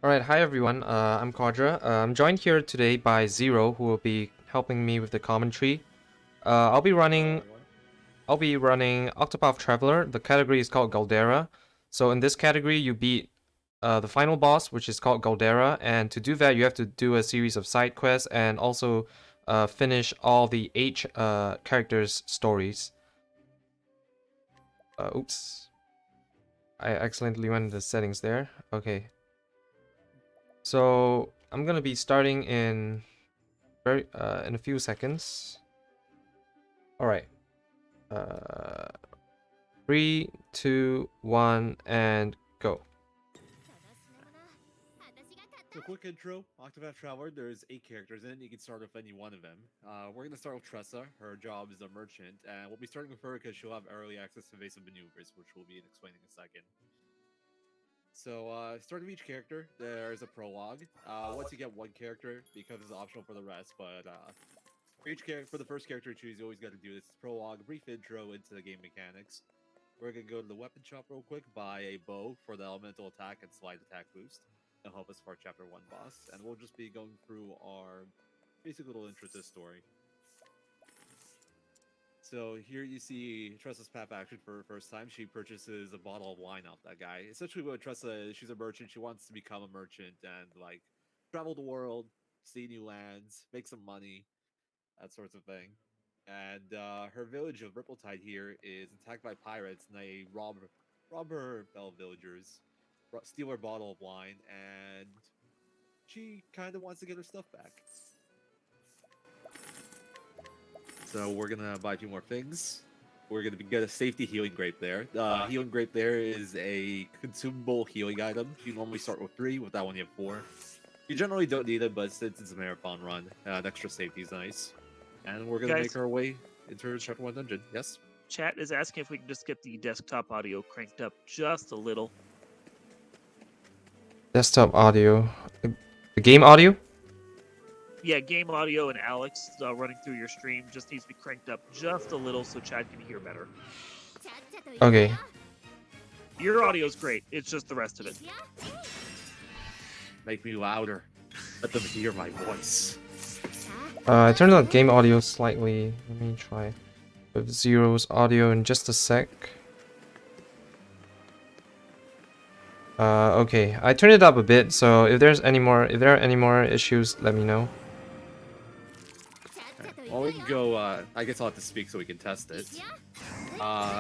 Alright, hi everyone, I'm Quadra. I'm joined here today by Zero, who will be helping me with the commentary. I'll be running Octopath Traveler. The category is called Goldera. So in this category, you beat the final boss, which is called Goldera, and to do that, you have to do a series of side quests and also finish all the H characters' stories. Oops. I accidentally went into the settings there. Okay. So I'm gonna be starting in a few seconds. All right. Uh, 3, 2, 1, and go. So quick intro, Octopath Traveler, there's 8 characters in it, you can start with any one of them. We're going to start with Tressa, her job is a merchant, and we'll be starting with her because she'll have early access to evasive maneuvers, which we'll be explaining in a second. So, starting with each character, there's a prologue. Once you get one character, it becomes optional for the rest, but for the first character you choose, you always got to do this prologue, a brief intro into the game mechanics. We're going to go to the weapon shop real quick, buy a bow for the elemental attack and slide attack boost. It'll help us for our chapter 1 boss, and we'll just be going through our basic little intro to the story. So here you see Tressa's path action for her first time. She purchases a bottle of wine off that guy. Essentially what Tressa is, she's a merchant. She wants to become a merchant and like travel the world, see new lands, make some money, that sorts of thing. And her village of Rippletide here is attacked by pirates, and they rob her fellow villagers, steal her bottle of wine, and she kind of wants to get her stuff back. So we're gonna buy a few more things. We're gonna get a safety healing grape there. Healing grape there is a consumable healing item. You normally start with 3. With that one, you have 4. You generally don't need it, but since it's a marathon run, an extra safety is nice. And we're gonna make our way into chapter 1 dungeon. Yes. Chat is asking if we can just get the desktop audio cranked up just a little. Desktop audio. The game audio? Yeah, game audio and Alex running through your stream just needs to be cranked up just a little so Chad can hear better. Okay. Your audio's great. It's just the rest of it. Make me louder. Let them hear my voice. I turned on game audio slightly. Let me try with Zero's audio in just a sec. Okay, I turned it up a bit, so if there are any more issues, let me know. Well, we can go, I guess I'll have to speak so we can test it.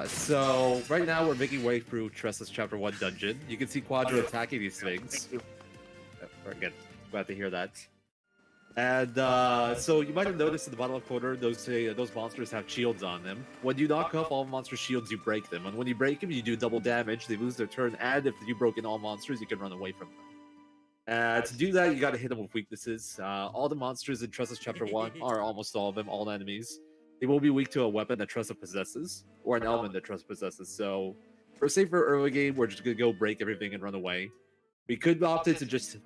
So, right now we're making way through Tressa's Chapter 1 dungeon. You can see Quadra attacking these things. Again, glad to hear that. And, so you might have noticed in the bottom left corner, those monsters have shields on them. When you knock off all monster shields, you break them. And when you break them, you do double damage, they lose their turn, and if you've broken all monsters, you can run away from them. To do that, you gotta hit them with weaknesses. All the monsters in Tressa's Chapter 1 are almost all of them, all enemies. They will be weak to a weapon that Tressa possesses, or an element that Tressa possesses. So, for a safer early game, we're just gonna go break everything and run away. We could opt into just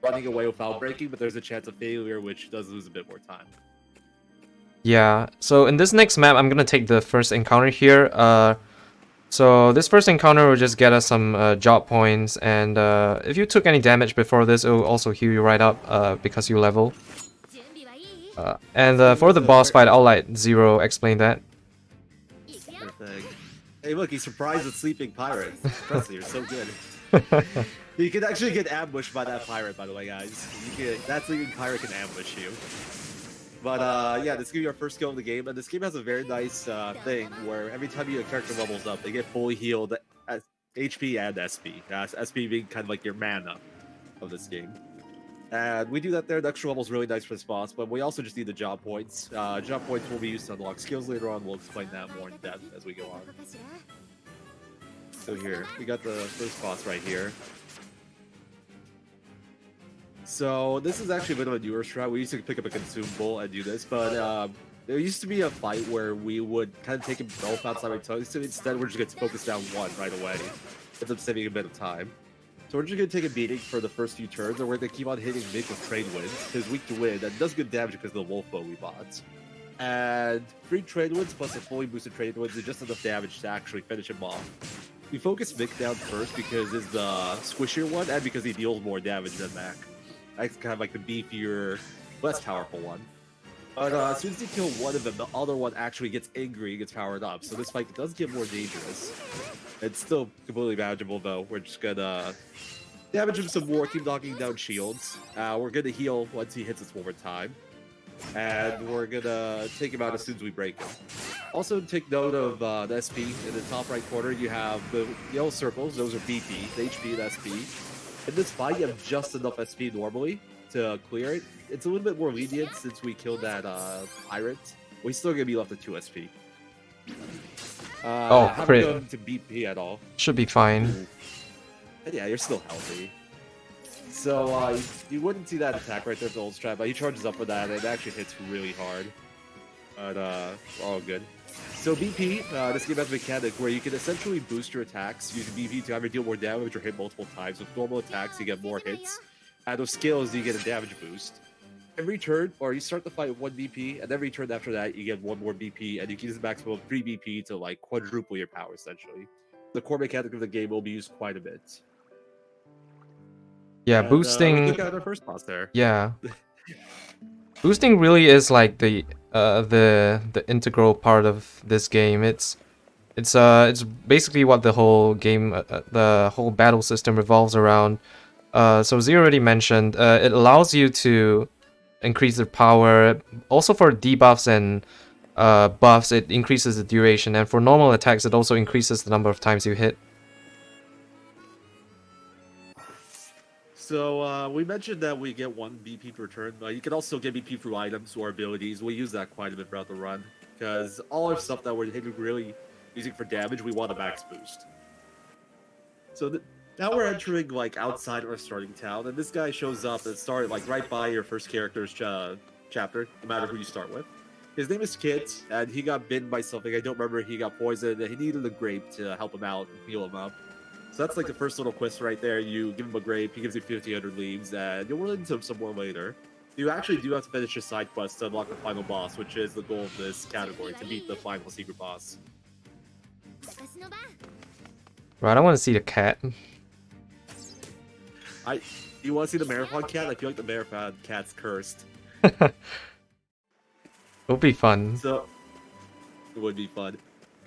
running away without breaking, but there's a chance of failure, which does lose a bit more time. Yeah, so in this next map, I'm gonna take the first encounter here. So this first encounter will just get us some job points, and if you took any damage before this, it will also heal you right up because you level. And for the boss fight, I'll let Zero explain that. Perfect. Hey, look, he's surprised at sleeping pirate. Tressa, you're so good. You can actually get ambushed by that pirate, by the way, guys. That sleeping pirate can ambush you. But yeah, this is gonna be our first skill in the game, and this game has a very nice thing where every time your character levels up, they get fully healed at HP and SP. SP being kind of like your mana of this game. And we do that there. The extra level is really nice for this boss, but we also just need the job points. Job points will be used to unlock skills later on. We'll explain that more in depth as we go on. So here, we got the first boss right here. So this is actually a bit of a newer strat. We used to pick up a consumable and do this, but there used to be a fight where we would kind of take them both outside our tongues. So instead, we're just going to focus down one right away. Ends up saving a bit of time. So we're just going to take a beating for the first few turns, and we're going to keep on hitting Nick with trade winds, because weak to wind, and does good damage because of the wolf bow we bought. And 3 trade winds plus a fully boosted trade winds is just enough damage to actually finish him off. We focus Vic down first because it's the squishier one and because he deals more damage than Mac. That's kind of like the beefier, less powerful one. But as soon as you kill one of them, the other one actually gets angry and gets powered up. So this fight does get more dangerous. It's still completely manageable though. We're just gonna damage him some more, keep knocking down shields. We're gonna heal once he hits us one more time. And we're gonna take him out as soon as we break him. Also take note of the SP. In the top right corner, you have the yellow circles. Those are BP, the HP and SP. In this fight, you have just enough SP normally to clear it. It's a little bit more lenient since we killed that pirate. We're still gonna be left with 2 SP. Haven't crit. gone to BP at all. Should be fine. And yeah, you're still healthy. So you wouldn't see that attack right there with the old strap, but he charges up for that, and it actually hits really hard. But we're all good. So BP, this game has a mechanic where you can essentially boost your attacks using BP to either deal more damage or hit multiple times. With normal attacks, you get more hits. And with skills, you get a damage boost. Every turn, or you start the fight with 1 BP, and every turn after that, you get 1 more BP, and you can use the maximum of 3 BP to like quadruple your power, essentially. The core mechanic of the game will be used quite a bit. Yeah, And, boosting. look at our first boss there. Yeah. Boosting really is like the integral part of this game. It's basically what the whole game, the whole battle system revolves around. So Zero already mentioned, it allows you to increase the power. Also for debuffs and buffs, it increases the duration, and for normal attacks, it also increases the number of times you hit. So we mentioned that we get 1 BP per turn. You can also get BP through items or abilities. We use that quite a bit throughout the run because all our stuff that we're really using for damage, we want a max boost. So now we're entering like outside our starting town, and this guy shows up and started like right by your first character's chapter, no matter who you start with. His name is Kit, and he got bitten by something. I don't remember. He got poisoned, and he needed a grape to help him out and heal him up. So that's like the first little quest right there. You give him a grape, he gives you 1,500 leaves, and you'll run into him some more later. You actually do have to finish your side quest to unlock the final boss, which is the goal of this category, to beat the final secret boss. Right, I want to see the cat. You want to see the marathon cat? I feel like the marathon cat's cursed. It'll be fun. So it would be fun.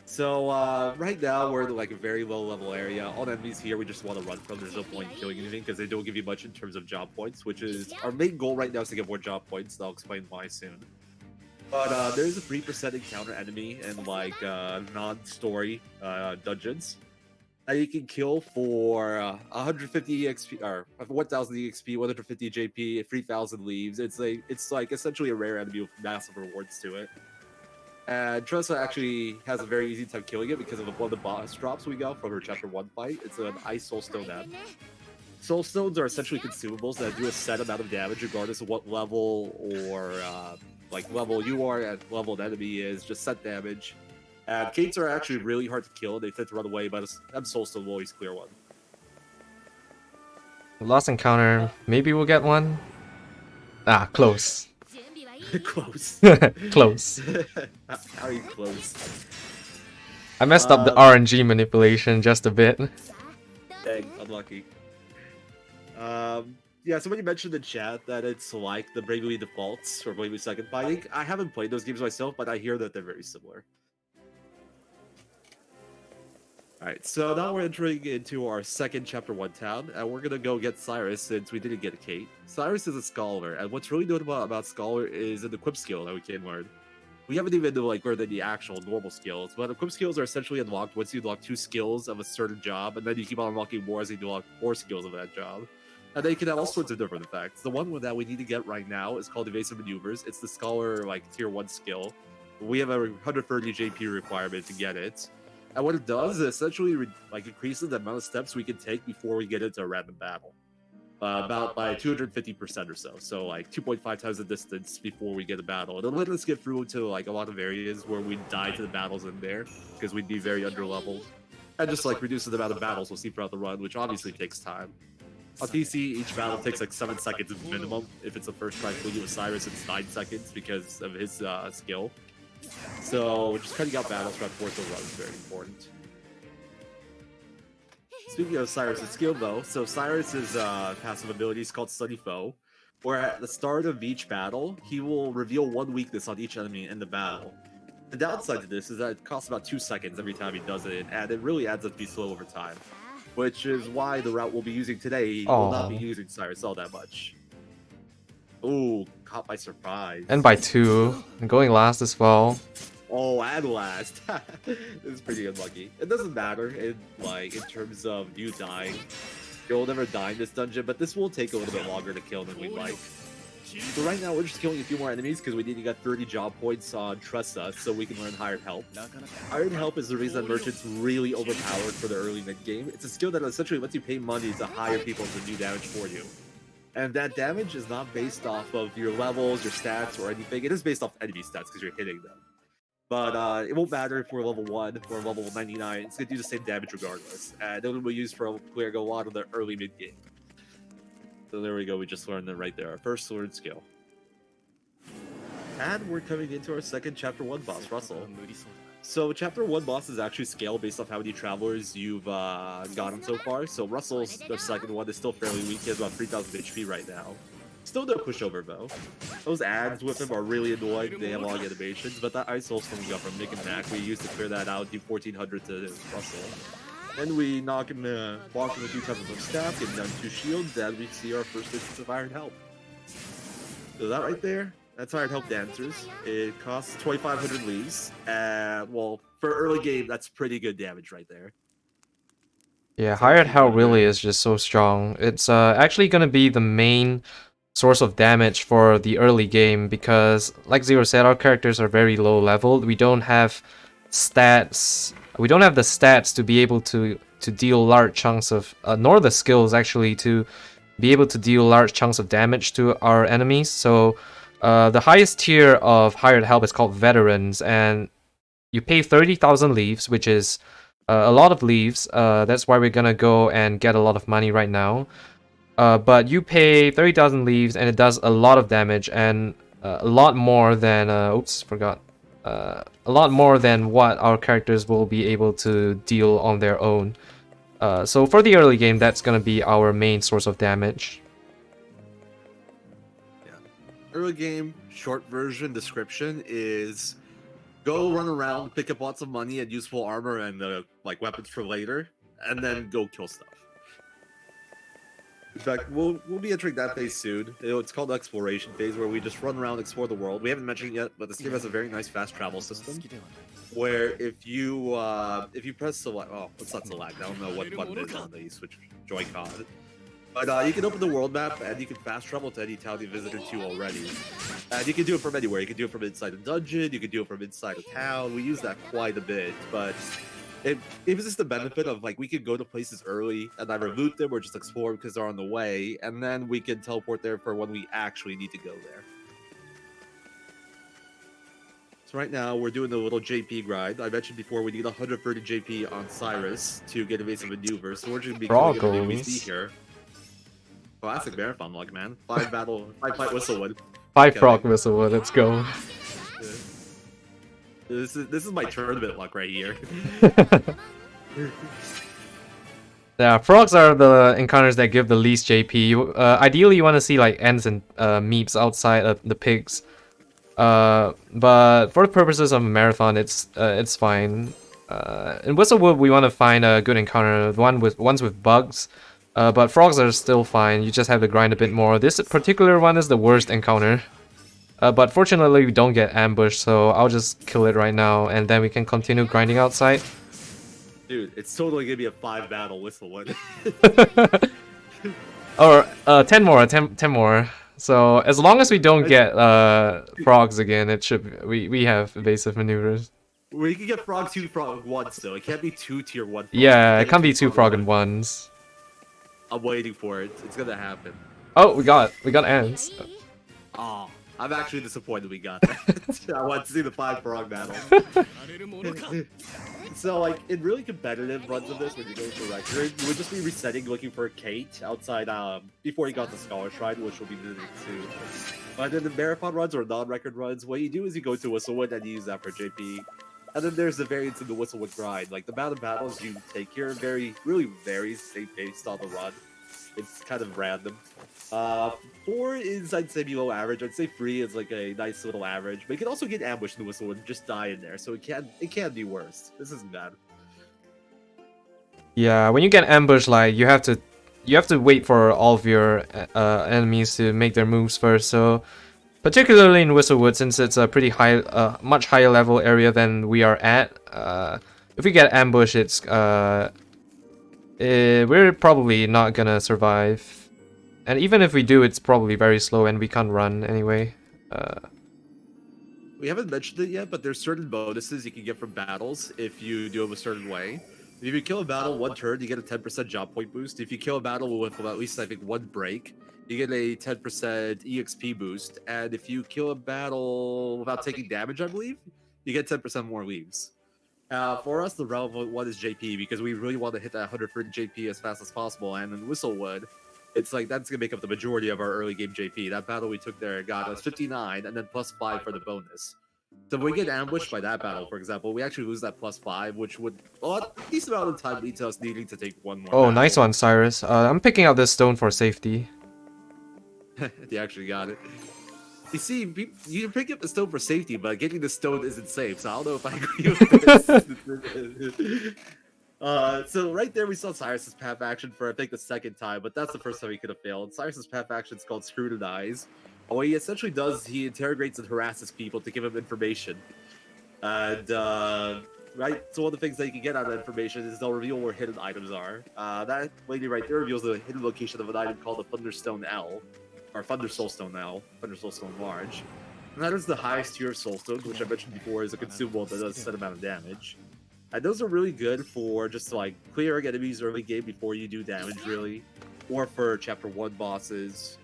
So right now we're in like a very low level area. All the enemies here we just want to run from. There's no point in killing anything because they don't give you much in terms of job points, which is our main goal right now is to get more job points. I'll explain why soon. But there's a 3% encounter enemy in like non-story dungeons that you can kill for 150 EXP or 1,000 EXP, 150 JP, 3,000 leaves. It's like essentially a rare enemy with massive rewards to it. And Tressa actually has a very easy time killing it because of one of the boss drops we got from her Chapter 1 fight. It's an Ice Soulstone app. Soulstones are essentially consumables that do a set amount of damage regardless of what level or like level you are and level an enemy is, just set damage. And Kates are actually really hard to kill. They tend to run away, but Soulstone will always clear one. Last encounter, maybe we'll get one. Ah, close. Close. Close. How are you close? I messed up the RNG manipulation just a bit. Dang, unlucky. Yeah, somebody mentioned in the chat that it's like the Bravely Defaults or Bravely Second Fighting. I haven't played those games myself, but I hear that they're very similar. Alright, so now we're entering into our second Chapter 1 town, and we're gonna go get Cyrus since we didn't get Kate. Cyrus is a scholar, and what's really notable about scholar is an equip skill that we can learn. We haven't even like learned any actual normal skills, but equip skills are essentially unlocked once you unlock 2 skills of a certain job, and then you keep on unlocking more as you unlock 4 skills of that job. And they can have all sorts of different effects. The one that we need to get right now is called Evasive Maneuvers. It's the scholar like tier 1 skill. We have a 130 JP requirement to get it. And what it does is essentially like increases the amount of steps we can take before we get into a random battle. About by 250% or so. So like 2.5 times the distance before we get a battle. It'll let us get through to like a lot of areas where we die to the battles in there because we'd be very underleveled. And just like reduces the amount of battles we'll see throughout the run, which obviously takes time. On PC, each battle takes like 7 seconds minimum. If it's the first try to with Cyrus, it's 9 seconds because of his skill. So just cutting out battles throughout the course of the run is very important. speaking of Cyrus' skill though, so Cyrus's passive ability is called Study Foe, where at the start of each battle, he will reveal one weakness on each enemy in the battle. The downside to this is that it costs about 2 seconds every time he does it, and it really adds up to be slow over time. Which is why the route we'll be using today will not be using Cyrus all that much. Ooh, caught by surprise. And by 2. And going last as well. Oh, and last. This is pretty unlucky. It doesn't matter in terms of you dying. You'll never die in this dungeon, but this will take a little bit longer to kill than we'd like. So right now we're just killing a few more enemies because we need to get 30 job points on Tressa so we can learn Hired Help. Hired Help is the reason merchants really overpowered for the early mid game. It's a skill that essentially lets you pay money to hire people to do damage for you. And that damage is not based off of your levels, your stats, or anything. It is based off enemy stats because you're hitting them. But it won't matter if we're level 1 or level 99. It's going to do the same damage regardless. And it will be used for clearing a lot of the early mid game. So there we go, we just learned it right there. Our first sword skill. And we're coming into our second Chapter 1 boss, Russell. So Chapter 1 boss is actually scaled based off how many travelers you've gotten so far. So Russell's, the second one, is still fairly weak. He has about 3,000 HP right now. Still no pushover though. Those ads with him are really annoying. They have long animations, but that Ice Soul Stone we got from Nick and Mac, we used to clear that out, do 1400 to Russell. Then we knock him, block him with 2 times of staff, get down 2 shields, and we see our first instance of Hired Help. So that right there, that's Hired Help Dancers. It costs 2,500 leaves. Well, for early game, that's pretty good damage right there. Yeah, Hired Help really is just so strong. It's actually gonna be the main source of damage for the early game because, like Zero said, our characters are very low leveled. We don't have stats. We don't have the stats to be able to deal large chunks of, nor the skills actually to be able to deal large chunks of damage to our enemies. So the highest tier of Hired Help is called Veterans, and you pay 30,000 leaves, which is a lot of leaves. That's why we're gonna go and get a lot of money right now. But you pay 30,000 leaves, and it does a lot of damage, and a lot more than oops, forgot. A lot more than what our characters will be able to deal on their own. So for the early game, that's gonna be our main source of damage. Yeah. Early game, short version description is go run around, pick up lots of money and useful armor and like weapons for later, and then go kill stuff. In fact, we'll be entering that phase soon. It's called the exploration phase, where we just run around, explore the world. We haven't mentioned it yet, but this game has a very nice fast travel system, where if you press select, oh, it's not select. I don't know what button it is on the Switch Joy-Con, but you can open the world map and you can fast travel to any town you visited to already. And you can do it from anywhere. You can do it from inside a dungeon. You can do it from inside a town. We use that quite a bit, but it gives us the benefit of, like, we could go to places early and either loot them or just explore because they're on the way, and then we can teleport there for when we actually need to go there. So right now, we're doing the little JP grind. I mentioned before we need 130 JP on Cyrus to get evasive maneuver, so we're just going to be doing what we see here. Classic marathon luck, man. 5 fight Whistlewood. 5 frog Whistlewood, let's go. This is my tournament luck right here. Yeah, frogs are the encounters that give the least JP. Ideally, you want to see like ants and meeps outside of the pigs. But for the purposes of a marathon, it's fine. In Whistlewood, we want to find a good encounter, ones with bugs. But frogs are still fine. You just have to grind a bit more. This particular one is the worst encounter. But fortunately, we don't get ambushed, so I'll just kill it right now, and then we can continue grinding outside. Dude, it's totally gonna be a 5 battle Whistlewood. Or 10 more, 10 more. So as long as we don't get frogs again, it should we have evasive maneuvers. We can get frog 2 frog 1s though. It can't be 2 tier 1 frogs. Yeah, it can't be 2 frog and 1s. I'm waiting for it. It's gonna happen. Oh, we got ants. Oh, I'm actually disappointed we got that. I want to see the 5 frog battle. So, like, in really competitive runs of this, when you're going for record, you would just be resetting, looking for Kate outside before you got the Scholar Shrine, which will be the soon. But in the marathon runs or non-record runs, what you do is you go to Whistlewood and you use that for JP. And then there's the variants in the Whistlewood grind. Like the amount of battles you take here really varies based on the run. It's kind of random. 4 is, I'd say, below average. I'd say 3 is like a nice little average. But you can also get ambushed in the Whistlewood and just die in there. So it can be worse. This isn't bad. Yeah, when you get ambushed, like you have to wait for all of your enemies to make their moves first. So particularly in Whistlewood, since it's a pretty high, much higher level area than we are at, if we get ambushed, we're probably not gonna survive. And even if we do, it's probably very slow and we can't run anyway. We haven't mentioned it yet, but there's certain bonuses you can get from battles if you do them a certain way. If you kill a battle 1 turn, you get a 10% job point boost. If you kill a battle with at least, I think, 1 break, you get a 10% EXP boost. And if you kill a battle without taking damage, I believe, you get 10% more leaves. For us, the relevant one is JP, because we really want to hit that 100 JP as fast as possible. And in Whistlewood, it's like that's going to make up the majority of our early game JP. That battle we took there got us 59, and then +5 for the bonus. So if we get ambushed by that battle, for example, we actually lose that +5, which would, well, a decent amount of time lead to us needing to take 1 more Oh, battle. nice one, Cyrus. I'm picking out this stone for safety. They actually got it. You see, you can pick up the stone for safety, but getting the stone isn't safe, so I don't know if I agree with this. So right there we saw Cyrus's path action for, I think, the 2nd time, but that's the first time he could have failed. Cyrus's path action is called Scrutinize. What he essentially does, he interrogates and harasses people to give him information. And, right, so one of the things that you can get out of that information is they'll reveal where hidden items are. That lady right there reveals the hidden location of an item called the Thunderstone L, or Thunder Soulstone L, Thunder Soulstone Large. And that is the highest tier of Soulstones, which I mentioned before is a consumable that does a set amount of damage. And those are really good for just like clearing enemies early game before you do damage, really, or for Chapter 1 bosses.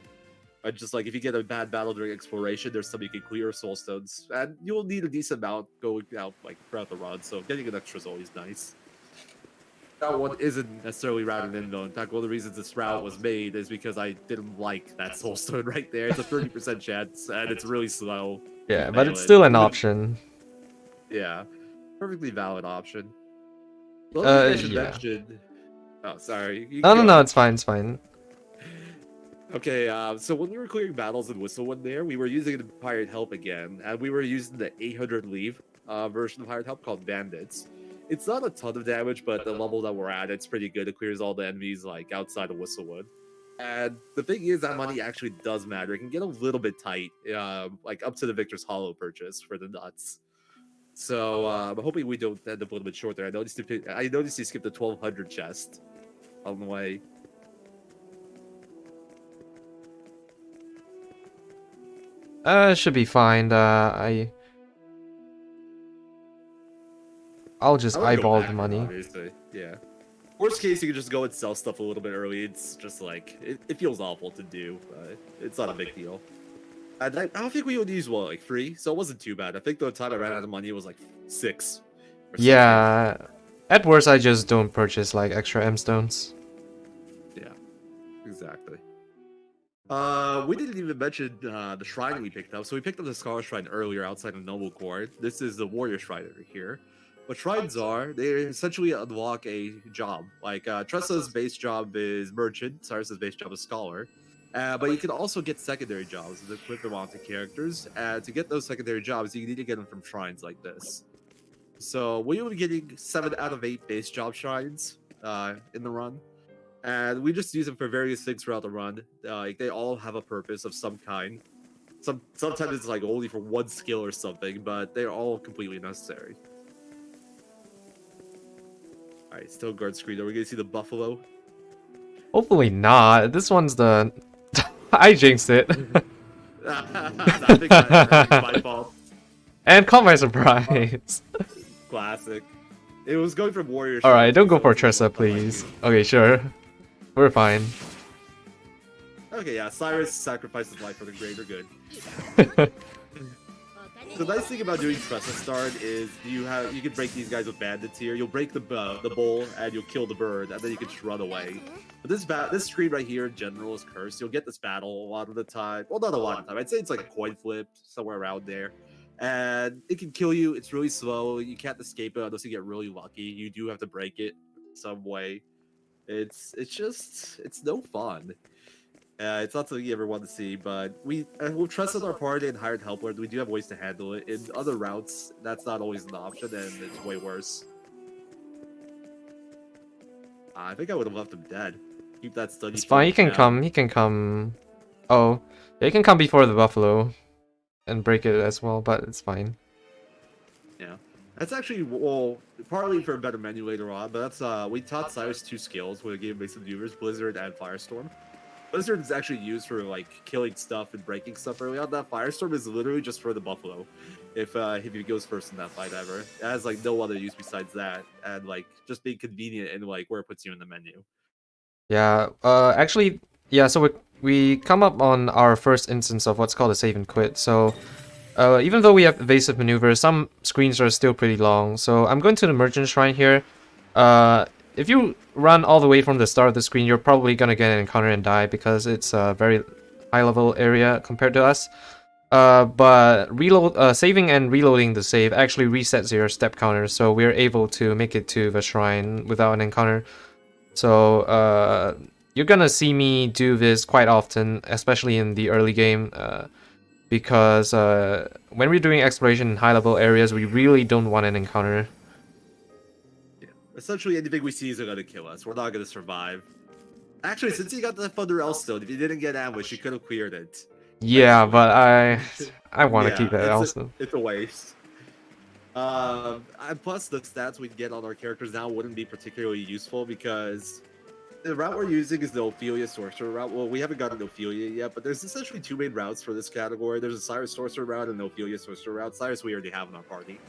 Just like if you get a bad battle during exploration, there's some you can clear soulstones, and you'll need a decent amount going out like throughout the run. So getting an extra is always nice. That one isn't necessarily routed in though. In fact, one of the reasons this route was made is because I didn't like that soulstone right there. It's a 30% chance, and it's really slow. Yeah, but it's still an option. Yeah, perfectly valid option. Well, I should yeah. mention... Oh, sorry. No, it's fine, it's fine. Okay, so when we were clearing battles in Whistlewood there, we were using the Pirate Help again, and we were using the 800 leave version of Pirate Help called Bandits. It's not a ton of damage, but the level that we're at, it's pretty good. It clears all the enemies like outside of Whistlewood. And the thing is that money actually does matter. It can get a little bit tight, like up to the Victor's Hollow purchase for the nuts. So I'm hoping we don't end up a little bit short there. I noticed you skipped the 1200 chest on the way. Should be fine. I'll just eyeball the money. Obviously, yeah. Worst case, you can just go and sell stuff a little bit early. It's just like it feels awful to do, but it's not a big deal. And I don't think we would use like 3, so it wasn't too bad. I think the time I ran out of money was like 6. Yeah, at worst, I just don't purchase like extra M stones. Yeah, exactly. We didn't even mention the shrine we picked up. So we picked up the Scholar Shrine earlier outside of Noble Court. This is the Warrior Shrine over here. What shrines are, they essentially unlock a job. Like Tressa's base job is Merchant, Cyrus's base job is Scholar. But you can also get secondary jobs and equip them onto characters. And to get those secondary jobs, you need to get them from shrines like this. So we will be getting 7 out of 8 base job shrines in the run. And we just use them for various things throughout the run. Like they all have a purpose of some kind. Sometimes it's like only for one skill or something, but they're all completely necessary. Alright, still guard screen. Are we gonna see the buffalo? Hopefully not. This one's the... I jinxed it. I think that's my fault. And caught my surprise. Classic. It was going from Warrior. Alright, don't go for Tressa, please. Okay, sure. We're fine. Okay, yeah, Cyrus sacrificed his life for the greater good. The nice thing about doing Tressa Start is you can break these guys with bandits here. You'll break the bull and you'll kill the bird, and then you can just run away. But this screen right here in general is cursed. You'll get this battle a lot of the time. Well, not a lot of the time. I'd say it's like a coin flip somewhere around there. and it can kill you. It's really slow. You can't escape it unless you get really lucky. You do have to break it some way. It's no fun. It's not something you ever want to see, but we've trusted our party and hired helpers. We do have ways to handle it. In other routes, that's not always an option, and it's way worse. I think I would have left him dead. Keep that study. It's fine. He can come. He can come. Oh, yeah, he can come before the buffalo, and break it as well. But it's fine. Yeah, that's actually partly for a better menu later on. But that's we taught Cyrus 2 skills with a game-based maneuvers: Blizzard and Firestorm. Blizzard is actually used for like killing stuff and breaking stuff early on. That Firestorm is literally just for the buffalo. If he goes first in that fight ever, it has like no other use besides that, and like just being convenient and like where it puts you in the menu. Yeah. Actually, yeah. So we come up on our first instance of what's called a save and quit. So, even though we have evasive maneuvers, some screens are still pretty long. So I'm going to the Merchant Shrine here. If you run all the way from the start of the screen, you're probably gonna get an encounter and die because it's a very high level area compared to us. But saving and reloading the save actually resets your step counter, so we're able to make it to the shrine without an encounter. So you're gonna see me do this quite often, especially in the early game, because when we're doing exploration in high level areas, we really don't want an encounter. Essentially, anything we see is gonna kill us. We're not gonna survive. Actually, since you got the Thunder Elstone, if you didn't get ambushed, you could have cleared it. Yeah, but I want to keep it also. It's a waste. And plus, the stats we get on our characters now wouldn't be particularly useful because the route we're using is the Ophelia Sorcerer route. Well, we haven't gotten Ophelia yet, but there's essentially 2 main routes for this category. There's a Cyrus Sorcerer route and the Ophelia Sorcerer route. Cyrus we already have in our party.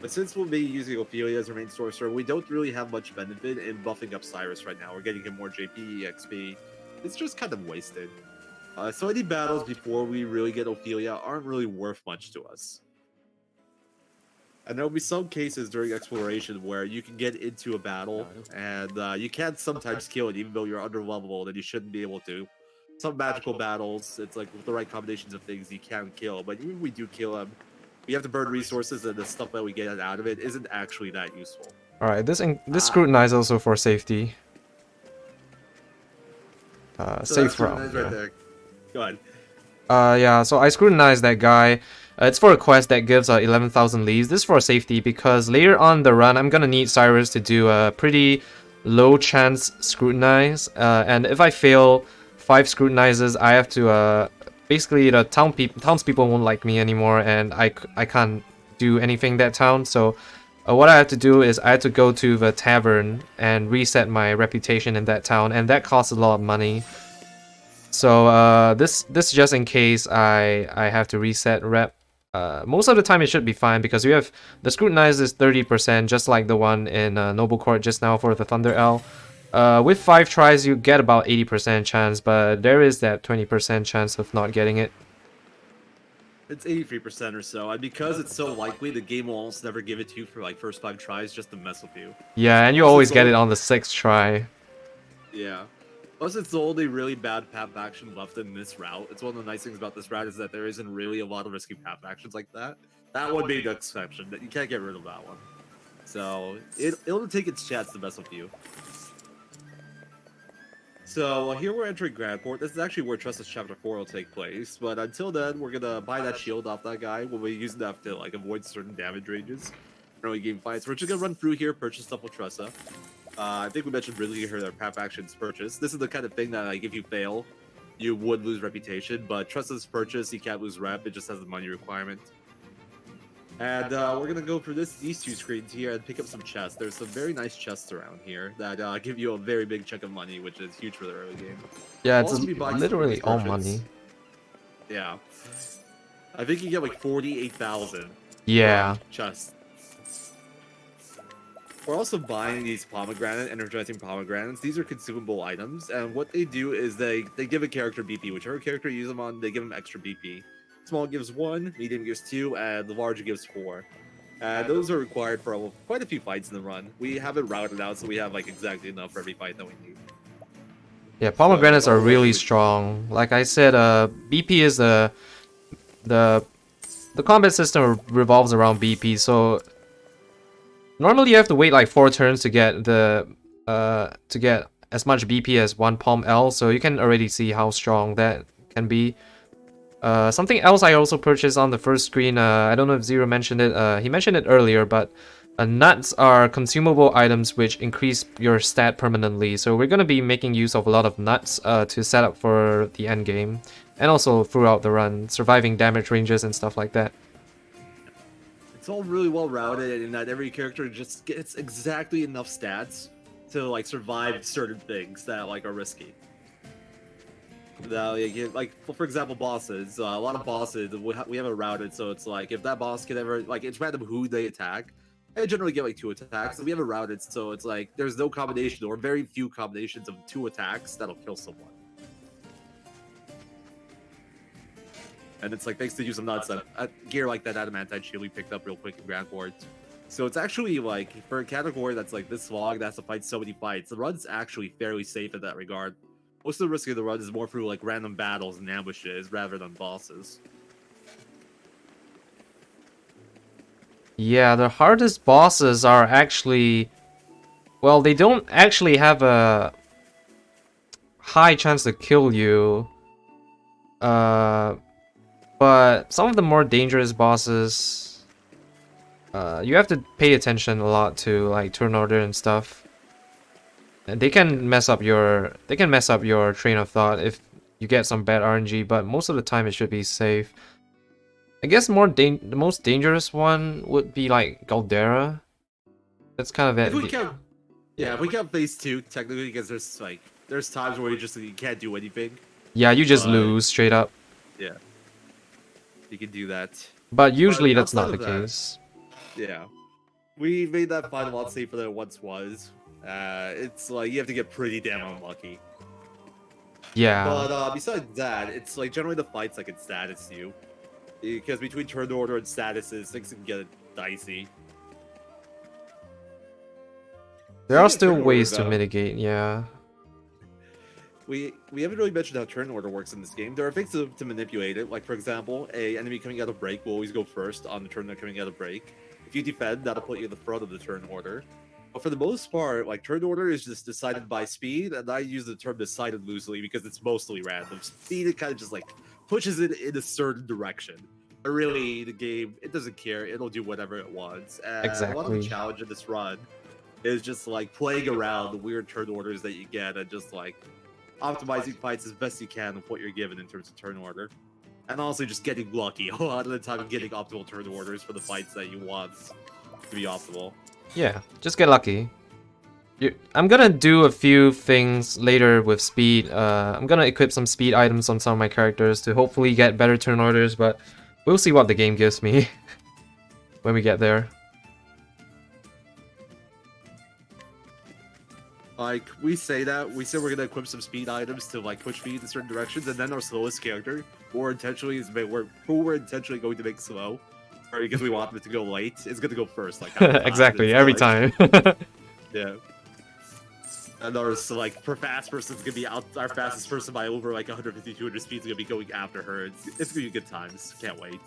But since we'll be using Ophelia as our main sorcerer, we don't really have much benefit in buffing up Cyrus right now. We're getting him more JP, XP. It's just kind of wasted. So any battles before we really get Ophelia aren't really worth much to us. And there'll be some cases during exploration where you can get into a battle and you can sometimes kill it even though you're under leveled and you shouldn't be able to. Some magical battles, it's like with the right combinations of things you can kill, but even if we do kill him, we have to burn resources, and the stuff that we get out of it isn't actually that useful. All right, this scrutinize also for safety. So safe route. Right there. Go ahead. Yeah. So I scrutinize that guy. It's for a quest that gives 11,000 leaves. This is for safety because later on the run, I'm gonna need Cyrus to do a pretty low chance scrutinize, and if I fail 5 scrutinizes, I have to basically, the townspeople won't like me anymore, and I can't do anything that town. So what I have to do is I have to go to the tavern and reset my reputation in that town, and that costs a lot of money. So this just in case I have to reset rep. Most of the time it should be fine because we have the scrutinize is 30%, just like the one in Noble Court just now for the Thunder L. With 5 tries, you get about 80% chance, but there is that 20% chance of not getting it. It's 83% or so, and because it's so likely, the game will almost never give it to you for like first 5 tries just to mess with you. Yeah, and you always get it on the 6th try. Yeah. Plus, it's the only really bad path action left in this route. It's one of the nice things about this route is that there isn't really a lot of risky path actions like that. That would be the exception. You can't get rid of that one. So it'll take its chance to mess with you. So here we're entering Grandport. This is actually where Trustless Chapter 4 will take place. But until then, we're gonna buy that shield off that guy. We'll be using that to like avoid certain damage ranges. Early game fights. We're just gonna run through here, purchase stuff with Tressa. I think we mentioned really her path actions purchase. This is the kind of thing that like if you fail, you would lose reputation. But Tressa's purchase, you can't lose rep. It just has the money requirement. And we're gonna go for these 2 screens here and pick up some chests. There's some very nice chests around here that give you a very big chunk of money, which is huge for the early game. Yeah, it's literally all money. Yeah, I think you get like 48,000. Yeah. Chests. We're also buying these energizing pomegranates. These are consumable items, and what they do is they give a character BP. Whichever character you use them on, they give them extra BP. Small gives 1, medium gives 2, and the large gives 4. And those are required for quite a few fights in the run. We have it routed out, so we have like exactly enough for every fight that we need. Yeah, pomegranates are really strong. Like I said, BP is the the combat system revolves around BP, so normally you have to wait like 4 turns to get as much BP as 1 palm L, so you can already see how strong that can be. Something else I also purchased on the first screen, I don't know if Zero mentioned it, he mentioned it earlier, but nuts are consumable items which increase your stat permanently, so we're going to be making use of a lot of nuts to set up for the end game, and also throughout the run, surviving damage ranges and stuff like that. It's all really well routed in that every character just gets exactly enough stats to like survive certain things that like are risky. Now, like for example, bosses. A lot of bosses we have it routed, so it's like if that boss can ever like it's random who they attack. They generally get like 2 attacks, and we have it routed, so it's like there's no combination or very few combinations of 2 attacks that'll kill someone. And it's like thanks to use of nuts, gear like that adamantine shield we picked up real quick in Grand Court. So it's actually like for a category that's like this long, that has to fight so many fights. The run's actually fairly safe in that regard. Most of the risk of the run is more through like random battles and ambushes rather than bosses. Yeah, the hardest bosses are actually... Well, they don't actually have a high chance to kill you. But some of the more dangerous bosses... you have to pay attention a lot to like turn order and stuff. And they can mess up your train of thought if you get some bad RNG, but most of the time it should be safe. I guess the most dangerous one would be like Goldera. That's kind of it. If we count phase 2 technically, because there's times where you can't do anything. Yeah, you just lose straight up. Yeah, you can do that. But usually that's not the case. Yeah, we made that fight a lot safer than it once was. It's like you have to get pretty damn unlucky. Yeah. But besides that, it's like generally the fights like it's status you. Because between turn order and statuses, things can get dicey. There are still ways to mitigate, yeah. We haven't really mentioned how turn order works in this game. There are things to manipulate it. Like, for example, a enemy coming out of break will always go first on the turn they're coming out of break. If you defend, that'll put you in the front of the turn order. But for the most part, like, turn order is just decided by speed, and I use the term decided loosely because it's mostly random. Speed, it kind of just, like, pushes it in a certain direction. But really, the game, it doesn't care. It'll do whatever it wants. And exactly. A lot of the challenge in this run is just, like, playing around the weird turn orders that you get and just, like, optimizing fights as best you can with what you're given in terms of turn order. And also just getting lucky. A lot of the time, getting optimal turn orders for the fights that you want to be optimal. Yeah, just get lucky. I'm gonna do a few things later with speed. I'm gonna equip some speed items on some of my characters to hopefully get better turn orders, but we'll see what the game gives me when we get there. Like, we say we're gonna equip some speed items to, like, push speed in certain directions, and then our slowest character, who we're intentionally going to make slow, or because we want them to go late, is gonna go first, like, exactly, every time. Yeah. And our, like, fast person's gonna be our fastest person by over, like, 150, 200 speeds, gonna be going after her. It's gonna be good times. Can't wait.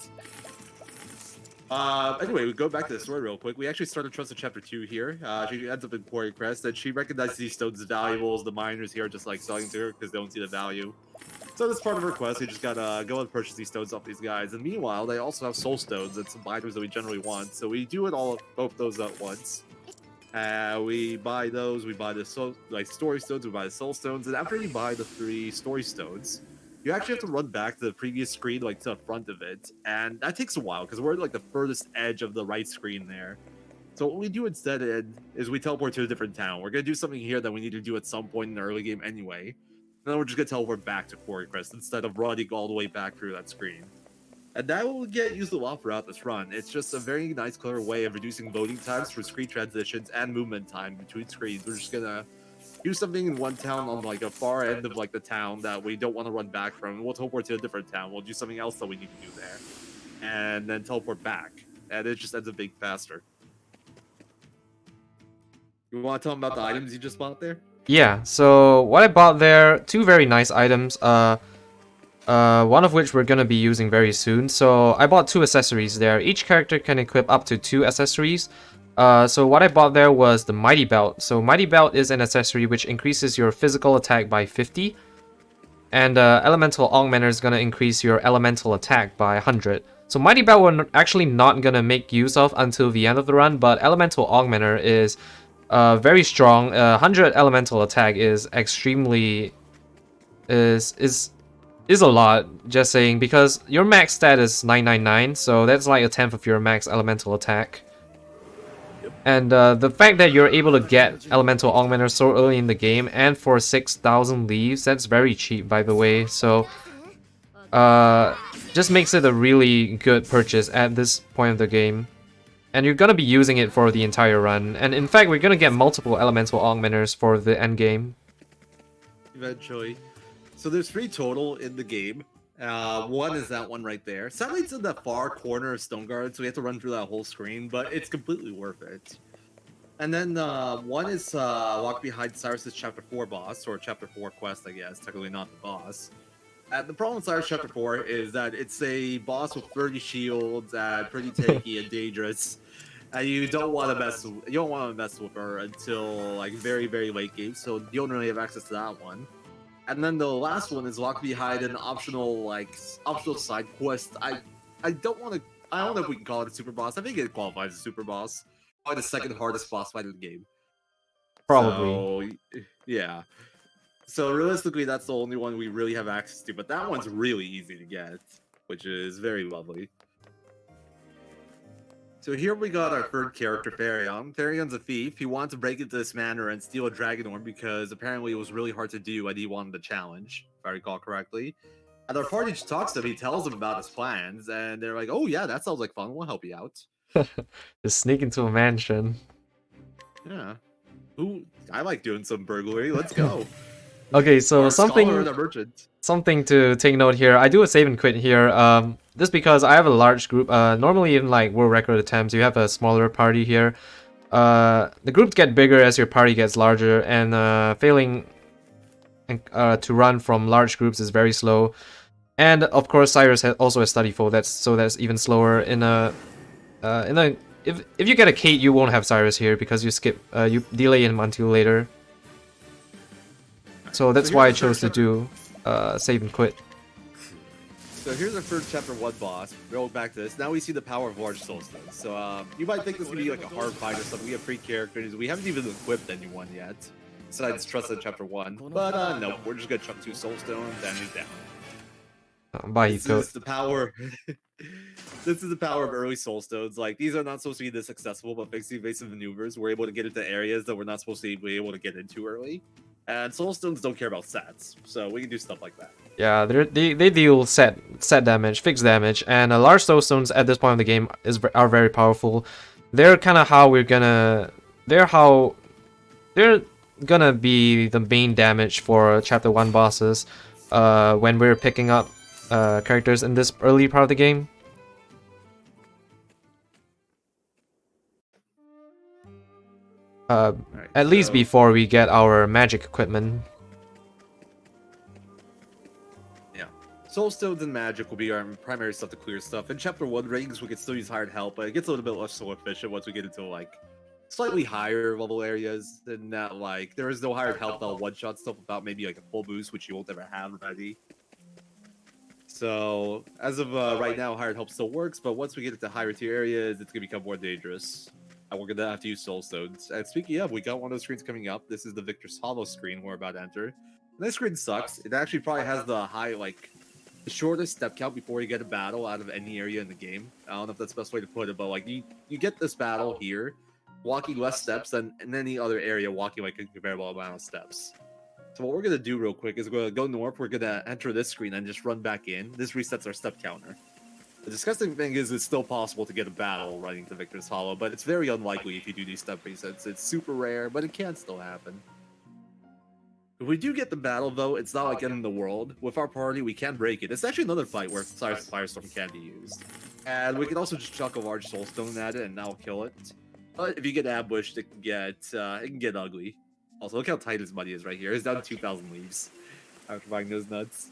Anyway, we go back to the story real quick. We actually started Trust in Chapter 2 here. She ends up in Quarry Crest, and she recognizes these stones as valuables. The miners here are just, like, selling to her because they don't see the value. So as part of her quest, we just gotta go and purchase these stones off these guys. And meanwhile, they also have soul stones and some miners that we generally want. So we do it both those at once. We buy those. We buy the story stones. We buy the soul stones. And after you buy the 3 story stones, you actually have to run back to the previous screen, like, to the front of it. And that takes a while, because we're at, like, the furthest edge of the right screen there. So what we do instead is we teleport to a different town. We're going to do something here that we need to do at some point in the early game anyway. And then we're just going to teleport back to Quarry Crest instead of running all the way back through that screen. And that will get used a lot throughout this run. It's just a very nice, clever way of reducing loading times for screen transitions and movement time between screens. We're just going to do something in one town on, like, a far end of, like, the town that we don't want to run back from. We'll teleport to a different town. We'll do something else that we need to do there. And then teleport back. And it just ends up being faster. You want to tell them about the items you just bought there? Yeah, so what I bought there, 2 very nice items. one of which we're gonna be using very soon. So I bought 2 accessories there. Each character can equip up to 2 accessories. So what I bought there was the Mighty Belt. So Mighty Belt is an accessory which increases your physical attack by 50. And Elemental Augmenter is gonna increase your elemental attack by 100. So Mighty Belt we're actually not gonna make use of until the end of the run, but Elemental Augmenter is very strong. 100 elemental attack is extremely is a lot, just saying, because your max stat is 999, so that's like a tenth of your max elemental attack. And the fact that you're able to get Elemental Augmenter so early in the game, and for 6,000 leaves, that's very cheap, by the way, so just makes it a really good purchase at this point of the game. And you're gonna be using it for the entire run, and in fact, we're gonna get multiple Elemental Augmenters for the end game. Eventually. So there's 3 total in the game. One is that one right there. Sadly, it's in the far corner of Stoneguard, so we have to run through that whole screen, but it's completely worth it. And then one is Walk Behind Cyrus's Chapter 4 boss, or Chapter 4 quest, I guess, technically not the boss. The problem with Cyrus Chapter 4 is that it's a boss with 30 shields, pretty tanky and dangerous. And you don't want to mess with her until like very, very late game, so you don't really have access to that one. And then the last one is Lock Behind, an optional side quest. I don't know if we can call it a super boss. I think it qualifies as a super boss. Probably the second hardest boss fight in the game. Probably. So, yeah. So realistically, that's the only one we really have access to. But that one's really easy to get, which is very lovely. So here we got our third character, Therion. Therion's a thief. He wanted to break into this manor and steal a dragon horn because apparently it was really hard to do and he wanted a challenge, if I recall correctly. And our party talks to him, he tells them about his plans, and they're like, oh yeah, that sounds like fun, we'll help you out. Just sneak into a mansion. Yeah. I like doing some burglary, let's go. Okay, so something to take note here. I do a save and quit here. This because I have a large group. Normally in like world record attempts, you have a smaller party here. The groups get bigger as your party gets larger, and failing to run from large groups is very slow. And of course, Cyrus also has study full. That's even slower. If you get a Kate, you won't have Cyrus here because you delay him until later. So that's why I chose to do save and quit. So here's our first chapter 1 boss. Roll back to this. Now we see the power of large soulstones. So you might think this would be like a hard fight or something. We have 3 characters. We haven't even equipped anyone yet. Besides Trust in chapter 1. But no, we're just gonna chuck 2 soulstones and he's down. This is the power. This is the power of early soulstones. Like, these are not supposed to be this accessible, but thanks to evasive maneuvers, we're able to get into areas that we're not supposed to be able to get into early. And soulstones don't care about stats, so we can do stuff like that. Yeah, they deal set damage, fixed damage, and large soulstones at this point of the game are very powerful. They're kind of how they're gonna be the main damage for chapter 1 bosses when we're picking up characters in this early part of the game. At least before we get our magic equipment. Yeah. Soulstones and magic will be our primary stuff to clear stuff. In chapter 1 rings, we can still use hired help, but it gets a little bit less so efficient once we get into like slightly higher level areas. Than that, like, there is no hired help that'll one-shot stuff without maybe like a full boost, which you won't ever have ready. So as of right now, hired help still works, but once we get into higher tier areas, it's gonna become more dangerous. And we're gonna have to use soulstones. And speaking of, we got one of those screens coming up. This is the Victor's Hollow screen we're about to enter. And this screen sucks. It actually probably has the the shortest step count before you get a battle out of any area in the game. I don't know if that's the best way to put it, but like you get this battle here, walking less steps than in any other area, walking like a comparable amount of steps. So what we're gonna do real quick is we're gonna go north. We're gonna enter this screen and just run back in. This resets our step counter. The disgusting thing is it's still possible to get a battle running to Victor's Hollow, but it's very unlikely if you do these step resets. It's super rare, but it can still happen. If we do get the battle, though, it's not like in the world. With our party, we can break it. It's actually another fight where Cyrus Firestorm can be used. And we can also just chuck a large soulstone at it and that'll kill it. But if you get ambushed, it can get ugly. Also, look how tight his money is right here. It's down to 2,000 leaves after buying those nuts.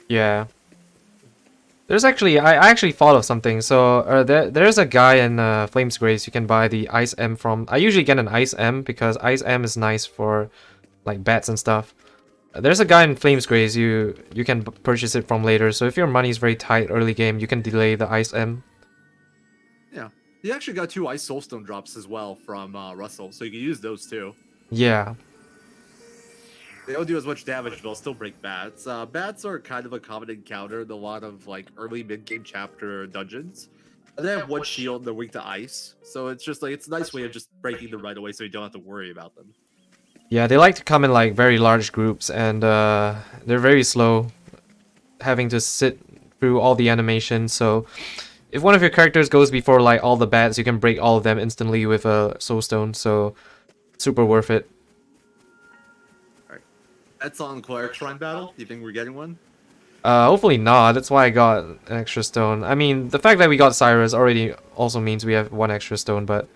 Yeah. There's actually, I actually thought of something. So there's a guy in Flames Grace you can buy the Ice M from. I usually get an Ice M because Ice M is nice for like bats and stuff. There's a guy in Flames Grace you can purchase it from later. So if your money is very tight early game, you can delay the Ice M. Yeah. He actually got 2 Ice Soulstone drops as well from Russell, so you can use those too. Yeah. They don't do as much damage, but they'll still break bats. Bats are kind of a common encounter in a lot of like early mid-game chapter dungeons. And they have 1 shield and they're weak to ice, so it's just like it's a nice way of just breaking them right away, so you don't have to worry about them. Yeah, they like to come in like very large groups, and they're very slow, having to sit through all the animations. So if one of your characters goes before like all the bats, you can break all of them instantly with a soulstone. So super worth it. That's on Cleric Shrine battle. Do you think we're getting one? Hopefully not. That's why I got an extra stone. I mean, the fact that we got Cyrus already also means we have 1 extra stone, but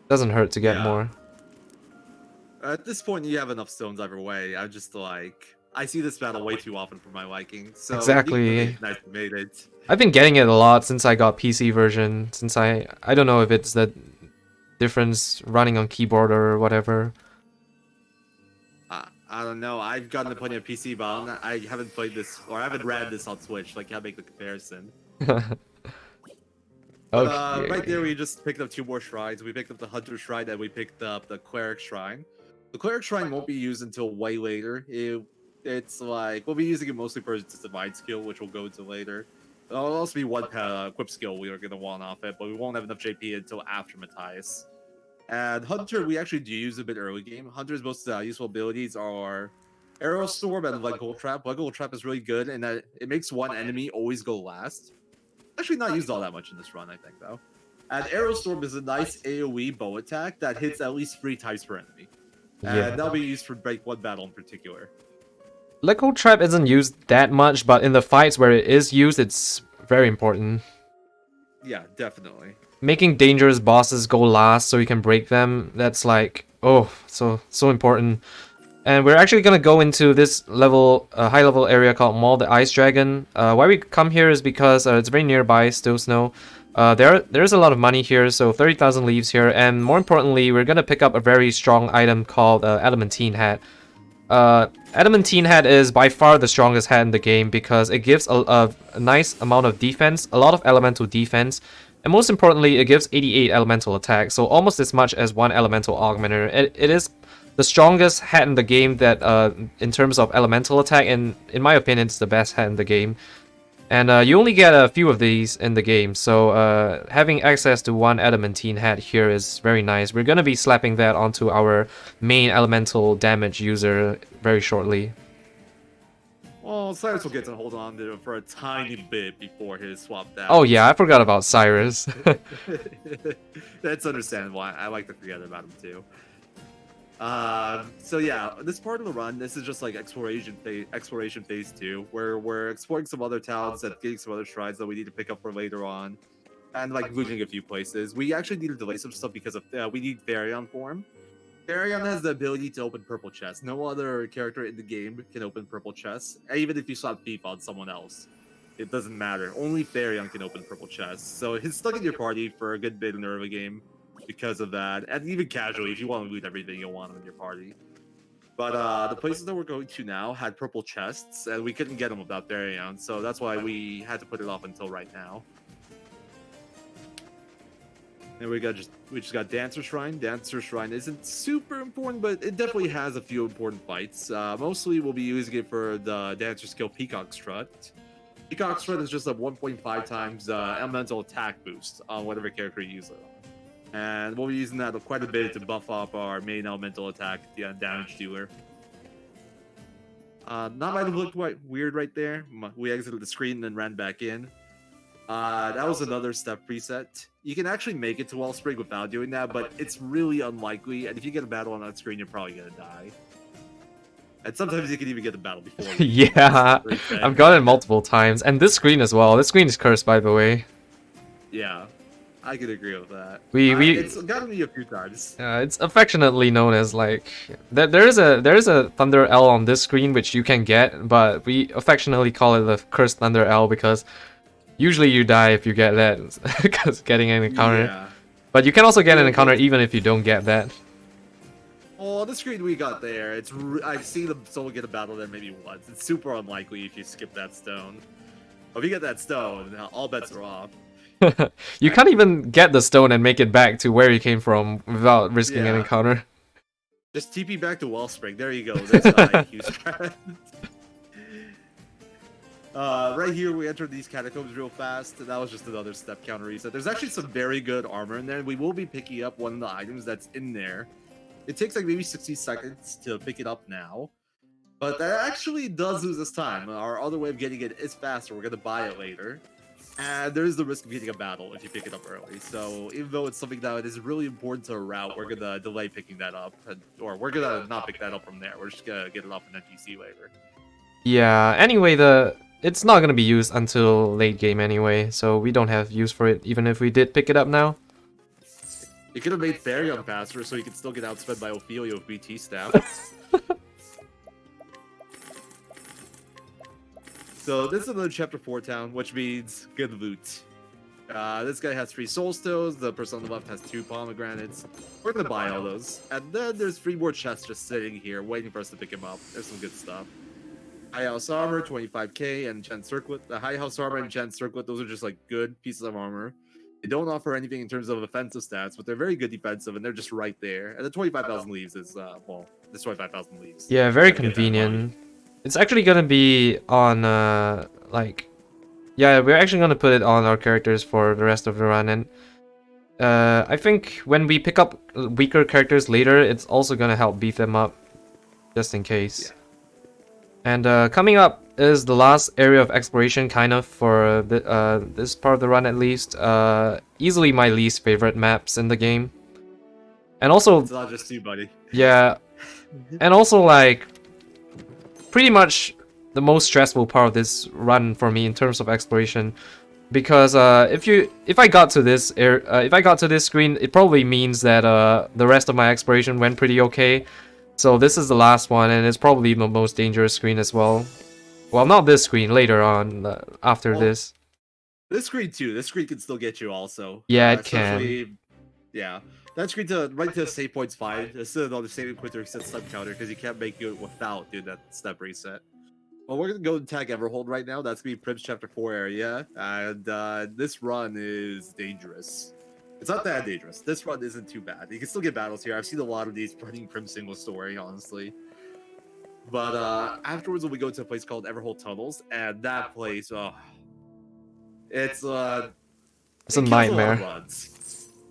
doesn't hurt to get more. At this point, you have enough stones either way. I'm just like, I see this battle way too often for my liking. So Exactly. Nice made it. I've been getting it a lot since I got PC version. Since I don't know if it's the difference running on keyboard or whatever. I don't know. I've gotten to plenty of PC, but I haven't played this, or I haven't read this on Switch. Like, can't make the comparison. Okay. Right there, we just picked up 2 more shrines. We picked up the Hunter Shrine, and we picked up the Cleric Shrine. The Cleric Shrine won't be used until way later. It's like, we'll be using it mostly for its Divine skill, which we'll go into later. There'll also be 1 equip skill we are going to want off it, but we won't have enough JP until after Matthias. And Hunter, we actually do use a bit early game. Hunter's most useful abilities are Arrow Storm and Leg Hole Trap. Leg Hole Trap is really good in that it makes 1 enemy always go last. Actually, not used all that much in this run, I think, though. And Arrow Storm is a nice AoE bow attack that hits at least 3 types per enemy. And that'll be used for Break 1 battle in particular. Leg Trap isn't used that much, but in the fights where it is used, it's very important. Yeah, definitely. Making dangerous bosses go last so you can break them, that's like, oh, so important. And we're actually gonna go into this level, high level area called Maul the Ice Dragon. Why we come here is because it's very nearby, Still Snow. There's a lot of money here, so 30,000 leaves here, and more importantly, we're gonna pick up a very strong item called Adamantine Hat. Adamantine Hat is by far the strongest hat in the game because it gives a nice amount of defense, a lot of elemental defense, and most importantly, it gives 88 elemental attack, so almost as much as 1 elemental augmenter. It is the strongest hat in the game that, in terms of elemental attack, and in my opinion, it's the best hat in the game. And you only get a few of these in the game, so having access to 1 adamantine hat here is very nice. We're gonna be slapping that onto our main elemental damage user very shortly. Well, Cyrus will get to hold on to it for a tiny bit before his swap down. Oh yeah, I forgot about Cyrus. That's understandable. I like to forget about him too. So yeah, this part of the run, this is just like exploration phase 2, where we're exploring some other towns and getting some other shrines that we need to pick up for later on, and like looting a few places. We actually need to delay some stuff because of we need Therion form. Therion has the ability to open purple chests. No other character in the game can open purple chests, even if you slap thief on someone else. It doesn't matter. Only Therion can open purple chests. So he's stuck in your party for a good bit in the early game because of that. And even casually, if you want to loot everything, you'll want him in your party. But the places that we're going to now had purple chests, and we couldn't get them without Therion. So that's why we had to put it off until right now. And we just got Dancer Shrine. Dancer Shrine isn't super important, but it definitely has a few important fights. Mostly we'll be using it for the Dancer skill Peacock Strut. Peacock Strut is just a 1.5 times elemental attack boost on whatever character you use it on. And we'll be using that quite a bit to buff up our main elemental attack, the damage dealer. That might have looked quite weird right there. We exited the screen and then ran back in. That was another step preset. You can actually make it to Wellspring without doing that, but it's really unlikely, and if you get a battle on that screen, you're probably gonna die. And sometimes you can even get the battle before you. Yeah, I've got it multiple times, and this screen as well. This screen is cursed, by the way. Yeah. I can agree with that. We It's gotten me a few times. it's affectionately known as like there is a Thunder L on this screen which you can get, but we affectionately call it the Cursed Thunder L because usually you die if you get that because getting an encounter. Yeah. But you can also get an Yeah, encounter even if you don't get that. Oh, the screen we got there, I've seen someone get a battle there maybe once. It's super unlikely if you skip that stone. If you get that stone, all bets are off. You can't even get the stone and make it back to where you came from without risking an Yeah. encounter. Just TP back to Wellspring. There you go. There's the IQ strat. Right here, we entered these catacombs real fast. And that was just another step counter reset. There's actually some very good armor in there. And we will be picking up one of the items that's in there. It takes like maybe 60 seconds to pick it up now. But that actually does lose us time. Our other way of getting it is faster. We're going to buy it later. And there is the risk of getting a battle if you pick it up early. So even though it's something that is really important to a route, we're going to delay picking that up. Or we're going to not pick that up from there. We're just going to get it off an NPC later. Yeah, anyway, it's not gonna be used until late game anyway, so we don't have use for it even if we did pick it up now. You could have made Therion faster so you could still get outsped by Ophelia with BT staff. So this is another chapter 4 town, which means good loot. This guy has 3 soul stones, the person on the left has 2 pomegranates. We're gonna buy all those. And then there's 3 more chests just sitting here waiting for us to pick him up. There's some good stuff. High House Armor, 25k, and Enchant Circlet. The High House Armor and Enchant Circlet, those are just like good pieces of armor. They don't offer anything in terms of offensive stats, but they're very good defensive, and they're just right there. And the 25,000 leaves is, well, this 25,000 leaves. Yeah, very convenient. It's actually gonna be on, yeah, we're actually gonna put it on our characters for the rest of the run, and I think when we pick up weaker characters later, it's also gonna help beef them up, just in case. Yeah. And coming up is the last area of exploration, kind of, for this part of the run at least. Easily my least favorite maps in the game. And also... It's not just you, buddy. Yeah. And also, like, pretty much the most stressful part of this run for me in terms of exploration. Because if I got to this screen, it probably means that the rest of my exploration went pretty okay. So this is the last one, and it's probably the most dangerous screen as well. Well, not this screen, later on, after this. This screen too. This screen can still get you also. Yeah, it can. Yeah. That screen right to save points fine. This is another saving point to reset step counter because you can't make it without doing that step reset. Well, we're gonna go and tag Everhold right now. That's gonna be Prim's chapter 4 area, and this run is dangerous. It's not that dangerous. This run isn't too bad. You can still get battles here. I've seen a lot of these running Prim single story, honestly. But afterwards, we go to a place called Everhold Tunnels, and that place, it's a nightmare.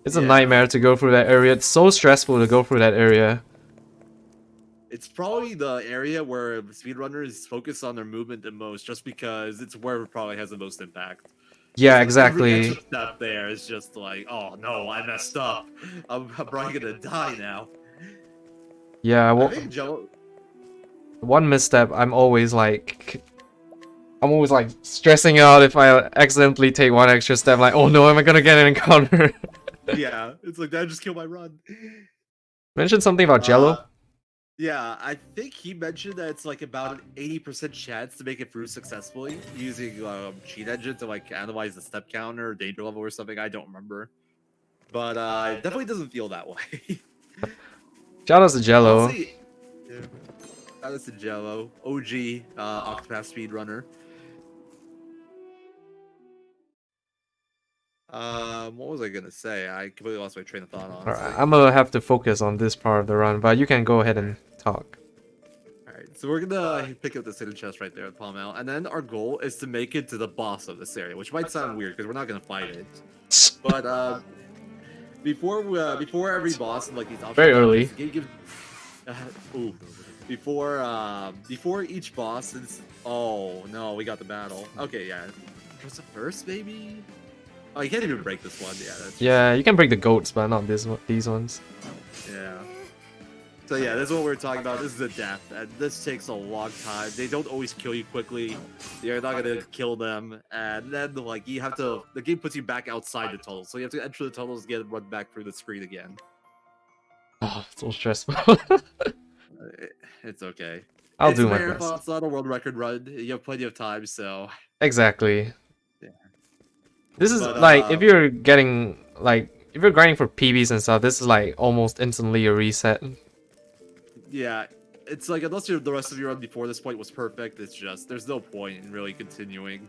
It's a nightmare to go through that area. It's so stressful to go through that area. It's probably the area where speedrunners focus on their movement the most, just because it's where it probably has the most impact. Yeah, exactly. Every extra step there is just like, oh no, I messed up. I'm probably gonna die now. Yeah, well, one misstep, I'm always like stressing out if I accidentally take one extra step. Like, oh no, am I gonna get an encounter? Yeah, it's like that just killed my run. Mentioned something about Jello. Yeah, I think he mentioned that it's like about an 80% chance to make it through successfully using cheat engine to like analyze the step counter or danger level or something. I don't remember, but it definitely doesn't feel that way. Shout out to Jello. Honestly, yeah. Shout out to Jello, OG Octopath speedrunner. What was I gonna say? I completely lost my train of thought, honestly. Alright, I'm gonna have to focus on this part of the run, but you can go ahead and talk. Alright, so we're gonna pick up this hidden chest right there at Palm Out, and then our goal is to make it to the boss of this area, which might sound weird because we're not gonna fight it. But before every boss and like these options, very early. Before each boss, it's oh no, we got the battle. Okay, yeah, was it first maybe? Oh, you can't even break this one. Yeah, that's yeah, you can break the goats, but not these ones. Yeah. So yeah, this is what we're talking about. This is a death, and this takes a long time. They don't always kill you quickly. You're not gonna kill them, and then like you have to. The game puts you back outside the tunnel, so you have to enter the tunnels, get run back through the screen again. Oh, it's so stressful. It's okay. I'll It's do a my marathon. best. It's not a world record run. You have plenty of time, so Exactly. yeah. This is But, like if you're getting like if you're grinding for PBs and stuff, this is like almost instantly a reset. yeah, it's like unless the rest of your run before this point was perfect, it's just there's no point in really continuing.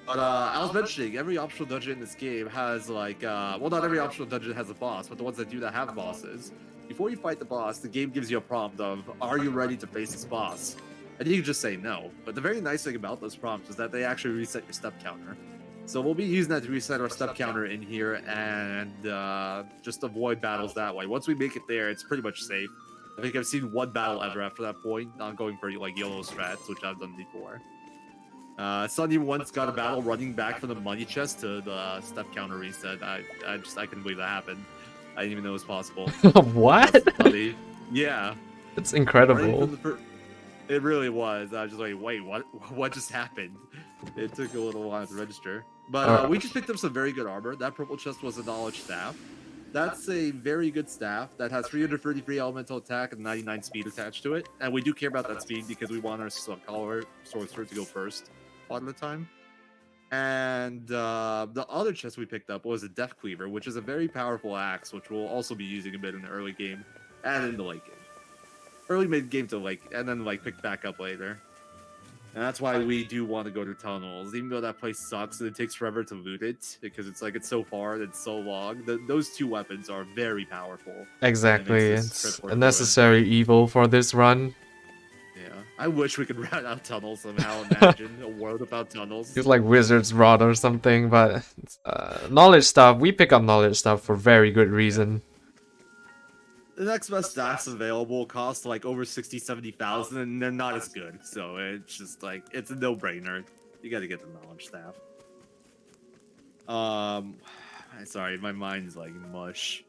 But I was mentioning every optional dungeon in this game has like well, not every optional dungeon has a boss, but the ones that do that have bosses. Before you fight the boss, the game gives you a prompt of "Are you ready to face this boss?" And you can just say no. But the very nice thing about those prompts is that they actually reset your step counter. So we'll be using that to reset our step counter in here and just avoid battles that way. Once we make it there, it's pretty much safe. I think I've seen one battle ever after that point, not going for like YOLO strats, which I've done before. Sunny once got a battle running back from the money chest to the step counter reset. I couldn't believe that happened. I didn't even know it was possible. What? That's funny. Yeah. It's Right incredible. from the it really was. I was just like, wait, what just happened? It took a little while to register. But we just picked up some very good armor. That purple chest was a knowledge staff. That's a very good staff that has 333 elemental attack and 99 speed attached to it. And we do care about that speed because we want our color sorcerer to go first a lot of the time. And the other chest we picked up was a Death Cleaver, which is a very powerful axe, which we'll also be using a bit in the early game and in the late game. Early mid game to like, and then like pick back up later. And that's why we do want to go to tunnels, even though that place sucks and it takes forever to loot it because it's like it's so far and it's so long. Those two weapons are very powerful. Exactly. It makes this It's trip a worth necessary evil for this run. Yeah, I wish we could route out tunnels somehow. Imagine a world without tunnels. It's like Wizard's Rod or something, but knowledge stuff, we pick up knowledge stuff for very good reason. The next best staffs available cost like over 70,000 and they're not as good. So it's just like, it's a no-brainer. You gotta get the knowledge staff. Sorry, my mind's like mush.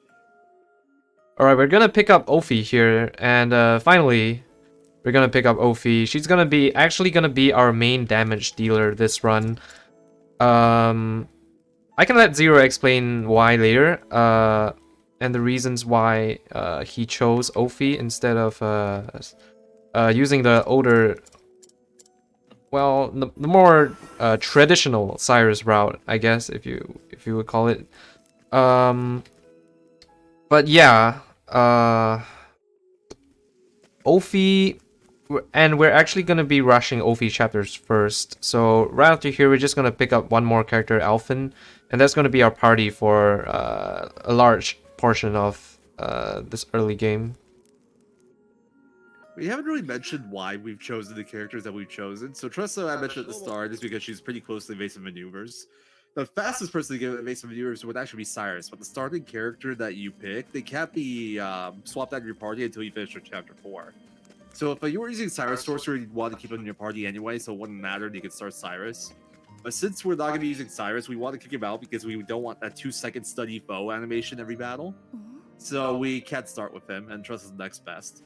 Alright, we're gonna pick up Ophi here, and finally, we're gonna pick up Ophi. She's gonna be, actually gonna be our main damage dealer this run. I can let Zero explain why later, and the reasons why he chose Ophi instead of using the older, well, the more traditional Cyrus route, I guess, if you would call it. But yeah, Ophi, and we're actually gonna be rushing Ophi chapters first. So right after here, we're just gonna pick up one more character, Alphen, and that's gonna be our party for a large portion of this early game. We haven't really mentioned why we've chosen the characters that we've chosen. So Tressa, I mentioned at the start, is because she's pretty close to evasive maneuvers. The fastest person to get evasive maneuvers would actually be Cyrus, but the starting character that you pick, they can't be swapped out of your party until you finish chapter 4. So if you were using Cyrus Sorcerer, you'd want to keep him in your party anyway, so it wouldn't matter, you could start Cyrus. But since we're not going to be using Cyrus, we want to kick him out because we don't want that 2-second study foe animation every battle. So we can't start with him, and Tressa's the next best.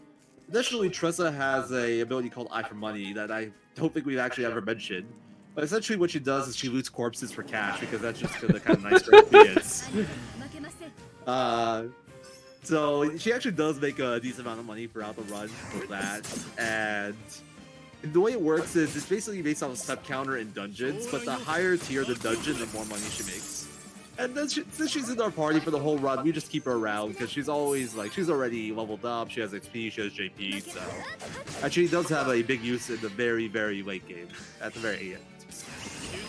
Additionally, Tressa has a ability called Eye for Money that I don't think we've actually ever mentioned. But essentially what she does is she loots corpses for cash because that's just the kind of nice girl she is. So she actually does make a decent amount of money throughout the run with that. And the way it works is it's basically based on a step counter in dungeons, but the higher tier the dungeon, the more money she makes. And then since she's in our party for the whole run, we just keep her around because she's always like, she's already leveled up, she has XP, she has JP, so. And she does have a big use in the very, very late game, at the very end.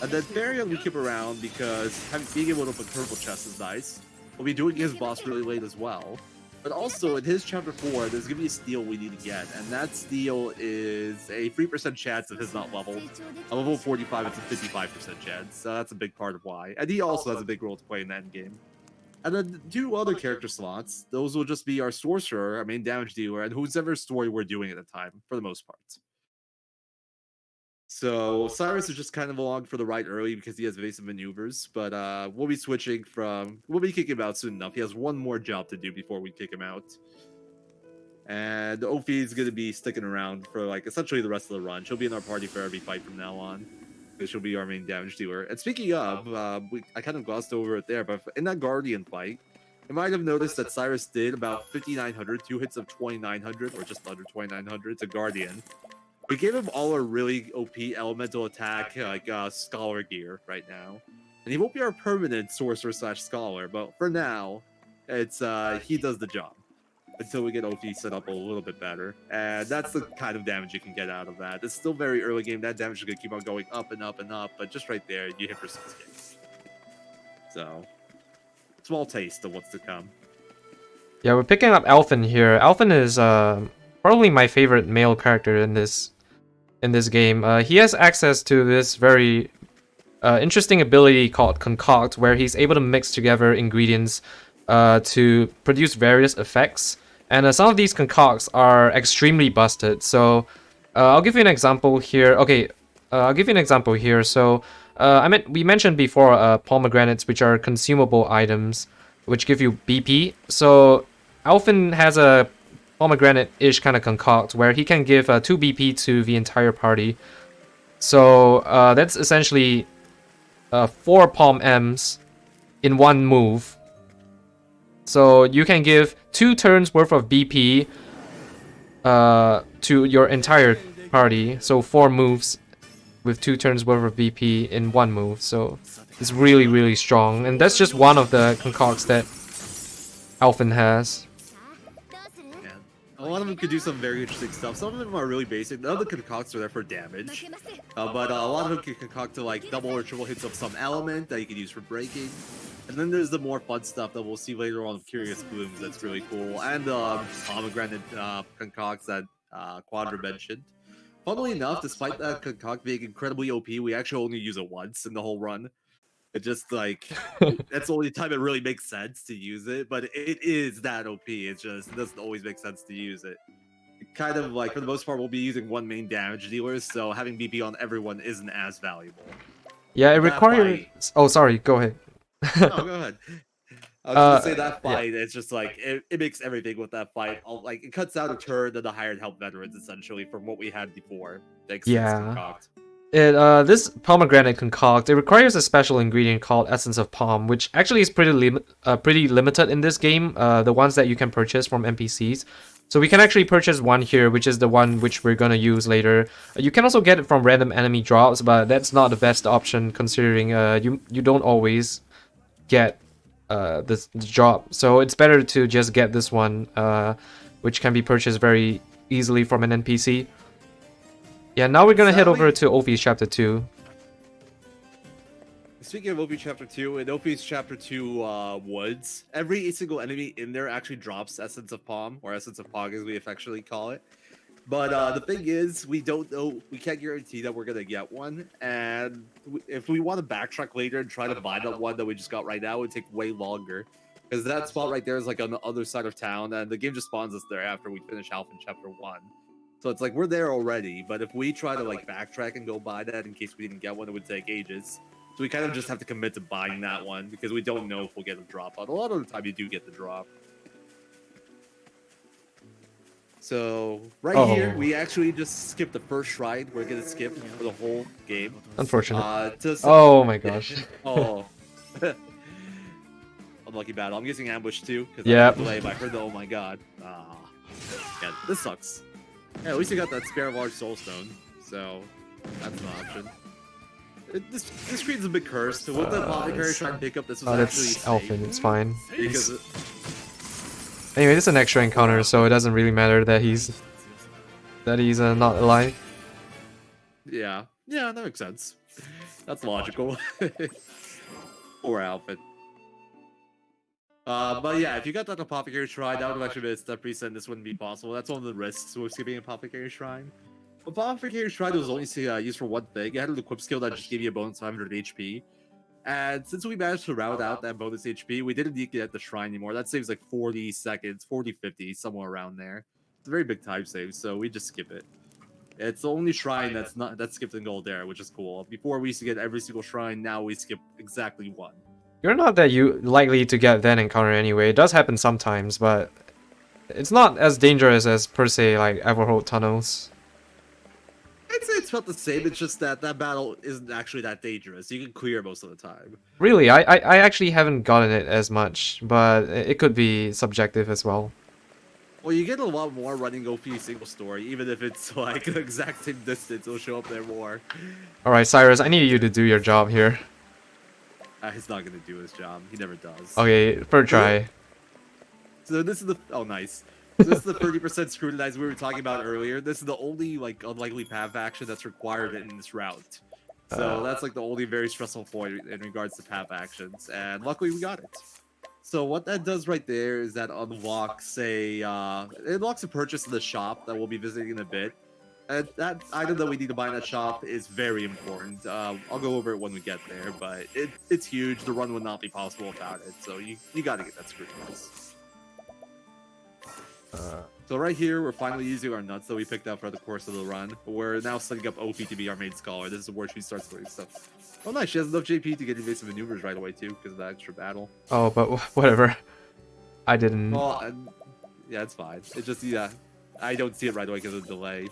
And then Therion we keep around because being able to open purple chests is nice. We'll be doing his boss really late as well. But also in his chapter 4, there's gonna be a steal we need to get, and that steal is a 3% chance of his not leveled. On level 45, it's a 55% chance, so that's a big part of why. And he also has a big role to play in the end game. And then 2 other character slots, those will just be our sorcerer, our main damage dealer, and whoever story we're doing at the time, for the most part. So Cyrus is just kind of along for the ride early because he has evasive maneuvers, but we'll be switching from, we'll be kicking him out soon enough. He has one more job to do before we kick him out. And Ophi is going to be sticking around for like essentially the rest of the run. She'll be in our party for every fight from now on. Because she'll be our main damage dealer. And speaking of, I kind of glossed over it there, but in that Guardian fight, you might have noticed that Cyrus did about 5,900, 2 hits of 2,900, or just under 2,900 to Guardian. We gave him all our really OP elemental attack, like Scholar gear right now. And he won't be our permanent sorcerer / scholar, but for now, it's he does the job until we get OP set up a little bit better. And that's the kind of damage you can get out of that. It's still very early game. That damage is going to keep on going up and up and up, but just right there, you hit for 6k. So, small taste of what's to come. Yeah, we're picking up Alphen here. Alphen is probably my favorite male character in this game. He has access to this very interesting ability called Concoct, where he's able to mix together ingredients to produce various effects. And some of these concocts are extremely busted. So I'll give you an example here. Okay, I'll give you an example here. So we mentioned before pomegranates, which are consumable items, which give you BP. So Alphen has a pomegranate-ish kind of concoct where he can give 2 BP to the entire party. So that's essentially 4 Palm M's in one move. So you can give 2 turns worth of BP to your entire party. So 4 moves with 2 turns worth of BP in one move. So it's really, really strong. And that's just one of the concocts that Alphen has. A lot of them could do some very interesting stuff. Some of them are really basic. None of the concocts are there for damage. But a lot of them can concoct to like double or triple hits of some element that you can use for breaking. And then there's the more fun stuff that we'll see later on with Curious Blooms that's really cool. And pomegranate concocts that Quadra mentioned. Funnily enough, despite that concoct being incredibly OP, we actually only use it once in the whole run. It just like that's the only time it really makes sense to use it, but it is that OP. It doesn't always make sense to use it. Kind of like for the most part, we'll be using one main damage dealer, so having BP on everyone isn't as valuable. Yeah, it requires. Oh, sorry. Go ahead. No, go ahead. I was gonna say that fight. Yeah. It's just like it makes everything with that fight. Like it cuts out a turn of the higher health veterans essentially from what we had before. Thanks to this concoct. This pomegranate concoct, it requires a special ingredient called Essence of Palm, which actually is pretty limited in this game, the ones that you can purchase from NPCs. So we can actually purchase one here, which is the one which we're gonna use later. You can also get it from random enemy drops, but that's not the best option considering you don't always get this drop. So it's better to just get this one, which can be purchased very easily from an NPC. Yeah, now we're gonna head over to Ophi's Chapter 2. Speaking of Ophi Chapter 2, in Ophi's Chapter 2 Woods, every single enemy in there actually drops Essence of Palm, or Essence of Pog as we affectionately call it. But the thing is, we don't know, we can't guarantee that we're gonna get one, and if we want to backtrack later and try to buy that one that we just got right now, it would take way longer. Because that spot right there is like on the other side of town, and the game just spawns us there after we finish Alpha in Chapter 1. So it's like we're there already, but if we try to like backtrack and go buy that in case we didn't get one, it would take ages. So we kind of just have to commit to buying that one because we don't know if we'll get a drop. But a lot of the time you do get the drop. So here, we actually just skipped the first shrine. We're gonna skip for the whole game. Unfortunate. Oh my gosh. Oh. Unlucky battle. I'm guessing ambush too. Yeah. I heard the oh my god. Yeah, this sucks. Yeah, at least you got that spare large soul stone, so that's an option. This screen's a bit cursed. So what the apothecary trying to pick up, this was actually that's Alphen, it's fine. Because anyway, this is an extra encounter, so it doesn't really matter that he's not alive. Yeah, that makes sense. That's logical. Poor Alphen. But yeah, if you got that Apothecary Shrine, that would have actually been a step reset, and this wouldn't be possible. That's one of the risks with skipping Apothecary Shrine. Apothecary Shrine was only used for one thing. It had an equip skill that just gave you a bonus 500 HP. And since we managed to round out that bonus HP, we didn't need to get the Shrine anymore. That saves like 40 seconds, 40, 50, somewhere around there. It's a very big time save, so we just skip it. It's the only shrine that's skipped in Goldera, which is cool. Before we used to get every single shrine, now we skip exactly one. You're not that likely to get that encounter anyway. It does happen sometimes, but It's not as dangerous as per se like Everhold tunnels. I'd say it's about the same. It's just that that battle isn't actually that dangerous. You can clear most of the time. Really, I actually haven't gotten it as much, but it could be subjective as well. Well, you get a lot more running OP single story, even if it's like the exact same distance. It'll show up there more. All right, Cyrus, I need you to do your job here. He's not gonna do his job. He never does. Okay, third try. So this is the nice. So this is the 30% scrutinize we were talking about earlier. This is the only like unlikely path action that's required in this route. So that's like the only very stressful point in regards to path actions, and luckily we got it. So what that does right there is that unlocks it unlocks a purchase in the shop that we'll be visiting in a bit. And that item that we need to buy in that shop is very important. I'll go over it when we get there, but it's huge. The run would not be possible without it. So you got to get that scrutinize. So right here, we're finally using our nuts that we picked up for the course of the run. We're now setting up OP to be our main scholar. This is where she starts doing stuff. Oh, nice. She has enough JP to get invasive maneuvers right away, too, because of that extra battle. Oh, but whatever. I didn't. Well, yeah, it's fine. It's just, yeah, I don't see it right away because of the delay.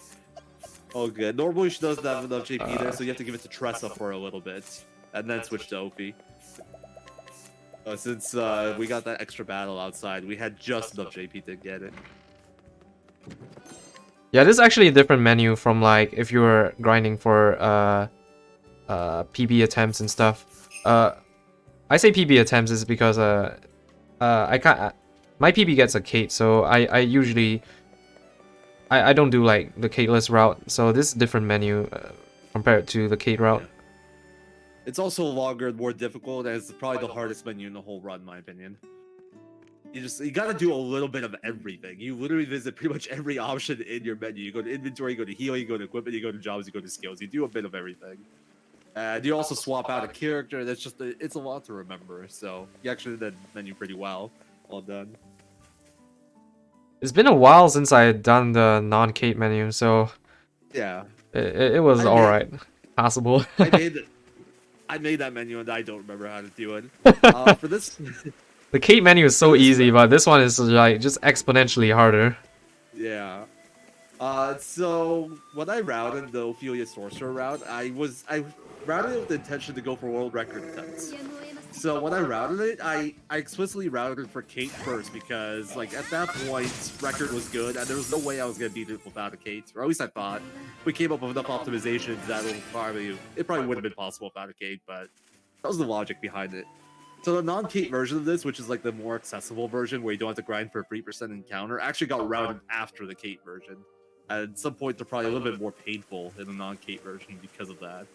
Oh, good. Normally, she doesn't have enough JP there, so you have to give it to Tressa for a little bit, and then switch to OP. Since we got that extra battle outside, we had just enough JP to get it. Yeah, this is actually a different menu from like if you were grinding for PB attempts and stuff. I say PB attempts is because I can't. My PB gets a Kate, so I usually I don't do like the Kateless route. So this is a different menu compared to the Kate route. Yeah. It's also longer and more difficult, and it's probably the hardest menu in the whole run, in my opinion. You gotta do a little bit of everything. You literally visit pretty much every option in your menu. You go to inventory, you go to heal, you go to equipment, you go to jobs, you go to skills. You do a bit of everything. And you also swap out a character. That's just it's a lot to remember. So you actually did that menu pretty well. Well done. It's been a while since I had done the non-Kate menu, so Yeah. it was alright. Possible. I made that menu and I don't remember how to do it. For this. The Kate menu is so easy, but this one is like just exponentially harder. Yeah. So when I routed the Ophelia Sorcerer route, I routed it with the intention to go for world record attempts. So when I routed it, I explicitly routed it for Kate first because like at that point, record was good and there was no way I was gonna beat it without a Kate, or at least I thought. We came up with enough optimizations that it probably would have been possible without a Kate, but that was the logic behind it. So the non-Kate version of this, which is like the more accessible version where you don't have to grind for a 3% encounter, actually got routed after the Kate version. At some point, they're probably a little bit more painful in the non-Kate version because of that.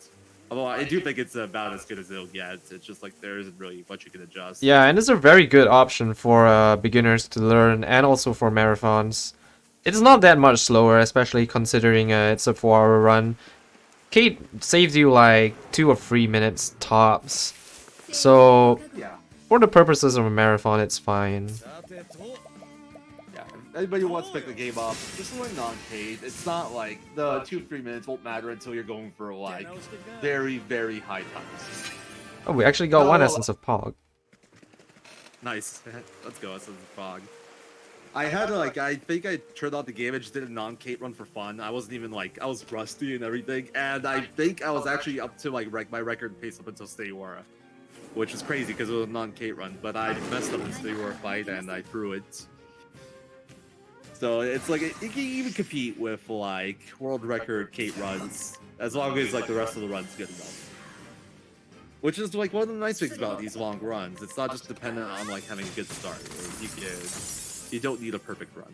Although I do think it's about as good as it'll get. It's just like there isn't really much you can adjust. Yeah, and it's a very good option for beginners to learn and also for marathons. It's not that much slower, especially considering it's a 4-hour run. Kate saves you like 2 or 3 minutes tops. So, Yeah. for the purposes of a marathon, it's fine. Yeah. If anybody who wants to pick the game up, just learn non-Kate. It's not like the 2-3 minutes won't matter until you're going for like very, very high times. Oh, we actually got one No. Essence of Pog. Nice. Let's go. Essence of Fog. I had like I think I turned on the game and just did a non-Kate run for fun. I wasn't even like I was rusty and everything, and I think I was actually up to like my record pace up until Stayora, which is crazy because it was a non-Kate run. But I messed up in Stayora fight and I threw it. So it's like it can even compete with like world record Kate runs as long as like the rest of the run's good enough. Which is like one of the nice things about these long runs. It's not just dependent on like having a good start. You don't need a perfect run.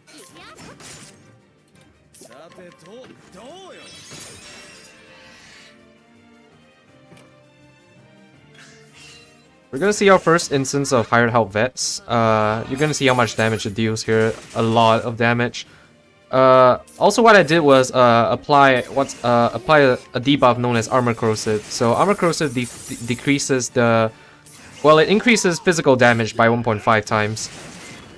We're gonna see our first instance of hired help vets. You're gonna see how much damage it deals here. A lot of damage. Also, what I did was apply a debuff known as Armor Corrosive. So Armor Corrosive decreases it increases physical damage by 1.5 times.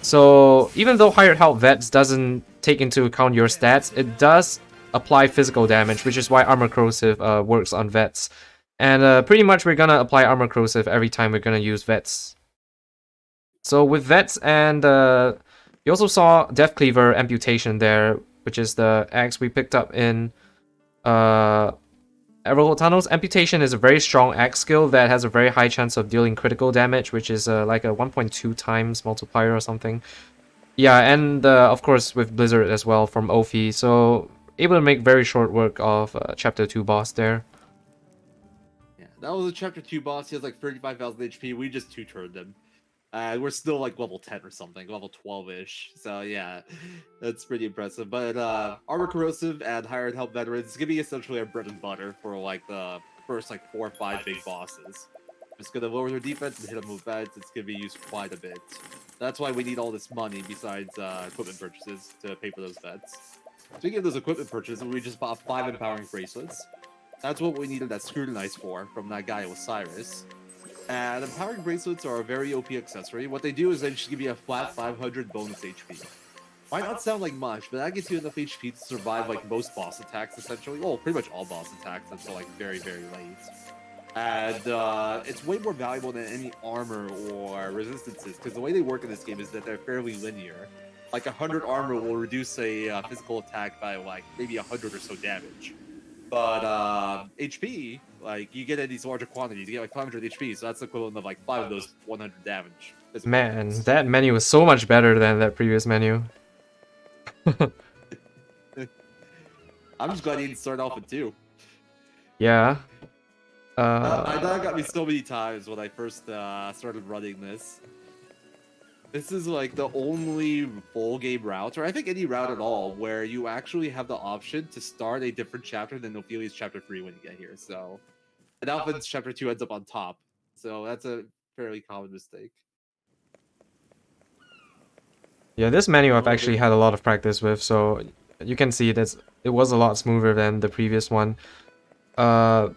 So even though hired help vets doesn't take into account your stats, it does apply physical damage, which is why Armor Corrosive works on vets. And pretty much we're gonna apply Armor Corrosive every time we're gonna use vets. So with vets and You also saw Death Cleaver Amputation there, which is the axe we picked up in Everhold Tunnels. Amputation is a very strong axe skill that has a very high chance of dealing critical damage, which is like a 1.2 times multiplier or something. Yeah, and of course with Blizzard as well from Ophi, so able to make very short work of Chapter 2 boss there. Yeah, that was a Chapter 2 boss. He has like 35,000 HP. We just two-turned him. We're still like level 10 or something, level 12-ish. So yeah, that's pretty impressive. But Armor Corrosive and Hired Help Veterans is gonna be essentially our bread and butter for like the first like 4 or 5 big bosses. It's gonna lower their defense and hit them with vets. It's gonna be used quite a bit. That's why we need all this money besides equipment purchases to pay for those vets. Speaking of those equipment purchases, we just bought 5 empowering bracelets. That's what we needed that scrutinize for from that guy Osiris. And empowering bracelets are a very OP accessory. What they do is they just give you a flat 500 bonus HP. Might not sound like much, but that gets you enough HP to survive like most boss attacks, essentially. Well, pretty much all boss attacks until like very, very late. And it's way more valuable than any armor or resistances, because the way they work in this game is that they're fairly linear. Like 100 armor will reduce a physical attack by like maybe 100 or so damage. But HP, like you get in these larger quantities, you get like 500 HP, so that's the equivalent of like 5 of those 100 damage. Man, that menu was so much better than that previous menu. I'm just glad he didn't start off with 2. Yeah. That got me so many times when I first started running this. This is like the only full game route, or I think any route at all, where you actually have the option to start a different chapter than Ophelia's chapter 3 when you get here. So, and Alpha's chapter 2 ends up on top. So that's a fairly common mistake. Yeah, this menu I've actually had a lot of practice with, so you can see it was a lot smoother than the previous one. Yeah.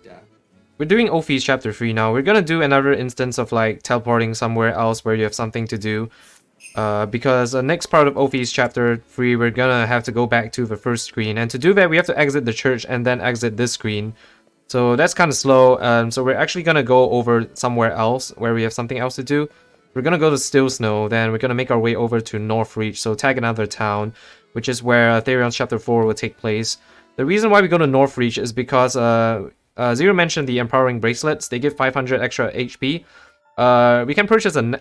We're doing Ophi's chapter 3 now. We're gonna do another instance of like teleporting somewhere else where you have something to do. Because the next part of Ophi's chapter 3, we're gonna have to go back to the first screen. And to do that, we have to exit the church and then exit this screen. So that's kind of slow. So we're actually gonna go over somewhere else where we have something else to do. We're gonna go to Still Snow, then we're gonna make our way over to Northreach, so tag another town, which is where Therion's chapter 4 will take place. The reason why we go to Northreach is because Zero mentioned the empowering bracelets. They give 500 extra HP. We can purchase an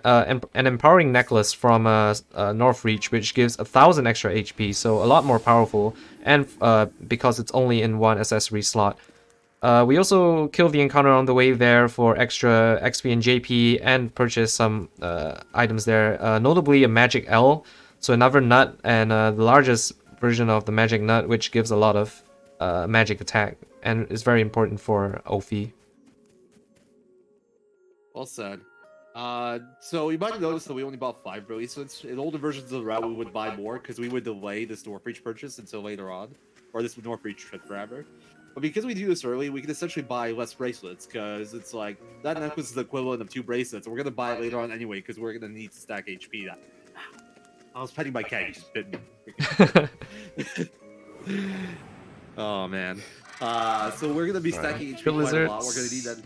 empowering necklace from Northreach, which gives 1,000 extra HP, so a lot more powerful, and because it's only in one accessory slot. We also killed the encounter on the way there for extra XP and JP, and purchased some items there, notably a magic L, so another nut, and the largest version of the magic nut, which gives a lot of magic attack, and is very important for Ophi. Well said. So you might have noticed that we only bought 5 bracelets. In older versions of the route, we would buy more because we would delay this Northreach purchase until later on, or this Northreach trip forever. But because we do this early, we can essentially buy less bracelets because it's like that necklace is the equivalent of 2 bracelets. And we're gonna buy it later on anyway because we're gonna need to stack HP. I was petting my cat, he just bit me. Oh man. So we're gonna be stacking HP quite a lot. We're gonna need that.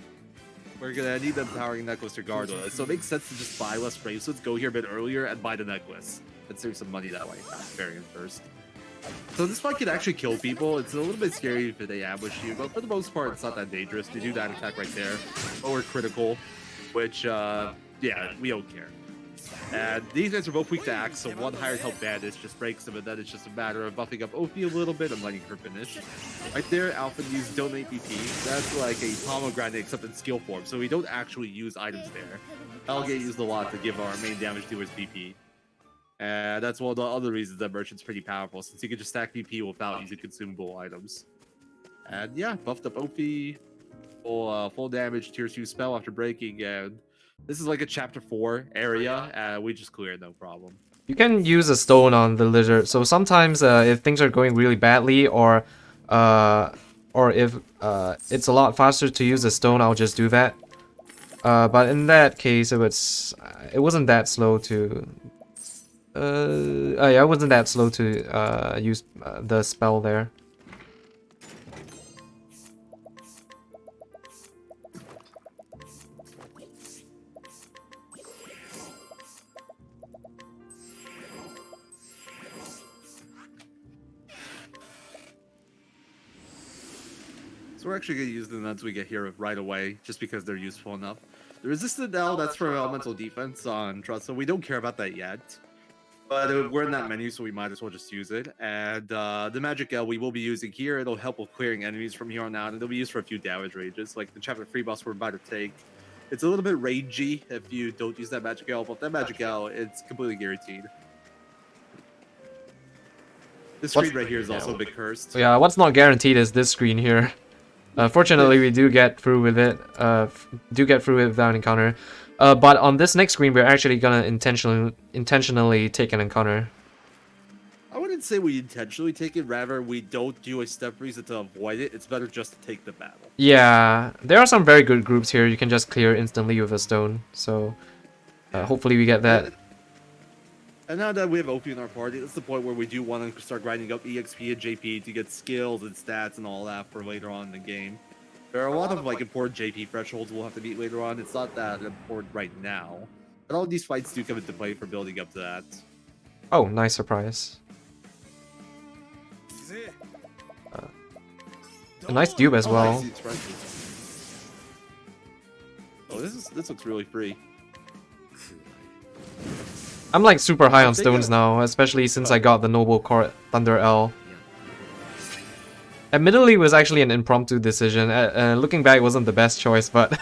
We're gonna need the empowering necklace regardless. So it makes sense to just buy less bracelets, go here a bit earlier, and buy the necklace. And save some money that way. Variant first. So this fight can actually kill people. It's a little bit scary if they ambush you, but for the most part, it's not that dangerous. They do that attack right there. Lower critical, which, yeah, we don't care. And these guys are both weak to axe, so one hired help bandage just breaks them, and then it's just a matter of buffing up Ophi a little bit and letting her finish. Right there, Alpha used Donate BP. That's like a pomegranate except in skill form, so we don't actually use items there. Elgate used a lot to give our main damage dealers BP. And that's one of the other reasons that Merchant's pretty powerful, since you can just stack BP without using consumable items. And yeah, buffed up Ophi, full damage, tier 2 spell after breaking, and this is like a chapter 4 area, we just cleared no problem. You can use a stone on the lizard, so sometimes if things are going really badly, or if it's a lot faster to use a stone, I'll just do that. But in that case, it wasn't that slow to. Yeah, it wasn't that slow to use the spell there. So we're actually going to use the nuns we get here right away, just because they're useful enough. The resistant L, that's for elemental defense on Trust, so we don't care about that yet. But we're in that menu, so we might as well just use it. And the magic L we will be using here, it'll help with clearing enemies from here on out, and it'll be used for a few damage rages, like the chapter 3 boss we're about to take. It's a little bit ragey if you don't use that magic L, but that magic L, it's completely guaranteed. This screen right here is also a bit cursed. Yeah, what's not guaranteed is this screen here. Fortunately, we do get through with it. Without encounter. But on this next screen, we're actually gonna intentionally take an encounter. I wouldn't say we intentionally take it. Rather, we don't do a step reason to avoid it. It's better just to take the battle. Yeah, there are some very good groups here. You can just clear instantly with a stone. So hopefully we get that. And now that we have OP in our party, that's the point where we do want to start grinding up EXP and JP to get skills and stats and all that for later on in the game. There are a lot of like important JP thresholds we'll have to meet later on. It's not that important right now, but all these fights do come into play for building up to that. Oh, nice surprise. A nice dupe as well. Oh, this looks really free. I'm like super high on stones now, especially since I got the Noble Court Thunder L. Admittedly, it was actually an impromptu decision. Looking back, it wasn't the best choice, but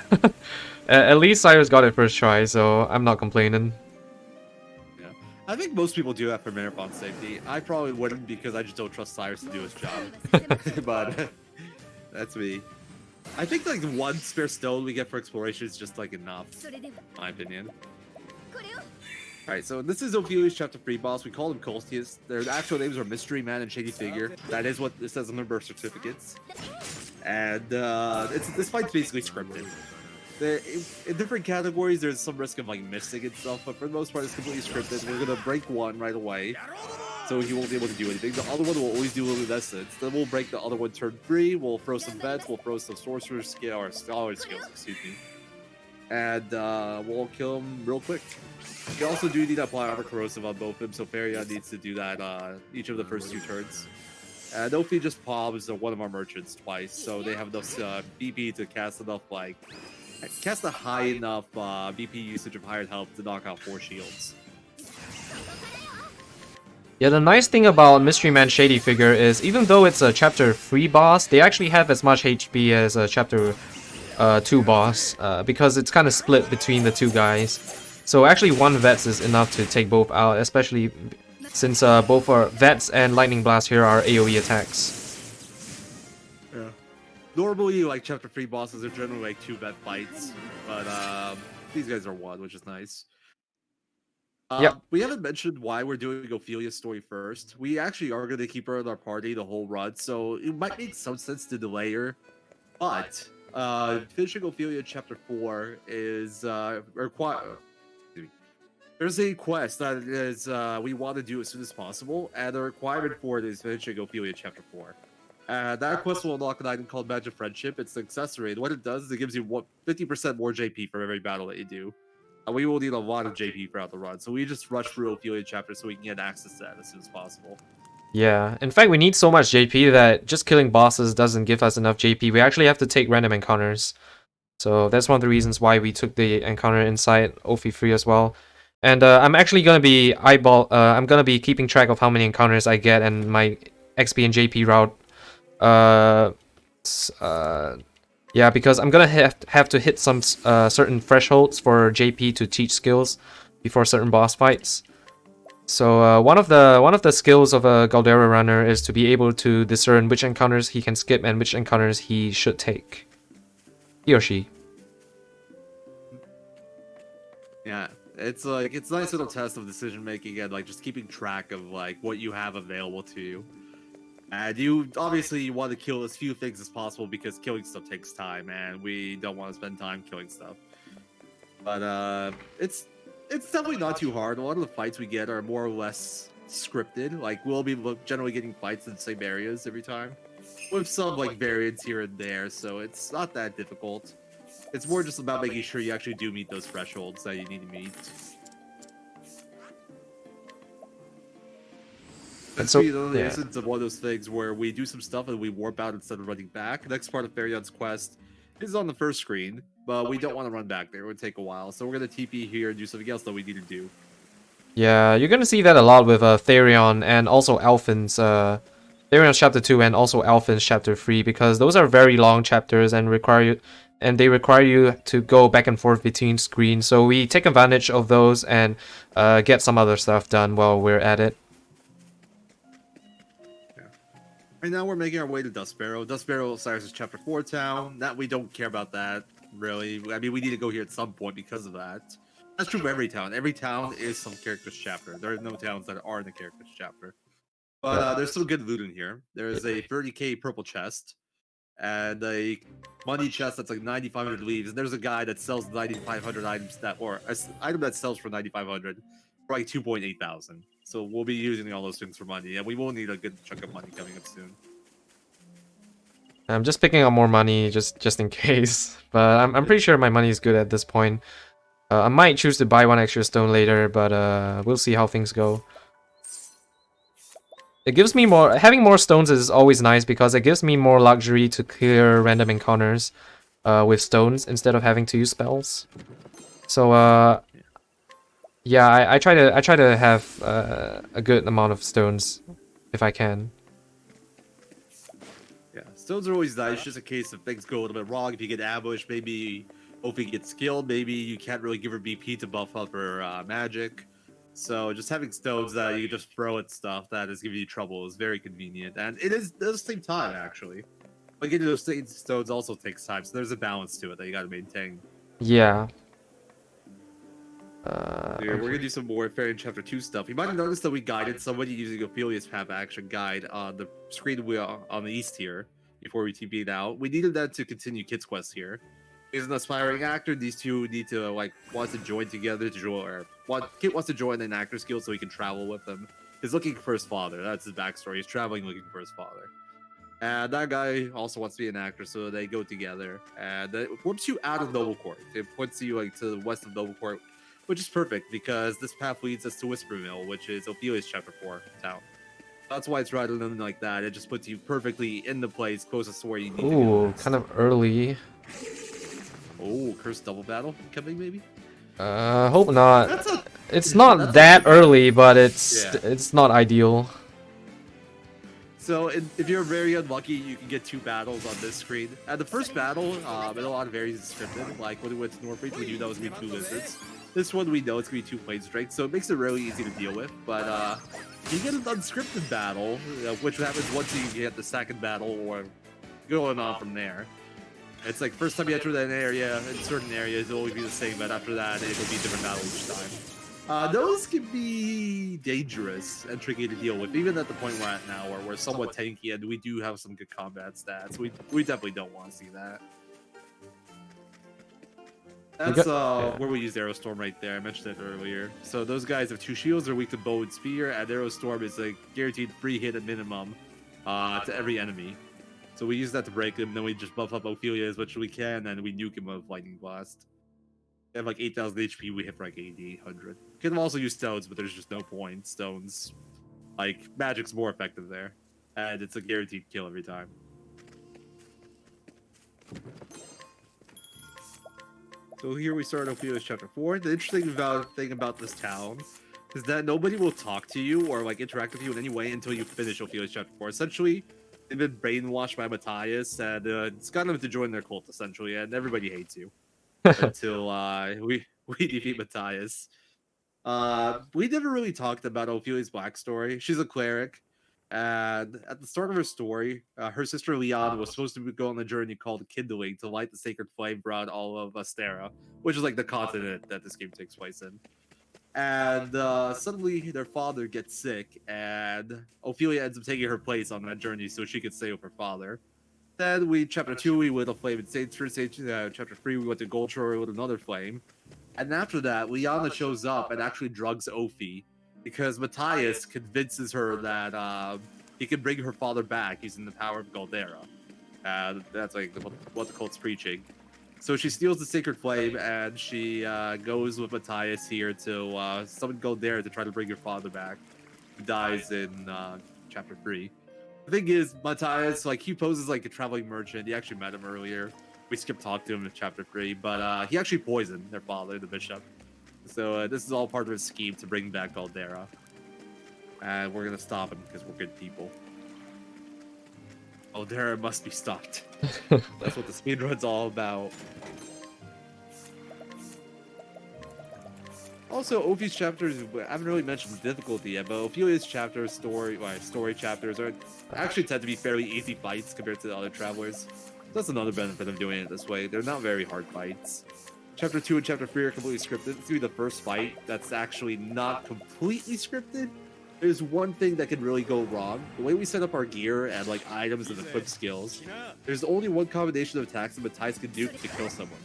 at least Cyrus got it first try, so I'm not complaining. Yeah, I think most people do that for marathon safety. I probably wouldn't because I just don't trust Cyrus to do his job. But that's me. I think like the one spare stone we get for exploration is just like enough, in my opinion. Alright, so this is Ophelia's Chapter 3 boss. We call them Colstius. Their actual names are Mystery Man and Shady Figure. That is what it says on their birth certificates. And this fight's basically scripted. In different categories, there's some risk of like missing and stuff, but for the most part, it's completely scripted. We're gonna break one right away, so he won't be able to do anything. The other one will always do luminescence. Then we'll break the other one turn 3. We'll throw some vets. We'll throw some sorcerer skill or scholar skills, excuse me, and we'll kill him real quick. You also do need to apply Armor Corrosive on both of them, so Faria needs to do that each of the first 2 turns. And Ophi just palms one of our merchants twice, so they have enough BP to cast enough, like, cast a high enough BP usage of hired help to knock out 4 shields. Yeah, the nice thing about Mystery Man Shady Figure is even though it's a Chapter 3 boss, they actually have as much HP as a Chapter 2 boss, because it's kind of split between the 2 guys. So actually 1 Vets is enough to take both out, especially since both our Vets and Lightning Blast here are AoE attacks. Yeah. Normally, like, Chapter 3 bosses are generally like 2 Vet fights, but these guys are 1, which is nice. Yep. We haven't mentioned why we're doing Ophelia's story first. We actually are going to keep her in our party the whole run, so it might make some sense to delay her. But finishing Ophelia Chapter 4 is required. There's a quest that is we want to do as soon as possible, and the requirement for it is finishing Ophelia Chapter 4. That quest will unlock an item called Magic Friendship. It's an accessory, and what it does is it gives you 50% more JP for every battle that you do. And we will need a lot of JP throughout the run, so we just rush through Ophelia Chapter so we can get access to that as soon as possible. Yeah, in fact, we need so much JP that just killing bosses doesn't give us enough JP. We actually have to take random encounters. So that's one of the reasons why we took the encounter inside Ophi 3 as well. And I'm actually gonna be I'm gonna be keeping track of how many encounters I get and my XP and JP route. Yeah, because I'm gonna have to hit some certain thresholds for JP to teach skills before certain boss fights. So one of the skills of a Goldera runner is to be able to discern which encounters he can skip and which encounters he should take. He or she. Yeah. It's like it's a nice little test of decision making and like just keeping track of like what you have available to you. And you obviously want to kill as few things as possible because killing stuff takes time, and we don't want to spend time killing stuff. But it's definitely not too hard. A lot of the fights we get are more or less scripted. Like we'll be generally getting fights in the same areas every time, with some like variants here and there. So it's not that difficult. It's more just about making sure you actually do meet those thresholds that you need to meet. And So, another yeah. instance of one of those things where we do some stuff and we warp out instead of running back. The next part of Therion's quest is on the first screen, but we don't want to run back there. It would take a while. So we're going to TP here and do something else that we need to do. Yeah, you're gonna see that a lot with Therion and also Alphen's Therion's chapter 2 and also Alphen's chapter 3, because those are very long chapters and they require you to go back and forth between screens. So we take advantage of those and get some other stuff done while we're at it. Yeah. Right now we're making our way to Dustbarrow. Dustbarrow Osiris' chapter 4 town. That we don't care about that, really. I mean, we need to go here at some point because of that. That's true of every town. Every town is some character's chapter. There are no towns that aren't a character's chapter. But there's some good loot in here. There's a 30k purple chest and a money chest that's like 9,500 leaves. And there's a guy that sells 9,500 items or an item that sells for 9,500 for like 2.8 thousand. So we'll be using all those things for money, and we will need a good chunk of money coming up soon. I'm just picking up more money just in case, but I'm pretty sure my money is good at this point. I might choose to buy one extra stone later, but we'll see how things go. It gives me more... Having more stones is always nice because it gives me more luxury to clear random encounters with stones instead of having to use spells. So yeah, I try to have a good amount of stones if I can. Yeah, stones are always nice, just in case if things go a little bit wrong. If you get ambushed, maybe Ophi gets killed, maybe you can't really give her BP to buff up her magic. So just having stones that you just throw at stuff that is giving you trouble is very convenient, and it is at the same time actually. But getting those stones also takes time, so there's a balance to it that you got to maintain. Yeah. We're gonna do some more Fairy Chapter 2 stuff. You might have noticed that we guided somebody using Ophelia's Path Action guide on the screen on the east here before we TP'd out. We needed that to continue Kit's quest here. He's an aspiring actor. These two need to want to join together to join. Kit wants to join an actor's guild so he can travel with them. He's looking for his father. That's his backstory. He's traveling looking for his father. And that guy also wants to be an actor, so they go together. And it warps you out of Noble Court. It puts you to the west of Noble Court, which is perfect because this path leads us to Whispermill, which is Ophelia's chapter 4 town. That's why it's routed in like that. It just puts you perfectly in the place closest to where you need to go. Ooh, kind of early. Oh, cursed double battle coming maybe? Hope not. It's not that early, but it's not ideal. So if you're very unlucky, you can get 2 battles on this screen. At the first battle, in a lot of areas it's scripted. Like when we went to Northbreach, we knew that was going to be 2 lizards. This one we know it's going to be 2 planes straight, so it makes it really easy to deal with. But you get an unscripted battle, which happens once you get the second battle or going on from there. It's like first time you enter that area, in certain areas it'll always be the same, but after that it'll be a different battle each time. Those can be dangerous and tricky to deal with, even at the point we're at now, where we're somewhat tanky and we do have some good combat stats. We definitely don't want to see that. That's where we use Aerostorm right there. I mentioned it earlier. So those guys have 2 shields, they're weak to bow and spear, and Aerostorm is a guaranteed free hit at minimum to every enemy. So we use that to break him, then we just buff up Ophelia as much as we can, and we nuke him with Lightning Blast. They have like 8,000 HP, we hit for like 8,800. Can also use stones, but there's just no point. Stones, magic's more effective there. And it's a guaranteed kill every time. So here we start Ophelia's chapter 4. The interesting thing about this town is that nobody will talk to you or interact with you in any way until you finish Ophelia's chapter 4. Essentially, they've been brainwashed by Matthias, and it's gotten them to join their cult, essentially, and everybody hates you. Until we defeat Matthias. We never really talked about Ophelia's backstory. She's a cleric, and at the start of her story, her sister Leon was supposed to go on a journey called Kindling to light the sacred flame around all of Astera, which is the continent that this game takes place in. And suddenly their father gets sick, and Ophelia ends up taking her place on that journey so she could stay with her father. Then chapter 2, we went to Flame and Saints. Chapter 3, we went to Goldera with another flame. And after that, Liana shows up and actually drugs Ophi because Matthias convinces her that he can bring her father back using the power of Goldera. That's what the cult's preaching. So she steals the sacred flame and she goes with Matthias here to summon Goldera to try to bring her father back. who dies in chapter 3. The thing is, Matthias, like, he poses like a traveling merchant. You actually met him earlier. We skipped talk to him in chapter 3, but he actually poisoned their father, the bishop. So this is all part of his scheme to bring back Goldera. And we're gonna stop him because we're good people. Goldera must be stopped. That's what the speedrun's all about. Also, Ophi's chapters, I haven't really mentioned the difficulty yet, but Ophelia's chapters, story chapters, are actually tend to be fairly easy fights compared to the other travelers. That's another benefit of doing it this way. They're not very hard fights. Chapter 2 and Chapter 3 are completely scripted. It's gonna be the first fight that's actually not completely scripted. There's one thing that can really go wrong. The way we set up our gear and like items and equip skills, there's only one combination of attacks that Matthias can do to kill someone.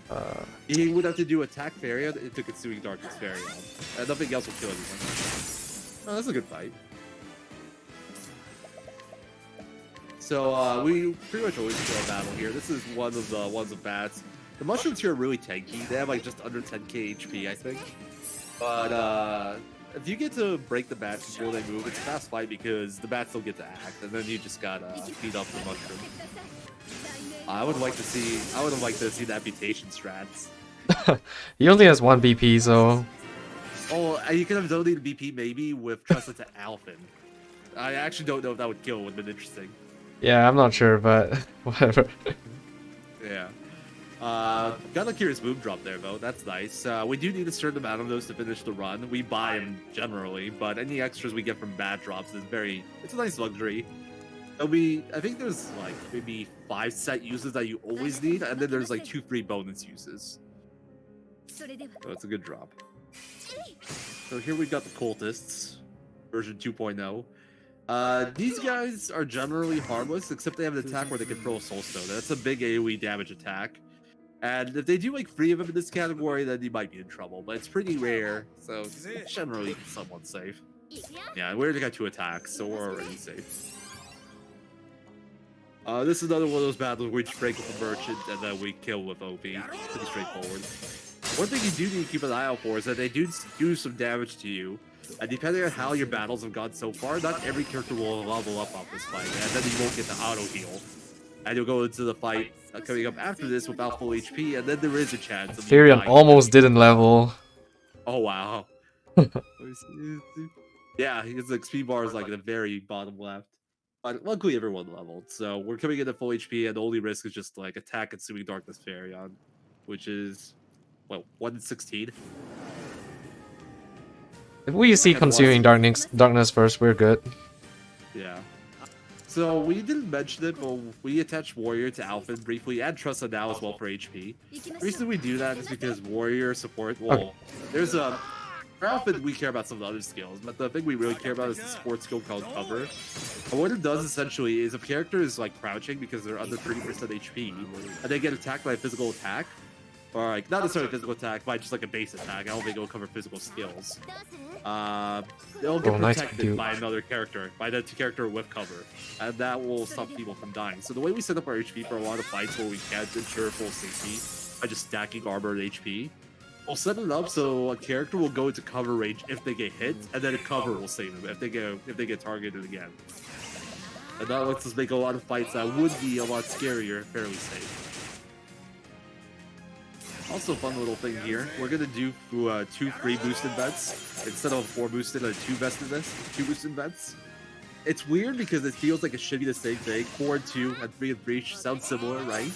He would have to do attack Varian into Consuming Darkness Varian. And nothing else will kill anyone. Oh, that's a good fight. So we pretty much always kill a battle here. This is one of the ones of bats. The mushrooms here are really tanky. They have like just under 10k HP, I think. But if you get to break the bats before they move, it's a fast fight because the bats don't get to act, and then you just gotta feed up the mushroom. I would like to see the amputation strats. He only has 1 BP, so... Oh, you could have donated BP maybe with Trust to Alphin. I actually don't know if that would kill. It would have been interesting. Yeah, I'm not sure, but whatever. Yeah. Got a curious move drop there, though. That's nice. We do need a certain amount of those to finish the run. We buy them generally, but any extras we get from bad drops is it's a nice luxury. I think there's like maybe 5 set uses that you always need, and then there's like 2 free bonus uses. So it's a good drop. So here we got the cultists, version 2.0. These guys are generally harmless, except they have an attack where they control Soul Stone. That's a big AoE damage attack. And if they do like 3 of them in this category, then you might be in trouble. But it's pretty rare, so it's generally somewhat safe. Yeah, we already got 2 attacks, so we're already safe. This is another one of those battles where we just break with the merchant and then we kill with OP. Pretty straightforward. One thing you do need to keep an eye out for is that they do some damage to you. And depending on how your battles have gone so far, not every character will level up off this fight, and then you won't get the auto heal. And you'll go into the fight coming up after this without full HP, and then there is a chance of Varian almost didn't level. Oh wow. Yeah, his XP bar is like at the very bottom left. But luckily everyone leveled, so we're coming in at full HP, and the only risk is just like attack Consuming Darkness Varian, which is, well, 116. If we see Consuming Darkness first, we're good. Yeah. So we didn't mention it, but we attached Warrior to Alpha briefly, and Trust now as well for HP. The reason we do that is because Warrior support, well, there's a... For Alpha, we care about some of the other skills, but the thing we really care about is the support skill called Cover. And what it does essentially is if a character is like crouching because they're under 30% HP, and they get attacked by a physical attack, or like not necessarily physical attack, but just like a base attack. I don't think it'll cover physical skills. They'll get protected by another character, by the character with cover, and that will stop people from dying. So the way we set up our HP for a lot of fights where we can't ensure full safety by just stacking armor and HP, we'll set it up so a character will go into cover range if they get hit, and then a cover will save them if they get targeted again. And that lets us make a lot of fights that would be a lot scarier fairly safe. Also, fun little thing here. We're gonna do 2 free boosted vets instead of 4 boosted and 2 boosted vets. It's weird because it feels like it should be the same thing. 4 and 2 and 3 and 3 sounds similar, right?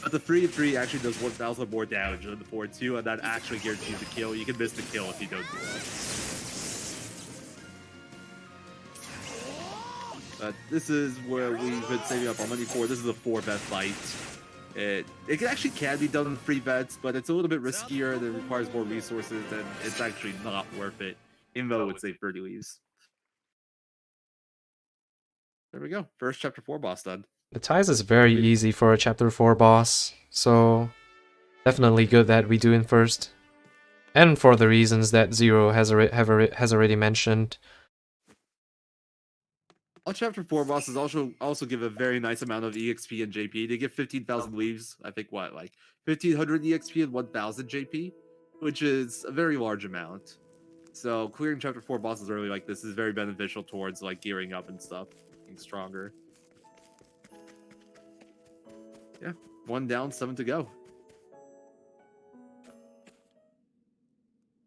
But the 3 and 3 actually does 1,000 more damage than the 4 and 2, and that actually guarantees the kill. You can miss the kill if you don't do that. But this is where we've been saving up our money for. This is a 4 vet fight. It can be done with free vets, but it's a little bit riskier and it requires more resources, and it's actually not worth it, even though it's a 30 leaves. There we go. First chapter 4 boss done. The ties is very easy for a chapter 4 boss, so definitely good that we do it first. And for the reasons that Zero has already mentioned. All chapter 4 bosses also give a very nice amount of EXP and JP. They give 15,000 leaves, I think what, like 1,500 EXP and 1,000 JP, which is a very large amount. So clearing chapter 4 bosses early like this is very beneficial towards like gearing up and stuff, getting stronger. Yeah, 1 down, 7 to go.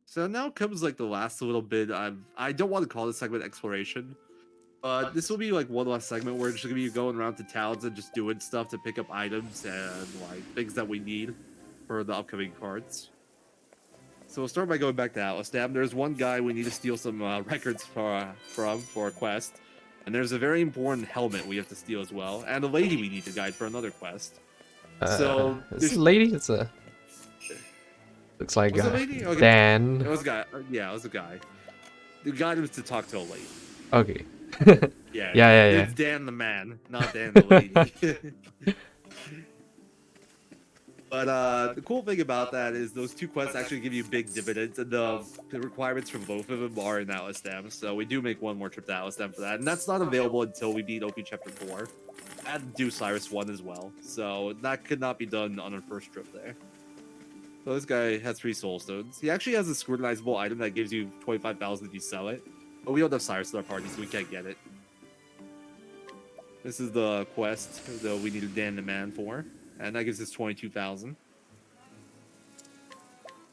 So now comes like the last little bit. I don't want to call this segment exploration, but this will be like one last segment where it's just gonna be going around to towns and just doing stuff to pick up items and like things that we need for the upcoming cards. So we'll start by going back to Atlas Dam. There's one guy we need to steal some records from for a quest, and there's a very important helmet we have to steal as well, and a lady we need to guide for another quest. So is this a lady? It's a looks like was it a lady? Okay. Dan. It was a guy. Yeah, it was a guy. The guy was to talk to a lady. Okay. Yeah. It's Dan the man, not Dan the lady. But the cool thing about that is those 2 quests actually give you big dividends, and the requirements from both of them are in Atlas Dam. So we do make one more trip to Atlas Dam for that, and that's not available until we beat OP Chapter 4 and do Cyrus 1 as well. So that could not be done on our first trip there. So this guy has 3 soul stones. He actually has a scrutinizable item that gives you 25,000 if you sell it, but we don't have Cyrus in our party, so we can't get it. This is the quest that we need Dan the man for. And that gives us 22,000.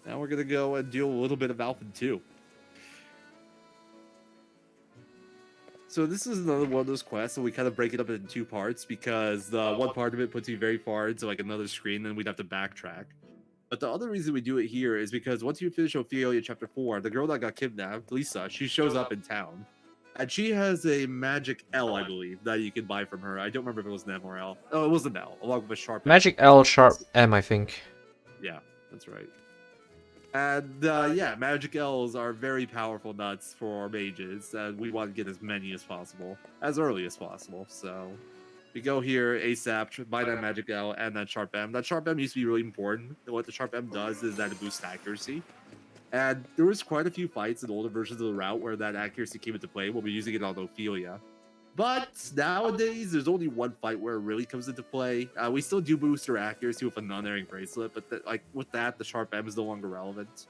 Now we're gonna go and do a little bit of Alpha 2. So this is another one of those quests, and we kind of break it up into 2 parts because the one part of it puts you very far into like another screen, and we'd have to backtrack. But the other reason we do it here is because once you finish Ophelia Chapter 4, the girl that got kidnapped, Lisa, she shows up in town. And she has a magic L, I believe, that you can buy from her. I don't remember if it was an M or L. Oh, it was an L, along with a sharp M. Magic L, sharp M, I think. Yeah, that's right. And yeah, magic L's are very powerful nuts for mages, and we want to get as many as possible, as early as possible. So we go here ASAP, buy that magic L and that sharp M. That sharp M used to be really important. And what the sharp M does is that it boosts accuracy. And there was quite a few fights in older versions of the route where that accuracy came into play. We'll be using it on Ophelia. But nowadays, there's only one fight where it really comes into play. We still do boost our accuracy with a non-erring bracelet, but like with that, the sharp M is no longer relevant.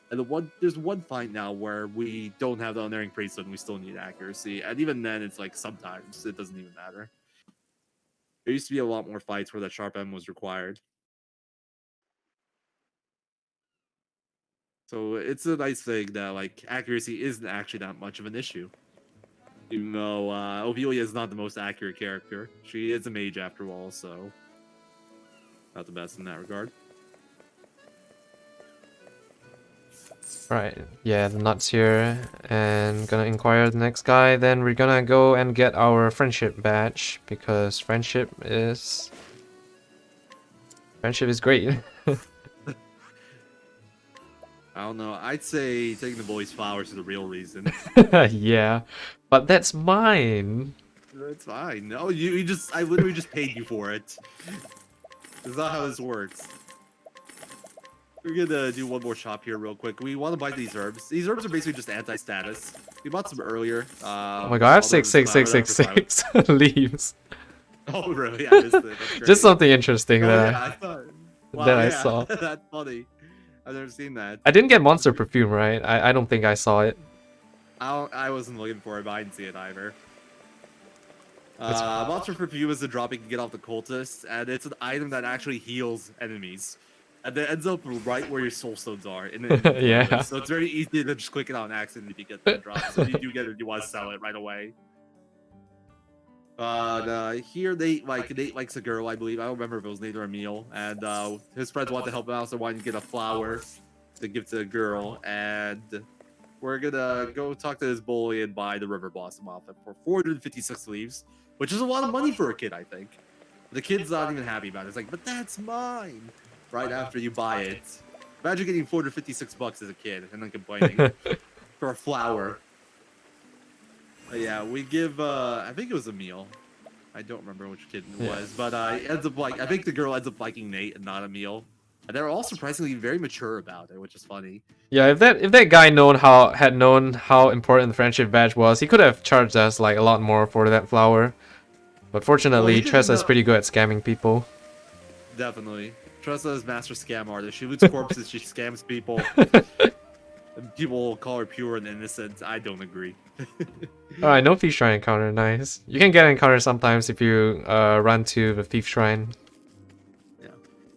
And there's one fight now where we don't have the unerring bracelet and we still need accuracy. And even then, it's like sometimes it doesn't even matter. There used to be a lot more fights where that sharp M was required. So it's a nice thing that like accuracy isn't actually that much of an issue. Even though Ophelia is not the most accurate character. She is a mage after all, so not the best in that regard. Right, yeah, the nuts here, and gonna inquire the next guy. Then we're gonna go and get our friendship badge, because friendship is great. I don't know. I'd say taking the boys' flowers is the real reason. Yeah, but that's mine. It's fine. No, I literally just paid you for it. That's not how this works. We're gonna do one more shop here real quick. We want to buy these herbs. These herbs are basically just anti-status. We bought some earlier. Oh my god, I have 66666 leaves. Oh really? I missed it. Just something interesting I I saw. That's funny. I've never seen that. I didn't get monster perfume, right? I don't think I saw it. I wasn't looking for it, but I didn't see it either. Monster perfume is a drop you can get off the cultists, and it's an item that actually heals enemies. And then ends up right where your soul stones are. Yeah. So it's very easy to just click it on accident if you get the drop. So if you do get it, you want to sell it right away. Here Nate likes a girl, I believe. I don't remember if it was Nate or Emil. And his friends want to help him out, so wanting to get a flower to give to a girl. And we're gonna go talk to this bully and buy the river blossom off him for 456 leaves, which is a lot of money for a kid, I think. The kid's not even happy about it. It's like, but that's mine. Right after you buy it. Imagine getting 456 bucks as a kid and then complaining for a flower. But yeah, we give I think it was Emil. I don't remember which kid it was, but ends up I think the girl ends up liking Nate and not Emil. And they're all surprisingly very mature about it, which is funny. Yeah, if that guy had known how important the friendship badge was, he could have charged us like a lot more for that flower. But fortunately, Tressa is pretty good at scamming people. Definitely. Tressa is master scam artist. She loots corpses, she scams people. People call her pure and innocent. I don't agree. Alright, no Thief Shrine encounter, nice. You can get an encounter sometimes if you run to the Thief Shrine. Yeah.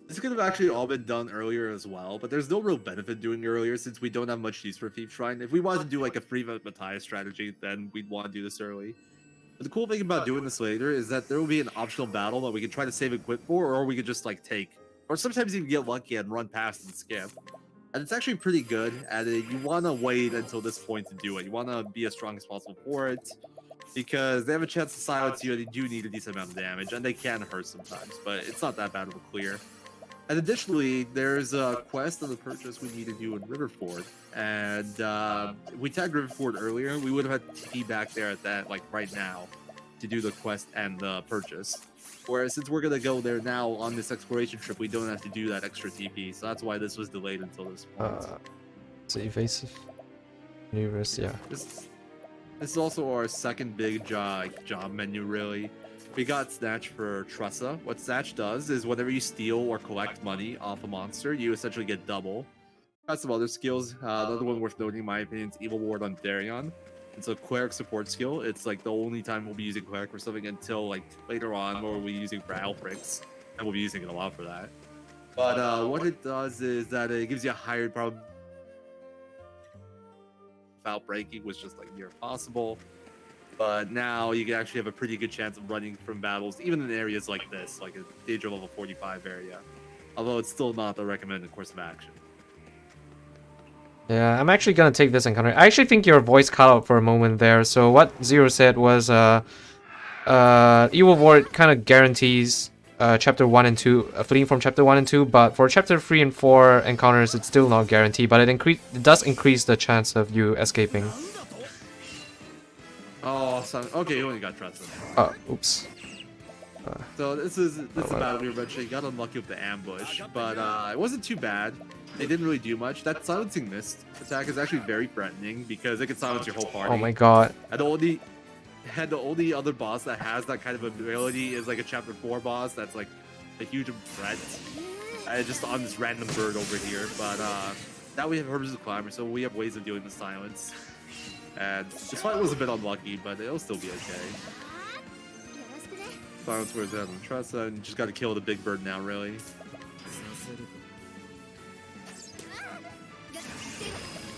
This could have actually all been done earlier as well, but there's no real benefit doing it earlier since we don't have much use for Thief Shrine. If we wanted to do like a free Matthias strategy, then we'd want to do this early. But the cool thing about doing this later is that there will be an optional battle that we can try to save and quit for, or we could just like take, or sometimes even get lucky and run past and skip. And it's actually pretty good at it. You want to wait until this point to do it. You want to be as strong as possible for it, because they have a chance to silence you and they do need a decent amount of damage, and they can hurt sometimes, but it's not that bad of a clear. And additionally, there's a quest and the purchase we need to do in Riverford. And if we tagged Riverford earlier, we would have had TP back there at that, like right now, to do the quest and the purchase. Whereas since we're going to go there now on this exploration trip, we don't have to do that extra TP. So that's why this was delayed until this point. So evasive. Maneuvers, yeah. This is also our second big job menu, really. We got Snatch for Tressa. What Snatch does is whenever you steal or collect money off a monster, you essentially get double. Got some other skills. Another one worth noting, in my opinion, is Evil Ward on Darion. It's a cleric support skill. It's like the only time we'll be using cleric for something until like later on, where we'll be using for Alfrix, and we'll be using it a lot for that. But what it does is that it gives you a higher probability without breaking, was just like near impossible. But now you can actually have a pretty good chance of running from battles, even in areas like this, like a danger level 45 area. Although it's still not the recommended course of action. Yeah, I'm actually gonna take this encounter. I actually think your voice cut out for a moment there. So what Zero said was, Evil Ward kind of guarantees chapter 1 and 2, fleeing from chapter 1 and 2, but for chapter 3 and 4 encounters, it's still not guaranteed, but it does increase the chance of you escaping. Oh, so, okay, you only got Tressa. Oh, oops. So this is a battle we were mentioning. Got unlucky with the ambush, but it wasn't too bad. It didn't really do much. That silencing mist attack is actually very threatening because it can silence your whole party. Oh my god. And the only other boss that has that kind of ability is like a chapter 4 boss that's like a huge threat. Just on this random bird over here. But now we have Herbs of Climber, so we have ways of dealing with silence. And this fight was a bit unlucky, but it'll still be okay. Silence where's that on Tressa, and you just gotta kill the big bird now, really.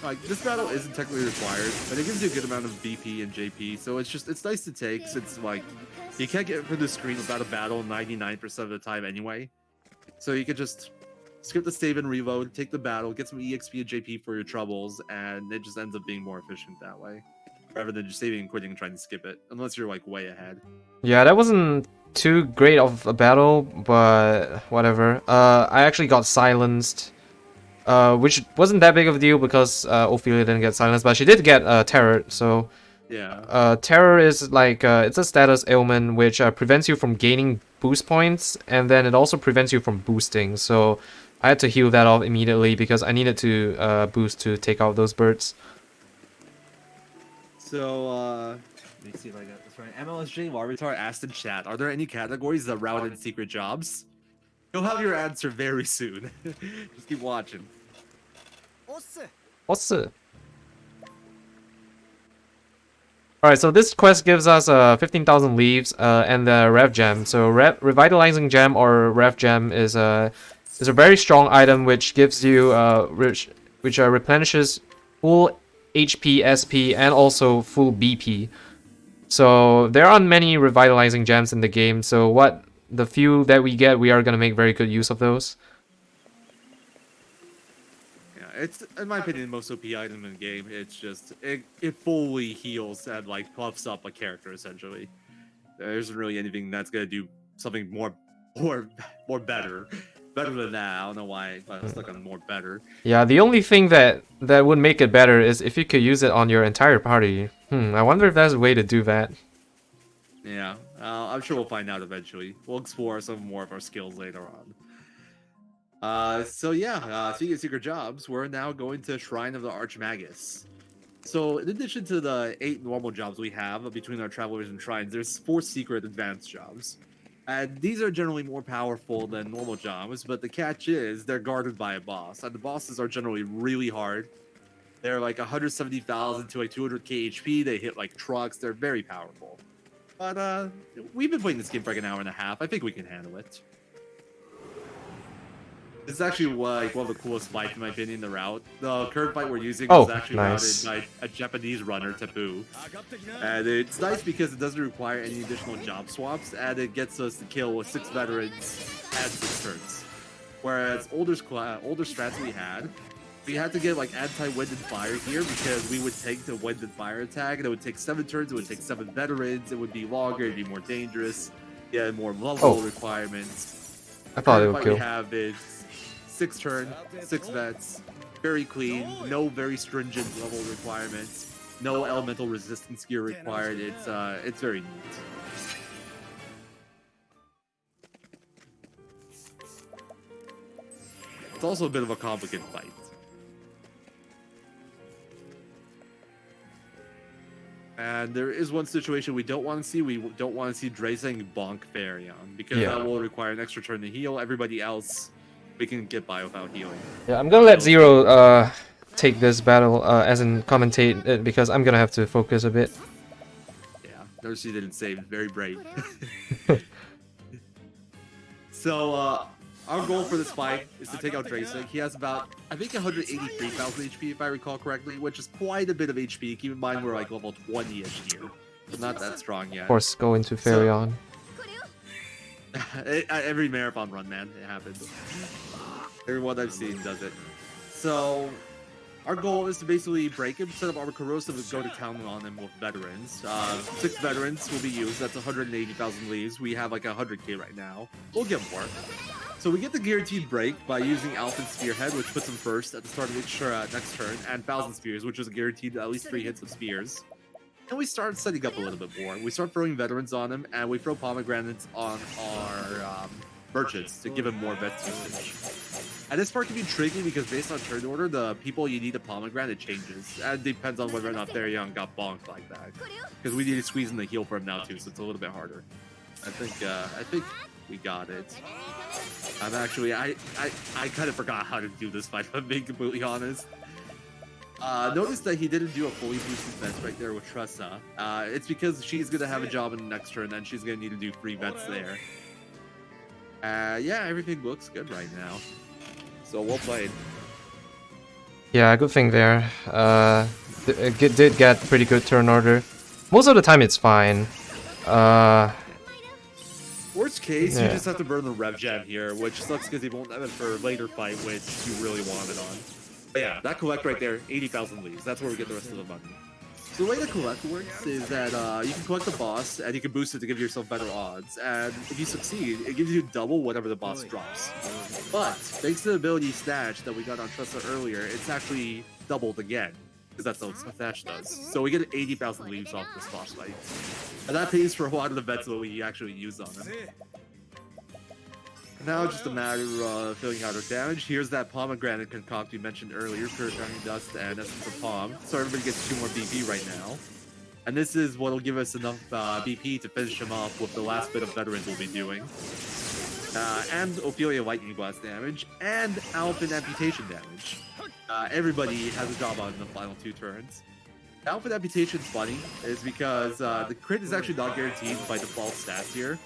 Like, this battle isn't technically required, but it gives you a good amount of BP and JP, so it's nice to take since like you can't get for the screen without a battle 99% of the time anyway. So you could just skip the save and reload, take the battle, get some EXP and JP for your troubles, and it just ends up being more efficient that way. Rather than just saving and quitting and trying to skip it, unless you're like way ahead. Yeah, that wasn't too great of a battle, but whatever. I actually got silenced. Which wasn't that big of a deal because Ophelia didn't get silenced, but she did get Terror, so... Yeah. Terror is like, it's a status ailment which prevents you from gaining boost points, and then it also prevents you from boosting, so I had to heal that off immediately because I needed to boost to take out those birds. So, let me see if I got this right. MLSJ Larvitar asked in chat, are there any categories that route in secret jobs? You'll have your answer very soon. Just keep watching. Awesome. Alright, so this quest gives us 15,000 leaves and the Rev Gem. So Revitalizing Gem or Rev Gem is a very strong item which gives you which replenishes full HP, SP, and also full BP. So there aren't many Revitalizing Gems in the game, so the few that we get, we are going to make very good use of those. It's, in my opinion, the most OP item in the game. It's just, it fully heals and, like, puffs up a character, essentially. There isn't really anything that's gonna do something more better. Better than that. I don't know why I stuck on more better. Yeah, the only thing that would make it better is if you could use it on your entire party. I wonder if there's a way to do that. Yeah, I'm sure we'll find out eventually. We'll explore some more of our skills later on. So yeah, speaking of secret jobs, we're now going to Shrine of the Archmagus. So in addition to the 8 normal jobs we have between our travelers and shrines, there's 4 secret advanced jobs. And these are generally more powerful than normal jobs, but the catch is they're guarded by a boss, and the bosses are generally really hard. They're like 170,000 to like 200k HP. They hit like trucks. They're very powerful. But we've been playing this game for like an hour and a half. I think we can handle it. This is actually like one of the coolest fights in my opinion. The route, the current fight we're using is actually nice. routed by a Japanese runner, Tapu, and it's nice because it doesn't require any additional job swaps, and it gets us to kill with 6 veterans and 6 turns. Whereas older strats we had to get like anti-wind and fire here because we would take the wind and fire attack, and it would take 7 turns. It would take 7 veterans. It would be longer. It'd be more dangerous. Yeah, more level requirements. I thought it would kill. We have is 6 turn, 6 vets, very clean, no very stringent level requirements, no elemental resistance gear required. It's very neat. It's also a bit of a complicated fight. And there is one situation we don't want to see. We don't want to see Drazing bonk Farion because that will require an extra turn to heal. Everybody else, we can get by without healing. Yeah, I'm gonna let Zero take this battle as in commentate it because I'm gonna have to focus a bit. Yeah, notice he didn't save. Very brave. So our goal for this fight is to take out Drazing. He has about, I think, 183,000 HP if I recall correctly, which is quite a bit of HP. Keep in mind we're like level 20-ish here. So not that strong yet. Of course, go into Farion. Every marathon run, man, it happens. Everyone I've seen does it. So our goal is to basically break him, set up our corrosive, and go to town on him with veterans. 6 veterans will be used. That's 180,000 leaves. We have like 100k right now. We'll get more. So we get the guaranteed break by using Alpha Spearhead, which puts him first at the start of each next turn, and 1,000 Spears, which is guaranteed at least 3 hits of Spears. And we start setting up a little bit more. We start throwing veterans on him, and we throw pomegranates on our merchants to give him more vets usage. And this part can be tricky because based on turn order, the people you need a pomegranate changes. And it depends on whether or not Therion got bonked like that. Because we need to squeeze in the heal for him now too, so it's a little bit harder. I think we got it. I'm actually, I kind of forgot how to do this fight, if I'm being completely honest. Notice that he didn't do a fully boosted vets right there with Tressa. It's because she's going to have a job in the next turn, and she's going to need to do 3 vets there. Yeah, everything looks good right now. So well played. Yeah, good thing there. It did get pretty good turn order. Most of the time it's fine. Worst case, you just have to burn the rev gem here, which sucks because you won't have it for later fight, which you really want it on. But yeah, that collect right there, 80,000 leaves. That's where we get the rest of the money. So the way the collect works is that you can collect the boss, and you can boost it to give yourself better odds. And if you succeed, it gives you double whatever the boss drops. But thanks to the ability Snatch that we got on Tressa earlier, it's actually doubled again. Because that's what Snatch does. So we get 80,000 leaves off this boss fight. And that pays for a lot of the vets that we actually use on him. Now just a matter of filling out our damage. Here's that pomegranate concoct we mentioned earlier, Pure Shining Dust and Essence of Palm. So everybody gets 2 more BP right now. And this is what will give us enough BP to finish him off with the last bit of veterans we'll be doing. And Ophelia Lightning Blast damage, and Alpin Amputation damage. Everybody has a job on in the final 2 turns. Alpin Amputation's funny, is because the crit is actually not guaranteed by default stats here.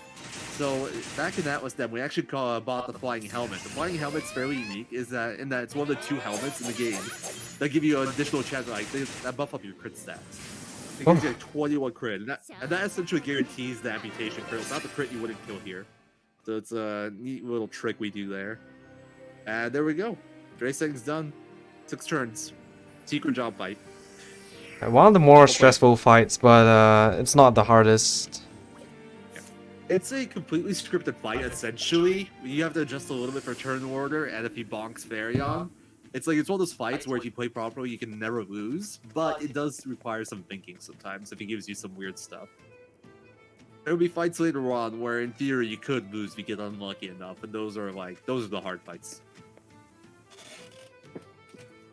So back in Atlas Dem, we actually bought the Flying Helmet. The Flying Helmet's fairly unique, in that it's one of the 2 helmets in the game that give you an additional chance, that buff up your crit stats. It gives you 21 crit, and that essentially guarantees the amputation crit. It's not the crit you wouldn't kill here. So it's a neat little trick we do there. And there we go. Drazing's done. 6 turns. Secret job fight. One of the more stressful fights, but it's not the hardest. It's a completely scripted fight, essentially. You have to adjust a little bit for turn order, and if he bonks Farion, it's one of those fights where if you play properly, you can never lose, but it does require some thinking sometimes if he gives you some weird stuff. There will be fights later on where, in theory, you could lose if you get unlucky enough, and those are the hard fights.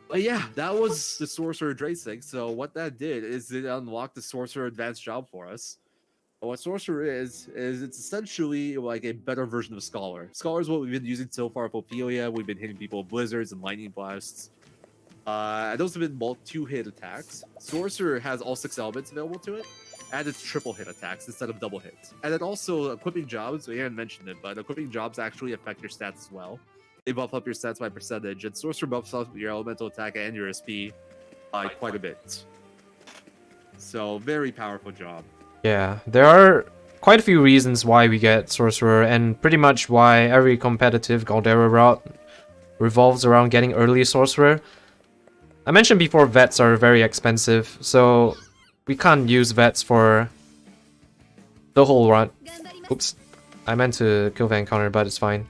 But yeah, that was the Sorcerer Drazing. So what that did is it unlocked the Sorcerer Advanced job for us. What Sorcerer is it's essentially like a better version of Scholar. Scholar is what we've been using so far with Ophelia. We've been hitting people with blizzards and lightning blasts. And those have been 2-hit attacks. Sorcerer has all 6 elements available to it, and it's triple hit attacks instead of double hits. And then also equipping jobs, we haven't mentioned it, but equipping jobs actually affect your stats as well. They buff up your stats by percentage, and Sorcerer buffs up your elemental attack and your SP by quite a bit. So, very powerful job. Yeah, there are quite a few reasons why we get Sorcerer, and pretty much why every competitive Goldera route revolves around getting early Sorcerer. I mentioned before vets are very expensive, so we can't use vets for the whole run. Oops, I meant to kill the encounter, but it's fine.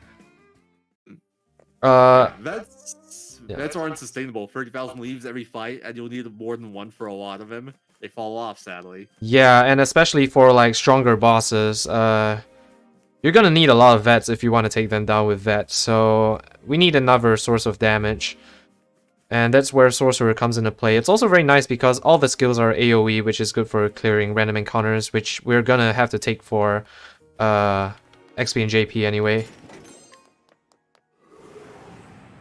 Vets aren't sustainable. 30,000 leaves every fight, and you'll need more than one for a lot of them. They fall off, sadly. Yeah, and especially for like stronger bosses, you're gonna need a lot of vets if you want to take them down with vets. So we need another source of damage, and that's where Sorcerer comes into play. It's also very nice because all the skills are AoE, which is good for clearing random encounters, which we're gonna have to take for XP and JP anyway.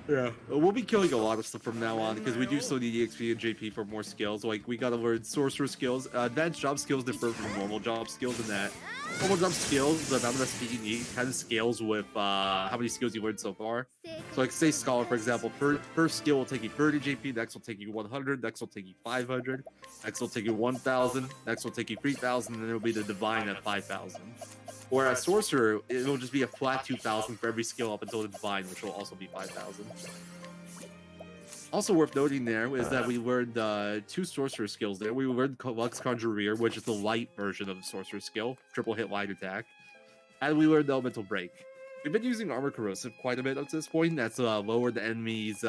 Yeah, we'll be killing a lot of stuff from now on because we do still need EXP and JP for more skills. Like, we gotta learn Sorcerer skills. Advanced job skills differ from normal job skills in that normal job skills, the amount of SP you need, kind of scales with how many skills you learned so far. So, like, say Scholar, for example, first skill will take you 30 JP, next will take you 100, next will take you 500, next will take you 1,000, next will take you 3,000, and then it'll be the Divine at 5,000. Whereas Sorcerer, it'll just be a flat 2,000 for every skill up until the Divine, which will also be 5,000. Also worth noting there is that we learned 2 Sorcerer skills there. We learned Lux Conjurer, which is the light version of the Sorcerer skill, triple hit light attack. And we learned Elemental Break. We've been using Armor Corrosive quite a bit up to this point. That's lowered the enemy's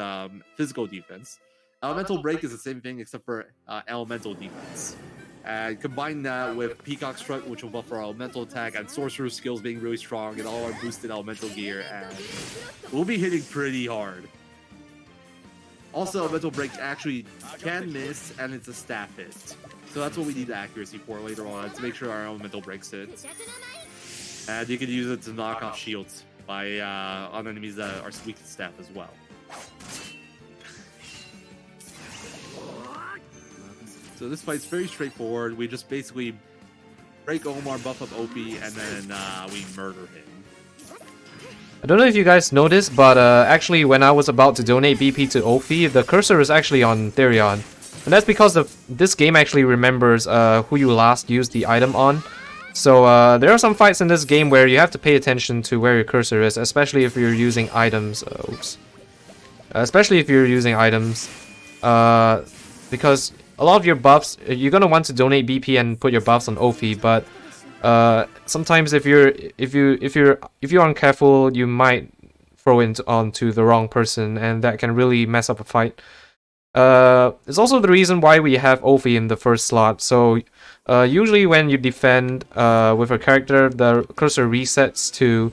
physical defense. Elemental Break is the same thing except for elemental defense. And combine that with Peacock Strut, which will buff our elemental attack, and Sorcerer skills being really strong, and all our boosted elemental gear, and we'll be hitting pretty hard. Also, Elemental Break actually can miss, and it's a staff hit. So that's what we need accuracy for later on, to make sure our Elemental Breaks hit. And you can use it to knock off shields by on enemies that are weak to staff as well. So this fight's very straightforward. We just basically break Omar, buff up OP, and then we murder him. I don't know if you guys noticed, but actually when I was about to donate BP to Ophi, the cursor is actually on Therion. And that's because this game actually remembers who you last used the item on. So there are some fights in this game where you have to pay attention to where your cursor is, especially if you're using items. Especially if you're using items, because a lot of your buffs, you're gonna want to donate BP and put your buffs on Ophi, but sometimes if you aren't careful, you might throw it onto the wrong person, and that can really mess up a fight. It's also the reason why we have Ophi in the first slot. So usually when you defend with a character, the cursor resets to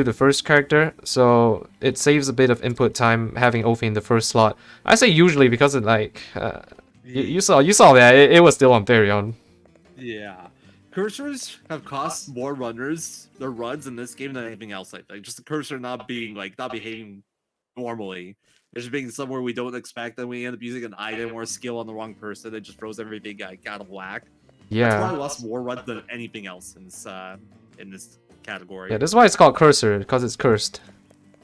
the first character, so it saves a bit of input time having Ophi in the first slot. I say usually because it like you saw that it was still on Therion. Yeah, cursors have cost more their runs in this game than anything else. I think just the cursor not behaving normally. It's just being somewhere we don't expect, and we end up using an item or a skill on the wrong person. It just throws everything out of whack. Yeah, that's why I lost more runs than anything else in this category. Yeah, that's why it's called cursor, because it's cursed.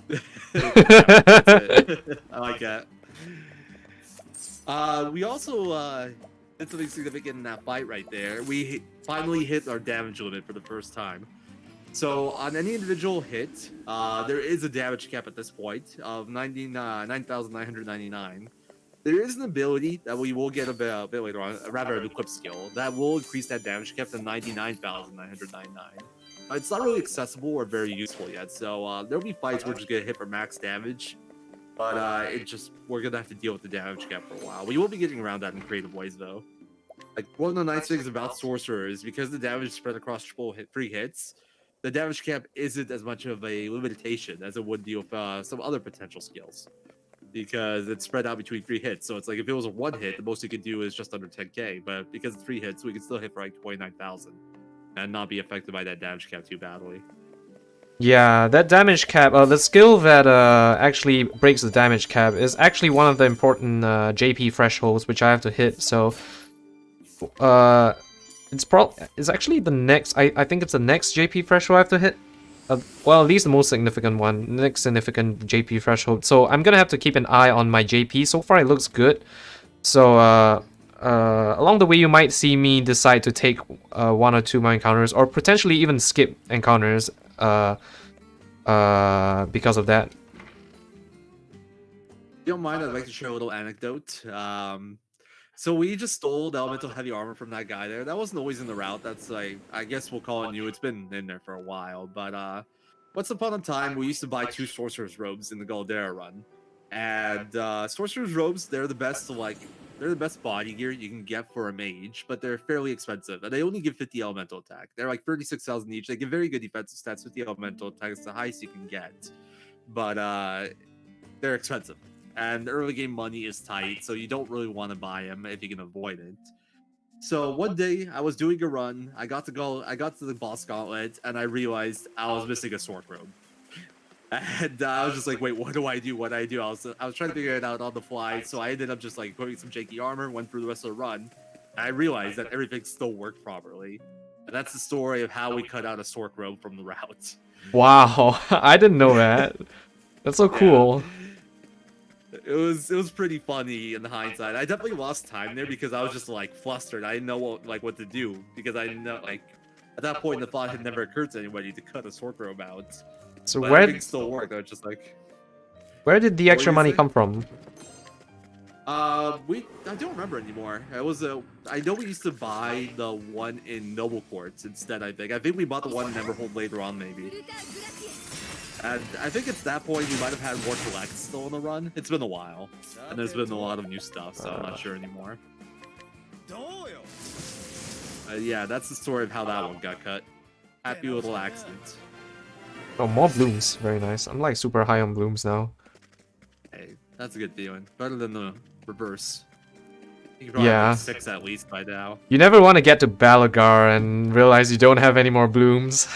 That's it. I like that. We also did something significant in that fight right there. We finally hit our damage limit for the first time. So on any individual hit, there is a damage cap at this point of 9,999. There is an ability that we will get a bit later on, rather an equip skill, that will increase that damage cap to 99,999. It's not really accessible or very useful yet, so there'll be fights we're just gonna hit for max damage, but we're gonna have to deal with the damage cap for a while. We will be getting around that in creative ways though. Like, one of the nice things about Sorcerer is because the damage is spread across three hits, the damage cap isn't as much of a limitation as it would deal with some other potential skills, because it's spread out between 3 hits. So it's like if it was a 1 hit, the most you could do is just under 10k, but because it's 3 hits, we can still hit for like 29,000 and not be affected by that damage cap too badly. Yeah, that damage cap, the skill that actually breaks the damage cap is actually one of the important JP thresholds which I have to hit. So uh, it's actually the next. I think it's the next JP threshold I have to hit. Well, at least the most significant one, next significant JP threshold. So I'm gonna have to keep an eye on my JP. So far, it looks good. So along the way, you might see me decide to take 1 or 2 more encounters, or potentially even skip encounters. Because of that. If you don't mind, I'd like to share a little anecdote. So we just stole the elemental heavy armor from that guy there. That wasn't always in the route. That's like, I guess we'll call it new. It's been in there for a while. But once upon a time, we used to buy 2 sorcerer's robes in the Goldera run. And sorcerer's robes, they're the best they're the best body gear you can get for a mage, but they're fairly expensive. And they only give 50 elemental attack. They're like 36,000 each. They give very good defensive stats. 50 elemental attack is the highest you can get. But they're expensive. And early game money is tight, so you don't really want to buy them if you can avoid it. So one day I was doing a run, I got to the boss gauntlet, and I realized I was missing a sword robe. And I was just like, wait, what do I do? What do I do? I was trying to figure it out on the fly, so I ended up just like putting some janky armor, went through the rest of the run, and I realized that everything still worked properly. And that's the story of how we cut out a sword robe from the route. Wow, I didn't know that. That's so cool. Yeah. It was pretty funny in hindsight. I definitely lost time there because I was just like flustered. I didn't know what to do because I didn't know like at that point the thought had never occurred to anybody to cut a sword robe out. So But where everything still worked. I was just like, did the extra money come from? I don't remember anymore. I know we used to buy the one in Noble Courts instead. I think we bought the one in Neverhold later on maybe. And I think at that point we might have had more collects still on the run. It's been a while, and there's been a lot of new stuff, so I'm not sure anymore. Yeah, that's the story of how that one got cut. Happy little accident. Oh, more blooms. Very nice. I'm like super high on blooms now. Hey, that's a good feeling. Better than the reverse. You probably have like 6 at least by now. You never want to get to Balagar and realize you don't have any more blooms.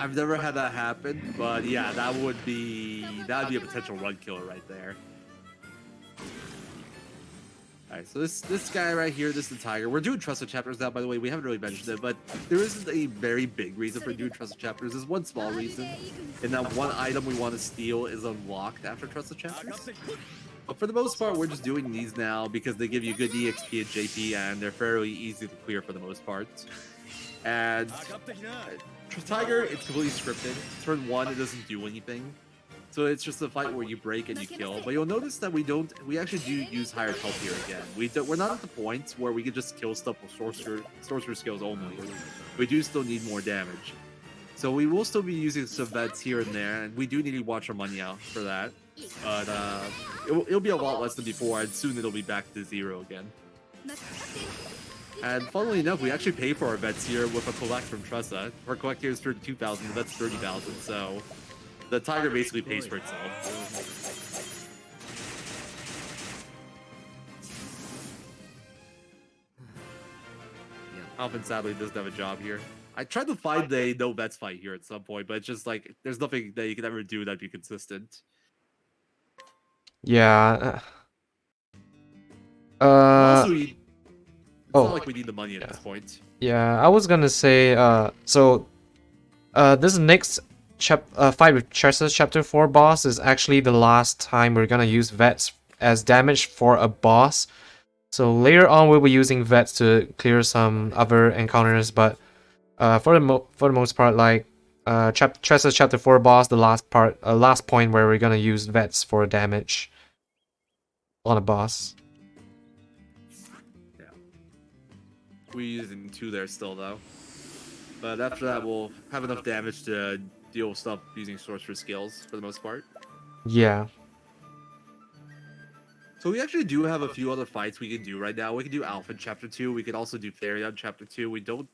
I've never had that happen, but yeah, that would be a potential run killer right there. Alright, so this guy right here, this is the tiger. We're doing trusted chapters now, by the way. We haven't really mentioned it, but there isn't a very big reason for doing trusted chapters. There's one small reason, in that one item we want to steal is unlocked after trusted chapters. But for the most part, we're just doing these now because they give you good EXP and JP, and they're fairly easy to clear for the most part. And Tiger, it's completely scripted. Turn 1, it doesn't do anything. So it's just a fight where you break and you kill. But you'll notice that we actually do use higher health here again. We're not at the point where we can just kill stuff with sorcerer skills only. We do still need more damage. So we will still be using some vets here and there, and we do need to watch our money out for that. But it'll be a lot less than before, and soon it'll be back to 0 again. And funnily enough, we actually pay for our vets here with a collect from Tressa. Our collect here is 32,000, that's 30,000, so the tiger basically pays for itself. Yeah, Alvin sadly doesn't have a job here. I tried to find a no vets fight here at some point, but it's just like there's nothing that you can ever do that'd be consistent. Yeah. Also, it's not like we need the money at this point. Yeah, I was gonna say, this next fight with Tressa's Chapter 4 boss is actually the last time we're gonna use vets as damage for a boss. So later on we'll be using vets to clear some other encounters, but for the most part, like Tressa's Chapter 4 boss, the last point where we're gonna use vets for damage on a boss. We're using 2 there still though. But after that we'll have enough damage to deal with stuff using sorcerer skills for the most part. Yeah. So we actually do have a few other fights we can do right now. We can do Alpha in Chapter 2. We could also do Therion Chapter 2. We don't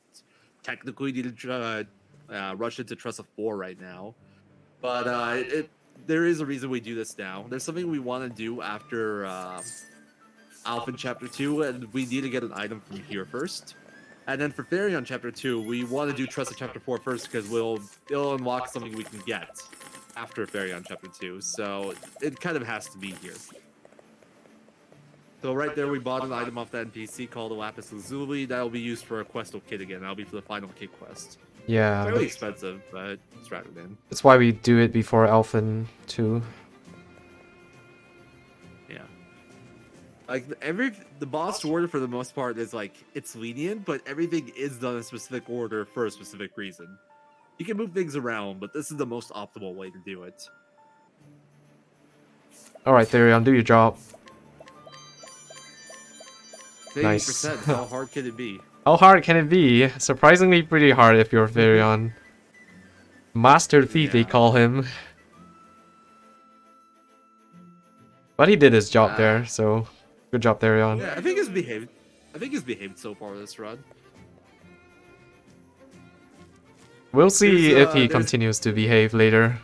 technically need to rush into Tressa 4 right now. But there is a reason we do this now. There's something we want to do after Alpha in Chapter 2, and we need to get an item from here first. And then for Fairy on Chapter 2, we want to do Trusted Chapter 4 first because it'll unlock something we can get after Fairy on Chapter 2. So it kind of has to be here. So right there, we bought an item off that NPC called the Lapis Lazuli. That'll be used for a Questal Kit again. That'll be for the final kit quest. Yeah, Fairly expensive, but it's right in. that's why we do it before Elfin too. Yeah. Like the boss order for the most part is like it's lenient, but everything is done in a specific order for a specific reason. You can move things around, but this is the most optimal way to do it. Alright, Therion, do your job. 80%, Nice. how hard can it be? How hard can it be? Surprisingly pretty hard if you're Therion. Master Thief, they Yeah. call him. But he did his job there, so good job, Therion. Yeah, I think he's behaved. I think he's behaved so far this run. We'll see if he there's- continues to behave later.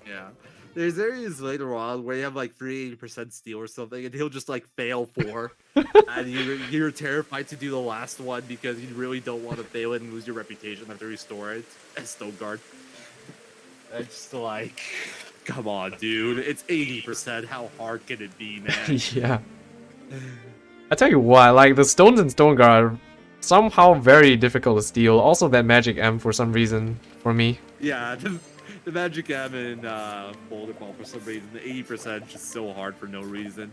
Yeah. There's areas later on where you have like 380% steal or something, and he'll just like fail 4. And you're terrified to do the last one because you really don't want to fail it and lose your reputation after you restore it as Stone Guard. It's just like, come on, dude. It's 80%. How hard can it be, man? Yeah. I tell you what, like the stones in Stoneguard are somehow very difficult to steal. Also that magic M for some reason for me. Yeah, the Magic M and Boulder Ball for some reason, the 80% just so hard for no reason.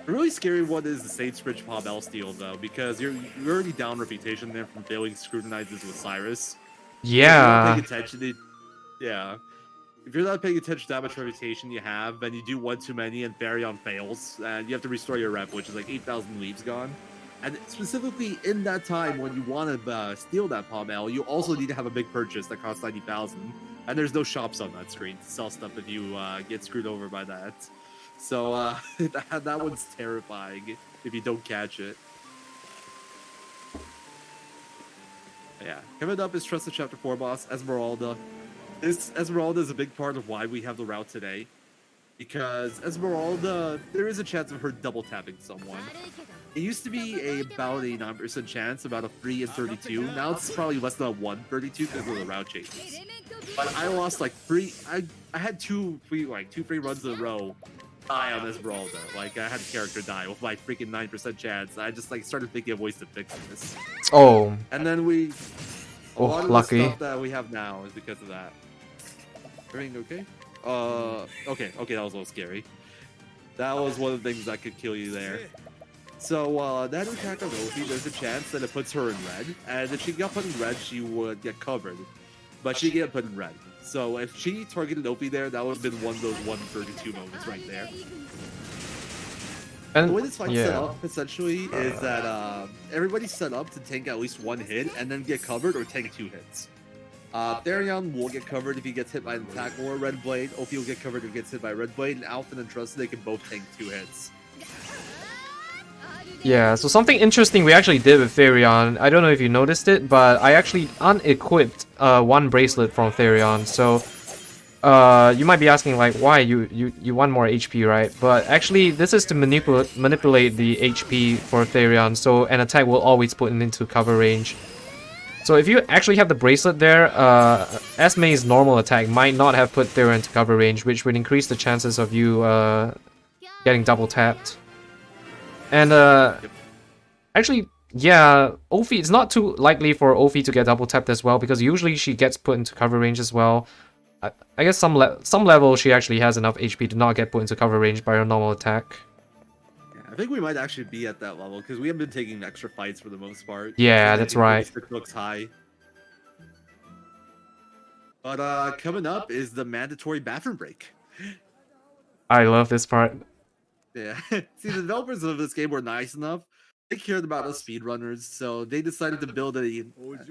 The really scary one is the Sagebridge Pobel steal though, because you're already down reputation there from failing scrutinizes with Cyrus. Yeah. If you're not paying attention, yeah. If you're not paying attention to how much reputation you have, then you do one too many and Varion fails, and you have to restore your rep, which is like 8,000 leaves gone. And specifically in that time when you want to steal that Pobel, you also need to have a big purchase that costs 90,000. And there's no shops on that screen to sell stuff if you get screwed over by that. So that one's terrifying if you don't catch it. Yeah, coming up is Trusted Chapter 4 boss, Esmeralda. Esmeralda is a big part of why we have the route today. Because Esmeralda, there is a chance of her double tapping someone. It used to be about a 9% chance, about a 3 in 32. Now it's probably less than a 1 32 because of the route changes. But I lost like 3. I had two free runs in a row die on Esmeralda. Like I had a character die with my freaking 9% chance. I just like started thinking of ways to fix this. Oh. And then a lot of lucky. the stuff that we have now is because of that. Everything okay? Okay, that was a little scary. That was one of the things that could kill you there. So, that attack on Ophi, there's a chance that it puts her in red, and if she got put in red, she would get covered. But she get put in red. So, if she targeted Ophi there, that would have been one of those 132 moments right there. And The way this fight's set yeah. up, essentially, is that everybody's set up to tank at least 1 hit, and then get covered or tank 2 hits. Therion will get covered if he gets hit by an attack or a red blade. Ophi will get covered if he gets hit by a red blade, and Alphen and Trusted, they can both tank 2 hits. Yeah, so something interesting we actually did with Therion, I don't know if you noticed it, but I actually unequipped one bracelet from Therion, so you might be asking like, why? You want more HP, right? But actually, this is to manipulate the HP for Therion, so an attack will always put him into cover range. So if you actually have the bracelet there, Esme's normal attack might not have put Therion into cover range, which would increase the chances of you getting double tapped. And actually, yeah, Ophi, it's not too likely for Ophi to get double tapped as well, because usually she gets put into cover range as well. I guess some level she actually has enough HP to not get put into cover range by her normal attack. Yeah, I think we might actually be at that level, because we have been taking extra fights for the most part. Yeah, So that's I think right. 46 looks high. But coming up is the mandatory bathroom break. I love this part. Yeah. See, the developers of this game were nice enough. They cared about us speedrunners, so they decided to build it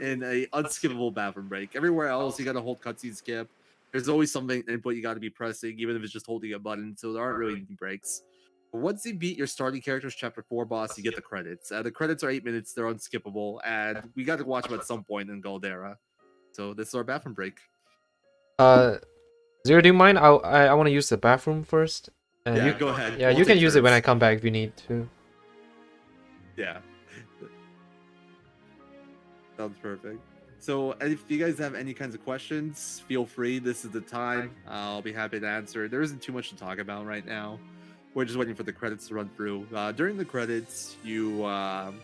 in a unskippable bathroom break. Everywhere else, you gotta hold cutscene skip. There's always something input you gotta be pressing, even if it's just holding a button, so there aren't really any breaks. But once you beat your starting character's Chapter 4 boss, you get the credits. The credits are 8 minutes, they're unskippable, and we got to watch them at some point in Goldera. So this is our bathroom break. Zero, do you mind? I want to use the bathroom first. And Yeah, you, go ahead. yeah, We'll you can take use it when I turns. come back if you need to. Yeah. Sounds perfect. So if you guys have any kinds of questions, feel free. This is the time. I'll be happy to answer. There isn't too much to talk about right now. We're just waiting for the credits to run through. During the credits, it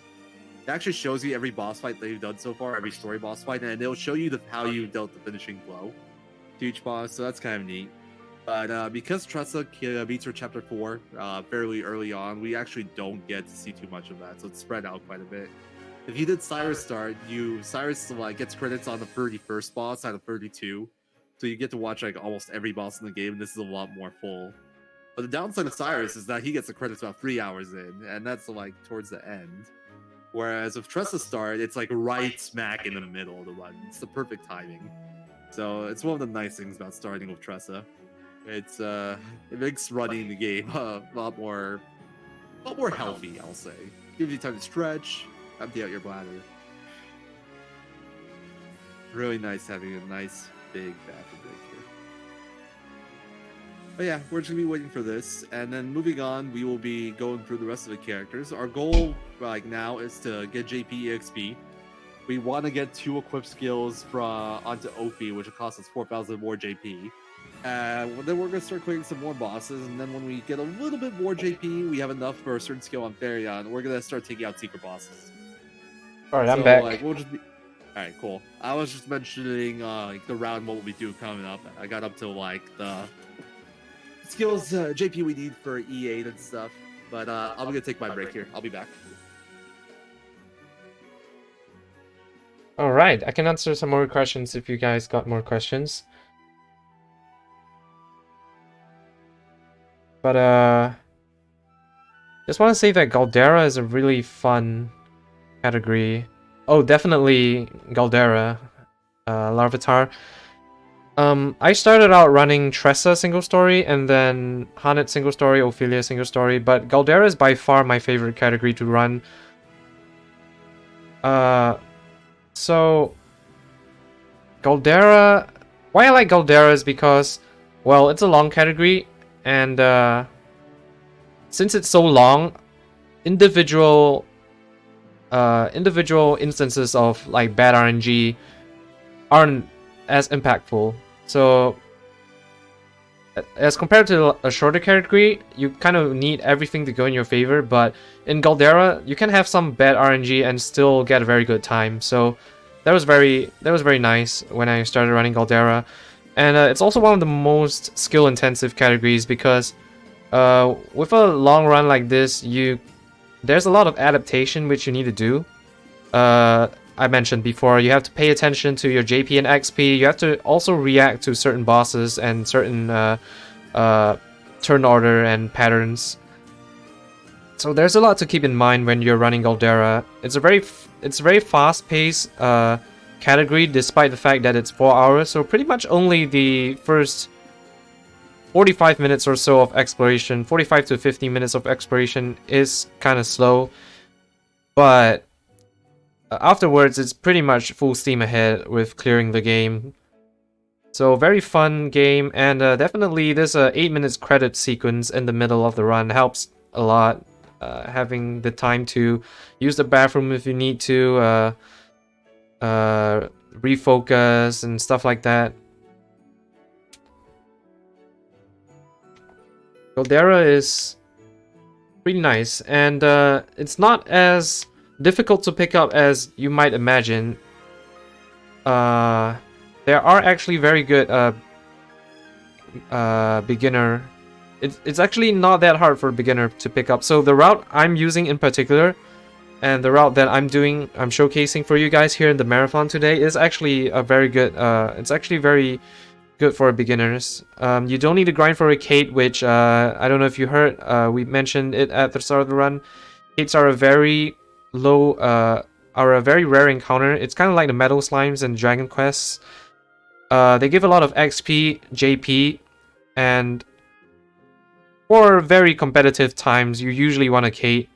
actually shows you every boss fight that you've done so far, every story boss fight, and it'll show you how you dealt the finishing blow to each boss. So that's kind of neat. But because Tressa beats her chapter 4 fairly early on, we actually don't get to see too much of that. So it's spread out quite a bit. If you did Cyrus start, Cyrus gets credits on the 31st boss out of 32. So you get to watch like almost every boss in the game, and this is a lot more full. But the downside of Cyrus is that he gets the credits about 3 hours in, and that's like towards the end. Whereas with Tressa start, it's like right smack in the middle of the run. It's the perfect timing. So it's one of the nice things about starting with Tressa. It makes running the game a lot more healthy, I'll say. Gives you time to stretch, empty out your bladder. Really nice having a nice big bathroom break here. But yeah, we're just gonna be waiting for this, and then moving on, we will be going through the rest of the characters. Our goal right now is to get JP EXP. We want to get 2 equipped skills onto Ophi, which will cost us 4,000 more JP. Then we're going to start clearing some more bosses, and then when we get a little bit more JP, we have enough for a certain skill on Therion, we're going to start taking out secret bosses. Alright, I'm back. Like, we'll just be... Alright, cool. I was just mentioning the round, what we'll be doing coming up. I got up to like the skills JP we need for E8 and stuff. But I'm going to take my break here. I'll be back. Alright, I can answer some more questions if you guys got more questions. But just want to say that Goldera is a really fun category. Oh, definitely Goldera, Larvitar. I started out running Tressa single story and then Hanet single story, Ophelia single story, but Goldera is by far my favorite category to run. So Goldera, why I like Goldera is because, well, it's a long category, and since it's so long, individual instances of like bad RNG aren't as impactful. So as compared to a shorter category, you kind of need everything to go in your favor, but in Goldera, you can have some bad RNG and still get a very good time. So that was very nice when I started running Goldera. And it's also one of the most skill-intensive categories because with a long run like this, there's a lot of adaptation which you need to do. I mentioned before, you have to pay attention to your JP and XP. You have to also react to certain bosses and certain turn order and patterns. So there's a lot to keep in mind when you're running Goldera. It's a very fast-paced category, despite the fact that it's 4 hours. So pretty much only the first 45 minutes or so of exploration, 45 to 50 minutes of exploration is kind of slow, but afterwards it's pretty much full steam ahead with clearing the game. So very fun game, and definitely this 8 minutes credit sequence in the middle of the run helps a lot. Having the time to use the bathroom if you need to, refocus and stuff like that. Goldera is pretty nice, and it's not as difficult to pick up as you might imagine. There are actually very good beginner. It's actually not that hard for a beginner to pick up. So the route I'm using in particular, and the route that I'm showcasing for you guys here in the marathon today, is actually a very good. It's actually very good for beginners. You don't need to grind for a Kate, which I don't know if you heard. We mentioned it at the start of the run. Kates are a very low, are a very rare encounter. It's kind of like the metal slimes and Dragon Quests. They give a lot of XP, JP, and for very competitive times, you usually want a Kate.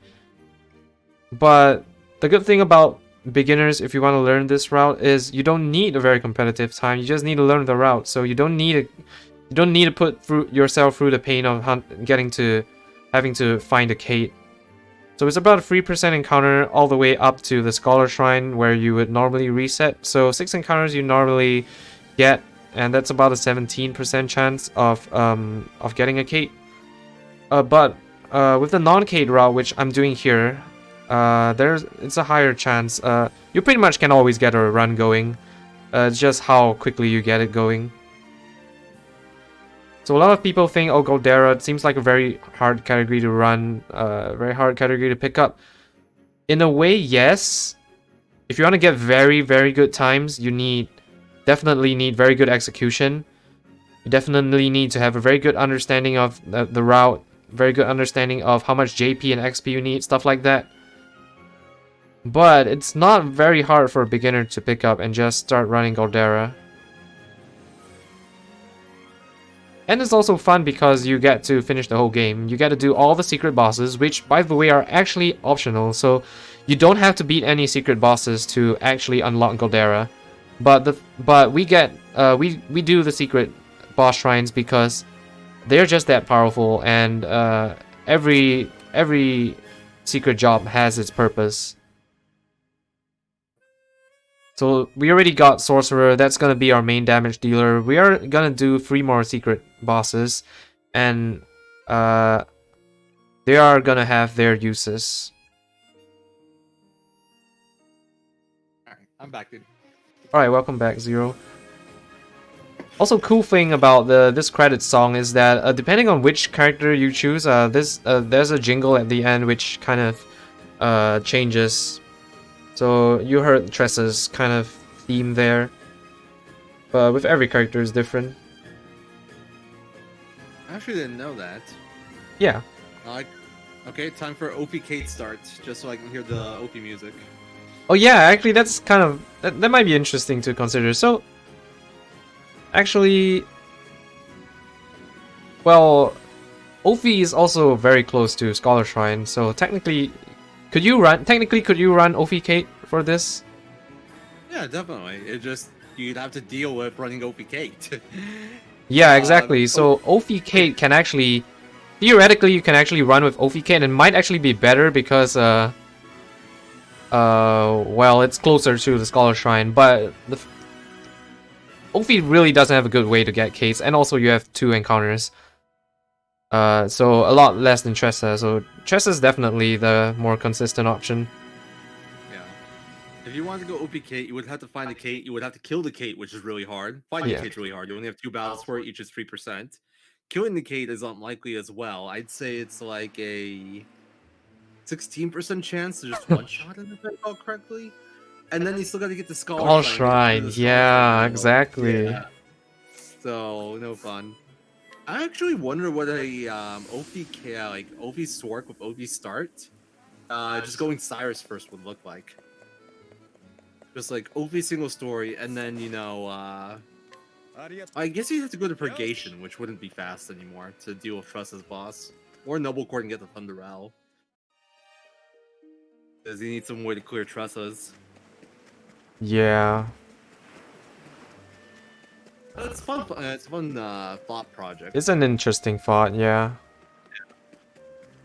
But the good thing about beginners, if you want to learn this route, is you don't need a very competitive time. You just need to learn the route. So you don't need to put yourself through the pain of having to find a Kate. So it's about a 3% encounter all the way up to the Scholar Shrine where you would normally reset. So 6 encounters you normally get, and that's about a 17% chance of getting a Kate. But with the non-Kate route, which I'm doing here, it's a higher chance. You pretty much can always get a run going. It's just how quickly you get it going. So a lot of people think, oh, Goldera, it seems like a very hard category to run, very hard category to pick up. In a way, yes. If you want to get very, very good times, you definitely need very good execution. You definitely need to have a very good understanding of the route, very good understanding of how much JP and XP you need, stuff like that. But it's not very hard for a beginner to pick up and just start running Goldera. And it's also fun because you get to finish the whole game. You get to do all the secret bosses, which, by the way, are actually optional. So you don't have to beat any secret bosses to actually unlock Goldera. But we do the secret boss shrines because they're just that powerful, and every secret job has its purpose. So we already got Sorcerer, that's gonna be our main damage dealer. We are gonna do 3 more secret bosses, and they are gonna have their uses. Alright, I'm back, dude. Alright, welcome back, Zero. Also, cool thing about this credits song is that depending on which character you choose, there's a jingle at the end which kind of changes. So you heard Tressa's kind of theme there, but with every character is different. I actually didn't know that. Yeah. Okay, time for OP Kate start, just so I can hear the OP music. Oh yeah, actually that's kind of that might be interesting to consider. So actually, well, Ophi is also very close to Scholar Shrine, so technically could you run Ophi Kate for this? Yeah, definitely. You'd have to deal with running OP Kate. Yeah, exactly. So Ophi Kate can actually, theoretically, you can actually run with Ophi Kate, and it might actually be better because well, it's closer to the Scholar Shrine, but Ophi really doesn't have a good way to get Kates, and also you have 2 encounters. So a lot less than Tressa, so Tressa's definitely the more consistent option. Yeah. If you wanted to go OP Kate, you would have to find a Kate, you would have to kill the Kate, which is really hard. Finding a Kate's really hard. You only have 2 battles for it, each is 3%. Killing the Kate is unlikely as well. I'd say it's like a 16% chance to just one-shot it, if I recall correctly. And then you still got to get the Scholar Shrine, yeah, exactly. Yeah. So, no fun. I actually wonder what a OP Stork with OP Start, just going Cyrus first would look like. Just like OP single story, and then, you know, I guess you'd have to go to Purgation, which wouldn't be fast anymore, to deal with Tressa's boss. Or Noble Court and get the Thunder Owl. Because you need some way to clear Tressa's. Yeah. It's fun. It's a fun thought project. It's an interesting thought, yeah.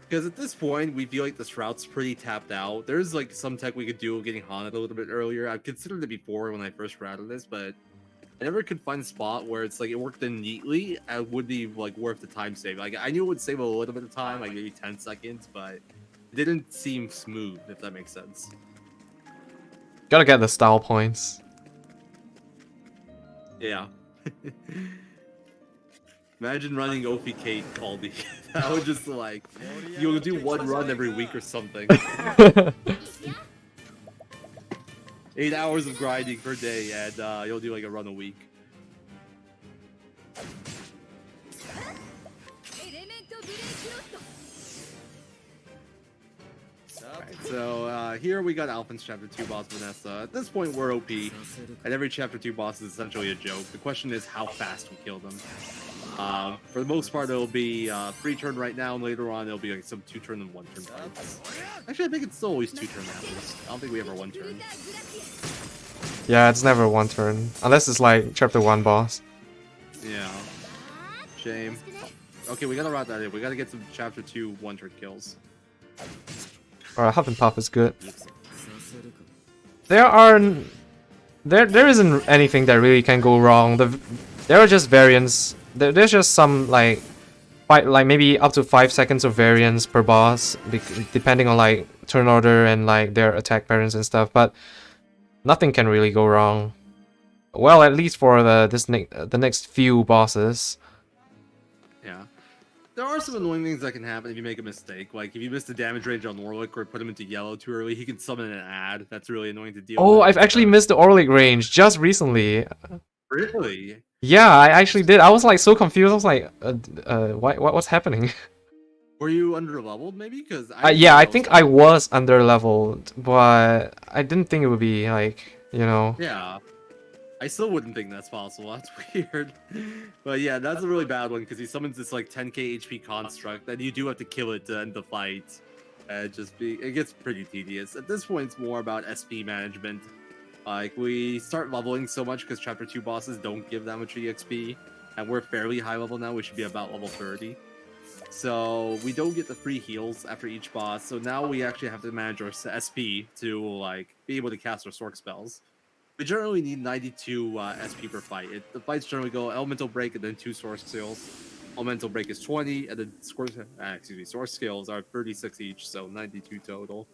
Because at this point, we feel like this route's pretty tapped out. There's like some tech we could do getting haunted a little bit earlier. I've considered it before when I first routed this, but I never could find a spot where it's like it worked in neatly and would be like worth the time save. Like I knew it would save a little bit of time, like maybe 10 seconds, but it didn't seem smooth, if that makes sense. Gotta get the style points. Yeah. Imagine running OP Kate Caldy. That would just like you'll do 1 run every week or something. 8 hours of grinding per day, and you'll do like a run a week. Alright, so here we got Alphan's Chapter 2 boss Vanessa. At this point, we're OP, and every Chapter 2 boss is essentially a joke. The question is how fast we kill them. For the most part, it'll be 3-turn right now, and later on, it'll be like some 2-turn and 1-turn fights. Actually, I think it's still always 2-turn matches. I don't think we ever 1-turn. Yeah, it's never 1 turn. Unless it's like Chapter 1 boss. Yeah. Shame. Okay, we gotta route that in. We gotta get some Chapter 2 1-turn kills. Or Huff and Puff is good. There isn't anything that really can go wrong. There are just variants. There's just some like maybe up to 5 seconds of variance per boss, depending on like turn order and like their attack patterns and stuff. But nothing can really go wrong. Well, at least for the next few bosses. Yeah. There are some annoying things that can happen if you make a mistake. Like if you miss the damage range on Orlick or put him into yellow too early, he can summon an ad. That's really annoying to deal with. Oh, I've actually missed the Orlick range just recently. Really? Yeah, I actually did. I was like so confused. I was like, what's happening? Were you under leveled maybe? Because yeah, I think I was under leveled, but I didn't think it would be like, you know. Yeah. I still wouldn't think that's possible. That's weird. But yeah, that's a really bad one because he summons this like 10k HP construct, and you do have to kill it to end the fight. It gets pretty tedious. At this point, it's more about SP management. Like we start leveling so much because Chapter 2 bosses don't give that much EXP, and we're fairly high level now. We should be about level 30. So we don't get the free heals after each boss. So now we actually have to manage our SP to like be able to cast our Sork spells. We generally need 92 SP per fight. The fights generally go Elemental Break and then 2 Source Skills. Elemental Break is 20, and then Source Skills are 36 each, so 92 total.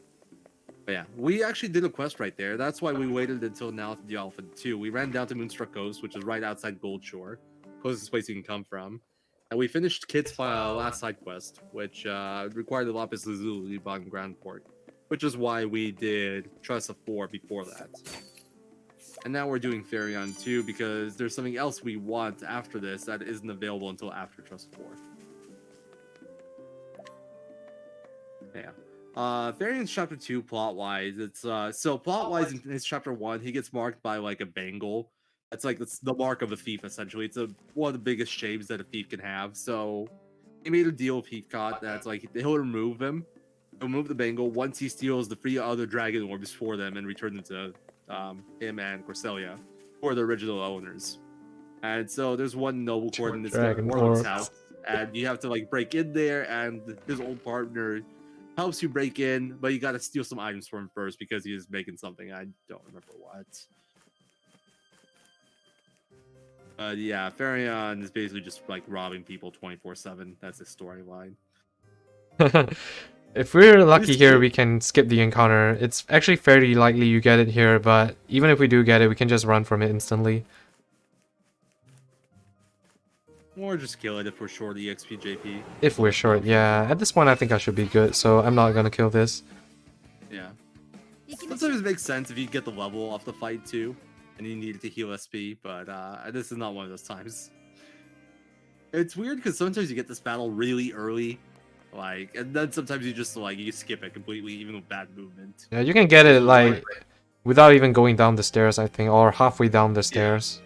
But yeah, we actually did a quest right there. That's why we waited until now to do Alpha 2. We ran down to Moonstruck Coast, which is right outside Goldshore, closest place you can come from. And we finished Kit's last side quest, which required the Lapis Lazuli on Grand Port, which is why we did Tressa 4 before that. And now we're doing Farion 2 because there's something else we want after this that isn't available until after Trust 4. Yeah. Farion's chapter 2 plot-wise, it's so plot-wise in his chapter 1, he gets marked by like a bangle. That's like the mark of a thief essentially. It's one of the biggest shapes that a thief can have. So he made a deal with Heathcot that's like he'll remove him. He'll remove the bangle once he steals the 3 other dragon orbs for them and return them to him and Corselia, who are the original owners. And so there's one noble court in this Orlick's house, and you have to like break in there, and his old partner helps you break in, but you gotta steal some items from him first because he is making something. I don't remember what. Yeah, Farion is basically just like robbing people 24/7. That's his storyline. If we're lucky here, we can skip the encounter. It's actually fairly likely you get it here, but even if we do get it, we can just run from it instantly. Or just kill it if we're short EXP JP. If we're short, yeah. At this point, I think I should be good, so I'm not gonna kill this. Yeah. Sometimes it makes sense if you get the level off the fight too, and you need to heal SP, but this is not one of those times. It's weird because sometimes you get this battle really early. Like, and then sometimes you just like you skip it completely, even with bad movement. Yeah, you can get it like without even going down the stairs, I think, or halfway down the stairs.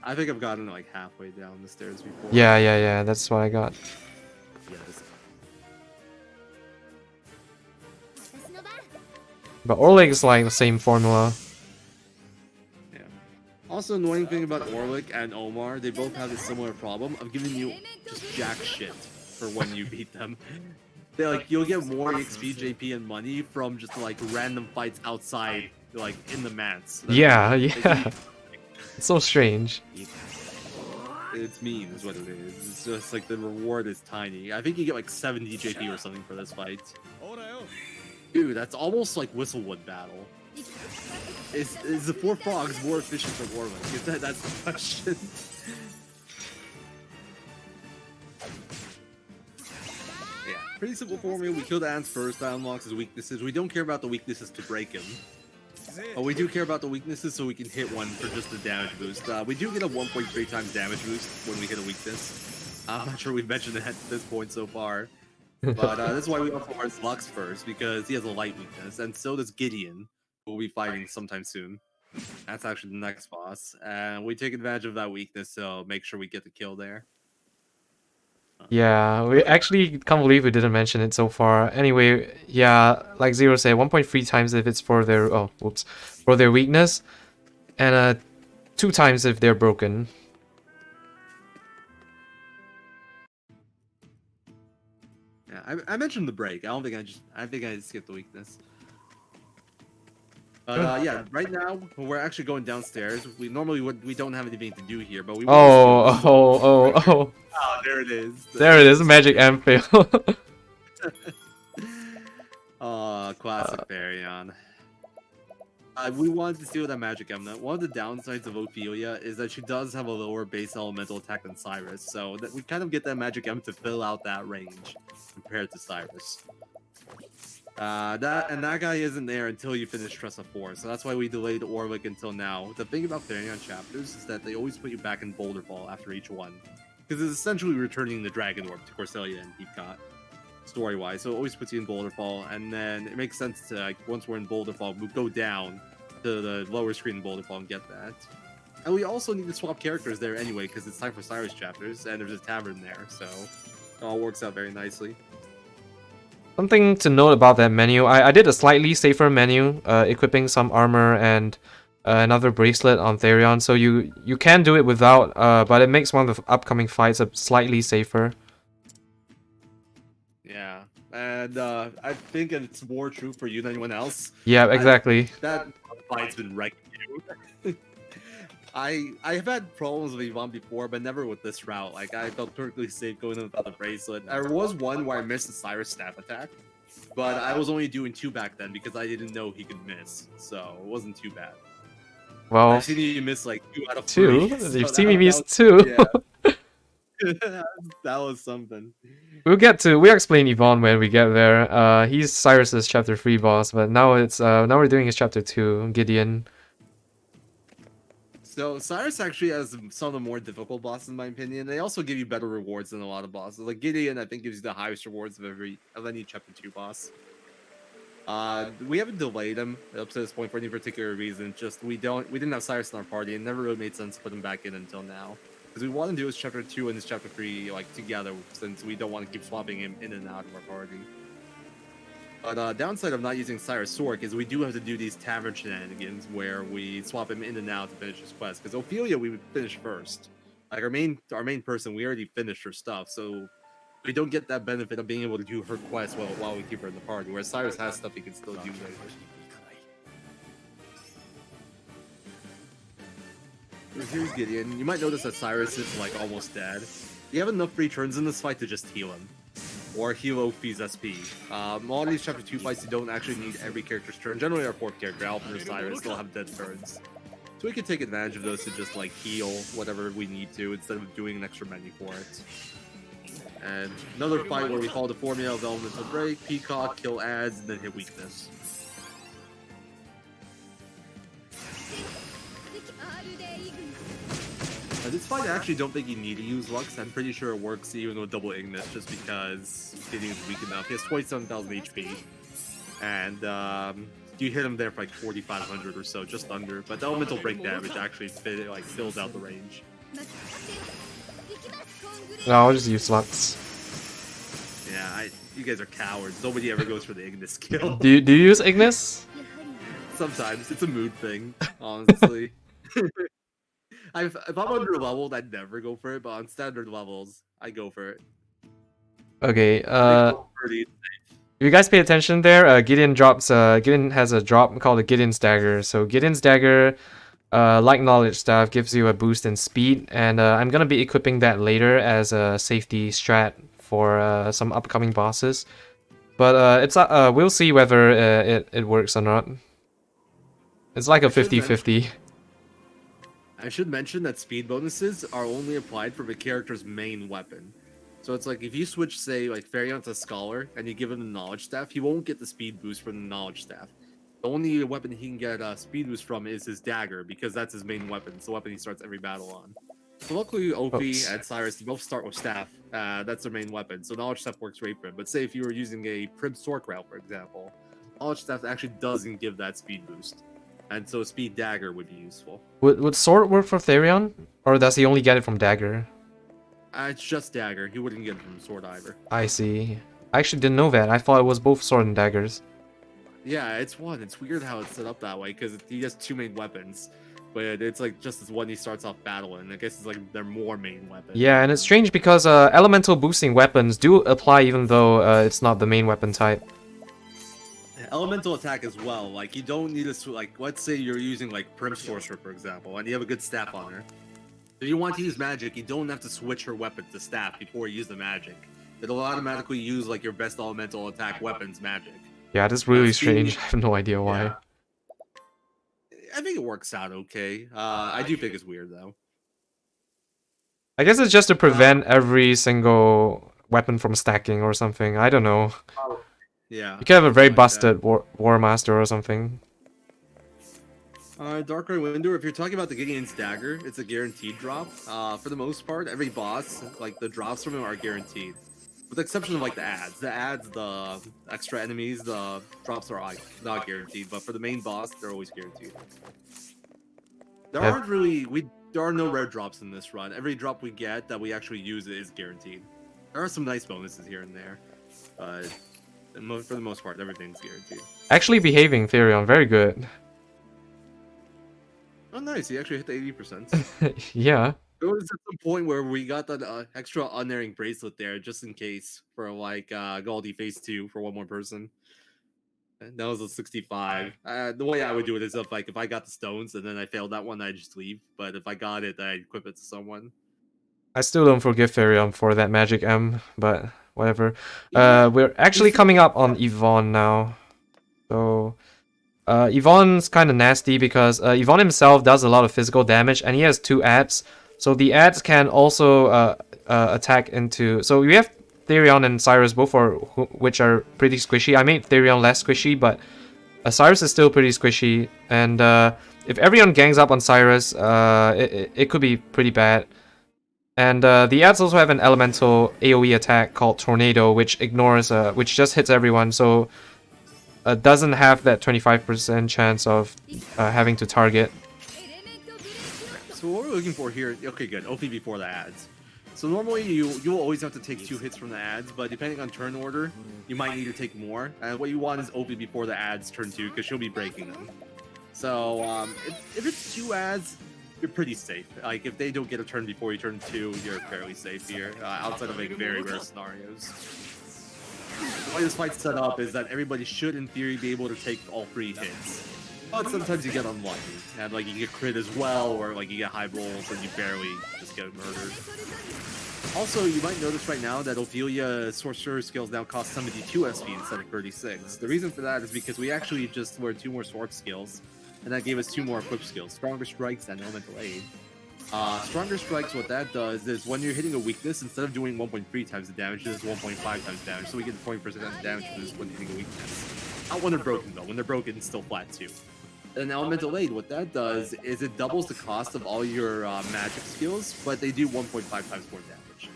I think I've gotten like halfway down the stairs before. Yeah, that's what I got. Yes. But Orlick is like the same formula. Yeah. Also, annoying thing about Orlick and Omar, they both have a similar problem of giving you just jack shit for when you beat them. They like you'll get more XP, JP, and money from just like random fights outside, like in the mats. Yeah. It's so strange. It's mean, is what it is. It's just like the reward is tiny. I think you get like 70 JP or something for this fight. Dude, that's almost like Whistlewood battle. Is the 4 frogs more efficient for Warwick? That's the question. Yeah, pretty simple formula. We kill the ants first. That unlocks his weaknesses. We don't care about the weaknesses to break him. We do care about the weaknesses so we can hit one for just the damage boost. We do get a 1.3 times damage boost when we hit a weakness. I'm not sure we've mentioned that at this point so far. But that's why we offer ours Lux first, because he has a light weakness, and so does Gideon, who we'll be fighting sometime soon. That's actually the next boss, and we take advantage of that weakness, so make sure we get the kill there. Yeah, we actually can't believe we didn't mention it so far. Anyway, yeah, like Zero said, 1.3 times if it's for their for their weakness, and 2 times if they're broken. Yeah, I mentioned the break. I think I skipped the weakness. But yeah, right now we're actually going downstairs. We don't have anything to do here, but we want to steal Oh, this. oh. Oh, there it is. There it is, magic amp fail. Oh, classic Therion. We wanted to steal that magic element. One of the downsides of Ophelia is that she does have a lower base elemental attack than Cyrus, so that we kind of get that magic element to fill out that range compared to Cyrus. That guy isn't there until you finish Tressa 4, so that's why we delayed Orlick until now. The thing about Therion chapters is that they always put you back in Boulder Fall after each one, because it's essentially returning the Dragon Orb to Corselia and Heathcott, story-wise. So it always puts you in Boulder Fall, and then it makes sense to, like, once we're in Boulder Fall, we go down to the lower screen in Boulder Fall and get that. And we also need to swap characters there anyway, because it's time for Cyrus chapters, and there's a tavern there, so it all works out very nicely. Something to note about that menu, I did a slightly safer menu, equipping some armor and another bracelet on Therion, so you can do it without, but it makes one of the upcoming fights slightly safer. Yeah, and I think it's more true for you than anyone else. Yeah, exactly. That fight's been wrecking you. I've had problems with Yvonne before, but never with this route. Like, I felt perfectly safe going in without the bracelet. There was one where I missed the Cyrus staff attack, but I was only doing 2 back then because I didn't know he could miss, so it wasn't too bad. Well, I've seen you miss like 2 out of 3. 2? So You've seen me miss 2? Yeah. That was something. We'll explain Yvonne when we get there. He's Cyrus's chapter 3 boss, but now now we're doing his chapter 2, Gideon. So Cyrus actually has some of the more difficult bosses in my opinion. They also give you better rewards than a lot of bosses. Like Gideon, I think gives you the highest rewards of any chapter 2 boss. We haven't delayed him up to this point for any particular reason. Just we didn't have Cyrus in our party, and it never really made sense to put him back in until now. Because we want to do his chapter 2 and his chapter 3 like together, since we don't want to keep swapping him in and out of our party. But downside of not using Cyrus Sork is we do have to do these tavern shenanigans where we swap him in and out to finish his quest. Because Ophelia we would finish first. Like our main person, we already finished her stuff, so we don't get that benefit of being able to do her quest while we keep her in the party. Whereas Cyrus has stuff he can still do later. Here's Gideon. You might notice that Cyrus is like almost dead. You have enough free turns in this fight to just heal him. Or heal Ophi's SP. A lot of these chapter 2 fights you don't actually need every character's turn. Generally our 4th character, Alphen or Cyrus, still have dead turns. So we can take advantage of those to just like heal whatever we need to instead of doing an extra menu for it. And another fight where we follow the formula of elemental break, peacock, kill ads, and then hit weakness. This fight, I actually don't think you need to use Lux. I'm pretty sure it works even with double Ignis, just because Gideon's weak enough. He has 27,000 HP, and you hit him there for like 4,500 or so, just under. But the elemental break damage actually fills out the range. No, I'll just use Lux. Yeah, you guys are cowards. Nobody ever goes for the Ignis kill. Do you use Ignis? Sometimes. It's a mood thing, honestly. If I'm under leveled, I'd never go for it, but on standard levels, I go for it. Okay, if you guys pay attention there, Gideon has a drop called the Gideon's Dagger. So Gideon's Dagger, like Knowledge Staff, gives you a boost in speed, and I'm gonna be equipping that later as a safety strat for some upcoming bosses. But we'll see whether it works or not. It's like a 50-50. I should mention that speed bonuses are only applied for the character's main weapon. So it's like if you switch, say, like Therion to Scholar, and you give him the Knowledge Staff, he won't get the speed boost from the Knowledge Staff. The only weapon he can get a speed boost from is his Dagger, because that's his main weapon. It's the weapon he starts every battle on. So luckily, Ophi and Cyrus both start with Staff. That's their main weapon, so Knowledge Staff works great for him. But say if you were using a Prib Sork route, for example, Knowledge Staff actually doesn't give that speed boost. And so Speed Dagger would be useful. Would Sword work for Therion? Or does he only get it from Dagger? It's just Dagger. He wouldn't get it from Sword either. I see. I actually didn't know that. I thought it was both Sword and Daggers. Yeah, it's one. It's weird how it's set up that way, because he has 2 main weapons. but it's like just as when he starts off battle, and I guess it's like their more main weapon. Yeah, and it's strange because elemental boosting weapons do apply even though it's not the main weapon type. Elemental attack as well. Like you don't need to like. Let's say you're using like Prim Sorcerer, for example, and you have a good staff on her. If you want to use magic, you don't have to switch her weapon to staff before you use the magic. It'll automatically use like your best elemental attack weapon's magic. Yeah, that's really strange. I have no idea why. Yeah. I think it works out okay. I do think it's weird though. I guess it's just to prevent every single weapon from stacking or something. I don't know. Yeah. You could have a very like busted War Master or something. Dark Ray Window, if you're talking about the Gideon's Dagger, it's a guaranteed drop. For the most part, every boss, like the drops from him are guaranteed. With the exception of like the ads. The extra enemies, the drops are like not guaranteed, but for the main boss, they're always guaranteed. There Yeah. aren't there are no rare drops in this run. Every drop we get that we actually use is guaranteed. There are some nice bonuses here and there, but for the most part, everything's guaranteed. Actually behaving, Therion, very good. Oh, nice! He actually hit the 80%. Yeah. There was at some point where we got that extra unerring bracelet there, just in case for like Galdi Phase 2 for one more person. And that was a 65. The way I would do it is if I got the stones and then I failed that one, I'd just leave. But if I got it, I'd equip it to someone. I still don't forgive Therion for that magic M, but whatever. We're actually coming up on Yvonne now. So Yvonne's kind of nasty because Yvonne himself does a lot of physical damage and he has 2 ads. So the ads can also attack into... So we have Therion and Cyrus both which are pretty squishy. I made Therion less squishy, but Cyrus is still pretty squishy. And if everyone gangs up on Cyrus, it could be pretty bad. And the ads also have an elemental AoE attack called Tornado, which ignores, which just hits everyone. So doesn't have that 25% chance of having to target. So what we're looking for here, okay, good. OP before the ads. So normally you'll always have to take 2 hits from the ads, but depending on turn order, you might need to take more. And what you want is OP before the ads turn 2, because she'll be breaking them. So if it's 2 ads, you're pretty safe. Like if they don't get a turn before you turn 2, you're fairly safe here, outside of like very rare scenarios. The way this fight's set up is that everybody should, in theory, be able to take all 3 hits. But sometimes you get unlucky, and like you get crit as well, or like you get high rolls and you barely just get murdered. Also, you might notice right now that Ophelia's sorcerer skills now cost 72 SP instead of 36. The reason for that is because we actually just learned 2 more sword skills, and that gave us 2 more equip skills, Stronger Strikes and Elemental Aid. Stronger Strikes, what that does is when you're hitting a weakness, instead of doing 1.3 times the damage, it does 1.5 times damage, so we get 20% damage boost when hitting a weakness. Not when they're broken though, when they're broken it's still flat too. And Elemental Aid, what that does is it doubles the cost of all your magic skills, but they do 1.5 times more damage.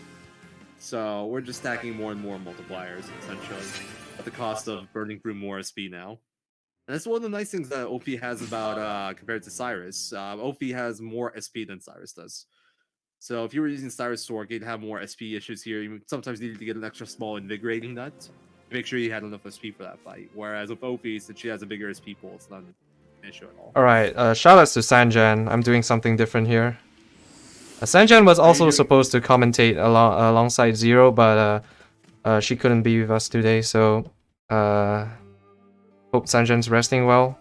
So we're just stacking more and more multipliers, essentially, at the cost of burning through more SP now. And that's one of the nice things that OP has about compared to Cyrus. OP has more SP than Cyrus does. So if you were using Cyrus Sword, you'd have more SP issues here. You sometimes needed to get an extra small invigorating nut to make sure you had enough SP for that fight. Whereas with OP, since she has a bigger SP pool, it's not an issue at all. Alright, shoutouts to Sanjan. I'm doing something different here. Sanjan was also supposed to commentate alongside Zero, but she couldn't be with us today, so hope Sanjan's resting well.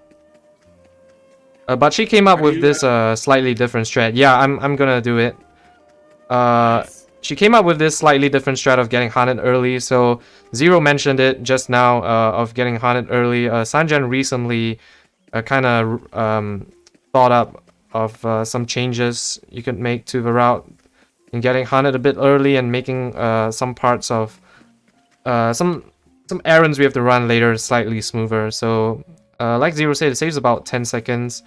But she came up with this slightly different strat. Yeah, I'm gonna do it. She came up with this slightly different strat of getting hunted early. So Zero mentioned it just now of getting hunted early. Sanjan recently kind of thought up of some changes you could make to the route in getting hunted a bit early and making some parts of some errands we have to run later slightly smoother. So like Zero said, it saves about 10 seconds.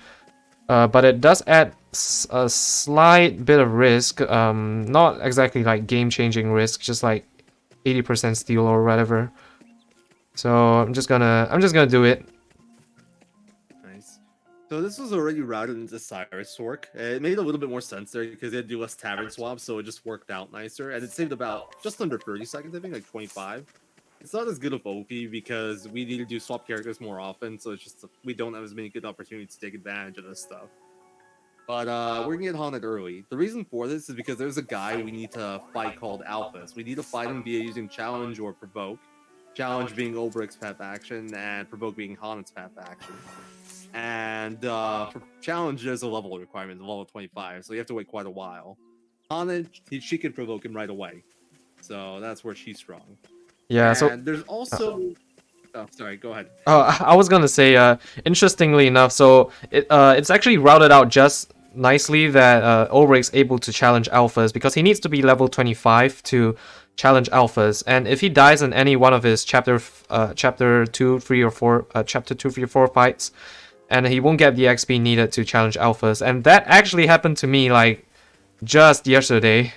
But it does add a slight bit of risk, not exactly like game-changing risk, just like 80% steal or whatever. So I'm just gonna do it. Nice. So this was already routed into Cyrus Sork. It made a little bit more sense there because they had to do less tavern swaps, so it just worked out nicer. And it saved about just under 30 seconds, I think, like 25. It's not as good of OP because we need to do swap characters more often, so it's just we don't have as many good opportunities to take advantage of this stuff. But we're gonna get haunted early. The reason for this is because there's a guy we need to fight called Alphas. We need to fight him via using challenge or provoke. Challenge being Olbrich's path action, and provoke being Haunted's path action. And for challenge, there's a level requirement, level 25, so you have to wait quite a while. Haunted, she can provoke him right away, so that's where she's strong. Yeah. And So there's also. Oh, sorry. Go ahead. I was gonna say, interestingly enough, so it's actually routed out just nicely that Ulrich's able to challenge alphas because he needs to be level 25 to challenge alphas, and if he dies in any one of his chapter 2, 3, or 4 chapter 2, 3, or 4 fights, and he won't get the XP needed to challenge alphas, and that actually happened to me like just yesterday,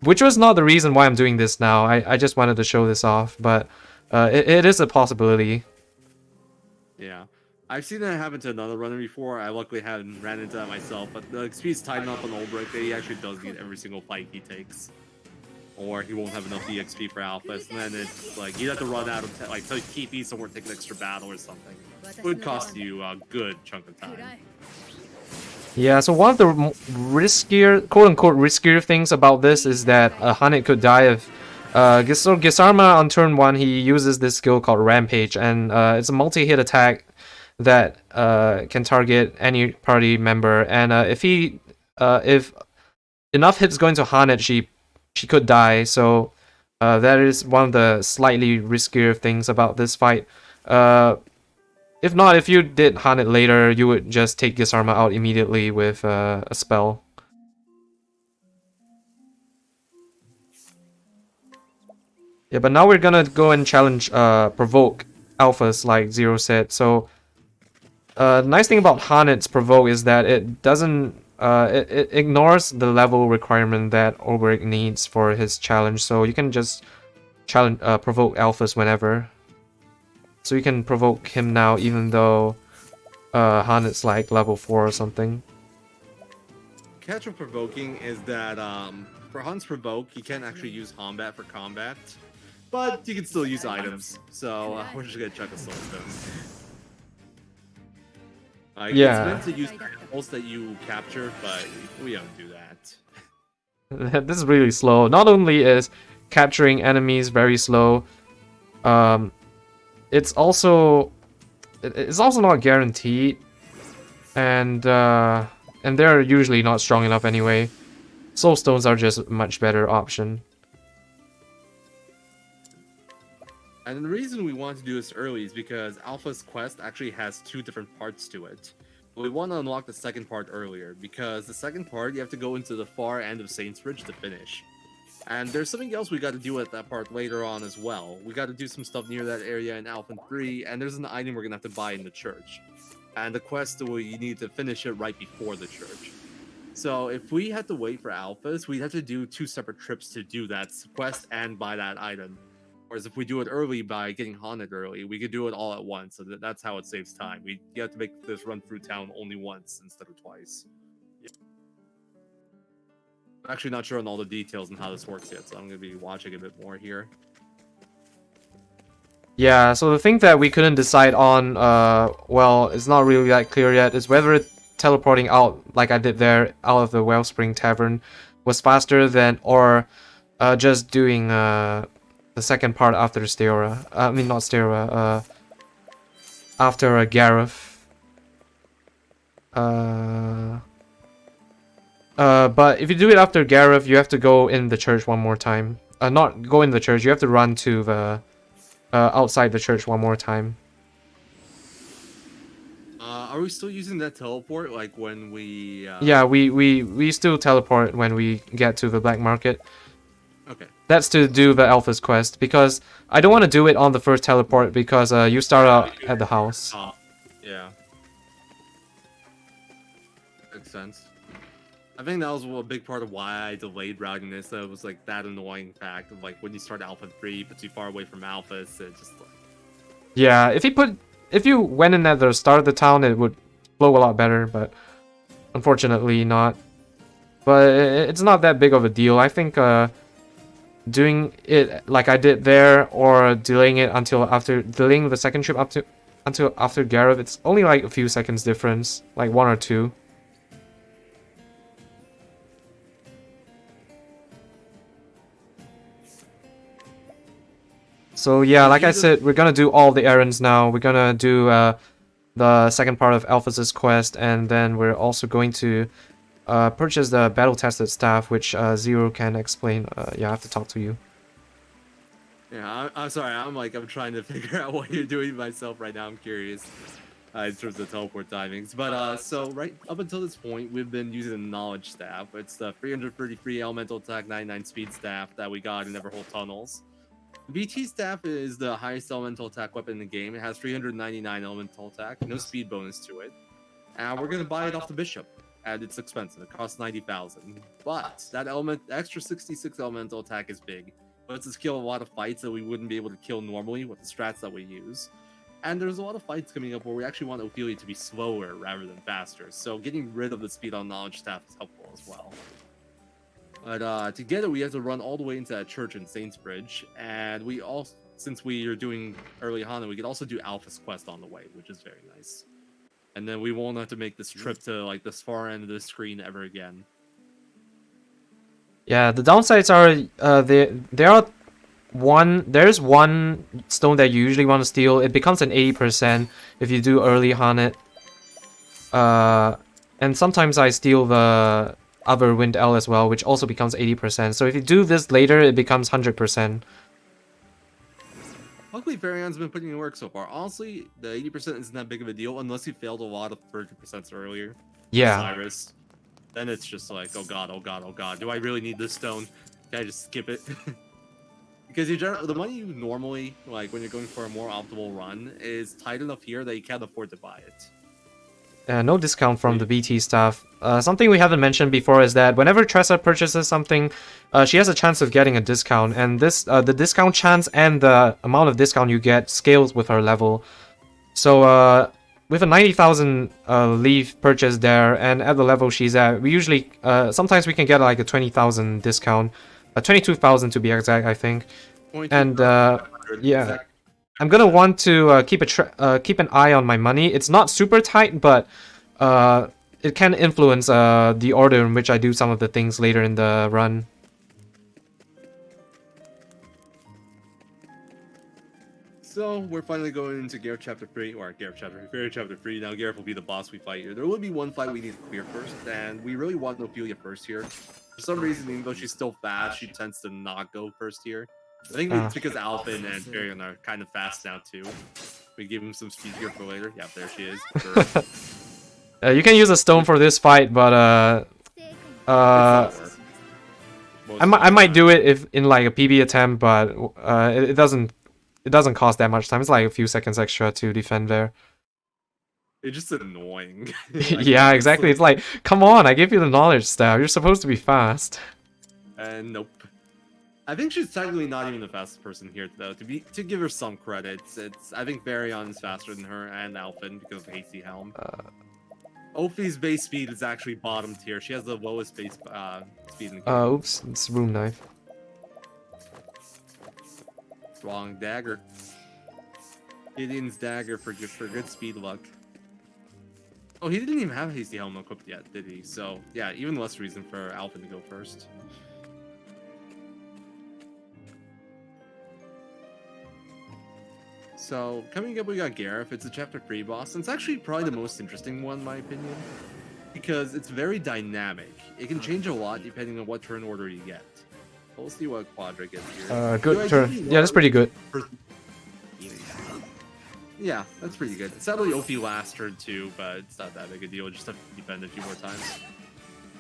which was not the reason why I'm doing this now. I just wanted to show this off, but it is a possibility. Yeah. I've seen that happen to another runner before. I luckily haven't ran into that myself, but the XP's tight enough on Ulbrich that he actually does need every single fight he takes. Or he won't have enough EXP for Alphas, and then it's like you'd have to run out of like so keep you somewhere, take an extra battle or something. It would cost you a good chunk of time. Yeah, so one of the riskier, quote-unquote riskier things about this is that Hanit could die if Gisarma on turn 1, he uses this skill called Rampage, and it's a multi-hit attack that can target any party member, and if enough hits go into Hanit, she could die, so that is one of the slightly riskier things about this fight. If not, if you did Hanit later, you would just take Gisarma out immediately with a spell. Yeah, but now we're gonna go and challenge provoke alphas like Zero said. So nice thing about Hanit's provoke is that it doesn't it ignores the level requirement that Ulbrich needs for his challenge, so you can just challenge provoke alphas whenever. So you can provoke him now even though Hanit's like level 4 or something. Catch with provoking is that for Han's provoke, you can't actually use combat for combat, but you can still use items. So we're just gonna chuck a soul stone. Yeah. It's meant to use animals that you capture, but we don't do that. This is really slow. Not only is capturing enemies very slow, it's also not guaranteed, and they're usually not strong enough anyway. Soul stones are just a much better option. And the reason we want to do this early is because Alpha's quest actually has 2 different parts to it. We want to unlock the second part earlier, because the second part you have to go into the far end of Saints Ridge to finish. And there's something else we got to do at that part later on as well. We got to do some stuff near that area in Alpha 3, and there's an item we're going to have to buy in the church. And the quest, you need to finish it right before the church. So if we had to wait for Alphas, we'd have to do 2 separate trips to do that quest and buy that item. Whereas if we do it early by getting haunted early, we could do it all at once. So that's how it saves time. You have to make this run through town only once instead of twice. Yeah. I'm actually not sure on all the details and how this works yet, so I'm going to be watching a bit more here. Yeah, so the thing that we couldn't decide on, well, it's not really that clear yet, is whether teleporting out, like I did there, out of the Wellspring Tavern was faster than, or just doing the second part after Steora. I mean, not Steora, after Gareth. But if you do it after Gareth, you have to go in the church one more time. Not go in the church, you have to run to the outside the church one more time. Are we still using that teleport, like when we... Yeah, we still teleport when we get to the black market. Okay. That's to do the Alpha's quest, because I don't want to do it on the first teleport, because you start out at the house. Yeah. Makes sense. I think that was a big part of why I delayed routing this. That was like that annoying fact of like when you start Alpha 3 but too far away from Alphas, it just like... Yeah, if you went in at the start of the town, it would flow a lot better, but unfortunately not. But it's not that big of a deal. I think doing it like I did there, or delaying it until after, delaying the second trip until after Gareth, it's only like a few seconds difference, like 1 or 2. So yeah, like I you said, we're gonna do all the errands now. We're gonna do the second part of Alphys' quest, and then we're also going to purchase the battle-tested staff, which Zero can explain. Yeah, I have to talk to you. Yeah, I'm sorry. I'm trying to figure out what you're doing myself right now. I'm curious in terms of teleport timings. But so right up until this point, we've been using the knowledge staff. It's the 333 elemental attack, 99 speed staff that we got in Everhold Tunnels. The BT staff is the highest elemental attack weapon in the game. It has 399 elemental attack, no speed bonus to it. And we're gonna buy it off the bishop. And it's expensive. It costs 90,000. But that extra 66 elemental attack is big. Lets us kill a lot of fights that we wouldn't be able to kill normally with the strats that we use. And there's a lot of fights coming up where we actually want Ophelia to be slower rather than faster. So getting rid of the speed on knowledge staff is helpful as well. But to get it, we have to run all the way into that church in Saintsbridge. And we also, since we are doing early Hana, we could also do Alpha's quest on the way, which is very nice. And then we won't have to make this trip to like this far end of the screen ever again. Yeah, the downsides are there's one stone that you usually want to steal. It becomes an 80% if you do early Hanet. And sometimes I steal the other Wind L as well, which also becomes 80%. So if you do this later, it becomes 100%. Luckily, Farion's been putting in work so far. Honestly, the 80% isn't that big of a deal unless you failed a lot of 30% earlier. Yeah. Cyrus. Then it's just like, oh god, oh god, oh god. Do I really need this stone? Can I just skip it? Because the money you normally, like when you're going for a more optimal run, is tight enough here that you can't afford to buy it. No discount from the BT staff. Something we haven't mentioned before is that whenever Tressa purchases something, she has a chance of getting a discount, and this the discount chance and the amount of discount you get scales with her level. So with a 90,000 leaf purchase there, and at the level she's at, we usually sometimes we can get like a 20,000 discount, 22,000 to be exact, I think. And yeah. I'm gonna want to keep an eye on my money. It's not super tight, but it can influence the order in which I do some of the things later in the run. So we're finally going into Gareth Chapter 3, or Gareth Chapter 3. Now Gareth will be the boss we fight here. There will be one fight we need to clear first, and we really want Ophelia first here. For some reason, even though she's still fast, she tends to not go first here. I think it's because Alphen and Farion are kind of fast now too. We give him some speed here for later. Yeah, there she is. You can use a stone for this fight, but I might do it if in like a PB attempt, but it doesn't cost that much time. It's like a few seconds extra to defend there. It's just annoying. Yeah, exactly. It's like, come on, I gave you the knowledge staff. You're supposed to be fast. And nope. I think she's technically not even the fastest person here, though. To give her some credit, I think Varion is faster than her and Alphen because of Hasty Helm. Ophi's base speed is actually bottom tier. She has the lowest base speed in the game. Oops, it's Room Knife. Wrong dagger. Gideon's dagger for good speed luck. Oh, he didn't even have Hasty Helm equipped yet, did he? So yeah, even less reason for Alphen to go first. So, coming up, we got Gareth. It's a Chapter 3 boss, and it's actually probably the most interesting one, in my opinion, because it's very dynamic. It can change a lot depending on what turn order you get. We'll see what Quadra gets here. Good turn. Yeah, that's pretty good. Yeah, that's pretty good. Sadly, OP last turn too, but it's not that big a deal. Just have to defend a few more times.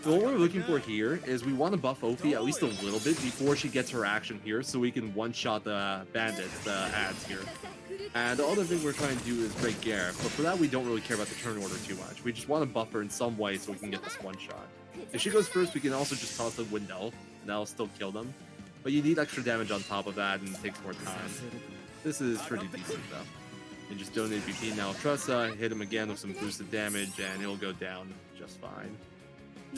So what we're looking for here is we want to buff Ophi at least a little bit before she gets her action here, so we can one-shot the bandits, the ads here. And the other thing we're trying to do is break Gareth, but for that we don't really care about the turn order too much. We just want to buff her in some way so we can get this one-shot. If she goes first, we can also just toss the Windell, and that'll still kill them. But you need extra damage on top of that, and it takes more time. This is pretty decent though. And just donate BP now. Tressa, hit him again with some boosted damage, and he'll go down just fine.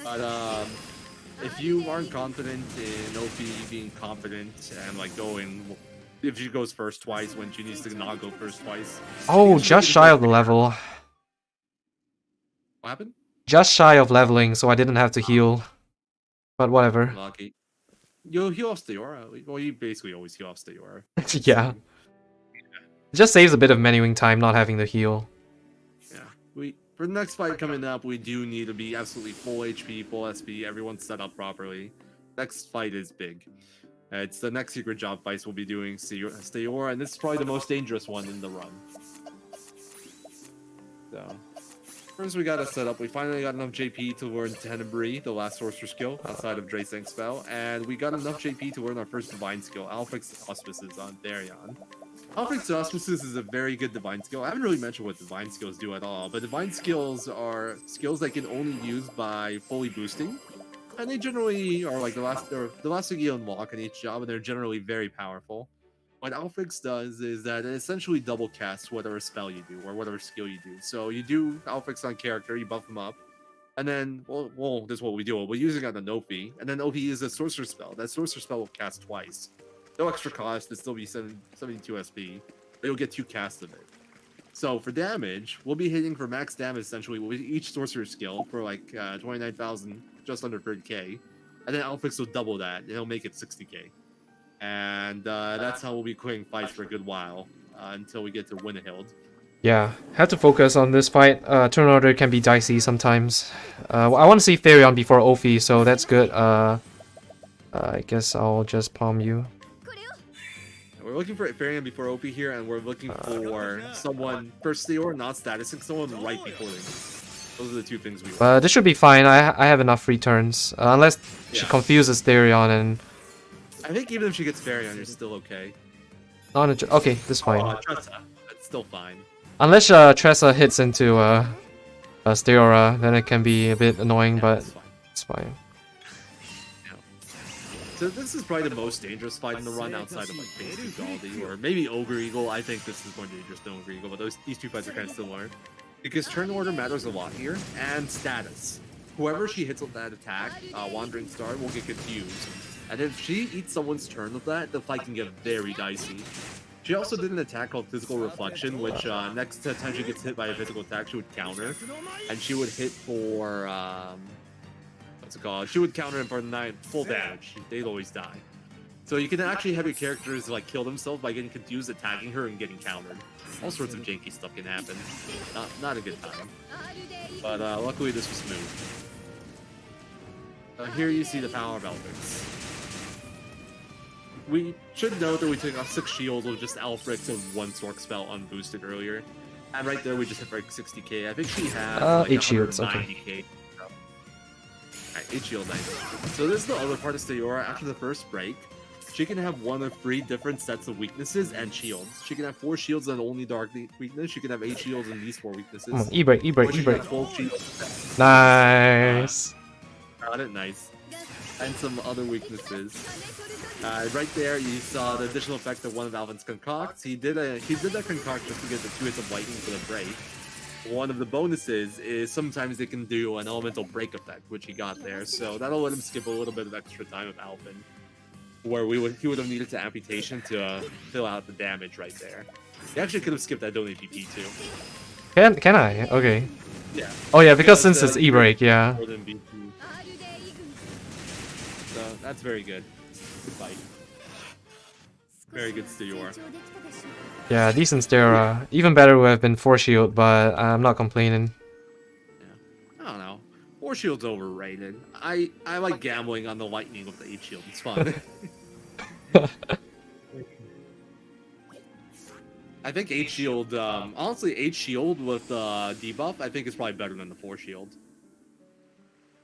But if you aren't confident in OP being confident and like going, if she goes first twice when she needs to not go first twice. Oh, just shy of the level. What happened? Just shy of leveling, so I didn't have to heal. But whatever. Lucky. You'll heal off Steora. Well, you basically always heal off Steora. Yeah. It just saves a bit of menuing time not having the heal. Yeah, for the next fight coming up, we do need to be absolutely full HP, full SP, everyone's set up properly. Next fight is big. It's the next secret job fights we'll be doing, Steora, and this is probably the most dangerous one in the run. So, first we gotta set up. We finally got enough JP to learn Tenebrae, the last sorcerer skill, outside of Dracen's spell, and we got enough JP to learn our first divine skill, Alphix Auspices on Therion. Alphix Auspices is a very good divine skill. I haven't really mentioned what divine skills do at all, but divine skills are skills that can only be used by fully boosting, and they generally are like the last thing you unlock in each job, and they're generally very powerful. What Alphix does is that it essentially double casts whatever spell you do or whatever skill you do. So you do Alphix on character, you buff them up, and then well, this is what we do. We're using it on Ophi, and then Ophi is a sorcerer spell. That sorcerer spell will cast twice. No extra cost, it'll still be 72 SP, but you'll get 2 casts of it. So for damage, we'll be hitting for max damage essentially with each sorcerer skill for like 29,000, just under 30k, and then Alphix will double that, and it'll make it 60k. And that's how we'll be quitting fights for a good while until we get to Winnehild. Yeah, have to focus on this fight. Turn order can be dicey sometimes. I want to see Therion before Ophi, so that's good. I guess I'll just palm you. We're looking for Therion before Ophi here, and we're looking for someone first Steor, not statusing, someone right before them. Those are the two things we want. This should be fine. I have enough free turns. Unless she confuses Therion and... I think even if she gets Therion, you're still okay. Okay, this is fine. Tressa, that's still fine. Unless Tressa hits into Steora, then it can be a bit annoying, but it's fine. So this is probably the most dangerous fight in the run outside of like basically Galdi or maybe Ogre Eagle. I think this is more dangerous than Ogre Eagle, but these two fights are kind of similar. Because turn order matters a lot here, and status. Whoever she hits with that attack, Wandering Star, will get confused. And if she eats someone's turn with that, the fight can get very dicey. She also did an attack called Physical Reflection, which next time she gets hit by a physical attack, she would counter. And she would hit for... what's it called? She would counter him for 9 full damage. They'd always die. So you can actually have your characters like kill themselves by getting confused, attacking her, and getting countered. All sorts of janky stuff can happen. Not a good time. But luckily this was smooth. Here you see the power of Alphix. We should note that we took off 6 shields with just Alphix and 1 Sork spell unboosted earlier. And right there we just hit for like 60k. I think she has like 8 shields, 190k. Alright, 8 shield, nice. So this is the other part of Steora. After the first break, she can have 1 of 3 different sets of weaknesses and shields. She can have 4 shields and only dark weakness. She can have 8 shields and these 4 weaknesses. Come on, E-break, E-break, Or she E-break. can have 12 shields. Nice. Got it, nice. And some other weaknesses. Right there, you saw the additional effect of one of Alvin's concocts. He did that concoct just to get the 2 hits of lightning for the break. One of the bonuses is sometimes they can do an elemental break effect, which he got there. So that'll let him skip a little bit of extra time with Alvin, where he would have needed to amputation to fill out the damage right there. He actually could have skipped that donate PP too. Can I? Okay. Yeah. Oh yeah, because since it's E-break, yeah. More than BP. So that's very good. Good fight. Very good Steor. Yeah, decent Steora. Even better would have been 4 shield, but I'm not complaining. Yeah. I don't know. 4 shield's overrated. I like gambling on the lightning with the 8 shield. It's fun. I think 8 shield, honestly, 8 shield with debuff, I think is probably better than the 4 shield.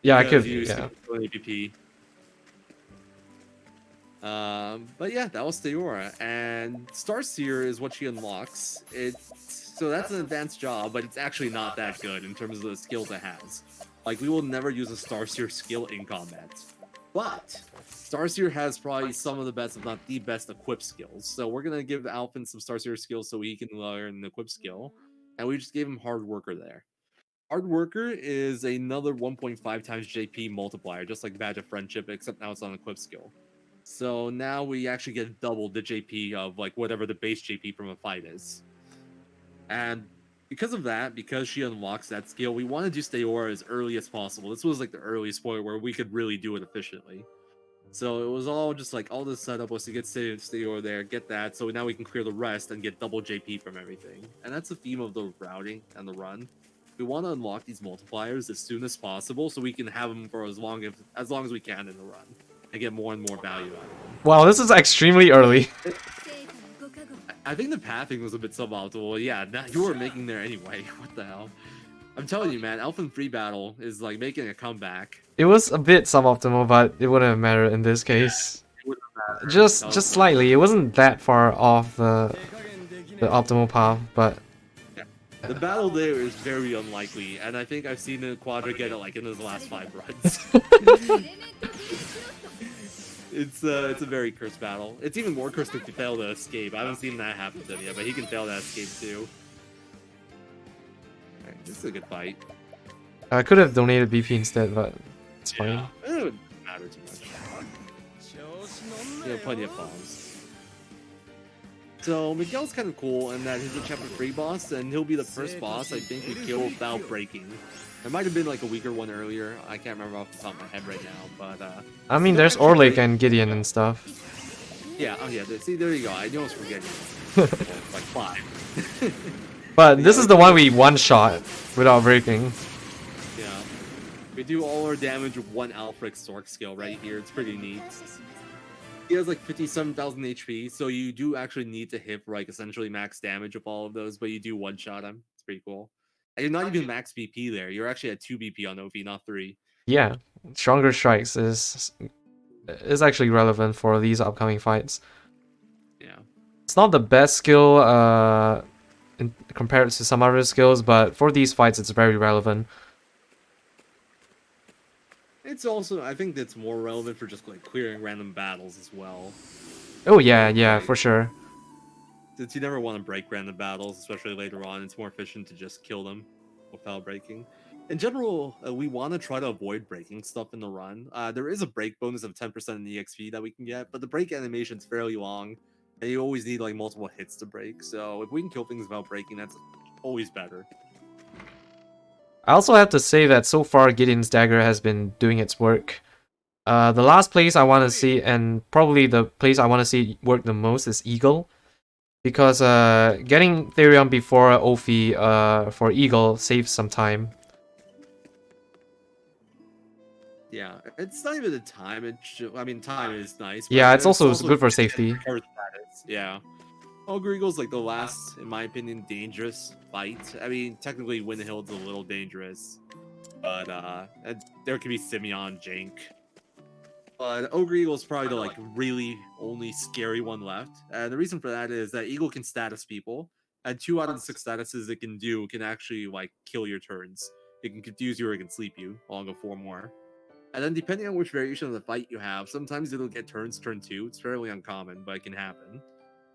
Yeah, I could. Use Yeah. APP. But yeah, that was Steora, and Starseer is what she unlocks. So that's an advanced job, but it's actually not that good in terms of the skills it has. Like, we will never use a Starseer skill in combat. But Starseer has probably some of the best, if not the best, equip skills. So we're gonna give Alphen some Starseer skills so he can learn the equip skill, and we just gave him Hard Worker there. Hard Worker is another 1.5 times JP multiplier, just like Badge of Friendship, except now it's on equip skill. So now we actually get double the JP of like whatever the base JP from a fight is. And because of that, because she unlocks that skill, we want to do Steora as early as possible. This was like the earliest point where we could really do it efficiently. So it was all just like all the setup was to get stay over there, get that. So now we can clear the rest and get double JP from everything. And that's the theme of the routing and the run. We want to unlock these multipliers as soon as possible so we can have them for as long as we can in the run and get more and more value out of them. Wow, this is extremely early. I think the pathing was a bit suboptimal. Yeah, you were making there anyway. What the hell? I'm telling you, man, Elfin Free Battle is like making a comeback. It was a bit suboptimal, but it wouldn't have mattered in this case. It wouldn't matter. Just slightly. It wasn't that far off the optimal path, but the battle there is very unlikely, and I think I've seen the Quadra get it like in his last 5 runs. It's a very cursed battle. It's even more cursed if you fail to escape. I haven't seen that happen to him yet, but he can fail that escape too. Alright, this is a good fight. I could have donated BP instead, but it's fine. Yeah, it wouldn't matter too much. You have plenty of bombs. So Miguel's kind of cool in that he's a chapter 3 boss, and he'll be the first boss I think we kill without breaking. There might have been like a weaker one earlier. I can't remember off the top of my head right now, but I mean, there's Orlik and Gideon and stuff. yeah, oh yeah. See, there you go. I know I was forgetting. Like 5. But this is the one we one-shot without breaking. Yeah. We do all our damage with one Alfric Stork skill right here. It's pretty neat. He has like 57,000 HP, so you do actually need to hit like essentially max damage with all of those, but you do one-shot him. It's pretty cool. And you're not even max BP there. You're actually at 2 BP on OV, not 3. Yeah, stronger strikes is actually relevant for these upcoming fights. Yeah. It's not the best skill compared to some other skills, but for these fights it's very relevant. It's also, I think that's more relevant for just like clearing random battles as well. Oh yeah, for sure. Since you never want to break random battles, especially later on, it's more efficient to just kill them without breaking. In general, we want to try to avoid breaking stuff in the run. There is a break bonus of 10% in EXP that we can get, but the break animation is fairly long, and you always need like multiple hits to break. So if we can kill things without breaking, that's always better. I also have to say that so far Gideon's dagger has been doing its work. The last place I want to see, and probably the place I want to see work the most, is Eagle. Because getting Therion before Ophi for Eagle saves some time. Yeah, it's not even the time. I mean, time is nice. But Yeah, it's also good for safety. Yeah. Ogre Eagle's like the last, in my opinion, dangerous fight. I mean, technically Windhild's a little dangerous, but there could be Simeon, Jank. But Ogre Eagle's probably the like really only scary one left. And the reason for that is that Eagle can status people, and 2 out of the 6 statuses it can do can actually like kill your turns. It can confuse you or it can sleep you, along with 4 more. And then depending on which variation of the fight you have, sometimes it'll get turn 2. It's fairly uncommon, but it can happen.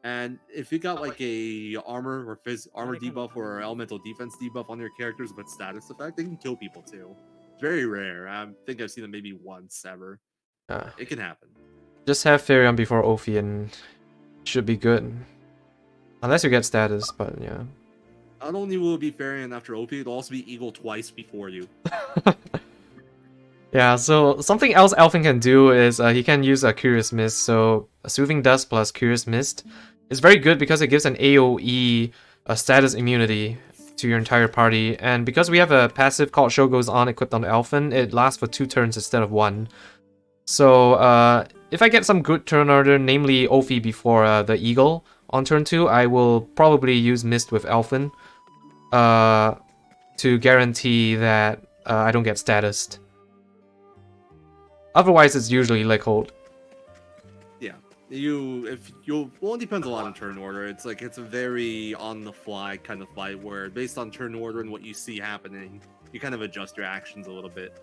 And if you got like a armor debuff or elemental defense debuff on your characters with status effect, they can kill people too. It's very rare. I think I've seen them maybe once ever. It can happen. Just have Therion before Ophi and should be good. Unless you get status, but yeah. Not only will it be Therion after Ophi, it'll also be Eagle twice before you. Yeah, so something else Elfin can do is he can use a Curious Mist. So a Soothing Dust plus Curious Mist is very good because it gives an AoE status immunity to your entire party. And because we have a passive called Show Goes On equipped on Elfin, it lasts for 2 turns instead of 1. So if I get some good turn order, namely Ophi before the Eagle on turn 2, I will probably use Mist with Elfin to guarantee that I don't get statused. Otherwise, it's usually like hold. Yeah, it depends a lot on turn order. It's like it's a very on the fly kind of fight where based on turn order and what you see happening, you kind of adjust your actions a little bit.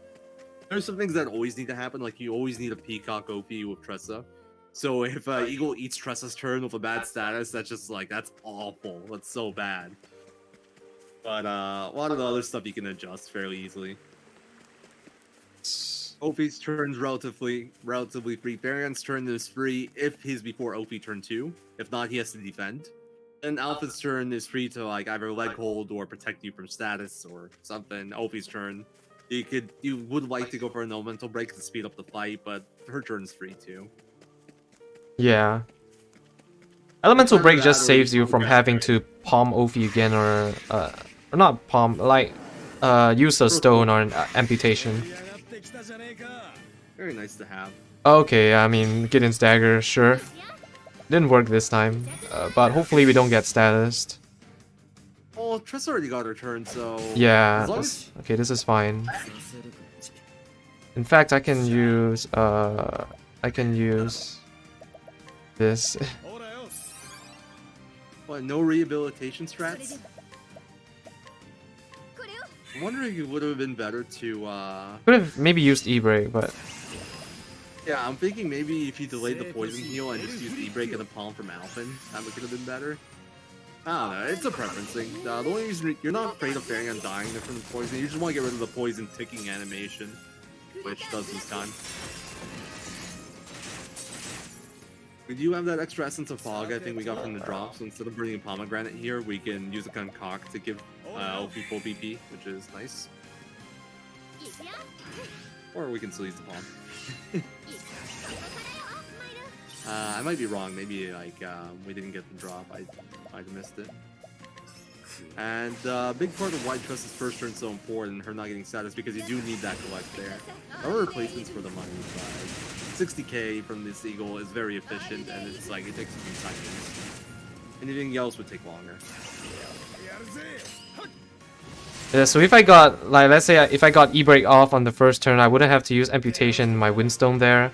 There's some things that always need to happen, like you always need a Peacock OP with Tressa. So if Eagle eats Tressa's turn with a bad status, that's just like that's awful. That's so bad. But a lot of the other stuff you can adjust fairly easily. Ophi's turn's relatively free. Varian's turn is free if he's before Ophi turn 2. If not, he has to defend. And Alpha's turn is free to like either leg hold or protect you from status or something. Ophi's turn, You would like to go for an elemental break to speed up the fight, but her turn's free too. Yeah. Elemental Either break that just or saves you you from can having to palm Ophi again, or not palm, like use a stone or an amputation. Very nice to have. Okay, I mean Gideon's dagger, sure. Didn't work this time, but hopefully we don't get statused. Oh, Triss already got her turn, so Yeah. as long as Okay, this is fine. In fact, I can use this. what, no rehabilitation strats. I'm wondering if it would have been better to Could have maybe used E-break, but yeah, I'm thinking maybe if you delayed the poison heal and just used E-break and a palm from Alphen, that could have been better. I don't know, it's a preference thing. The only reason you're not afraid of fairing and dying from the poison, you just want to get rid of the poison ticking animation, which does lose time. We do have that extra essence of fog I think we got from the drop, so instead of burning a pomegranate here, we can use a concoct to give OP full BP, which is nice. Or we can still use the palm. I might be wrong, maybe like we didn't get the drop, I might have missed it. And big part of why Trust's first turn is so important, her not getting status, because you do need that collect there. Our replacements for the money, but 60k from this eagle is very efficient, and it's like it takes a few seconds. Anything else would take longer. yeah. So if I got, like, let's say if I got E-break off on the first turn, I wouldn't have to use amputation in my windstone there.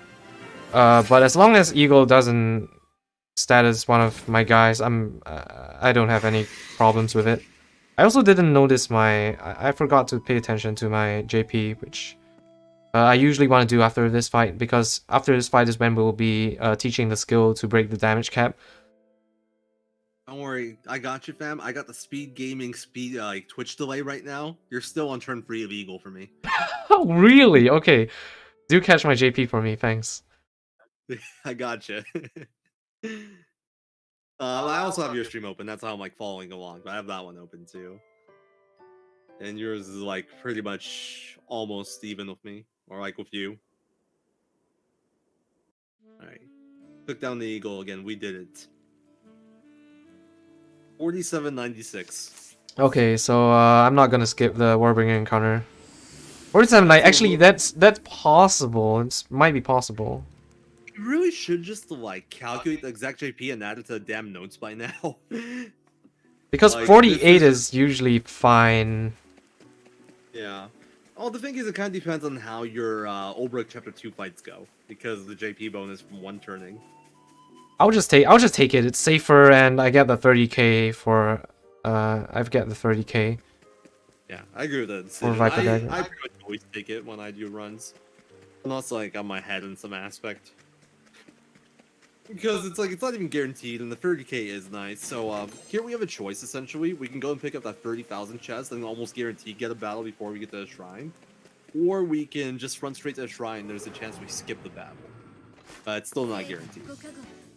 But as long as Eagle doesn't status one of my guys, I don't have any problems with it. I also didn't notice I forgot to pay attention to my JP, which I usually want to do after this fight, because after this fight is when we'll be teaching the skill to break the damage cap. Don't worry, I got you, fam. I got the SpeedGaming like Twitch delay right now. You're still on turn 3 of Eagle for me. Oh, really? Okay. Do catch my JP for me, thanks. I gotcha. I also have your stream open. That's how I'm like following along. But I have that one open too. And yours is like pretty much almost even with me, or like with you. All right, took down the eagle again. We did it. 4796. Okay, so I'm not gonna skip the Warbringer encounter. 47, like, actually, that's possible. It might be possible. You really should just like calculate the exact JP and add it to the damn notes by now. Because like, 48 is usually fine. Yeah. Oh, the thing is, it kind of depends on how your Olbrich Chapter 2 fights go, because of the JP bonus from one turning. I'll just take it. It's safer, and I get the 30k for I've got the 30k. Yeah, I agree with that Or decision. Viper Dagger. I pretty much always take it when I do runs. Unless like on my head in some aspect. Because it's like it's not even guaranteed, and the 30k is nice. So here we have a choice essentially. We can go and pick up that 30,000 chest and almost guarantee get a battle before we get to the shrine, or we can just run straight to the shrine. There's a chance we skip the battle, but it's still not guaranteed.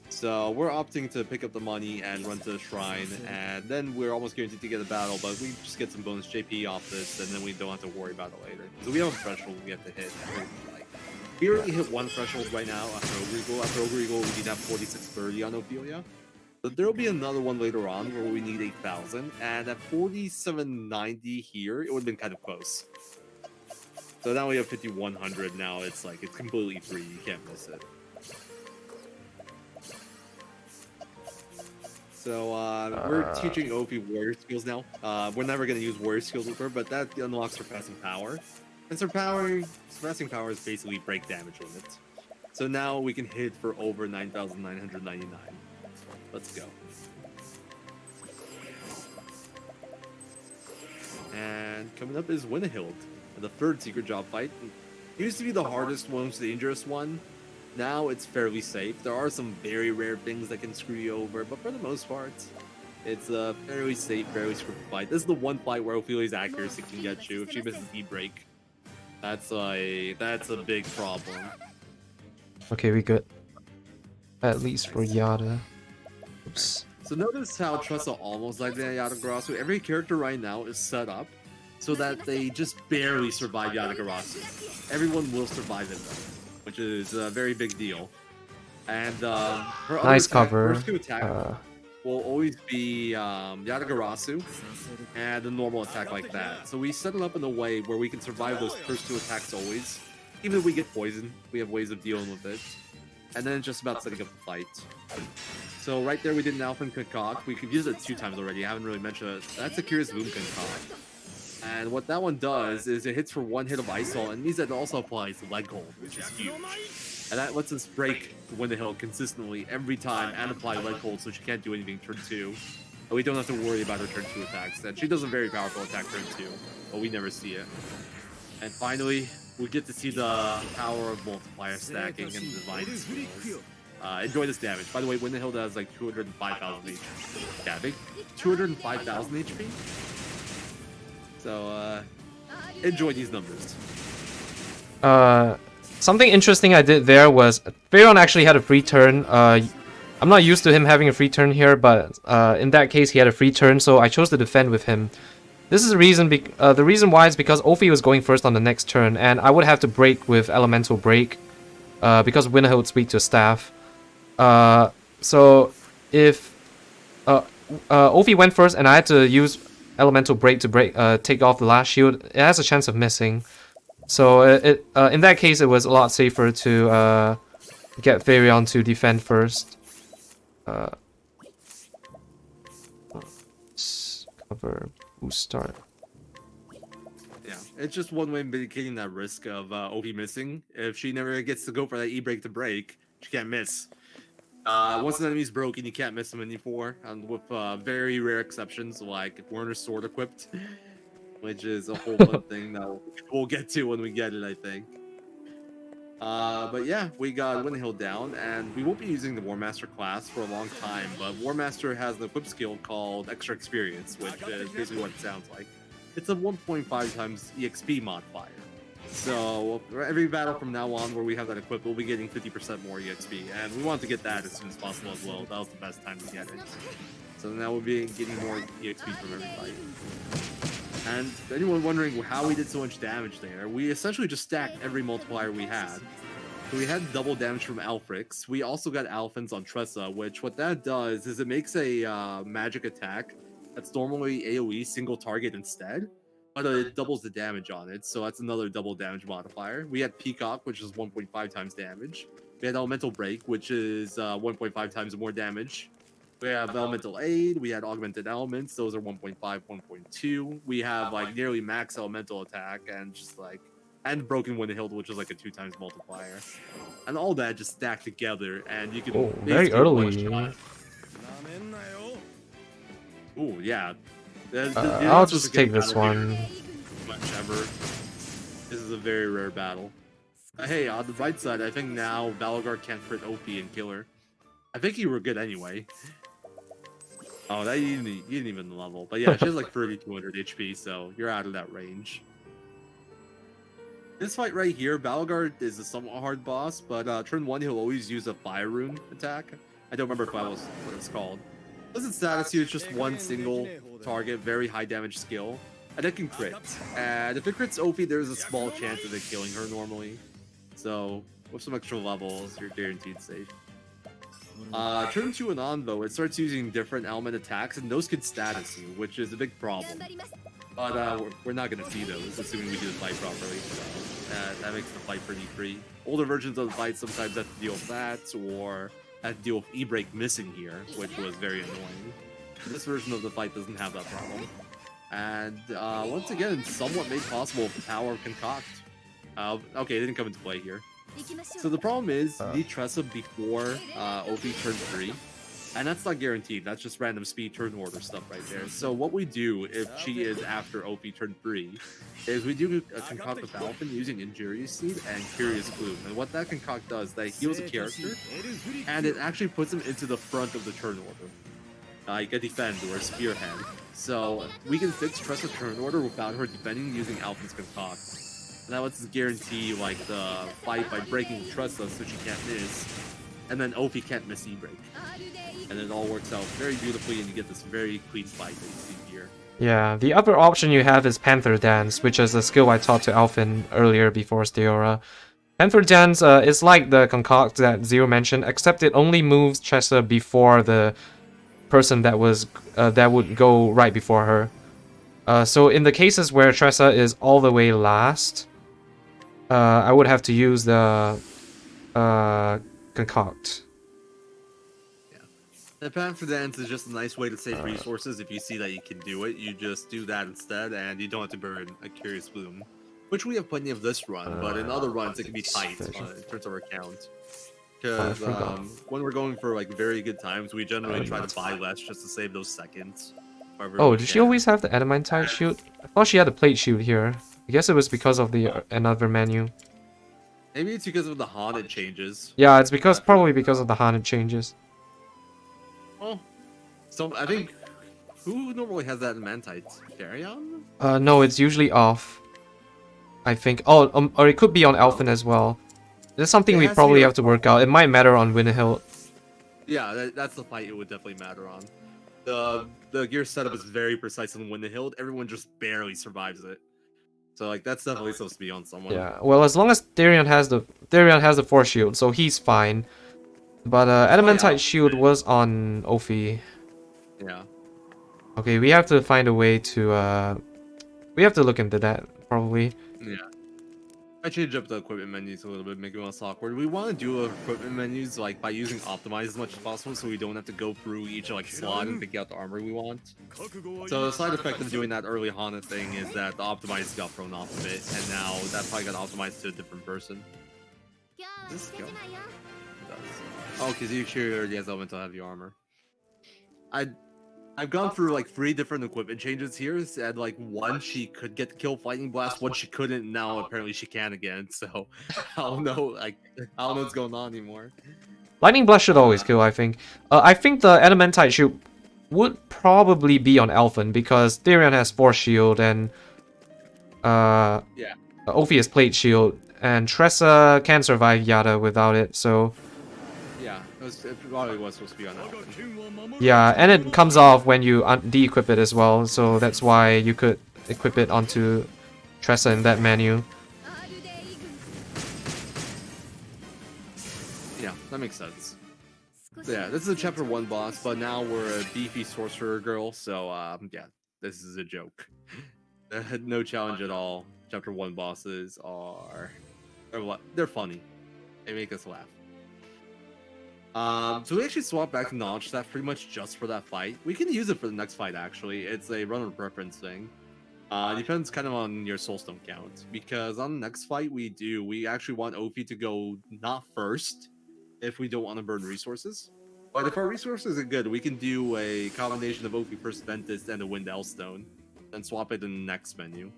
So we're opting to pick up the money and run to the shrine, and then we're almost guaranteed to get a battle, but we just get some bonus JP off this, and then we don't have to worry about it later. So we have a threshold we have to hit. We already hit one threshold right now after Ogre Eagle. After Ogre Eagle, we need to have 4630 on Ophelia. But there'll be another one later on where we need 8,000, and at 4790 here, it would have been kind of close. So now we have 5100. Now it's like it's completely free. You can't miss it. So we're teaching OP warrior skills now. We're never going to use warrior skills with her, but that unlocks surpassing power. And surpassing power is basically break damage limit. So now we can hit for over 9,999. Let's go. And coming up is Winnehild, the third secret job fight. It used to be the hardest, most dangerous one. Now it's fairly safe. There are some very rare things that can screw you over, but for the most part, it's a fairly safe, fairly scripted fight. This is the one fight where Ophelia's accuracy can get you. If she misses E-break, that's a big problem. Okay, we good. At least for Yada. Oops. So notice how Tressa almost like the Yada Grasso. Every character right now is set up so that they just barely survive Yatagarasu. Everyone will survive it though, which is a very big deal. And her other Nice attack, cover. first two attacks will always be Yatagarasu and a normal attack like that. So we set it up in a way where we can survive those first two attacks always. Even if we get poisoned, we have ways of dealing with it. And then it's just about setting up the fight. So right there we did an Alpha Concoct. We could use it 2 times already. I haven't really mentioned it. That's a Curious Boom Concoct. And what that one does is it hits for 1 hit of Ice Wall, and means that it also applies Leg Hold, which is huge. And that lets us break Winterhill consistently every time and apply Leg Hold, so she can't do anything turn 2. And we don't have to worry about her turn 2 attacks. And she does a very powerful attack turn 2, but we never see it. And finally, we get to see the power of multiplier stacking and divine skills. Enjoy this damage. By the way, Winterhill does like 205,000 HP. Yeah, big 205,000 HP. So, enjoy these numbers. Something interesting I did there was Pharaon actually had a free turn. I'm not used to him having a free turn here, but in that case he had a free turn, so I chose to defend with him. This is the reason. The reason why is because Ophi was going first on the next turn, and I would have to break with Elemental Break, because Winterhill would speak to Staff. So if Ophi went first and I had to use Elemental Break to take off the last shield, it has a chance of missing. So in that case, it was a lot safer to get Therion to defend first. Cover, boost start. Yeah, it's just one way of mitigating that risk of OP missing. If she never gets to go for that E-break to break, she can't miss. Once an enemy's broken, you can't miss them anymore, and with very rare exceptions like Werner's sword equipped, which is a whole other thing that we'll get to when we get it, I think. But yeah, we got Winterhill down, and we won't be using the War Master class for a long time, but War Master has an equip skill called Extra Experience, which is basically what it sounds like. It's a 1.5 times EXP modifier. So every battle from now on where we have that equipped, we'll be getting 50% more EXP, and we want to get that as soon as possible as well. That was the best time to get it. So now we'll be getting more EXP from every fight. And anyone wondering how we did so much damage there, we essentially just stacked every multiplier we had. So we had double damage from Alfrix. We also got Alphans on Tressa, which what that does is it makes a magic attack that's normally AoE single target instead, but it doubles the damage on it, so that's another double damage modifier. We had Peacock, which is 1.5 times damage. We had Elemental Break, which is 1.5 times more damage. We have Elemental Aid, we had Augmented Elements, those are 1.5, 1.2. We have like nearly max Elemental Attack and just like, and Broken Winterhill, which is like a 2 times multiplier. And all that just stacked together, and you can very early. Oh yeah. I'll just take this one. Much ever. This is a very rare battle. Hey, on the bright side, I think now Balgar can't crit OP and kill her. I think you were good anyway. Oh, that you didn't even level. But yeah, she has like 3200 HP, so you're out of that range. This fight right here, Balgar is a somewhat hard boss, but turn 1 he'll always use a Fire Rune attack. I don't remember what it's called. Doesn't status you, it's just one single target, very high damage skill, and it can crit. And if it crits OP, there's a small chance of it killing her normally. So with some extra levels, you're guaranteed safe. Turn 2 and on though, it starts using different element attacks, and those could status you, which is a big problem. But we're not gonna see those, assuming we do the fight properly. So that makes the fight pretty free. Older versions of the fight sometimes have to deal with that, or have to deal with E-break missing here, which was very annoying. This version of the fight doesn't have that problem. And once again, somewhat made possible with the power of Concoct. Okay, it didn't come into play here. So the problem is, you need Tressa before OP turn 3. And that's not guaranteed, that's just random speed turn order stuff right there. So what we do if she is after OP turn 3 is we do a concoct with Alphen using Injurious Seed and Curious Bloom. And what that concoct does, that heals a character, and it actually puts them into the front of the turn order. Like a defend or a spearhead. So we can fix Tressa's turn order without her defending using Alphen's concoct. And that lets us guarantee like the fight by breaking Tressa so she can't miss. and then Ophi can't miss E-break. And it all works out very beautifully, and you get this very clean fight that you see here. Yeah, the other option you have is Panther Dance, which is a skill I taught to Alphin earlier before Steora. Panther Dance is like the Concoct that Zero mentioned, except it only moves Chessa before the person that would go right before her. So in the cases where Tressa is all the way last, I would have to use the Concoct. The Panther Dance is just a nice way to save resources. If you see that you can do it, you just do that instead, and you don't have to burn a Curious Bloom. Which we have plenty of this run, but in other runs it can be tight in terms of our count. Because when we're going for like very good times, we generally try to buy less just to save those seconds. Oh, did she always have the Adamantite shield? I thought she had the plate shield here. I guess it was because of the another menu. Maybe it's because of the haunted changes. Yeah, it's probably because of the haunted changes. Well, so I think who normally has that in Mantite? Carrion? No, it's usually off. I think. Oh, or it could be on Alphen as well. This is something we probably have to work out. It might matter on Winterhill. Yeah, that's the fight it would definitely matter on. The gear setup is very precise on Winterhill. Everyone just barely survives it. So like that's definitely supposed to be on someone. Yeah. Well, as long as Therion has the Force Shield, so he's fine. But Adamantite Shield was on Ophi. Yeah. Okay, we have to find a way to we have to look into that probably. Yeah. I changed up the equipment menus a little bit, make it less awkward. We want to do equipment menus like by using optimize as much as possible, so we don't have to go through each like slot and pick out the armor we want. So the side effect of doing that early Hana thing is that the optimize got thrown off a bit, and now that probably got optimized to a different person. This skill. Oh, because you sure already has elemental heavy armor. I've gone through like 3 different equipment changes here, and like one she could get the kill Lightning Blast, one she couldn't, and now apparently she can again, so I don't know what's going on anymore. Lightning Blast should always kill, I think. I think the Adamantite Shield would probably be on Alphen, because Therion has Force Shield, and Ophi has Plate Shield, and Tressa can survive Yada without it, so... Yeah, it probably was supposed to be on Alphen. Yeah, and it comes off when you de-equip it as well, so that's why you could equip it onto Tressa in that menu. Yeah, that makes sense. So yeah, this is a chapter 1 boss, but now we're a beefy sorcerer girl, so yeah, this is a joke. No challenge at all. Chapter 1 bosses they're funny. They make us laugh. So we actually swapped back to knowledge staff pretty much just for that fight. We can use it for the next fight actually. It's a runner preference thing. Depends kind of on your soulstone count. Because on the next fight we actually want Ophi to go not first if we don't want to burn resources. But if our resources are good, we can do a combination of Ophi first Ventus and a Wind Elstone. Then swap it in the next menu.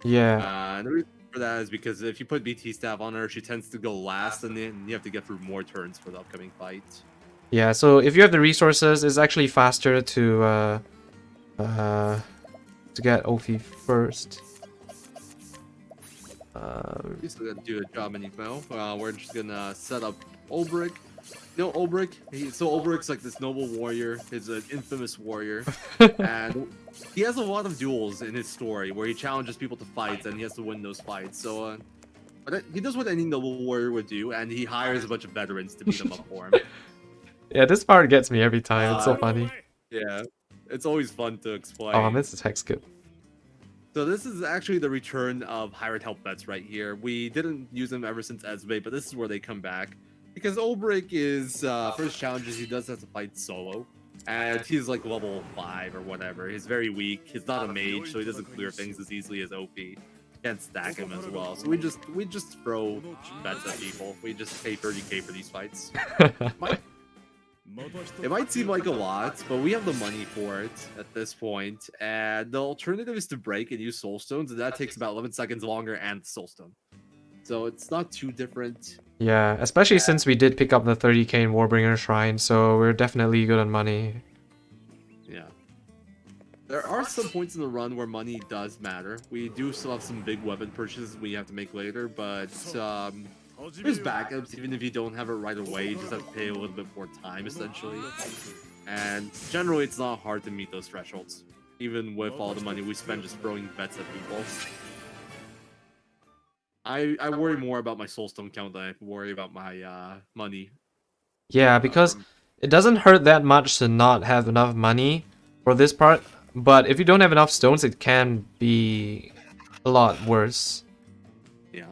Yeah. And the reason for that is because if you put BT staff on her, she tends to go last, and then you have to get through more turns for the upcoming fight. Yeah, so if you have the resources, it's actually faster to get Ophi first. We still gotta do a job menu now. We're just gonna set up Ulbrich. You know Ulbrich? Ulbrich's like this noble warrior. He's an infamous warrior. And he has a lot of duels in his story where he challenges people to fights and he has to win those fights. So but he does what any noble warrior would do, and he hires a bunch of veterans to beat them up for him. Yeah, this part gets me every time. It's so funny. Yeah, it's always fun to explain. Oh, I missed the hex skip. So this is actually the return of Hired Help Vets right here. We didn't use them ever since Esme, but this is where they come back. Because Ulbrich is, for his challenges, he does have to fight solo. And he's like level 5 or whatever. He's very weak. He's not a mage, so he doesn't clear things as easily as OP. Can't stack him as well. So we just throw vets at people. We just pay 30k for these fights. It might seem like a lot, but we have the money for it at this point. And the alternative is to break and use soulstones, and that takes about 11 seconds longer and soulstone. So it's not too different. Yeah, especially since we did pick up the 30k in Warbringer Shrine, so we're definitely good on money. Yeah. There are some points in the run where money does matter. We do still have some big weapon purchases we have to make later, but There's backups, even if you don't have it right away, you just have to pay a little bit more time, essentially. And generally, it's not hard to meet those thresholds, even with all the money we spend just throwing bets at people. I worry more about my soulstone count than I worry about my money. Yeah, because it doesn't hurt that much to not have enough money for this part, but if you don't have enough stones, it can be a lot worse. Yeah.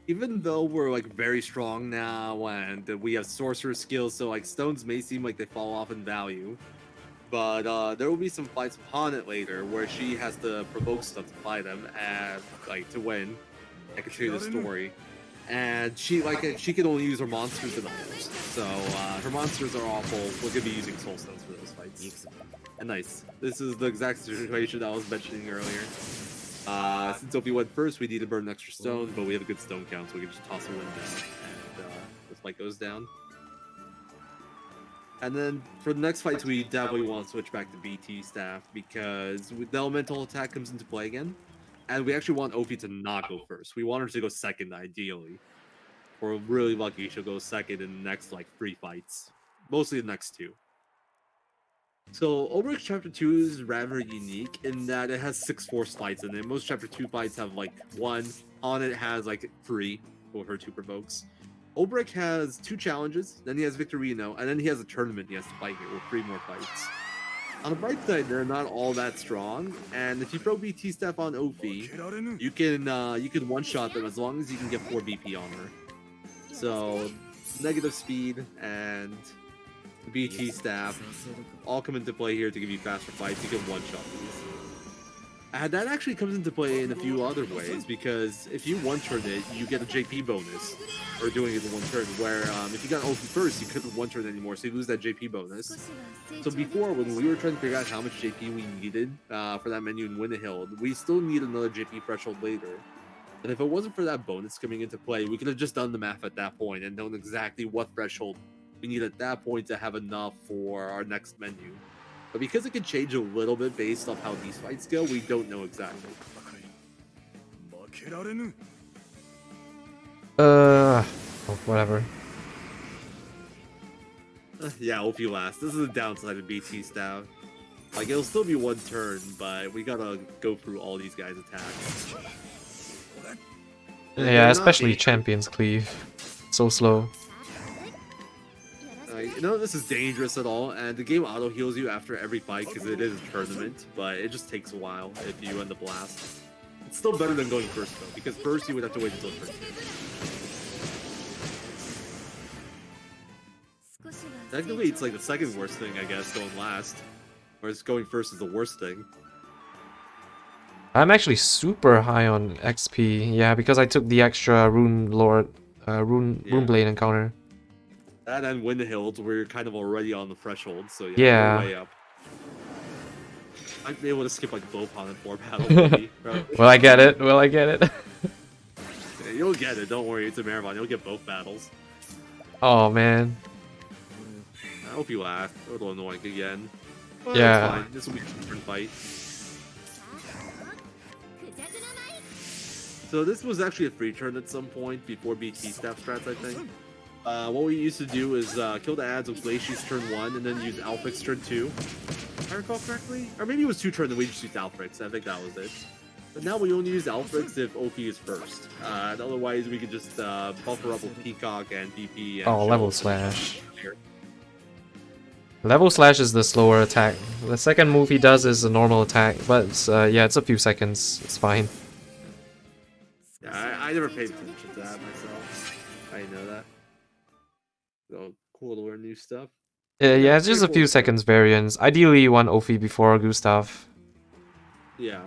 Even though we're like very strong now and we have sorcerer skills, so like stones may seem like they fall off in value. But there will be some fights with Haunted later where she has to provoke stuff to fight them and like to win. I can show you the story. And she can only use her monsters and others. So her monsters are awful. We're gonna be using soul stones for those fights. And nice. This is the exact situation I was mentioning earlier. Since Opie went first, we need to burn an extra stone, but we have a good stone count, so we can just toss a win down, and this fight goes down. And then for the next fights, we definitely want to switch back to BT staff because the elemental attack comes into play again, and we actually want Opie to not go first. We want her to go second, ideally. If we're really lucky, she'll go second in the next like 3 fights, mostly the next 2. So, Obrecht Chapter 2 is rather unique in that it has 6 force fights in it. Most Chapter 2 fights have like 1. On it has like 3 for her 2 provokes. Obrecht has 2 challenges, then he has Victorino, and then he has a tournament he has to fight here with 3 more fights. On the bright side, they're not all that strong, and if you throw BT staff on Ophi, you can one-shot them as long as you can get 4 BP on her. So, negative speed and the BT staff all come into play here to give you faster fights. You can one-shot these. And that actually comes into play in a few other ways, because if you one-turn it, you get a JP bonus for doing it in 1 turn, where if you got OP first, you couldn't one-turn anymore, so you lose that JP bonus. So before, when we were trying to figure out how much JP we needed for that menu in Winnehild, we still need another JP threshold later. And if it wasn't for that bonus coming into play, we could have just done the math at that point and known exactly what threshold we need at that point to have enough for our next menu. But because it can change a little bit based off how these fights go, we don't know exactly. Whatever. Yeah, OP last. This is the downside of BT staff. Like, it'll still be 1 turn, but we gotta go through all these guys' attacks. Yeah, especially Champions Cleave. So slow. This is dangerous at all, and the game auto heals you after every fight because it is a tournament, but it just takes a while if you end up last. It's still better than going first though, because first you would have to wait until turn 2. Technically, it's like the second worst thing, I guess, going last. Whereas going first is the worst thing. I'm actually super high on XP, yeah, because I took the extra Rune Blade encounter. That and Winnehild, we're kind of already on the threshold, so yeah. We're way up. I'd be able to skip like both on and 4 battles. Maybe, Will I get it? Will I get it? Yeah, you'll get it, don't worry, it's a marathon, you'll get both battles. Oh man. I hope you laugh. A little annoying again. But yeah. Fine. This will be a different fight. So this was actually a free turn at some point before BT staff strats, I think. What we used to do is kill the ads with Glacius turn 1 and then use Alphix turn 2. If I recall correctly? Or maybe it was 2 turns and we just used Alphix. I think that was it. But now we only use Alphix if OP is first. And otherwise we could just buffer up with Peacock and PP. And level slash. Level slash is the slower attack. The second move he does is a normal attack, but yeah, it's a few seconds. It's fine. Yeah, I never paid attention to that myself. I didn't know that. So cool to learn new stuff. Yeah, it's just a few seconds variance. Ideally, you want Ophi before Gustav. Yeah.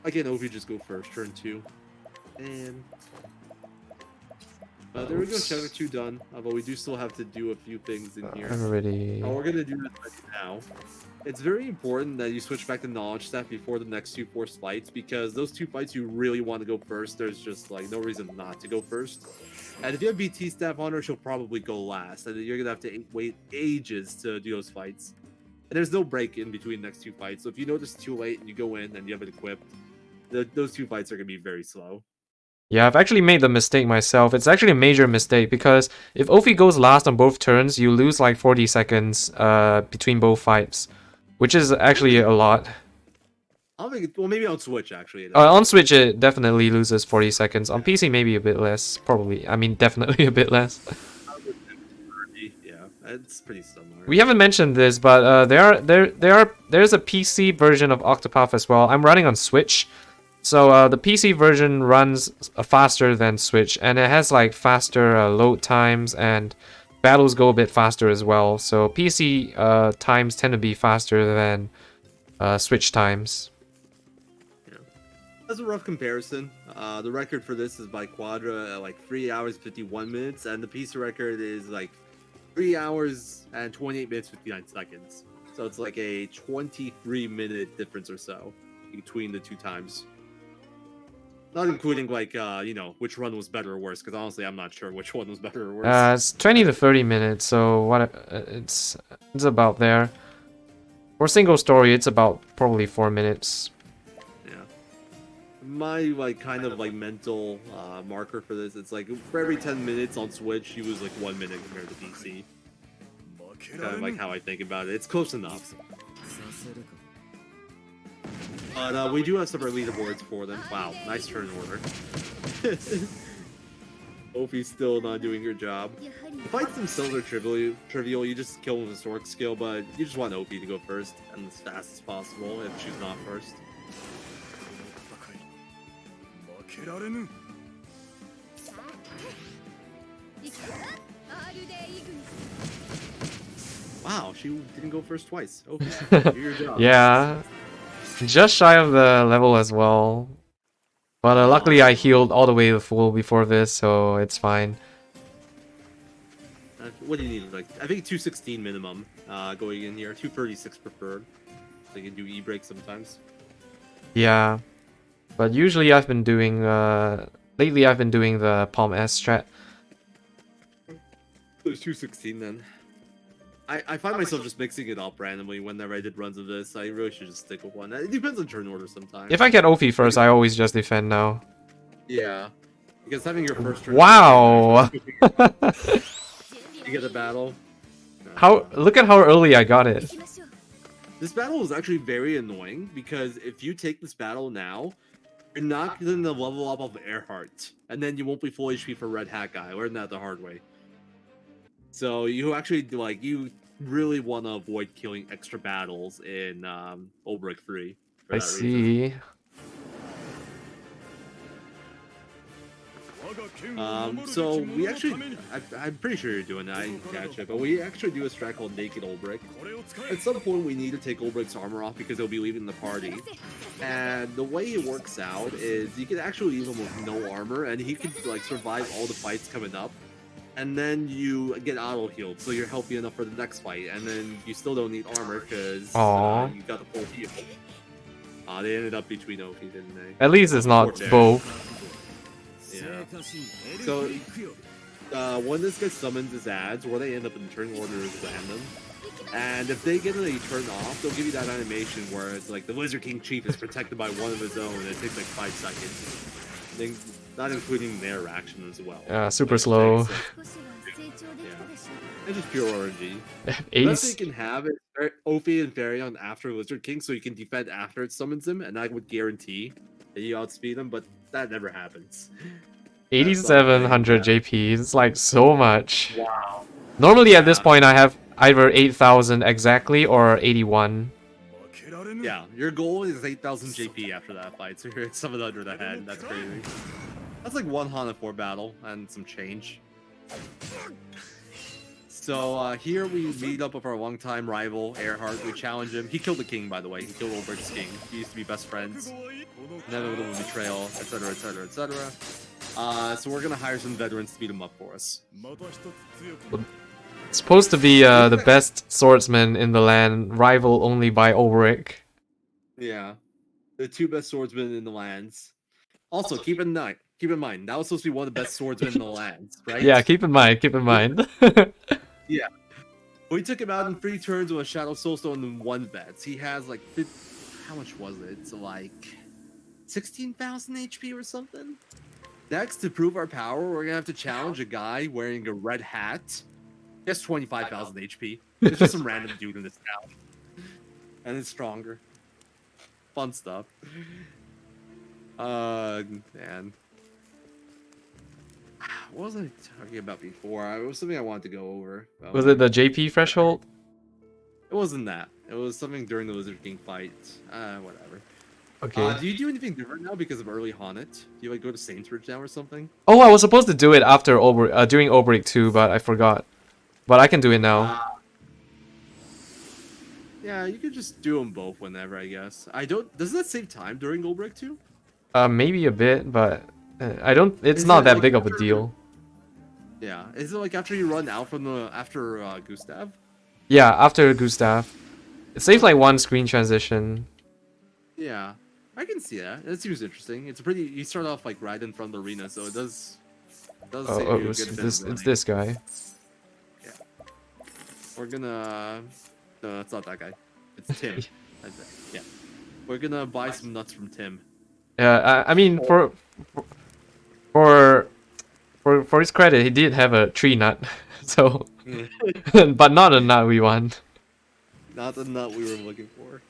Again, Ophi just go first, turn 2. And there we go, chapter 2 done. But we do still have to do a few things in here. Already. We're gonna do this now. It's very important that you switch back to knowledge staff before the next 2 force fights, because those 2 fights you really want to go first. There's just like no reason not to go first. And if you have BT staff on her, she'll probably go last, and then you're gonna have to wait ages to do those fights. And there's no break in between the next 2 fights, so if you notice too late and you go in and you have it equipped, those 2 fights are gonna be very slow. Yeah, I've actually made the mistake myself. It's actually a major mistake because if Ophi goes last on both turns, you lose like 40 seconds between both fights, which is actually a lot. I don't think well, maybe on Switch actually. On Switch, it definitely loses 40 seconds. On PC, maybe a bit less. Probably. I mean, definitely a bit less. Yeah, it's pretty similar. We haven't mentioned this, but there's a PC version of Octopath as well. I'm running on Switch, so the PC version runs faster than Switch, and it has like faster load times, and battles go a bit faster as well. So PC times tend to be faster than Switch times. That's a rough comparison. The record for this is by Quadra at like 3 hours 51 minutes, and the PC record is like 3 hours and 28 minutes 59 seconds. So it's like a 23-minute difference or so between the two times. Not including like you know, which run was better or worse, because honestly I'm not sure which one was better or worse. It's 20 to 30 minutes, so what it's about there. For single story, it's about probably 4 minutes. My like kind of like mental marker for this, it's like for every 10 minutes on Switch, he was like 1 minute compared to PC. Kind of like how I think about it. It's close enough. But we do have separate leaderboards for them. Wow, nice turn order. Ophi's still not doing your job. The fights themselves are trivial. You just kill with a sword skill, but you just want Ophi to go first and as fast as possible if she's not first. Wow, she didn't go first twice. Okay, do your job. Yeah, just shy of the level as well. But luckily I healed all the way to full before this, so it's fine. What do you need? Like, I think 216 minimum going in here. 236 preferred. So you can do e-break sometimes. Yeah. But usually I've been doing, lately I've been doing the Palm S strat. There's 216 then. I find myself just mixing it up randomly whenever I did runs of this. I really should just stick with one. It depends on turn order sometimes. If I get Ophi first, I always just defend now. Yeah. Because having your first turn... Wow! You get the battle. Look at how early I got it. This battle is actually very annoying because if you take this battle now, you're not going to level up of Earhart, and then you won't be full HP for Red Hat Guy. I learned that the hard way. So you actually like you really want to avoid killing extra battles in Ulbrich 3. I see. So we actually, I'm pretty sure you're doing that. I didn't catch it, but we actually do a strat called Naked Ulbrich. At some point, we need to take Ulbrich's armor off because he'll be leaving the party. And the way it works out is you can actually leave him with no armor, and he can like survive all the fights coming up. And then you get auto healed, so you're healthy enough for the next fight. And then you still don't need armor because you got the full heal. They ended up between OP, didn't they? At least it's not both. Yeah. So, when this gets summoned as ads, where they end up in turn order is random. And if they get a turn off, they'll give you that animation where it's like the Lizard King Chief is protected by one of his own, and it takes like 5 seconds. Not including their action as well. Yeah, super slow. Yeah. It's just pure RNG. The Ace. best thing you can have is Ophi and Farion after Lizard King, so you can defend after it summons him, and that would guarantee that you outspeed him, but that never happens. 8,700 JP. It's like so much. Wow. Normally at this point I have either 8,000 exactly or 81. Yeah, your goal is 8,000 JP after that fight, so you're at 700 ahead. That's crazy. That's like one Hana 4 battle and some change. So here we meet up with our longtime rival, Earhart. We challenge him. He killed the king, by the way. He killed Ulbrich's king. He used to be best friends. Inevitable betrayal, etc., etc., etc. So we're gonna hire some veterans to beat him up for us. It's supposed to be the best swordsman in the land, rival only by Ulrich. Yeah, the 2 best swordsmen in the lands. Also, keep in mind, that was supposed to be one of the best swordsmen in the lands, right? Yeah, keep in mind. Yeah. We took him out in 3 turns with a Shadow Soulstone and 1 vets. He has like, how much was it? So like 16,000 HP or something? Next, to prove our power, we're gonna have to challenge a guy wearing a red hat. He has 25,000 HP. It's just some random dude in this town. And it's stronger. Fun stuff. Man. What was I talking about before? It was something I wanted to go over. Was it the JP threshold? It wasn't that. It was something during the Lizard King fight. Whatever. Okay. Do you do anything different now because of early Honnet? Do you like go to Saints Ridge now or something? Oh, I was supposed to do it after during Obreak 2, but I forgot. But I can do it now. Yeah, you could just do them both whenever, I guess. I don't. Does that save time during Goldbreak 2? Maybe a bit, but I don't. It's Is not it that like big of a after- deal. Yeah. Is it like after you run out from the after Gustav? Yeah, after Gustav, it saves like one screen transition. Yeah, I can see that. It seems interesting. It's pretty. You start off like right in front of the arena, so it does. Save Oh, you a it's good bit this. of It's running. this guy. Yeah. We're gonna. No, it's not that guy. It's Tim. I think. Yeah. We're gonna buy some nuts from Tim. Yeah, I mean for his credit, he did have a tree nut, so but not a nut we want. Not the nut we were looking for.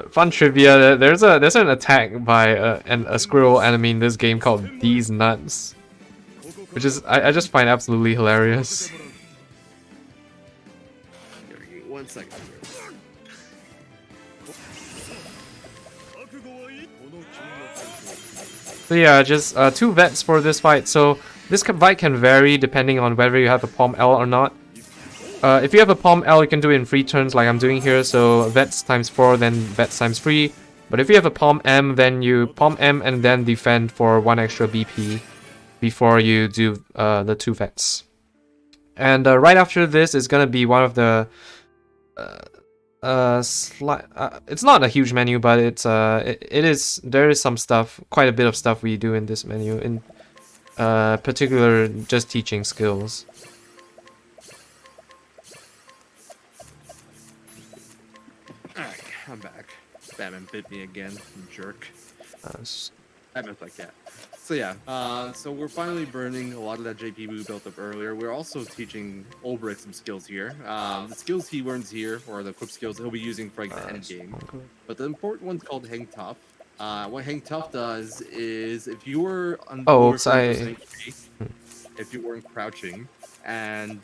Fun trivia: there's an attack by a squirrel enemy in this game called These Nuts, which is I just find absolutely hilarious. Here, 1 second. So yeah, just 2 vets for this fight. So this fight can vary depending on whether you have a Palm L or not. If you have a Palm L, you can do it in 3 turns like I'm doing here. So vets times 4, then vets times 3. But if you have a Palm M, then you Palm M and then defend for 1 extra BP before you do the 2 vets. And right after this is gonna be one of the it's not a huge menu, but it's there is some stuff, quite a bit of stuff we do in this menu, in particular just teaching skills. Alright, I'm back. Batman bit me again, you jerk. Batman's like that. So yeah, so we're finally burning a lot of that JP we built up earlier. We're also teaching Ulbrich some skills here. The skills he learns here, or the equip skills he'll be using for like the end game. But the important one's called Hang Tough. What Hang Tough does is if you were if you weren't crouching and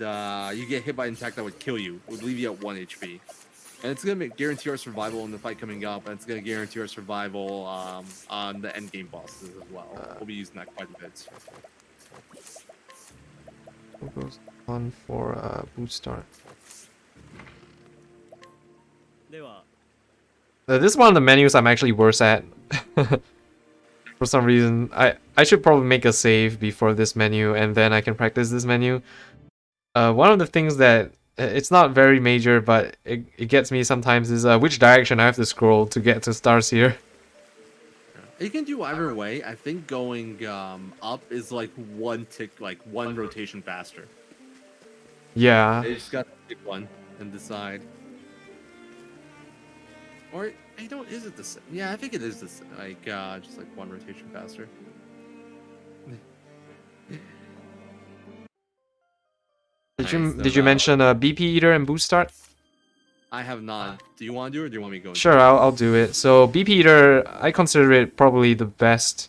you get hit by an attack that would kill you, it would leave you at 1 HP. And it's going to guarantee our survival in the fight coming up, and it's going to guarantee our survival on the end game bosses as well. We'll be using that quite a bit. What goes on for boot start? This is one of the menus I'm actually worse at. For some reason, I should probably make a save before this menu, and then I can practice this menu. One of the things that it's not very major, but it gets me sometimes is which direction I have to scroll to get to stars here. You can do either way. I think going up is like one rotation faster. Yeah. You just got to pick one and decide. Or I don't. Is it the same? Yeah, I think it is this. Like just like one rotation faster. Did you mention BP Eater and Boost Start? I have not. Do you want to do it, or do you want me to go? Sure, I'll do it. So BP Eater, I consider it probably the best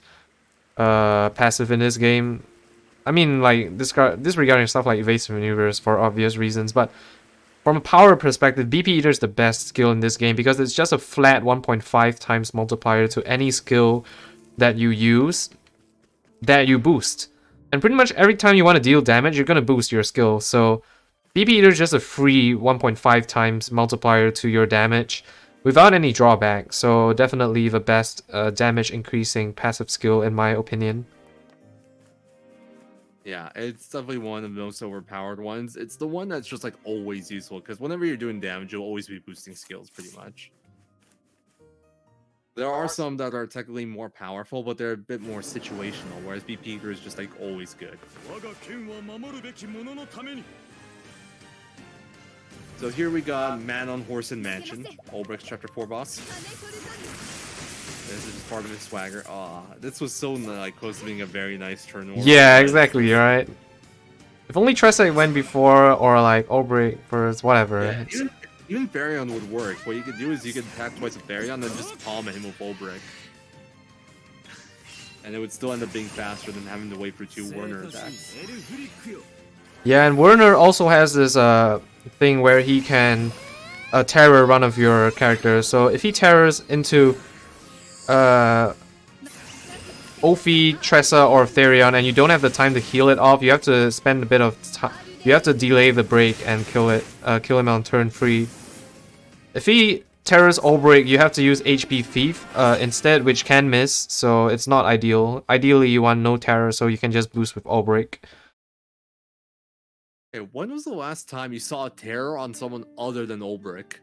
passive in this game. I mean, like disregarding stuff like evasive maneuvers for obvious reasons, but from a power perspective, BP Eater is the best skill in this game because it's just a flat 1.5 times multiplier to any skill that you use that you boost. And pretty much every time you want to deal damage, you're going to boost your skill. So BP Eater is just a free 1.5 times multiplier to your damage without any drawback. So definitely the best damage increasing passive skill in my opinion. Yeah, it's definitely one of the most overpowered ones. It's the one that's just like always useful because whenever you're doing damage, you'll always be boosting skills pretty much. There are some that are technically more powerful, but they're a bit more situational, whereas BP Eater is just like always good. So here we got Man on Horse and Mansion, Ulbrich's Chapter 4 boss. This is just part of his swagger. Aw, this was so like close to being a very nice turn order. Yeah, but- exactly, right? If only Tressa went before, or like Obreak first, whatever. Yeah, even Farion would work. What you could do is you could attack twice with Farion and then just palm at him with Ulbrich. And it would still end up being faster than having to wait for 2 Werner attacks. Yeah, and Werner also has this thing where he can terror one of your characters. So if he terrors into Ophi, Tressa, or Therion, and you don't have the time to heal it off, you have to spend a bit of time. You have to delay the break and kill him on turn 3. If he terrors Obreak, you have to use HP Thief instead, which can miss, so it's not ideal. Ideally, you want no terror, so you can just boost with Obreak. Okay, when was the last time you saw a terror on someone other than Ulbrich?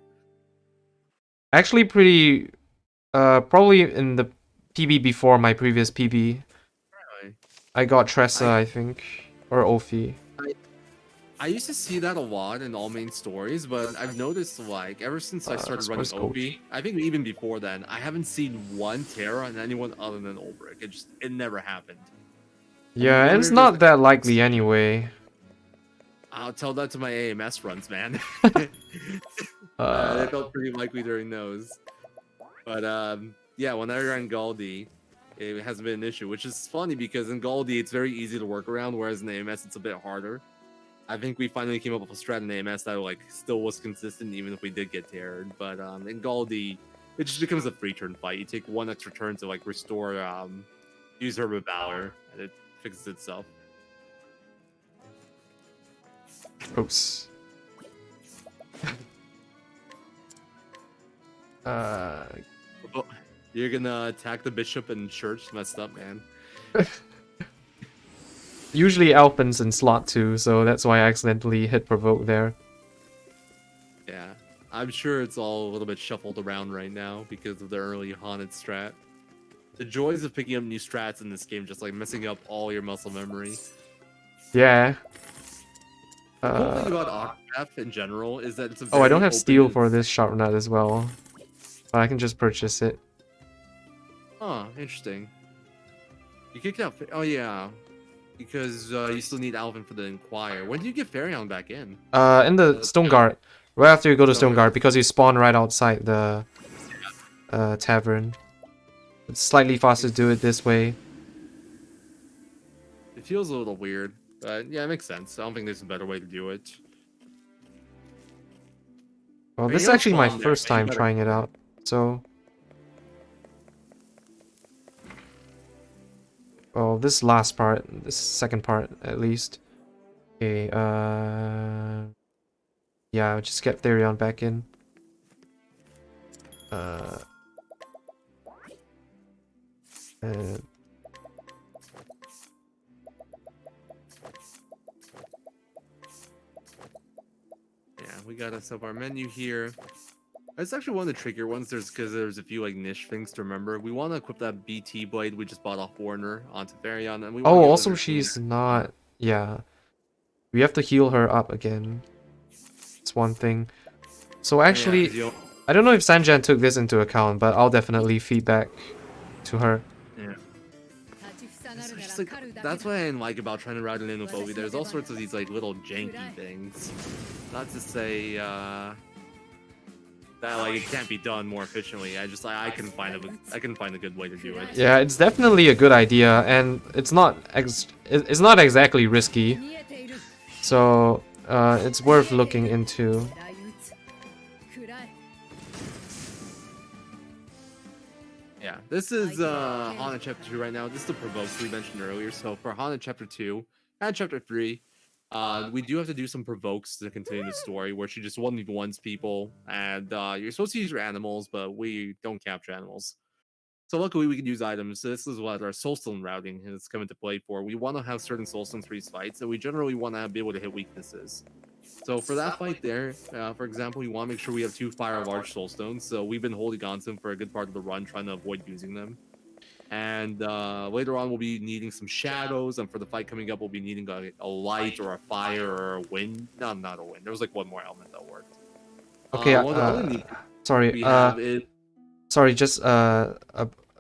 Actually, pretty probably in the PB before my previous PB. Really? I got Tressa, I think, or Ophi. I used to see that a lot in all main stories, but I've noticed like ever since I started running Sports Coach. OP, I think even before then, I haven't seen one terror on anyone other than Ulbrich. It never happened. Yeah, and wonder it's if not there's, that likely anyway. I'll tell that to my AMS runs, man. They Uh, felt pretty likely during those. But yeah, when I ran Galdi, it hasn't been an issue, which is funny because in Galdi it's very easy to work around, whereas in AMS it's a bit harder. I think we finally came up with a strat in AMS that like still was consistent even if we did get terrored. But in Galdi, it just becomes a 3-turn fight. You take 1 extra turn to like restore use Herb of Valor, and it fixes itself. oops. You're gonna attack the bishop and church? Messed up, man. Usually Alpin's in slot 2, so that's why I accidentally hit provoke there. Yeah, I'm sure it's all a little bit shuffled around right now because of the early haunted strat. The joys of picking up new strats in this game, just like messing up all your muscle memory. Yeah. The cool thing about Octopath in general is that it's a Oh, I don't very have steel open- for this sharp nut as well. But I can just purchase it. Huh, interesting. You kicked out. Oh yeah, because you still need Alvin for the Inquire. When do you get Farion back in? In the Stone Guard. Right after you go to Stone Stone Guard. Guard, because you spawn right outside the tavern. It's slightly faster to do it this way. It feels a little weird, but yeah, it makes sense. I don't think there's a better way to do it. Well, I mean, this is you'll actually my spawn there, first but you time better- trying it out, so... Well, this last part, this second part at least. Okay, yeah, I'll just get Therion back in. Uh... Yeah, we got us up our menu here. It's actually one of the trickier ones. Because there's a few like niche things to remember. We want to equip that BT blade we just bought off Warner onto Farion, and we. wanna Oh, get also the she's not... Yeah. We have to heal her up again. It's one thing. So actually, Yeah, I don't know if Sanjan took this into account, but I'll definitely feed back to her. it's just like, that's what I didn't like about trying to route it in with Obi. There's all sorts of these like little janky things. Not to say that like it can't be done more efficiently. I just I can find a good way to do it. Yeah, it's definitely a good idea, and it's not exactly risky. So it's worth looking into. Yeah, this is Hana Chapter 2 right now. This is the provokes we mentioned earlier. So for Hana Chapter 2 and Chapter 3, we do have to do some provokes to continue the story where she just 1v1s people, and you're supposed to use your animals, but we don't capture animals. So luckily we can use items. So this is what our soulstone routing has come into play for. We want to have certain soulstones for these fights, and we generally want to be able to hit weaknesses. So for that fight there, for example, we want to make sure we have 2 fire large soulstones. So we've been holding on to them for a good part of the run, trying to avoid using them. And later on, we'll be needing some shadows. And for the fight coming up, we'll be needing a light or a fire or a wind. No, not a wind. There was like one more element that worked. Okay, One of the other neat sorry. we have is Sorry, just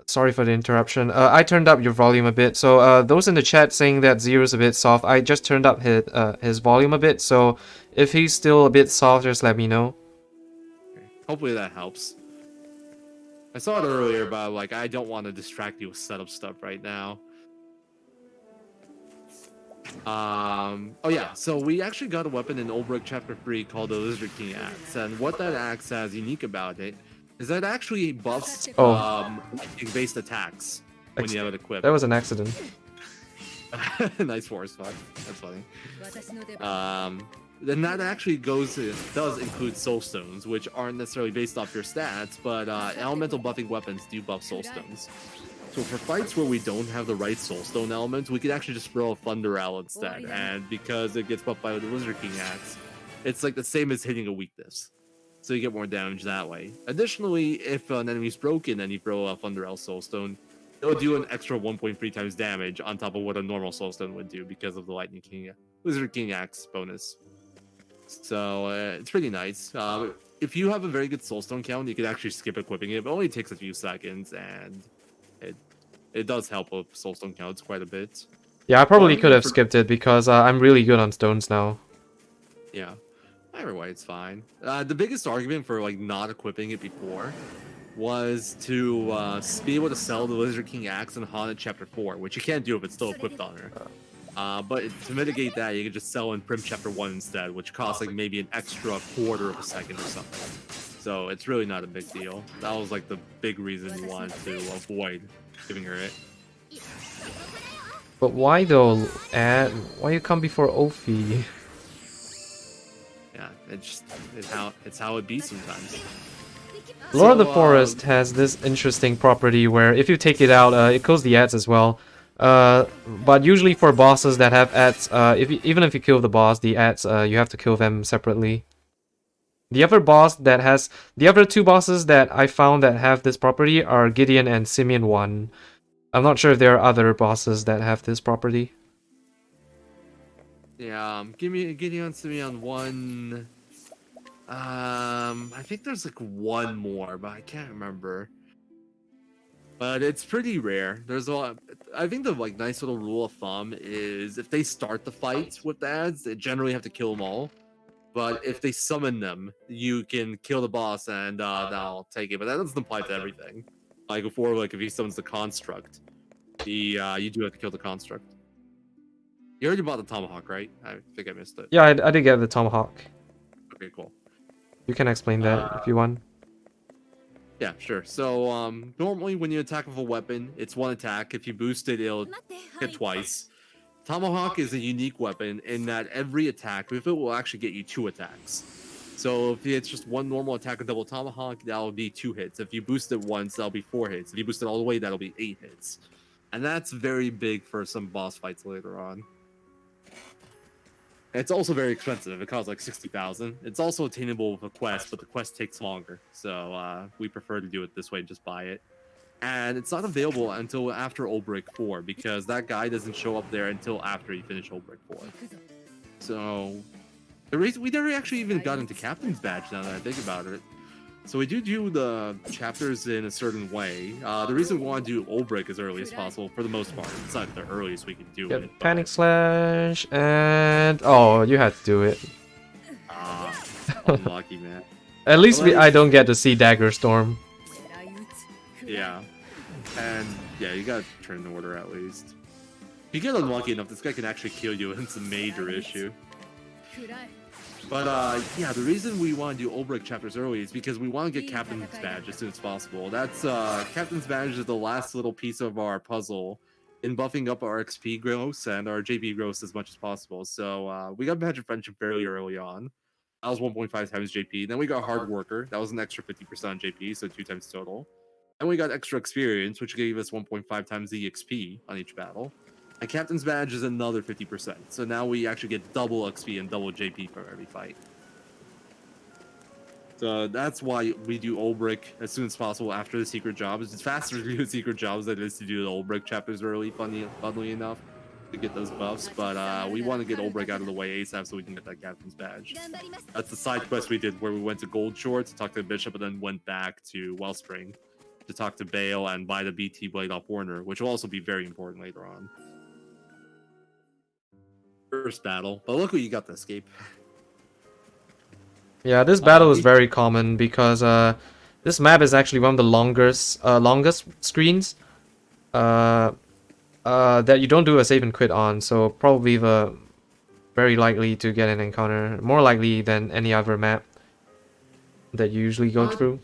sorry for the interruption. I turned up your volume a bit. So those in the chat saying that Zero's a bit soft, I just turned up his volume a bit. So if he's still a bit soft, just let me know. Okay. Hopefully that helps. I saw it earlier, but like I don't want to distract you with setup stuff right now. Oh yeah, so we actually got a weapon in Old Brick Chapter 3 called the Lizard King Axe, and what that axe has unique about it is that it actually buffs lightning-based attacks when you have it equipped. That was an accident. Nice forest fire. That's funny. Then that actually does include soul stones, which aren't necessarily based off your stats, but elemental buffing weapons do buff soul stones. So for fights where we don't have the right soulstone elements, we can actually just throw a Thunder Owl instead, and because it gets buffed by the Lizard King Axe, it's like the same as hitting a weakness. So you get more damage that way. Additionally, if an enemy's broken and you throw a Thunder Owl Soulstone, it'll do an extra 1.3 times damage on top of what a normal Soulstone would do because of the Lizard King Axe bonus. So it's pretty nice. If you have a very good Soulstone count, you can actually skip equipping it. It only takes a few seconds, and it does help with soulstone counts quite a bit. Yeah, I probably could have skipped it because I'm really good on stones now. Yeah, either way, it's fine. The biggest argument for like not equipping it before was to be able to sell the Lizard King Axe in Haunted Chapter 4, which you can't do if it's still equipped on her. But to mitigate that, you can just sell in Prim Chapter 1 instead, which costs like maybe an extra quarter of a second or something. So it's really not a big deal. That was like the big reason you wanted to avoid giving her it. But why though, why you come before Ophi? Yeah, it's how it be sometimes. Lord of the Forest has this interesting property where if you take it out, it kills the ads as well. But usually for bosses that have ads, even if you kill the boss, the ads, you have to kill them separately. The other two bosses that I found that have this property are Gideon and Simeon 1. I'm not sure if there are other bosses that have this property. Yeah, Gideon, Simeon 1. I think there's like one more, but I can't remember. But it's pretty rare. There's a lot. I think the like nice little rule of thumb is if they start the fight with the ads, they generally have to kill them all. But if they summon them, you can kill the boss and they'll take it. But that doesn't apply to everything. Like before, like if he summons the construct, you do have to kill the construct. You already bought the tomahawk, right? I think I missed it. Yeah, I did get the tomahawk. Okay, cool. You can explain that if you want. Yeah, sure. So normally when you attack with a weapon, it's one attack. If you boost it, it'll hit twice. Tomahawk is a unique weapon in that every attack with it will actually get you 2 attacks. So if it's just one normal attack with double tomahawk, that'll be 2 hits. If you boost it once, that'll be 4 hits. If you boost it all the way, that'll be 8 hits. And that's very big for some boss fights later on. It's also very expensive. It costs like 60,000. It's also attainable with a quest, but the quest takes longer. So we prefer to do it this way, just buy it. And it's not available until after Old Brick 4, because that guy doesn't show up there until after you finish Old Brick 4. So the reason we never actually even got into Captain's Badge now that I think about it. So we do the chapters in a certain way. The reason we want to do Old Brick as early as possible, for the most part, it's not the earliest we can do it. But... Panic Slash and you had to do it. Unlucky, man. At least I don't get to see Dagger Storm. Yeah, and yeah, you gotta turn the order at least. If you get unlucky enough, this guy can actually kill you, and it's a major issue. But yeah, the reason we want to do Old Brick chapters early is because we want to get Captain's Badge as soon as possible. That's Captain's Badge is the last little piece of our puzzle in buffing up our XP growth and our JP growth as much as possible. So we got Badge of Friendship fairly early on. That was 1.5 times JP. Then we got Hard Worker. That was an extra 50% on JP, so 2 times total. And we got Extra Experience, which gave us 1.5 times the XP on each battle. And Captain's Badge is another 50%. So now we actually get double XP and double JP for every fight. So that's why we do Old Brick as soon as possible after the secret jobs. It's faster to do the secret jobs than it is to do the Old Brick chapters early, funnily enough, to get those buffs. But we want to get Old Brick out of the way ASAP so we can get that Captain's Badge. That's the side quest we did where we went to Gold Shore to talk to the Bishop and then went back to Wellspring to talk to Bale and buy the BT blade off Warner, which will also be very important later on. First battle, but look what you got to escape. Yeah, this battle is very common because this map is actually one of the longest screens that you don't do a save and quit on, so probably the very likely to get an encounter, more likely than any other map that you usually go through.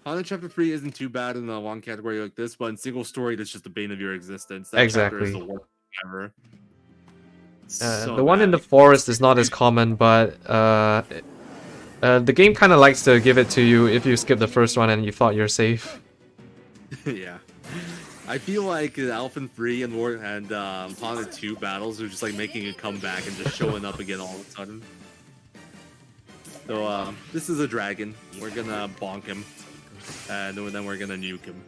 Haunted Chapter 3 isn't too bad in a long category like this, but in single story, that's just the bane of your existence. That chapter is the worst ever. The one in the forest is not as common, but the game kind of likes to give it to you if you skip the first one and you thought you're safe. Yeah. I feel like Alphen 3 and Haunted 2 battles are just like making a comeback and just showing up again all of a sudden. So this is a dragon. We're gonna bonk him, and then we're gonna nuke him.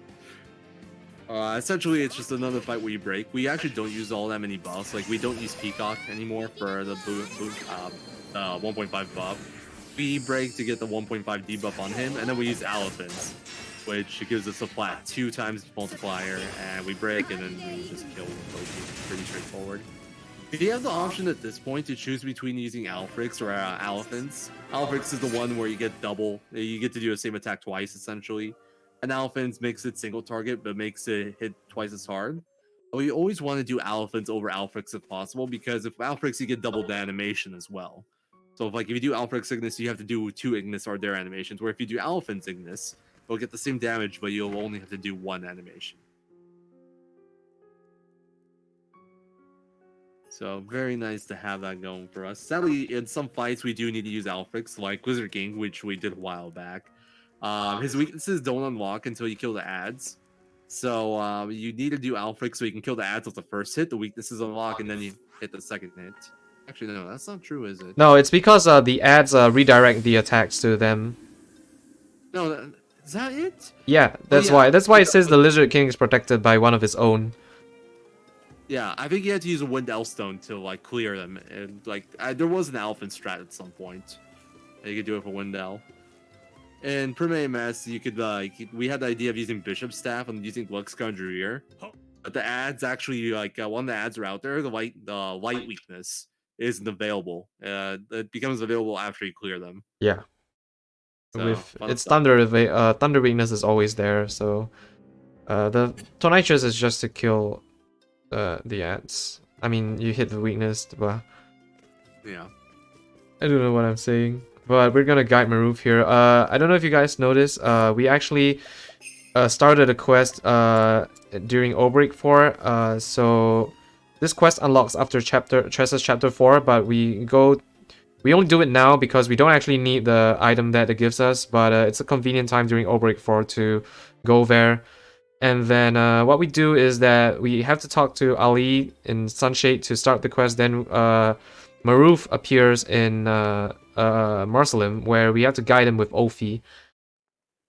Essentially, it's just another fight where you break. We actually don't use all that many buffs. Like, we don't use Peacock anymore for the 1.5 buff. We break to get the 1.5 debuff on him, and then we use Elephants, which gives us a flat 2 times multiplier, and we break, and then we just kill him. Pretty straightforward. If you have the option at this point to choose between using Alfrix or Elephants, Alfrix is the one where you get double. You get to do the same attack twice, essentially. And Elephants makes it single target, but makes it hit twice as hard. We always want to do Elephants over Alfrix if possible, because if Alfrix, you get double the animation as well. So if you do Alfrix Ignis, you have to do 2 Ignis or their animations, where if you do Elephants Ignis, you'll get the same damage, but you'll only have to do 1 animation. So very nice to have that going for us. Sadly, in some fights, we do need to use Alfrix, like Wizard King, which we did a while back. His weaknesses don't unlock until you kill the ads. So you need to do Alfrix so you can kill the ads with the first hit. The weaknesses unlock, and then you hit the second hit. Actually, no, that's not true, is it? No, it's because the ads redirect the attacks to them. No, is that it? Yeah, that's why. That's why it says the Lizard King is protected by one of his own. Yeah, I think you had to use a Wind Elfstone to clear them, and there was an Alphen strat at some point. You could do it for Wind Elf. In Prime AMS, you could we had the idea of using Bishop Staff and using Lux Conjurer, but the ads actually one of the ads are out there. The light weakness isn't available. It becomes available after you clear them. Yeah. So, it's thunder. Thunder weakness is always there. So the Tonitrus is just to kill the ads. I mean, you hit the weakness, but yeah. I don't know what I'm saying. But we're gonna guide Maroof here. I don't know if you guys noticed. We actually started a quest during Outbreak 4. So this quest unlocks after Tressa's chapter 4, but we only do it now because we don't actually need the item that it gives us. But it's a convenient time during Outbreak 4 to go there. And then what we do is that we have to talk to Ali in Sunshade to start the quest. Then Maroof appears in Marcelim, where we have to guide him with Ophi.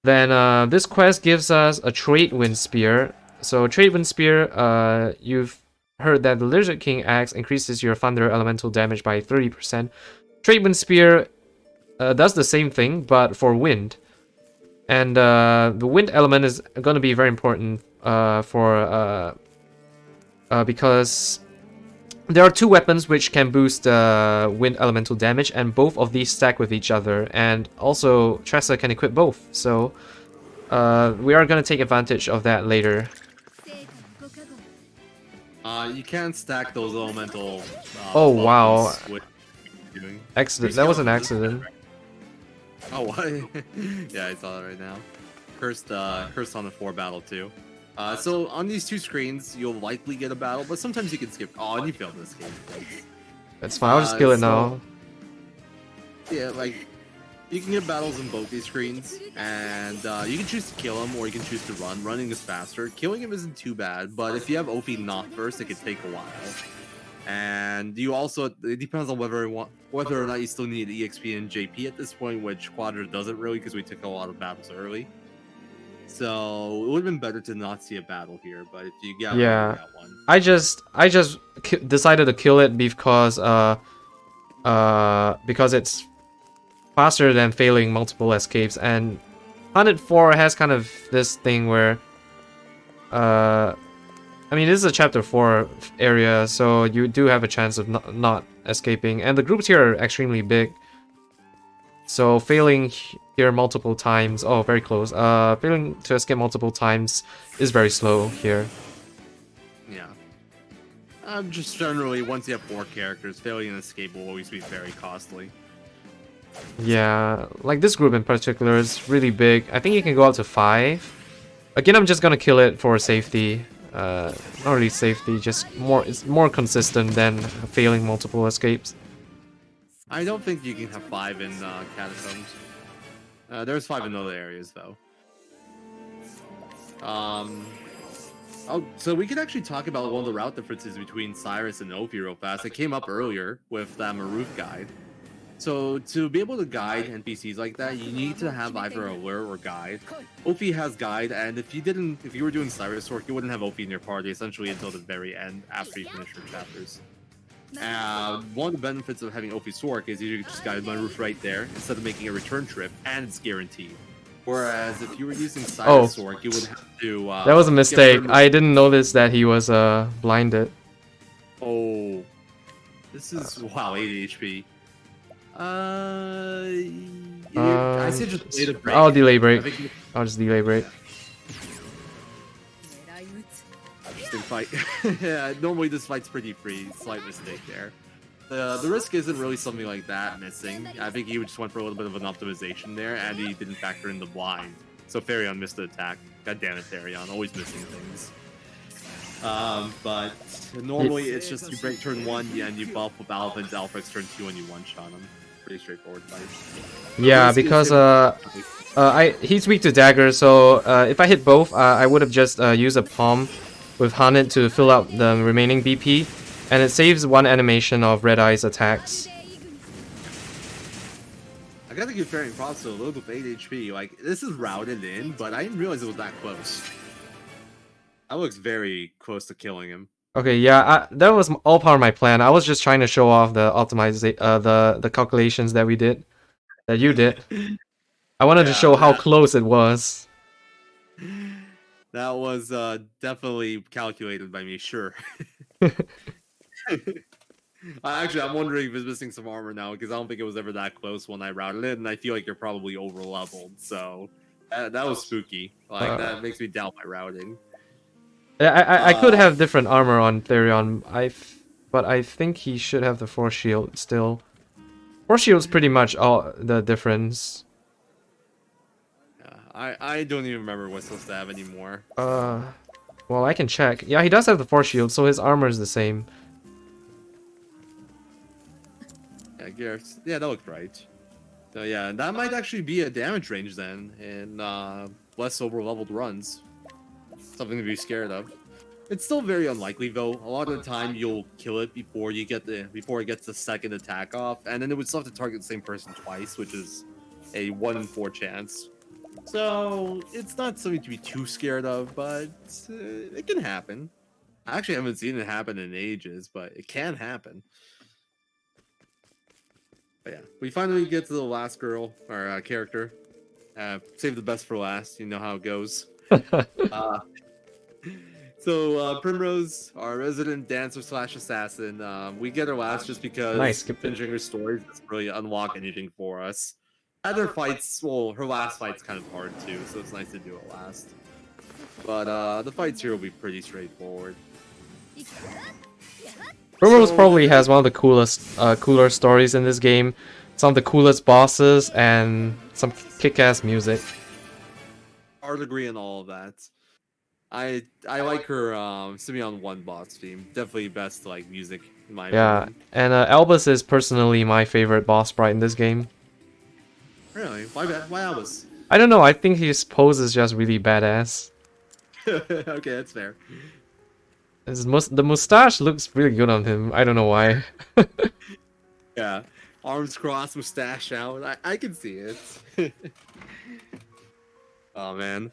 Then this quest gives us a Trade Wind Spear. So Trade Wind Spear, you've heard that the Lizard King axe increases your Thunder Elemental damage by 30%. Trade Wind Spear does the same thing, but for wind. And the wind element is going to be very important because there are 2 weapons which can boost wind elemental damage, and both of these stack with each other. And also, Tressa can equip both, so we are going to take advantage of that later. You can stack those elemental. Oh wow! Doing. Accident. That was an accident. Oh what? Yeah, I saw that right now. Cursed on the 4 battle too. So on these 2 screens, you'll likely get a battle, but sometimes you can skip. Oh, and you failed this game. That's fine. I'll just kill it now. Yeah, you can get battles in both these screens, and you can choose to kill him or you can choose to run. Running is faster. Killing him isn't too bad, but if you have Ophi not first, it could take a while. And you also, it depends on whether or not you still need EXP and JP at this point, which Quadra doesn't really because we took a lot of battles early. So it would have been better to not see a battle here, but if you got one, you got one. I just decided to kill it because it's faster than failing multiple escapes, and Haunted 4 has kind of this thing where, I mean, this is a chapter 4 area, so you do have a chance of not escaping, and the groups here are extremely big. So failing here multiple times, oh, very close. Failing to escape multiple times is very slow here. Yeah. Just generally, once you have 4 characters, failing an escape will always be very costly. Yeah, like this group in particular is really big. I think you can go up to 5. Again, I'm just gonna kill it for safety. Not really safety, just it's more consistent than failing multiple escapes. I don't think you can have 5 in Catacombs. There's 5 in other areas, though. Oh, so we could actually talk about one of the route differences between Cyrus and Ophi real fast. It came up earlier with that Maroof guide. So to be able to guide NPCs like that, you need to have either alert or guide. Ophi has guide, and if you were doing Cyrus work, you wouldn't have Ophi in your party essentially until the very end after you finish your chapters. One of the benefits of having Ophi's work is you just guide Maroof right there instead of making a return trip, and it's guaranteed. Whereas if you were using Cyrus work, you would have to. That was a mistake. I didn't notice that he was blinded. Oh, this is wow, 80 HP. I say just delay the break. I'll delay break. I'll just delay break. Interesting fight. Yeah, normally this fight's pretty free. Slight mistake there. The risk isn't really something like that missing. I think he just went for a little bit of an optimization there, and he didn't factor in the blind. So Farion missed the attack. God damn it, Farion, always missing things. But normally it's just you break turn 1 and you buff with Alvin's Alfred's turn 2 and you one-shot him. Pretty straightforward fight. Yeah, because he's weak to dagger, so if I hit both, I would have just used a palm with Haunted to fill out the remaining BP, and it saves 1 animation of Red Eye's attacks. I gotta give Farion props to a little bit of 8 HP. Like, this is routed in, but I didn't realize it was that close. That looks very close to killing him. Okay, yeah, that was all part of my plan. I was just trying to show off the the calculations that we did, that you did. I wanted to show how close it was. That was definitely calculated by me, sure. Actually, I'm wondering if it's missing some armor now, because I don't think it was ever that close when I routed it, and I feel like you're probably over leveled. So that was spooky. Like that makes me doubt my routing. I could have different armor on Therion, but I think he should have the Force Shield still. Force Shield's pretty much all the difference. Yeah, I don't even remember what's supposed to have anymore. Well, I can check. Yeah, he does have the Force Shield, so his armor is the same. Yeah, Gareth. Yeah, that looked right. So yeah, that might actually be a damage range then in less over-leveled runs. Something to be scared of. It's still very unlikely though. A lot of the time you'll kill it before it gets the second attack off, and then it would still have to target the same person twice, which is a 1 in 4 chance. So it's not something to be too scared of, but it can happen. I actually haven't seen it happen in ages, but it can happen. But yeah, we finally get to the last girl or character. Save the best for last. You know how it goes. So Primrose, our resident dancer / assassin, we get her last just because finishing her story doesn't really unlock anything for us. Other fights, well, her last fight's kind of hard too, so it's nice to do it last. But the fights here will be pretty straightforward. Primrose probably has one of the cooler stories in this game, some of the coolest bosses, and some kick-ass music. Hard agree on all of that. I like her Simeon 1 boss theme. Definitely best like music in my opinion. And Albus is personally my favorite boss sprite in this game. Really? Why Albus? I don't know, I think his pose is just really badass. Okay, that's fair. The mustache looks really good on him. I don't know why. Yeah, arms crossed, mustache out. I can see it. Oh man.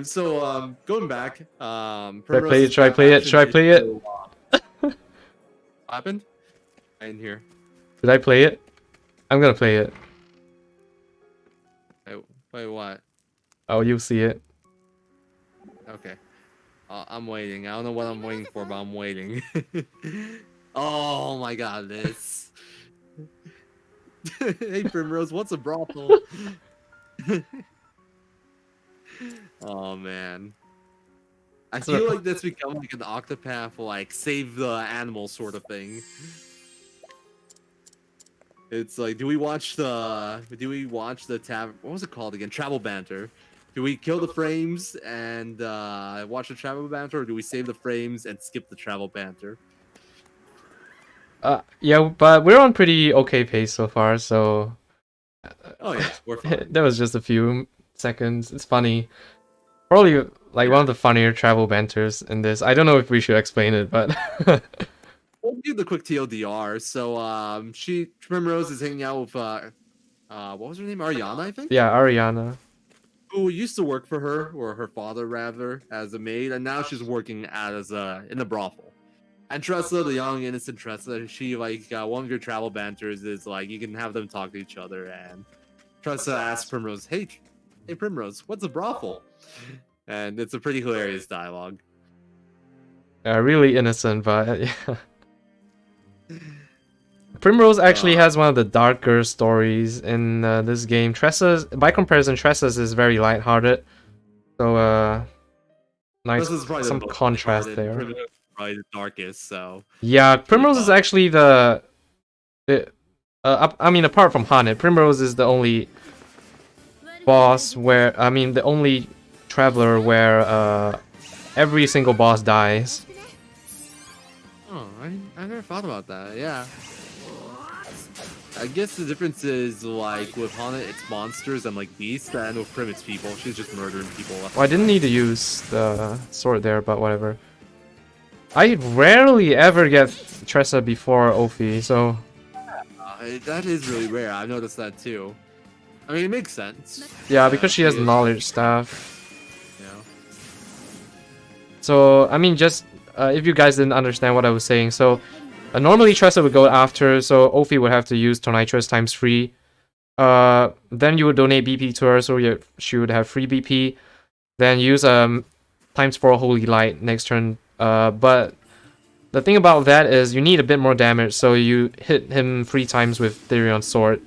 So going back, Should I play it? What happened? I didn't hear. Did I play it? I'm gonna play it. Wait, what? Oh, you'll see it. Okay. I'm waiting. I don't know what I'm waiting for, but I'm waiting. Oh my god, this. Hey, Primrose, what's a brothel? Oh man. I So- feel like this become like an Octopath, like save the animal sort of thing. It's like, do we watch the what was it called again? Travel banter. Do we kill the frames and watch the travel banter, or do we save the frames and skip the travel banter? Yeah, but we're on pretty okay pace so far, so Oh yeah, we're fine. that was just a few seconds. It's funny. Probably like one of the funnier travel banters in this. I don't know if we should explain it, but We'll do the quick TLDR. So Primrose is hanging out with what was her name? Ariana, I think. yeah, Ariana. Who used to work for her, or her father rather, as a maid, and now she's working as in a brothel. And Tressa, the young innocent Tressa, she like one of your travel banters is like you can have them talk to each other, and Tressa asks Primrose, "Hey Primrose, what's a brothel?" And it's a pretty hilarious dialogue. Really innocent, but yeah. Primrose actually has one of the darker stories in this game. Tressa's, by comparison, Tressa's is very lighthearted. So, nice, This is probably some the most contrast lighthearted, there. Primrose is probably the darkest, so Yeah, Primrose is fun. actually I mean, apart from Haunted, Primrose is the only boss where, I mean, the only traveler where every single boss dies. Oh, I never thought about that. Yeah. I guess the difference is like with Hana, it's monsters and like beasts, and with Prim, it's people. She's just murdering people. Left Well, I didn't need to use the sword there, but whatever. I rarely ever get Tressa before Ophi, so that is really rare. I've noticed that too. I mean, it makes sense. yeah, because she has is- knowledge stuff. You know. So, I mean, just if you guys didn't understand what I was saying, so normally Tressa would go after, so Ophi would have to use Tornitrus times 3. Then you would donate BP to her, so she would have free BP. Then use times 4 Holy Light next turn. But the thing about that is you need a bit more damage, so you hit him 3 times with Therion's Sword.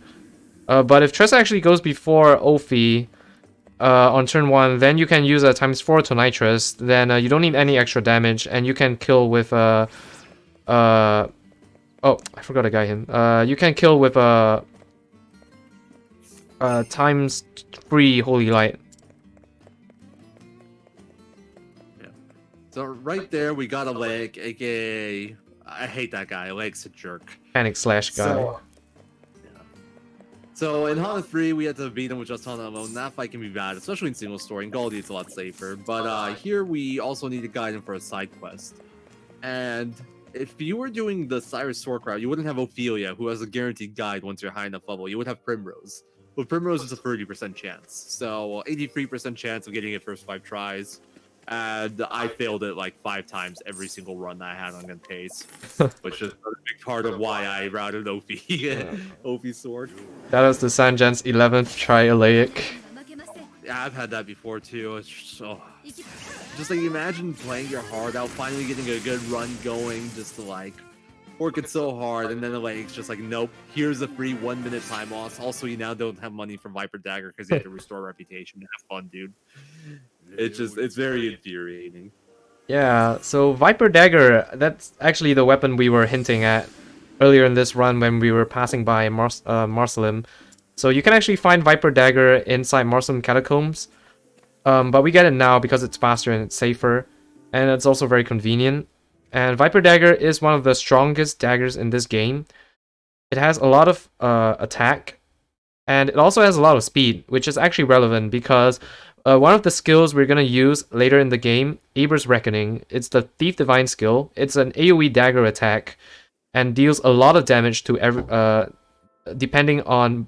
But if Tressa actually goes before Ophi on turn 1, then you can use a times 4 Tornitrus. Then you don't need any extra damage, and you can kill with oh, I forgot to guide him. You can kill with times 3 Holy Light. So right there, we got a leg, aka I hate that guy. Leg's a jerk. Panic Slash guy. So in Hana 3, we had to beat him with just Hana alone. That fight can be bad, especially in single story. In Goldie, it's a lot safer. But here we also need to guide him for a side quest. And if you were doing the Cyrus Sword route, you wouldn't have Ophelia, who has a guaranteed guide once you're high enough level. You would have Primrose. With Primrose, it's a 30% chance. So 83% chance of getting it first 5 tries. And I failed it like 5 times every single run that I had on good pace, which is a big part of why I routed Ophi, Ophi's sword. That was the Sanjan's 11th try Alaic. Yeah, I've had that before too. It's just like imagine playing your heart out, finally getting a good run going, just to like work it so hard, and then like it's just like nope. Here's a free 1 minute time loss. Also, you now don't have money from Viper Dagger because you have to restore reputation. Have fun, dude. It's very infuriating. Yeah, so Viper Dagger, that's actually the weapon we were hinting at earlier in this run when we were passing by Marcelim. So you can actually find Viper Dagger inside Marcelim Catacombs. But we get it now because it's faster and it's safer. And it's also very convenient. And Viper Dagger is one of the strongest daggers in this game. It has a lot of attack. And it also has a lot of speed, which is actually relevant because one of the skills we're going to use later in the game, Aber's Reckoning, it's the Thief Divine skill. It's an AoE dagger attack and deals a lot of damage to every, depending on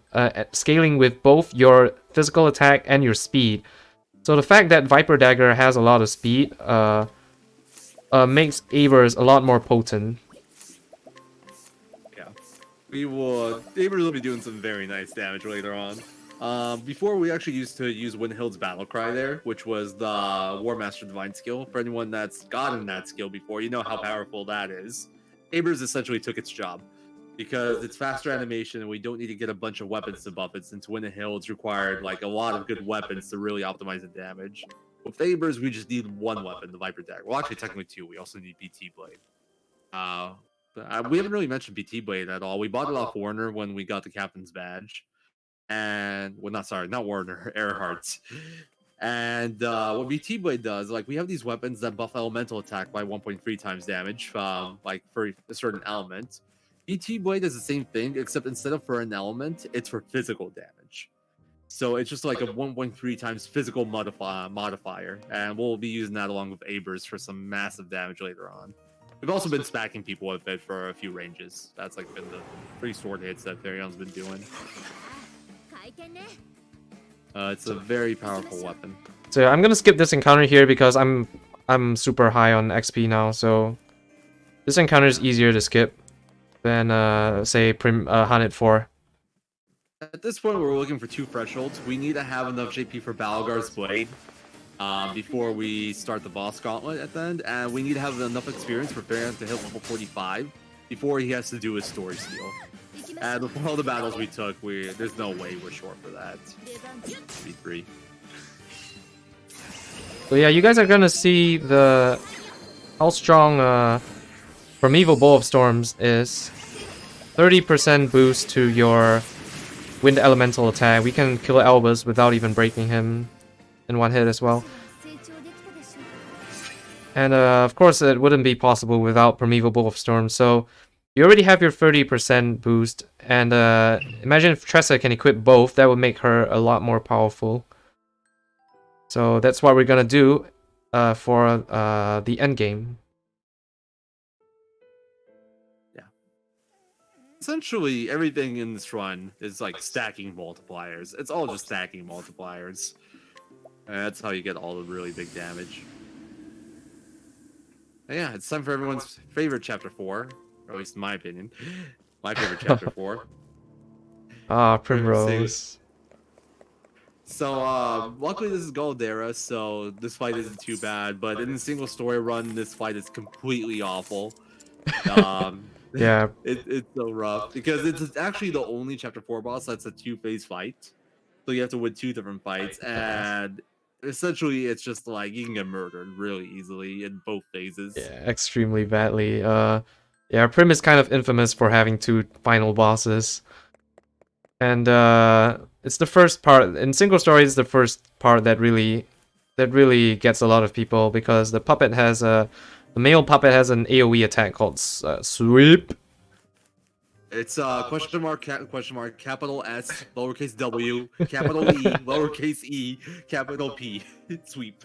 scaling with both your physical attack and your speed. So the fact that Viper Dagger has a lot of speed makes Aber's a lot more potent. Yeah, we will. Aber's will be doing some very nice damage later on. Before we actually used to use Windhild's battle cry there, which was the War Master Divine skill. For anyone that's gotten that skill before, you know how powerful that is. Abers essentially took its job because it's faster animation and we don't need to get a bunch of weapons to buff it, since Windhild's required like a lot of good weapons to really optimize the damage. With Abers, we just need one weapon, the Viper Dagger. Well, actually, technically two. We also need BT Blade. We haven't really mentioned BT Blade at all. We bought it off Warner when we got the Captain's Badge. And well, not Warner, Earhart's. And what BT Blade does, like, we have these weapons that buff elemental attack by 1.3 times damage, like for a certain element. BT Blade is the same thing, except instead of for an element, it's for physical damage. So it's just like a 1.3 times physical modifier, and we'll be using that along with Abers for some massive damage later on. We've also been stacking people with it for a few ranges. That's like been the 3 sword hits that Therion's been doing. It's a very powerful weapon. So yeah, I'm gonna skip this encounter here because I'm super high on XP now, so this encounter is easier to skip than say Hanit 4. At this point, we're looking for 2 thresholds. We need to have enough JP for Balgar's Blade before we start the boss gauntlet at the end, and we need to have enough experience for Therion to hit level 45 before he has to do his story steal. And with all the battles we took, there's no way we're short for that. B3. So yeah, you guys are gonna see how strong Primeval Bow of Storms is. 30% boost to your Wind Elemental attack. We can kill Albus without even breaking him in one hit as well. And of course, it wouldn't be possible without Primeval Bow of Storms. So you already have your 30% boost, and imagine if Tressa can equip both, that would make her a lot more powerful. So that's what we're gonna do for the end game. Yeah. Essentially, everything in this run is like stacking multipliers. It's all just stacking multipliers. That's how you get all the really big damage. And yeah, it's time for everyone's favorite chapter 4. Or at least in my opinion. My favorite chapter 4. Ah, Primrose. So, luckily this is Goldera, so this fight isn't too bad, but in the single story run, this fight is completely awful. Yeah. It's so rough, because it's actually the only chapter 4 boss that's a 2-phase fight. So you have to win 2 different fights, and essentially it's just like, you can get murdered really easily in both phases. Yeah, extremely badly. Yeah, Prim is kind of infamous for having 2 final bosses. And it's the first part in single story is the first part that really gets a lot of people, because the male puppet has an AoE attack called sweep. It's question mark, capital S, lowercase W, capital E, lowercase e, capital P. Sweep.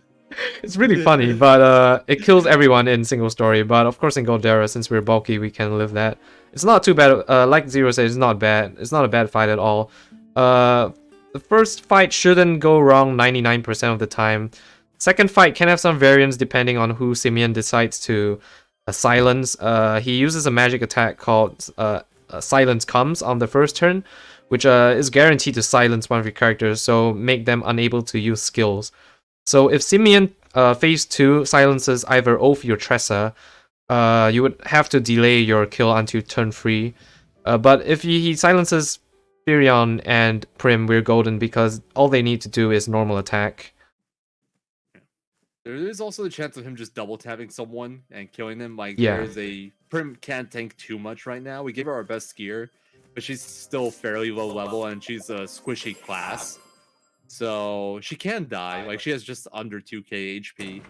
It's really funny, but it kills everyone in single story. But of course in Goldera, since we're bulky, we can live that. It's not too bad. Like Zero says, it's not bad. It's not a bad fight at all. The first fight shouldn't go wrong 99% of the time. Second fight can have some variance depending on who Simeon decides to silence. He uses a magic attack called Silence Comes on the first turn, which is guaranteed to silence one of your characters, so make them unable to use skills. So if Simeon phase 2 silences either Ophi or Tressa, you would have to delay your kill until turn 3. But if he silences Therion and Prim, we're golden, because all they need to do is normal attack. There is also the chance of him just double tapping someone and killing them. Like, Yeah. there's Prim can't tank too much right now. We gave her our best skier, but she's still fairly low level and she's a squishy class. So she can die. Like, she has just under 2k HP.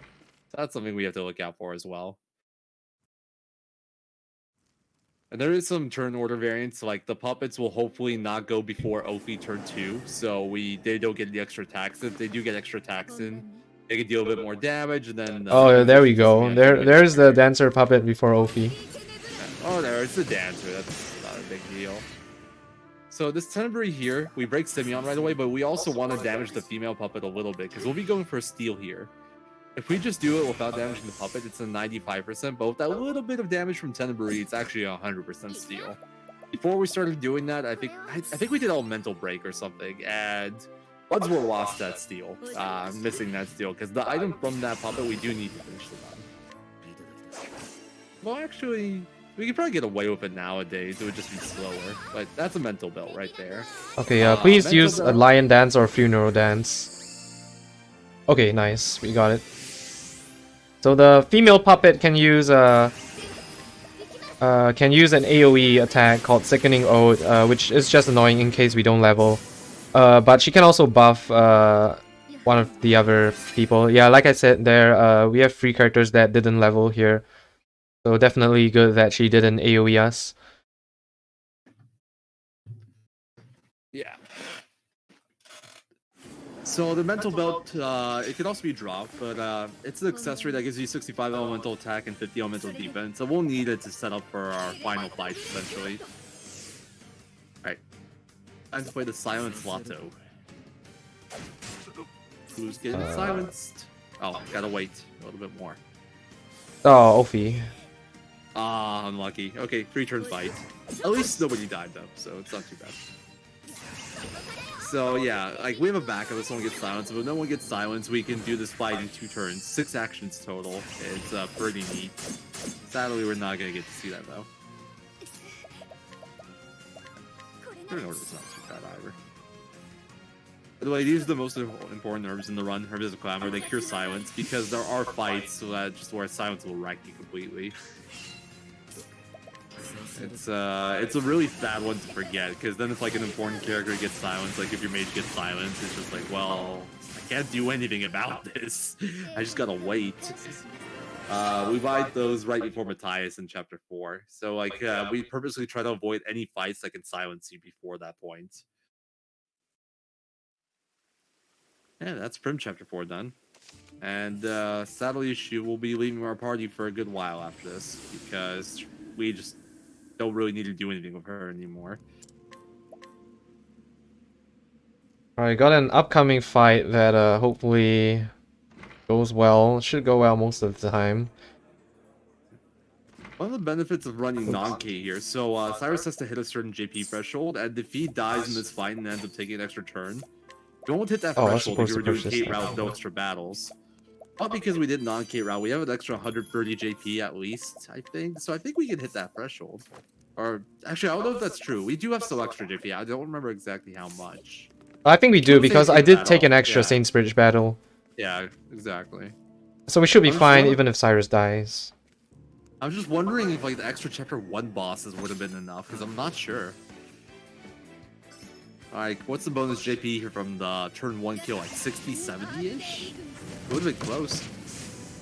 So that's something we have to look out for as well. And there is some turn order variants. Like, the puppets will hopefully not go before Ophi turn 2. So they don't get the extra tax. If they do get extra tax in, they can deal a bit more damage. And then Oh, there we go. There's the dancer puppet before Ophi. Oh, it's the dancer. That's not a big deal. So this Tenebrae here, we break Simeon right away, but we also want to damage the female puppet a little bit, because we'll be going for a steal here. If we just do it without damaging the puppet, it's a 95%, but with that little bit of damage from Tenebrae, it's actually a 100% steal. before we started doing that, I think we did elemental break or something, and once we're lost that steal, missing that steal, because the item from that puppet we do need to finish the run. Well, actually, we could probably get away with it nowadays. It would just be slower, but that's a mental belt right there. Okay, please mental use a belt. lion dance or funeral dance. Okay, nice, we got it. So the female puppet can use an AoE attack called Sickening Ode, which is just annoying in case we don't level. But she can also buff one of the other people. Yeah, like I said there, we have 3 characters that didn't level here. So definitely good that she didn't AoE us. Yeah. So the mental belt, it could also be dropped, but it's an accessory that gives you 65 elemental attack and 50 elemental defense. So we'll need it to set up for our final fight, essentially. Alright. Time to play the Silence Lotto. Who's getting silenced? Oh, gotta wait a little bit more. Oh, Ophi. Ah, unlucky. Okay, 3 turn fight. At least nobody died though, so it's not too bad. So yeah, like we have a backup if someone gets silenced, but if no one gets silenced, we can do this fight in 2 turns. 6 actions total. It's pretty neat. Sadly, we're not gonna get to see that though. Turn order is not too bad either. By the way, these are the most important herbs in the run. Herbs of Clamor, they cure silence because there are fights just where silence will wreck you completely. It's a really bad one to forget because then if like an important character gets silenced, like if your mage gets silenced, it's just like, well, I can't do anything about this. I just gotta wait. We buy those right before Matthias in chapter 4, so like we purposely try to avoid any fights that can silence you before that point. Yeah, that's Prim chapter 4 done. And sadly, she will be leaving our party for a good while after this because we just don't really need to do anything with her anymore. Alright, got an upcoming fight that hopefully goes well. Should go well most of the time. One of the benefits of running non-K here, so Cyrus has to hit a certain JP threshold, and if he dies in this fight and ends up taking an extra turn, you won't hit that threshold if you were doing K route with no extra battles. Not because we did non-K route, we have an extra 130 JP at least, I think. So I think we can hit that threshold. Or actually, I don't know if that's true. We do have some extra JP. I don't remember exactly how much. I think we do because I did take an extra Yeah. Saint's Bridge battle. Yeah, exactly. So we should be fine even if Cyrus dies. I'm just wondering if like the extra chapter 1 bosses would have been enough, because I'm not sure. Like, what's the bonus JP here from the turn 1 kill? Like 60, 70-ish? It would have been close.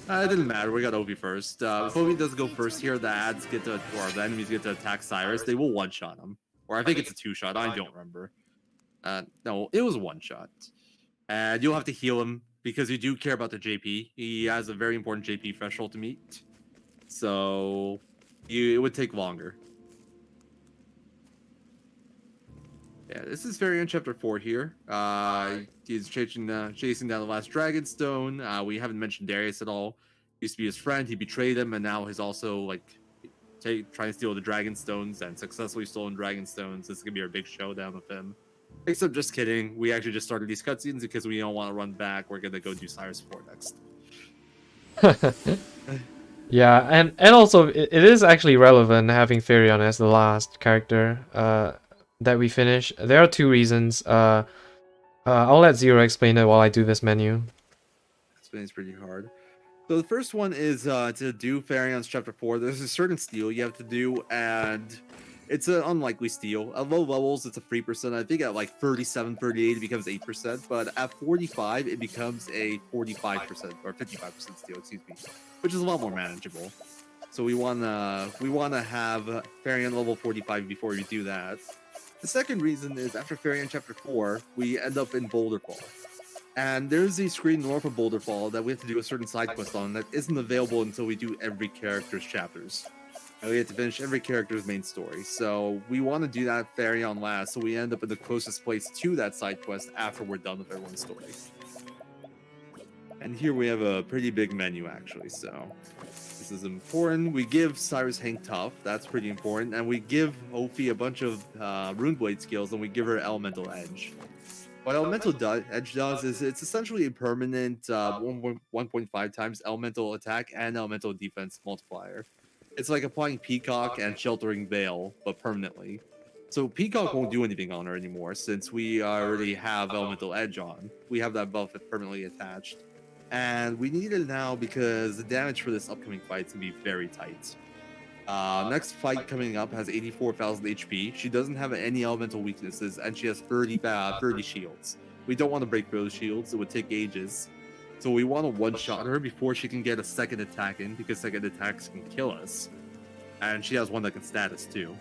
It didn't matter. We got Obi first. If Obi does go first here, the ads get to, or the enemies get to attack Cyrus. They will one-shot him. Or I think it's a 2-shot. I don't remember. No, it was a 1-shot. And you'll have to heal him because you do care about the JP. He has a very important JP threshold to meet. So it would take longer. Yeah, this is Fairy on chapter 4 here. He's chasing down the last Dragonstone. We haven't mentioned Darius at all. Used to be his friend. He betrayed him, and now he's also like trying to steal the Dragonstones and successfully stolen Dragonstones. This is gonna be our big showdown with him. Except just kidding. We actually just started these cutscenes because we don't want to run back. We're gonna go do Cyrus 4 next. Yeah, and also it is actually relevant having Farion as the last character that we finish. There are 2 reasons. I'll let Zero explain it while I do this menu. Explains pretty hard. So the first one is to do Farion's chapter 4. There's a certain steal you have to do, and it's an unlikely steal. At low levels, it's a 3%. I think at like 37, 38, it becomes 8%. But at 45, it becomes a 45% or 55% steal, excuse me, which is a lot more manageable. So we wanna have Farion level 45 before we do that. The second reason is after Farion chapter 4, we end up in Boulderfall. And there's a screen north of Boulderfall that we have to do a certain side quest on that isn't available until we do every character's chapters. And we have to finish every character's main story. So we want to do that Farion last, so we end up in the closest place to that side quest after we're done with everyone's story. And here we have a pretty big menu, actually, so let's this is important. We give Cyrus Hank Tough. That's pretty important. And we give Ophi a bunch of Rune Blade skills, and we give her Elemental Edge. What Elemental Edge does is it's essentially a permanent 1.5 times Elemental Attack and Elemental Defense multiplier. It's like applying Peacock and Sheltering Veil, but permanently. So Peacock won't do anything on her anymore since we already have Elemental Edge on. We have that buff permanently attached. And we need it now because the damage for this upcoming fight is going to be very tight. Next fight coming up has 84,000 HP. She doesn't have any elemental weaknesses, and she has 30 shields. We don't want to break those shields. It would take ages. So we want to one-shot her before she can get a second attack in, because second attacks can kill us. And she has one that can status too.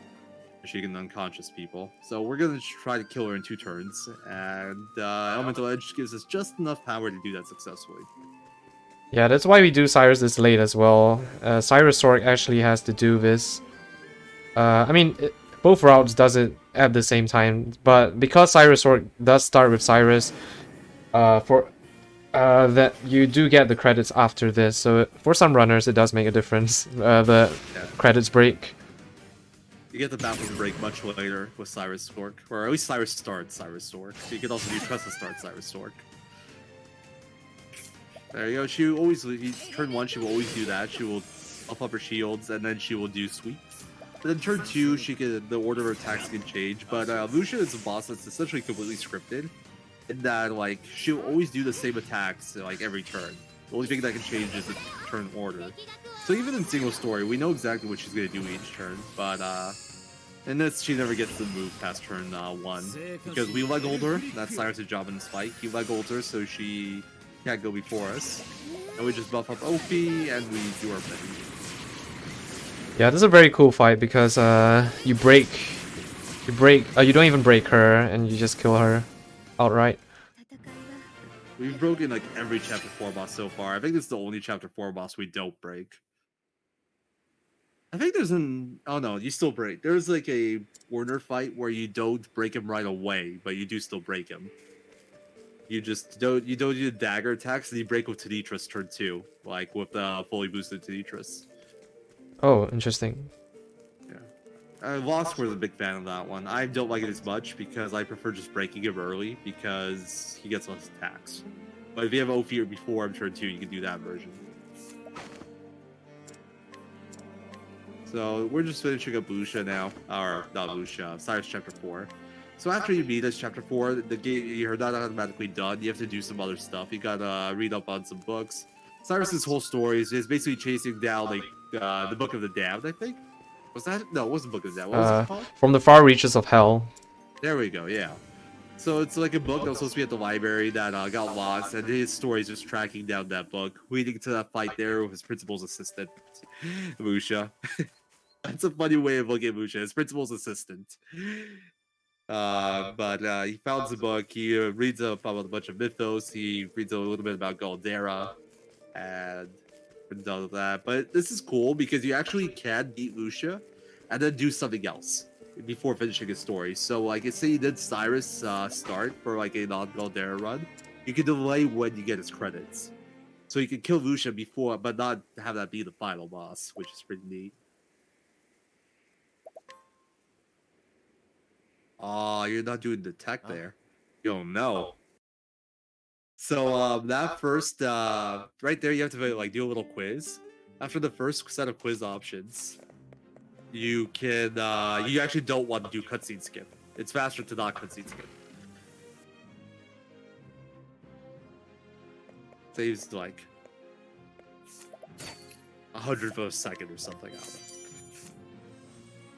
She can unconscious people. So we're going to try to kill her in 2 turns. And Elemental Edge gives us just enough power to do that successfully. Yeah, that's why we do Cyrus this late as well. Cyrus Sork actually has to do this. I mean, both routes does it at the same time, but because Cyrus Sork does start with Cyrus, that you do get the credits after this. So for some runners, it does make a difference. The credits break. You get the battle break much later with Cyrus Sork, or at least Cyrus starts Cyrus Sork. You can also do Tressa start Cyrus Sork. There you go. She always turn 1. She will always do that. She will up her shields, and then she will do sweeps. But then turn 2, she can the order of attacks can change. But Lucia is a boss that's essentially completely scripted, in that like she'll always do the same attacks like every turn. The only thing that can change is the turn order. So even in single story, we know exactly what she's gonna do each turn. But in this, she never gets to move past turn 1 because we leg hold her. That's Cyrus' job in this fight. He leg holds her, so she can't go before us, and we just buff up Ophi and we do our thing. Yeah, this is a very cool fight because you don't even break her and you just kill her outright. We've broken like every chapter 4 boss so far. I think this is the only chapter 4 boss we don't break. I think there's oh no, you still break. There's like a Warner fight where you don't break him right away, but you do still break him. You just don't do dagger attacks, and you break with Tenitris turn 2, like with the fully boosted Tenitris. Oh, interesting. Yeah, Lost was a big fan of that one. I don't like it as much because I prefer just breaking him early because he gets less attacks. But if you have Ophi before him turn 2, you can do that version. So we're just finishing up Lucia now, or not Lucia, Cyrus chapter 4. So after you beat us, chapter 4, the game, you're not automatically done. You have to do some other stuff. You gotta read up on some books. Cyrus's whole story is basically chasing down like the Book of the Damned, I think. Was that? No, it wasn't Book of the Damned. What was it called? From the Far Reaches of Hell. There we go, yeah. So it's like a book that was supposed to be at the library that got lost, and his story is just tracking down that book, leading to that fight there with his principal's assistant, Musha. That's a funny way of looking at Musha, his principal's assistant. But he found the book. He reads up about a bunch of mythos. He reads a little bit about Goldera, and all of that. But this is cool because you actually can beat Lucia and then do something else before finishing his story. So, like, say you did Cyrus start for like a non-Goldera run, you can delay when you get his credits. So you can kill Lucia before, but not have that be the final boss, which is pretty neat. Oh, you're not doing the tech there. Yo, no. So that first right there, you have to like do a little quiz. After the first set of quiz options, you can you actually don't want to do cutscene skip. It's faster to not cutscene skip. Saves like 100th of a second or something.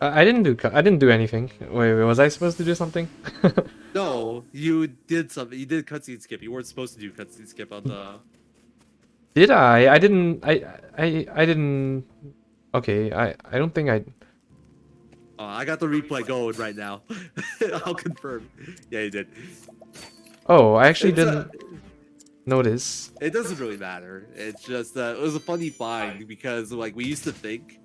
I don't know. I didn't do anything. Wait, was I supposed to do something? No, you did something. You did cutscene skip. You weren't supposed to do cutscene skip on the. Did I? I didn't. I didn't. Okay, I don't think I. I got the replay going right now. I'll confirm. Yeah, you did. Oh, I actually didn't notice. It doesn't really matter. It's just it was a funny find because like we used to think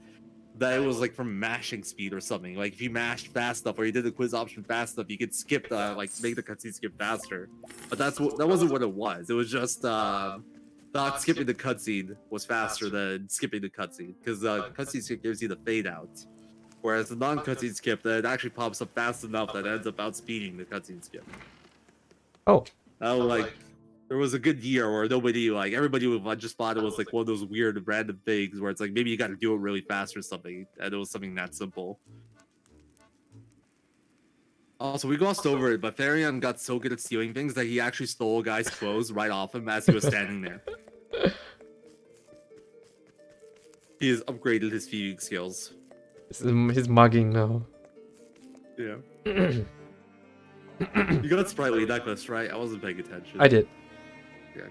that it was like from mashing speed or something. Like if you mashed fast enough or you did the quiz option fast enough, you could skip the like make the cutscene skip faster. But that wasn't what it was. It was just the not skipping the cutscene was faster than skipping the cutscene, because the cutscene skip gives you the fade out, whereas the non-cutscene skip that actually pops up fast enough that ends up outspeeding the cutscene skip. Oh. Like there was a good year where nobody, like everybody would just thought it was like one of those weird random things where it's like maybe you got to do it really fast or something, and it was something that simple. Also, we glossed over it, but Therion got so good at stealing things that he actually stole a guy's clothes right off him as he was standing there. He has upgraded his thieving skills. He's mugging now. Yeah. You got sprightly necklace, right? I wasn't paying attention. I did. Yeah.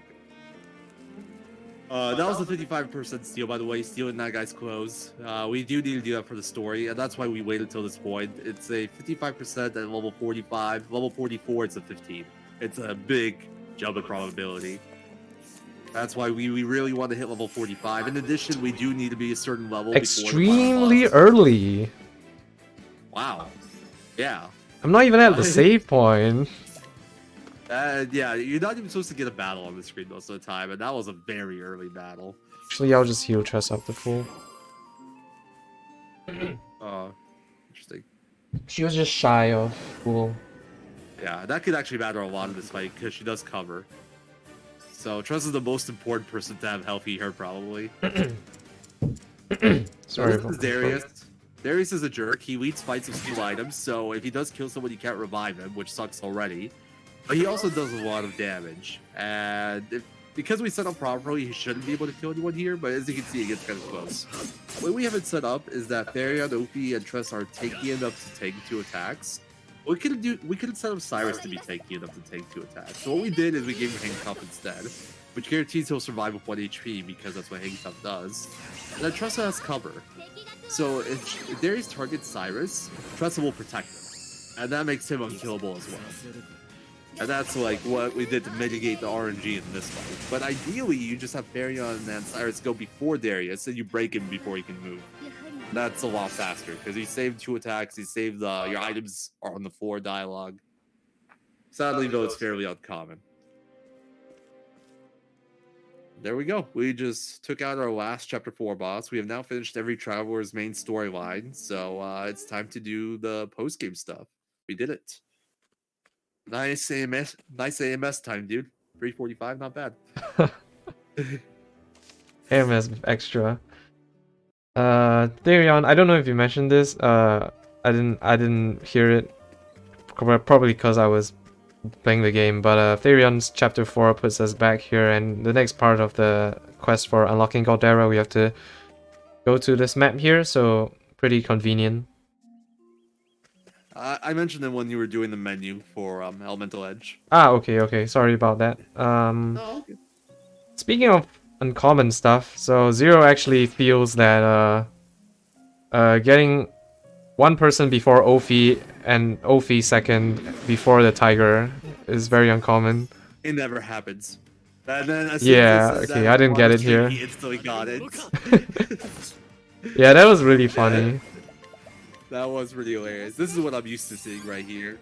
That was a 55% steal, by the way, stealing that guy's clothes. We do need to do that for the story, and that's why we waited till this point. It's a 55% at level 45. Level 44, it's a 15. It's a big jump in probability. That's why we really want to hit level 45. In addition, we do need to be a certain level. Extremely early. Wow. Yeah. I'm not even at the save point. Yeah, you're not even supposed to get a battle on the screen most of the time, and that was a very early battle. Actually, I'll just heal Tress up the full. Interesting. She was just shy of full. Yeah, that could actually matter a lot in this fight, because she does cover. So, Tress is the most important person to have healthy here, probably. Sorry. This is Darius. Darius is a jerk. He leads fights with skill items, so if he does kill someone, you can't revive him, which sucks already. But he also does a lot of damage, and because we set up properly, he shouldn't be able to kill anyone here, but as you can see, it gets kind of close. What we haven't set up is that Therion, Ophi, and Tress are tanky enough to take 2 attacks. We could set up Cyrus to be tanky enough to take 2 attacks. So what we did is we gave him Handcuff instead, which guarantees he'll survive with 1 HP because that's what Handcuff does. And then Tressa has cover. So if Darius targets Cyrus, Tressa will protect him. And that makes him unkillable as well. And that's like what we did to mitigate the RNG in this fight. But ideally, you just have Therion and Cyrus go before Darius, and you break him before he can move. That's a lot faster, because he saved 2 attacks, he saved your items are on the floor dialogue. Sadly, though, it's fairly uncommon. There we go. We just took out our last Chapter 4 boss. We have now finished every Traveler's main storyline, so it's time to do the post-game stuff. We did it. Nice AMS time, dude. 3:45, not bad. AMS extra. Therion, I don't know if you mentioned this. I didn't hear it. Probably because I was playing the game. But Therion's Chapter 4 puts us back here, and the next part of the quest for unlocking Goldera, we have to go to this map here. So pretty convenient. I mentioned it when you were doing the menu for Elemental Edge. Ah, okay. Sorry about that. Oh, okay. Speaking of uncommon stuff, so Zero actually feels that getting one person before Ophi and Ophi second before the Tiger is very uncommon. It never happens. And then okay, I didn't get it here. He instantly got it. Yeah, that was really funny. That was really hilarious. This is what I'm used to seeing right here.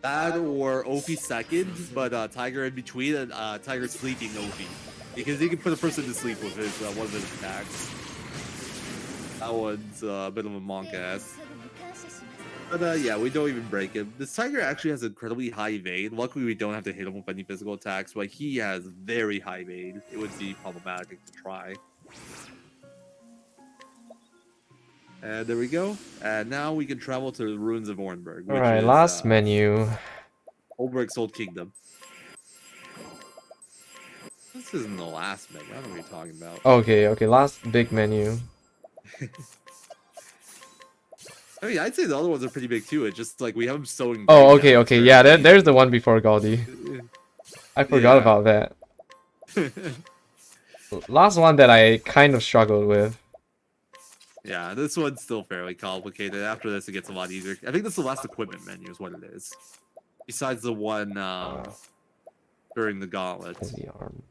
That or Ophi second, but Tiger in between, and Tiger sleeping Ophi. Because he can put a person to sleep with his one of his attacks. That one's a bit of a monk ass. But yeah, we don't even break him. This Tiger actually has incredibly high evade. Luckily, we don't have to hit him with any physical attacks, but he has very high evade. It would be problematic to try. And there we go. And now we can travel to the ruins of Orenburg. Alright, last menu. Oldberg's Old Kingdom. This isn't the last menu. I don't know what you're talking about. Okay, last big menu. I mean, I'd say the other ones are pretty big too. It's just like we have them so engraved. Oh, okay. Yeah, there's the one before Gaudi. I forgot about that. Last one that I kind of struggled with. Yeah, this one's still fairly complicated. After this, it gets a lot easier. I think this is the last equipment menu is what it is. Besides the one during the gauntlet. The arm.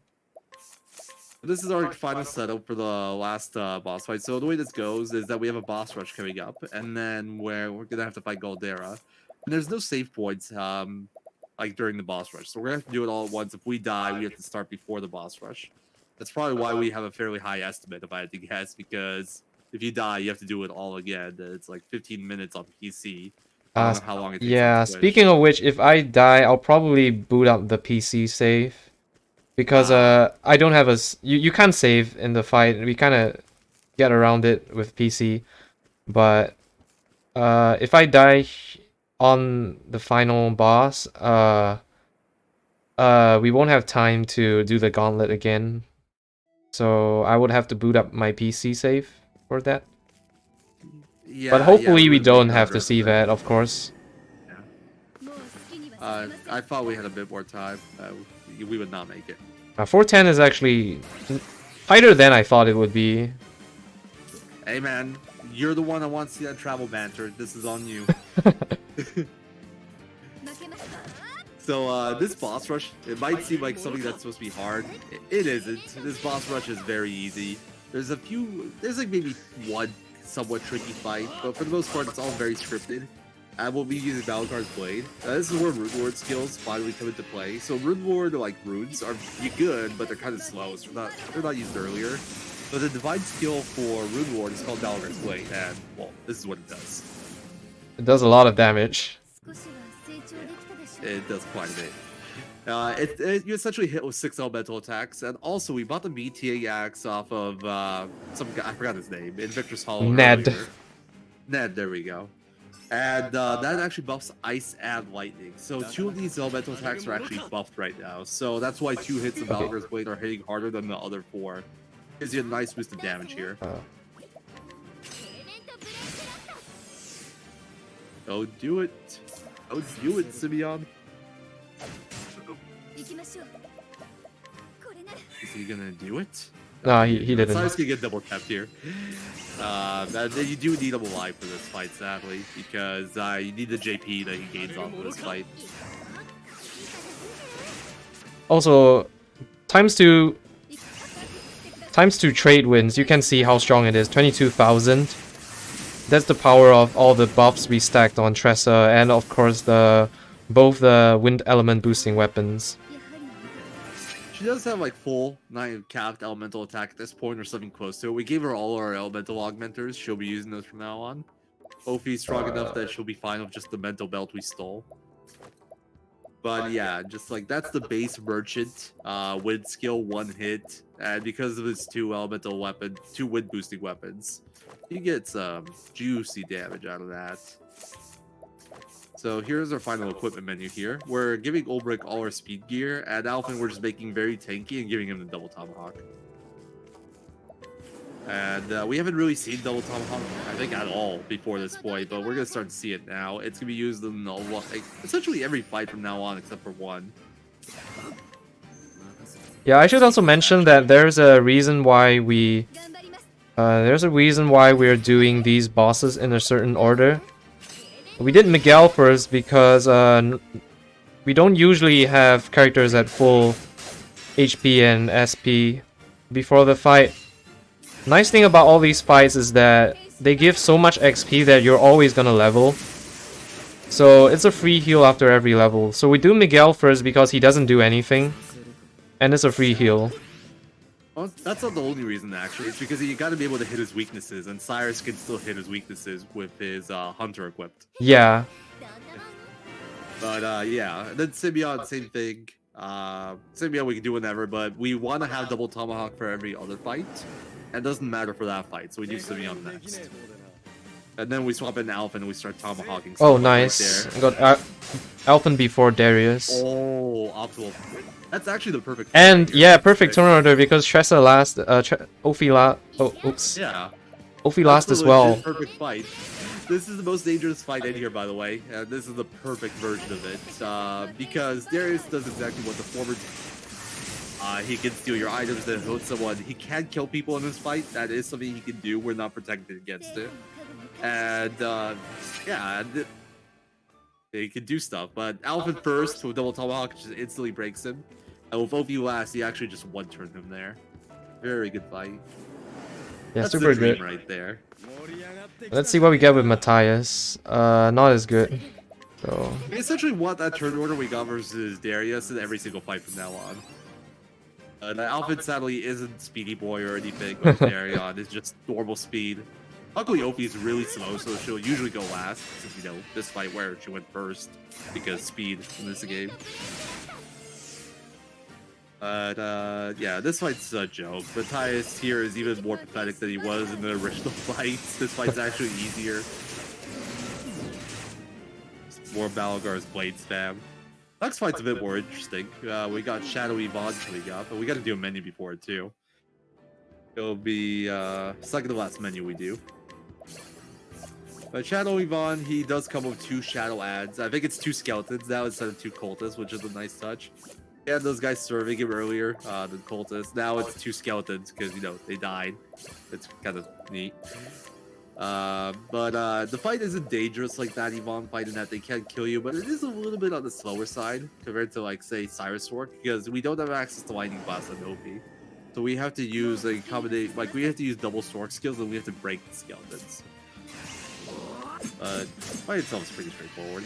This is our final setup for the last boss fight. So the way this goes is that we have a boss rush coming up, and then we're gonna have to fight Goldera. And there's no save points like during the boss rush, so we're gonna have to do it all at once. If we die, we have to start before the boss rush. That's probably why we have a fairly high estimate, if I had to guess, because if you die, you have to do it all again. It's like 15 minutes on PC. I don't know how long it takes Yeah, on Switch. speaking of which, if I die, I'll probably boot up the PC save. Because I don't have you can't save in the fight. We kind of get around it with PC. But if I die on the final boss, we won't have time to do the gauntlet again. So I would have to boot up my PC save for that. Yeah, But hopefully yeah, we would don't make have to progress see there. that, of course. I thought we had a bit more time. We would not make it. 410 is actually tighter than I thought it would be. Hey man, you're the one that wants to see that travel banter. This is on you. So this boss rush, it might seem like something that's supposed to be hard. It isn't. This boss rush is very easy. There's like maybe one somewhat tricky fight, but for the most part, it's all very scripted. And we'll be using Balgar's Blade. This is where Rune Lord skills finally come into play. So Rune Lord, like runes, are good, but they're kind of slow, so they're not used earlier. But the divine skill for Rune Lord is called Balgar's Blade, and well, this is what it does. It does a lot of damage. It does quite a bit. You essentially hit with 6 elemental attacks, and also we bought the BTA axe off of some guy, I forgot his name, in Victor's Hollow. Ned. Earlier. Ned, there we go. And that actually buffs ice and lightning. So 2 of these elemental attacks are actually buffed right now. So that's why 2 hits of Balgar's Blade are hitting harder than the other 4. Gives you a nice boost of damage here. Oh, do it. Oh, do it, Simeon. Is he gonna do it? No, he didn't. So I was gonna get double tapped here. You do need him alive for this fight, sadly, because you need the JP that he gains off of this fight. Also, times two trade wins, you can see how strong it is. 22,000. That's the power of all the buffs we stacked on Tressa, and of course both the wind element boosting weapons. She does have like full 9 capped elemental attack at this point or something close to it. We gave her all our elemental augmenters. She'll be using those from now on. Ophi's strong enough that she'll be fine with just the mental belt we stole. But yeah, just like that's the base merchant wind skill 1 hit, and because of his 2 elemental weapons, 2 wind boosting weapons, you get some juicy damage out of that. So here's our final equipment menu here. We're giving Ulbrich all our speed gear, and Alphen we're just making very tanky and giving him the double tomahawk. And we haven't really seen double tomahawk, I think, at all before this point, but we're gonna start to see it now. It's gonna be used in essentially every fight from now on, except for 1. Yeah, I should also mention that there's a reason why we're doing these bosses in a certain order. We did Miguel first because we don't usually have characters at full HP and SP before the fight. Nice thing about all these fights is that they give so much XP that you're always gonna level. So it's a free heal after every level. So we do Miguel first because he doesn't do anything. And it's a free heal. Well, that's not the only reason, actually. It's because you gotta be able to hit his weaknesses, and Cyrus can still hit his weaknesses with his Hunter equipped. Yeah. But yeah, and then Simeon, same thing. Simeon we can do whenever, but we want to have double tomahawk for every other fight. And it doesn't matter for that fight, so we do Simeon next. And then we swap in Alphen and we start tomahawking. Oh, nice. I got Alphen before Darius. Oh, optimal. That's actually the perfect. And yeah, perfect turn order because Tressa last, Ophi last. Oh, oops. Yeah. Ophi last as well. Perfect fight. This is the most dangerous fight in here, by the way, and this is the perfect version of it. Because Darius does exactly what the former. He can steal your items and hit someone. He can kill people in this fight. That is something he can do. We're not protected against it. And yeah, he can do stuff. But Alphen first with double tomahawk just instantly breaks him. And with OP last, he actually just one-turned him there. Very good fight. Yeah, That's super the dream good. right there. Let's see what we get with Matthias. Not as good. So We essentially want that turn order we got versus Darius in every single fight from now on. The outfit sadly isn't Speedy Boy or anything, but Therion is just normal speed. Luckily, Opie is really slow, so she'll usually go last. Since, you know, this fight where she went first because speed in this game. But yeah, this fight's a joke. Matthias here is even more pathetic than he was in the original fights. This fight's actually easier. More Balgar's blade spam. Next fight's a bit more interesting. We got Shadowy Vaughn coming up, but we got to do a menu before it too. It'll be second to last menu we do. But Shadowy Vaughn, he does come with 2 shadow ads. I think it's 2 skeletons now instead of 2 cultists, which is a nice touch. And those guys serving him earlier, the cultists. Now it's 2 skeletons because, you know, they died. It's kind of neat. But the fight isn't dangerous like that Yvonne fight in that they can't kill you, but it is a little bit on the slower side compared to, like, say, Cyrus Fork, because we don't have access to Lightning Blast on OP. So we have to use a combination, like, we have to use double Stork skills and we have to break the skeletons. But fight itself is pretty straightforward.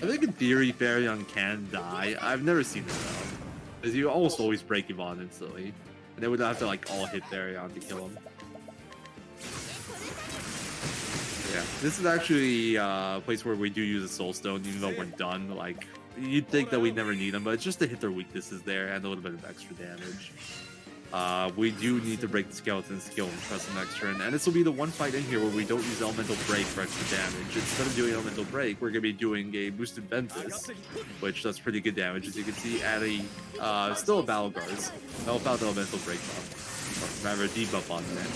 I think in theory Therion can die. I've never seen it though. Because you almost always break Yvonne instantly. And they would have to like all hit Therion to kill him. Yeah, this is actually a place where we do use a Soul Stone, even though we're done. Like, you'd think that we never need them, but it's just to hit their weaknesses there and a little bit of extra damage. We do need to break the skeleton's skill and trust him next turn, and this will be the one fight in here where we don't use Elemental Break for extra damage. Instead of doing Elemental Break, we're going to be doing a Boosted Ventus, which does pretty good damage, as you can see, adding still a Battle Guards. Help out the Elemental Break buff, or rather debuff on that.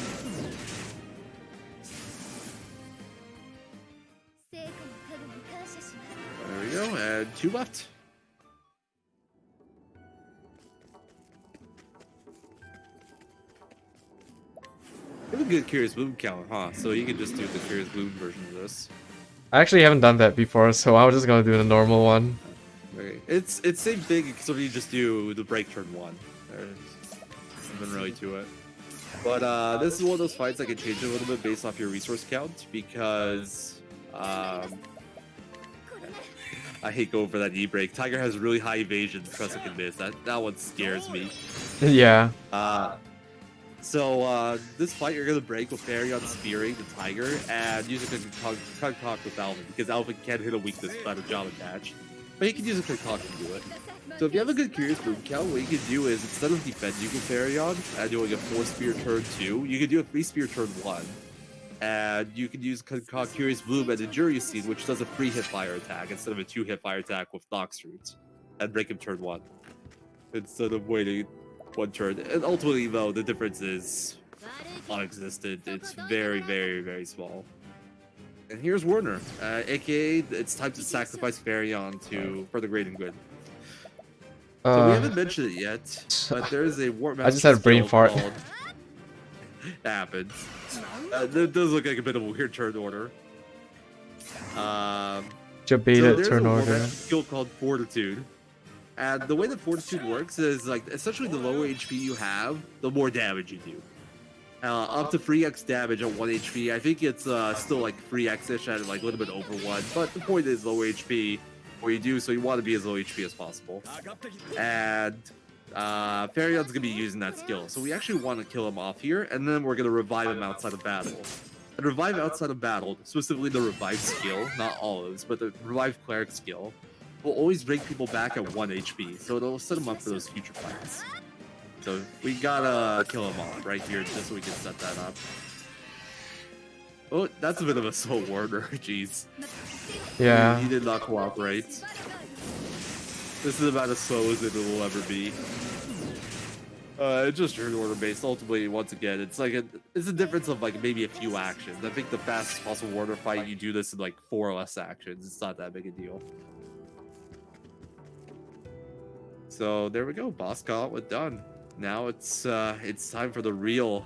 There we go, and 2 left. You have a good Curious Bloom count, huh? So you can just do the Curious Bloom version of this. I actually haven't done that before, so I was just gonna do the normal one. Okay. It's same thing, except you just do the break turn 1. There's nothing really to it. But this is one of those fights that can change a little bit based off your resource count, because I hate going for that E-break. Tiger has really high evasion, trust I can miss. That one scares me. Yeah. So this fight you're gonna break with Therion spearing the Tiger and using a concoct with Alvin, because Alvin can hit a weakness without a job attached. But you can use a concoct to do it. So if you have a good Curious Bloom count, what you can do is instead of defending with Therion and doing a 4 spear turn 2, you can do a 3 spear turn 1. And you can use concoct Curious Bloom and Injury Seed, which does a 3 hit fire attack instead of a 2 hit fire attack with Nox Roots, and break him turn 1. Instead of waiting 1 turn. And ultimately, though, the difference is non-existent. It's very, very, very small. And here's Werner, aka it's time to sacrifice Therion for the greater good. So we haven't mentioned it yet, but there is a Warp Master. I just had a brain fart. That happens. That does look like a bit of a weird turn order. Jabeta turn order. There's a skill called Fortitude. And the way that Fortitude works is, like, essentially the lower HP you have, the more damage you do. Up to 3x damage at 1 HP. I think it's still like 3x-ish at like a little bit over 1. But the point is low HP, what you do, so you want to be as low HP as possible. And Therion's going to be using that skill. So we actually want to kill him off here, and then we're going to revive him outside of battle. And revive outside of battle, specifically the revive skill, not olives, but the revive cleric skill, will always bring people back at 1 HP, so it'll set them up for those future fights. So we gotta kill him off right here just so we can set that up. Oh, that's a bit of a slow Werner, jeez. Yeah. He did not cooperate. This is about as slow as it will ever be. It's just turn order based. Ultimately, once again, it's like it's a difference of like maybe a few actions. I think the fastest possible Werner fight, you do this in like 4 or less actions. It's not that big a deal. So there we go, boss gauntlet done. Now it's time for the real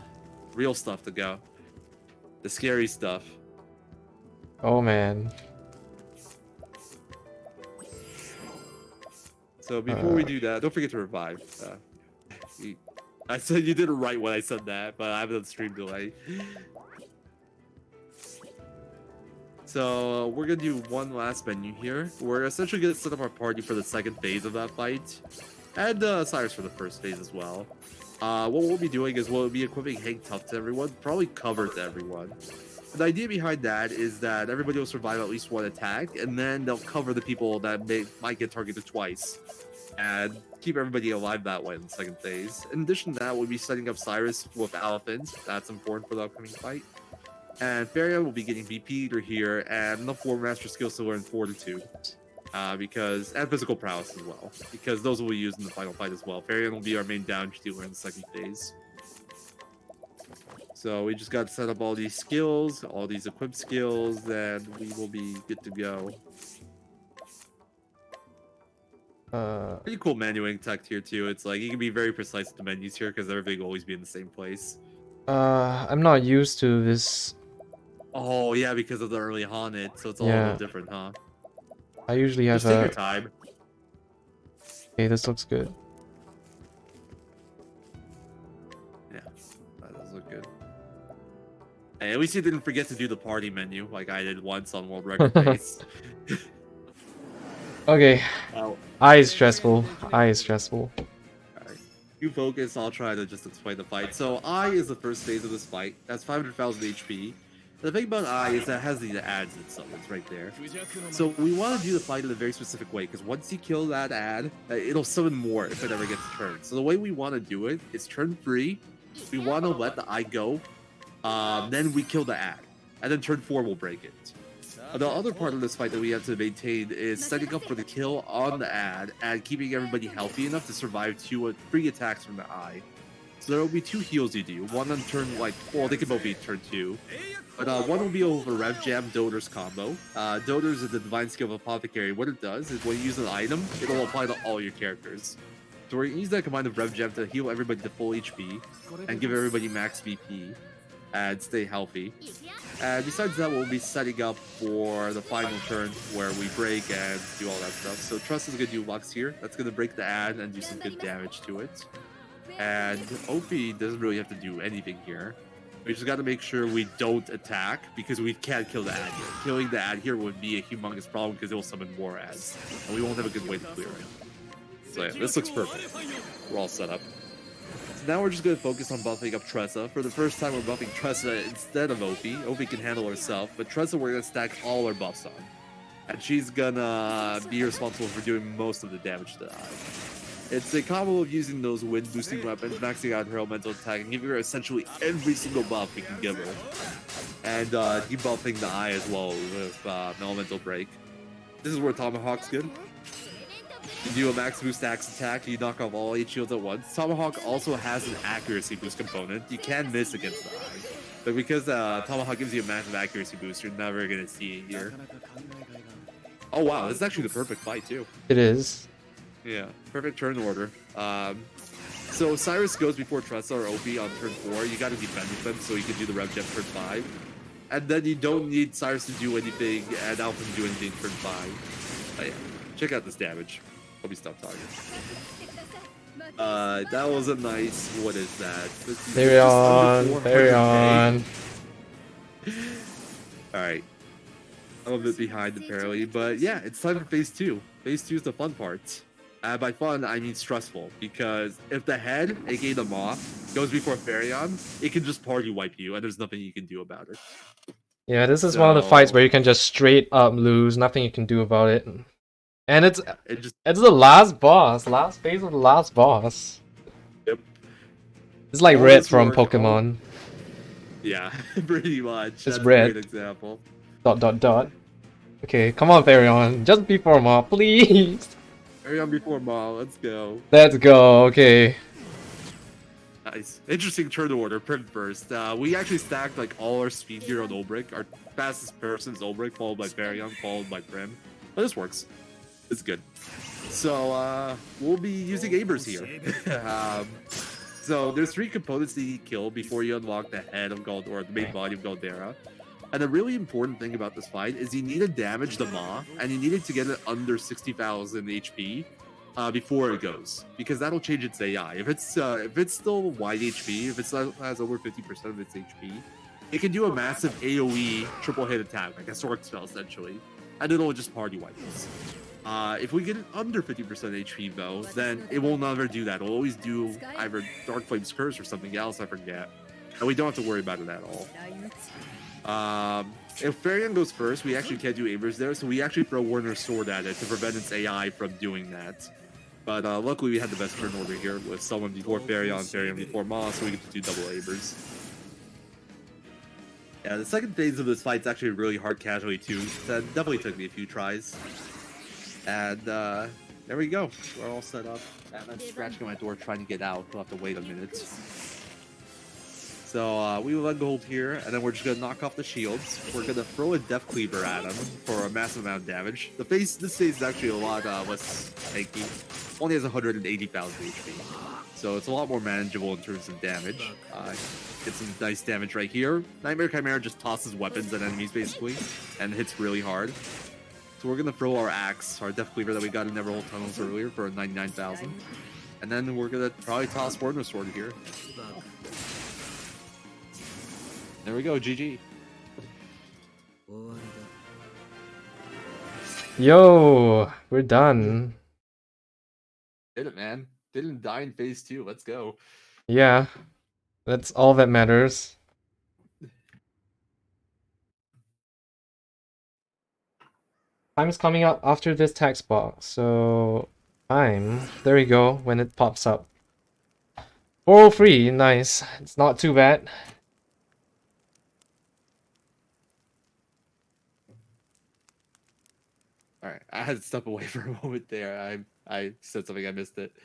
stuff to go. The scary stuff. Oh man. So before we do that, don't forget to revive. I said you did it right when I said that, but I have a stream delay. So we're gonna do one last menu here. We're essentially gonna set up our party for the second phase of that fight. And Cyrus for the first phase as well. What we'll be doing is we'll be equipping Hang Tough to everyone, probably Cover to everyone. The idea behind that is that everybody will survive at least one attack, and then they'll cover the people that might get targeted twice, and keep everybody alive that way in the second phase. In addition to that, we'll be setting up Cyrus with Elephant. That's important for the upcoming fight. And Faria will be getting BP Eater here, and the 4 Master Skills to learn Fortitude. And physical prowess as well, because those will be used in the final fight as well. Farian will be our main damage dealer in the second phase. So we just got to set up all these skills, all these equipped skills, and we will be good to go. Pretty cool menuing tech here too. It's like you can be very precise with the menus here because everything will always be in the same place. I'm not used to this. Oh yeah, because of the early Haunted, so it's all a little different, huh? I usually have just take your time. Okay, this looks good. Yeah, that does look good. Hey, at least you didn't forget to do the party menu like I did once on World Record Base. Okay. Oh. I is stressful. I is stressful. Alright. You focus, I'll try to just explain the fight. So I is the first phase of this fight. That's 500,000 HP. The thing about I is that it has the ads and stuff. It's right there. So we want to do the fight in a very specific way, because once you kill that ad, it'll summon more if it ever gets a turn. So the way we want to do it is turn 3, we want to let the eye go, then we kill the ad, and then turn 4 will break it. The other part of this fight that we have to maintain is setting up for the kill on the ad and keeping everybody healthy enough to survive 2 free attacks from the eye. So there will be 2 heals you do. One on turn, well, they can both be turn 2. But one will be over Rev Jam Doter's combo. Doter's is the divine skill of Apothecary. What it does is when you use an item, it'll apply to all your characters. So we're going to use that combined with Rev Jam to heal everybody to full HP and give everybody max BP and stay healthy. And besides that, we'll be setting up for the final turn where we break and do all that stuff. So Trust is going to do Lux here. That's going to break the ad and do some good damage to it. And OP doesn't really have to do anything here. We just got to make sure we don't attack because we can't kill the ad here. Killing the ad here would be a humongous problem because it will summon more ads. And we won't have a good way to clear it. So yeah, this looks perfect. We're all set up. So now we're just going to focus on buffing up Tressa. For the first time, we're buffing Tressa instead of OP. OP can handle herself, but Tressa we're going to stack all our buffs on. And she's going to be responsible for doing most of the damage to the eye. It's a combo of using those wind boosting weapons, maxing out her elemental attack, and giving her essentially every single buff we can give her. And debuffing the eye as well with elemental break. This is where Tomahawk's good. You do a max boost axe attack, you knock off all 8 shields at once. Tomahawk also has an accuracy boost component. You can miss against the eye. But because Tomahawk gives you a massive accuracy boost, you're never going to see it here. Oh wow, this is actually the perfect fight too. It is. Yeah, perfect turn order. So Cyrus goes before Tressa or OP on turn 4. You got to defend with them so you can do the Rev Gem turn 5. And then you don't need Cyrus to do anything and Alpha to do anything turn 5. But yeah, check out this damage. Let me stop talking. That was a nice, what is that? Carry on, carry on. Alright. I'm a bit behind apparently, but yeah, it's time for phase 2. Phase 2 is the fun part. By fun, I mean stressful, because if the head, aka the Maw, goes before Farion, it can just party wipe you, and there's nothing you can do about it. Yeah, this is one of the fights where you can just straight up lose, nothing you can do about it. And it's the last boss, last phase of the last boss. Yep. It's like Red from Pokemon. Yeah, pretty much. It's Red. A great example. ... Okay, come on, Farion, just before Maw, please. Farion before Maw, let's go. Let's go, okay. Nice. Interesting turn order, Prim first. We actually stacked like all our speed gear on Olbrick. Our fastest person is Olbrick, followed by Farion, followed by Prim. But this works. It's good. So we'll be using Abers here. So there's 3 components that you kill before you unlock the head of Gold or the main body of Goldera. And a really important thing about this fight is you need to damage the Maw, and you need it to get it under 60,000 HP before it goes, because that'll change its AI. If it's still wide HP, if it has over 50% of its HP, it can do a massive AOE triple hit attack, like a sword spell essentially, and it'll just party wipe us. If we get it under 50% HP though, then it will never do that. It'll always do either Dark Flame's Curse or something else, I forget. And we don't have to worry about it at all. If Farion goes first, we actually can't do Abers there, so we actually throw Warner's Sword at it to prevent its AI from doing that. But luckily we had the best turn order here with someone before Farion, Farion before Moss, so we get to do double Abers. Yeah, the second phase of this fight's actually really hard casually too. That definitely took me a few tries. And there we go. We're all set up. And I'm scratching at my door trying to get out. We'll have to wait a minute. So we will gold here, and then we're just gonna knock off the shields. We're gonna throw a Death Cleaver at him for a massive amount of damage. This phase is actually a lot less tanky. Only has 180,000 HP, so it's a lot more manageable in terms of damage. Get some nice damage right here. Nightmare Chimera just tosses weapons at enemies basically, and hits really hard. So we're gonna throw our axe, our Death Cleaver that we got in Neverhold Tunnels earlier for 99,000, and then we're gonna probably toss Warner's Sword here. There we go, GG. Yo, we're done. Did it, man. Didn't die in phase 2. Let's go. Yeah, that's all that matters. Time's coming up after this text box, so there we go, when it pops up. 403, nice. It's not too bad. Alright, I had to step away for a moment there. I said something, I missed it.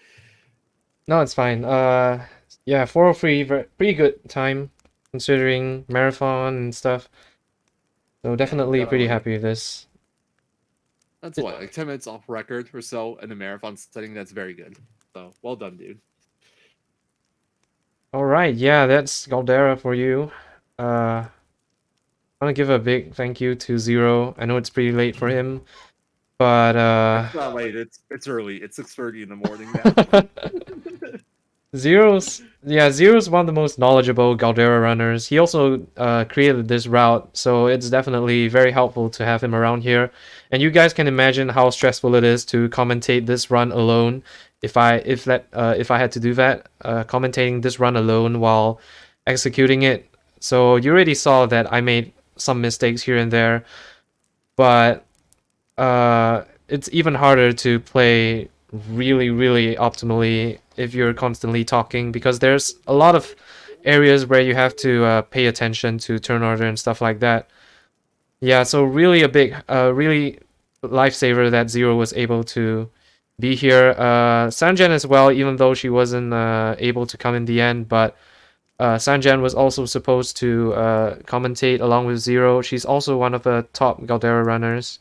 No, it's fine. Yeah, 403, pretty good time considering marathon and stuff. So definitely pretty happy with this. That's what, like 10 minutes off record or so in a marathon setting. That's very good. So well done, dude. All right, yeah, that's Goldera for you. I want to give a big thank you to Zero. I know it's pretty late for him, but It's not late. It's early. It's 6:30 in the morning now. Zero's one of the most knowledgeable Goldera runners. He also created this route, so it's definitely very helpful to have him around here. And you guys can imagine how stressful it is to commentate this run alone. If I had to do that, commentating this run alone while executing it. So you already saw that I made some mistakes here and there, but it's even harder to play really optimally if you're constantly talking, because there's a lot of areas where you have to pay attention to turn order and stuff like that. Yeah, so really a big really lifesaver that Zero was able to be here. Sanjan as well, even though she wasn't able to come in the end, but Sanjan was also supposed to commentate along with Zero. She's also one of the top Goldera runners.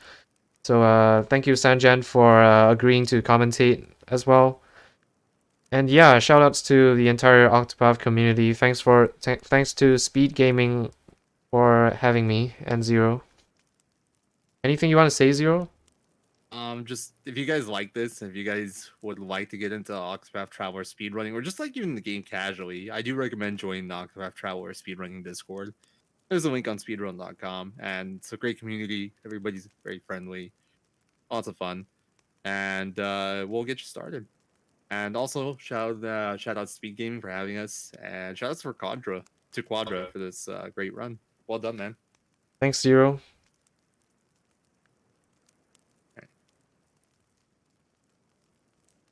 So thank you, Sanjan, for agreeing to commentate as well. And yeah, shoutouts to the entire Octopath community. Thanks to SpeedGaming for having me, and Zero. Anything you want to say, Zero? Just if you guys like this, if you guys would like to get into Octopath Traveler speedrunning, or just like even the game casually, I do recommend joining the Octopath Traveler speedrunning Discord. There's a link on speedrun.com, and it's a great community. Everybody's very friendly, lots of fun, and we'll get you started. And also shout out SpeedGaming for having us, and shout outs for Quadra for this great run. Well done, man. Thanks, Zero.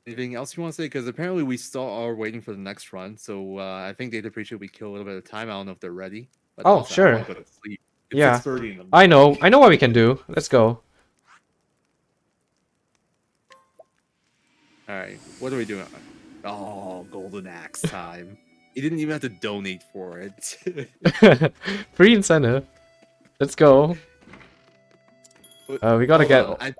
Anything else you want to say? Because apparently we still are waiting for the next run, so I think they'd appreciate we kill a little bit of time. I don't know if they're ready. But Oh, also, sure. I wanna go to sleep. It's Yeah. 6:30 in the I morning. know what we can do. Let's go. All right, what are we doing? Oh, Golden Axe time. You didn't even have to donate for it. Free incentive. Let's go. We gotta Hold get. on, I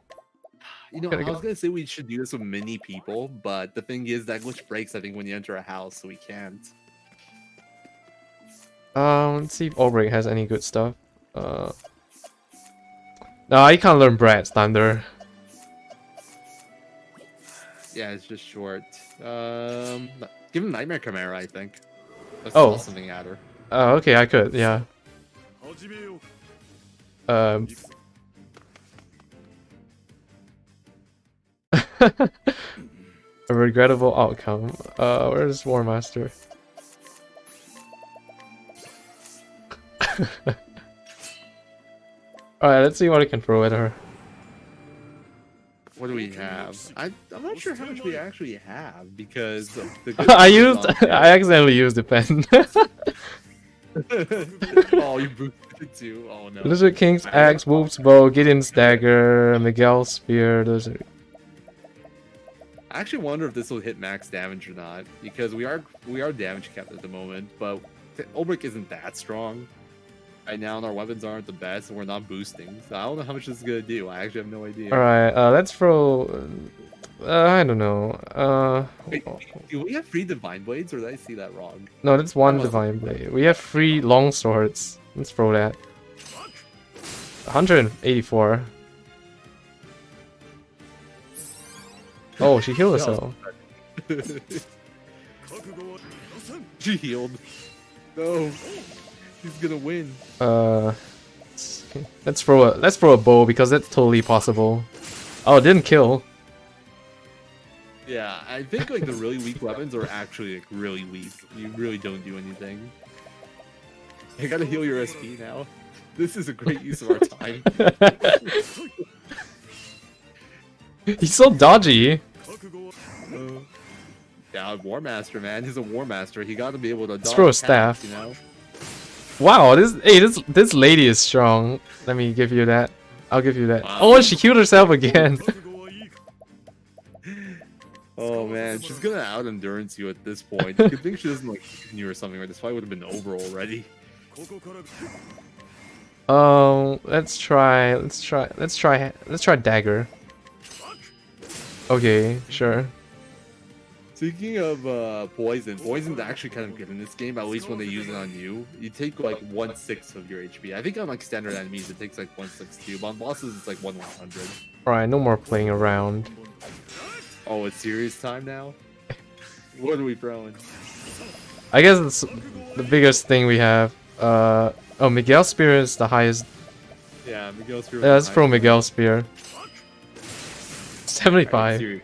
was gonna say we should do this with many people, but the thing is that glitch breaks, I think, when you enter a house, so we can't. Let's see if Albrecht has any good stuff. No, I can't learn Brad's Thunder. Yeah, it's just short. Give him Nightmare Chimera, I think. Let's Oh. toss something at her. Oh, okay, I could, yeah. A regrettable outcome. Where's War Master? Alright, let's see what I can throw at her. What do we have? I'm not sure how much we actually have because the I accidentally used the pen. Oh, you boosted it too. Oh no. Lizard King's axe, Wolf's bow, Gideon's dagger, Miguel's spear. Those are... I actually wonder if this will hit max damage or not because we are damage capped at the moment, but Ulbrich isn't that strong right now, and our weapons aren't the best, and we're not boosting. So I don't know how much this is gonna do. I actually have no idea. All right, let's throw. I don't know. Wait, do we have 3 divine blades, or did I see that wrong? No, that's one divine blade. We have 3 long swords. Let's throw that. 184. Oh, she healed herself. She healed. No, he's gonna win. Let's throw a bow because that's totally possible. Oh, it didn't kill. Yeah, I think like the really weak weapons are actually like really weak. You really don't do anything. I gotta heal your SP now. This is a great use of our time. He's so dodgy. Yeah, War Master, man. He's a War Master. He got to be able to. Let's throw a staff. You know. Wow, this lady is strong. Let me give you that. I'll give you that. Wow. Oh, she healed herself again. Oh man, she's gonna out endurance you at this point. Good thing she doesn't like hit you or something, right? This fight would have been over already. Let's try dagger. Okay, sure. Speaking of poison's actually kind of good in this game, at least when they use it on you. You take like 1/6 of your HP. I think on like standard enemies it takes like 1/6 too, but on bosses it's like 1/100. Alright, no more playing around. Oh, it's serious time now? What are we throwing? I guess it's the biggest thing we have. Oh, Miguel Spear is the highest. Yeah, Miguel Spear. Yeah, let's throw Miguel Spear. 75.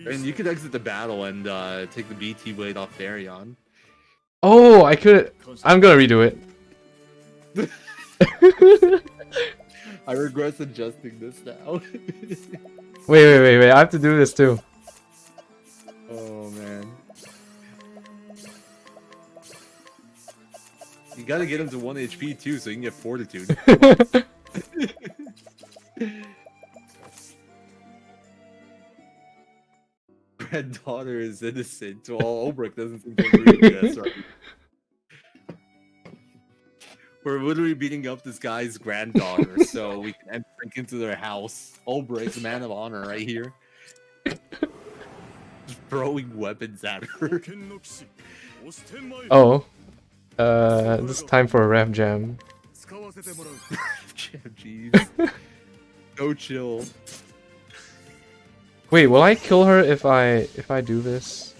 And you could exit the battle and take the BT blade off Therion. Oh, I could. I'm gonna redo it. I regret suggesting this now. Wait. I have to do this too. Oh man. You gotta get him to 1 HP too, so you can get fortitude. Granddaughter is innocent. Well, Ulbrich doesn't seem to agree with this, right? We're literally beating up this guy's granddaughter, so we can break into their house. Ulbrich's man of honor right here. Just throwing weapons at her. Oh. This is time for a rap jam. Jeez. No chill. Wait, will I kill her if I do this?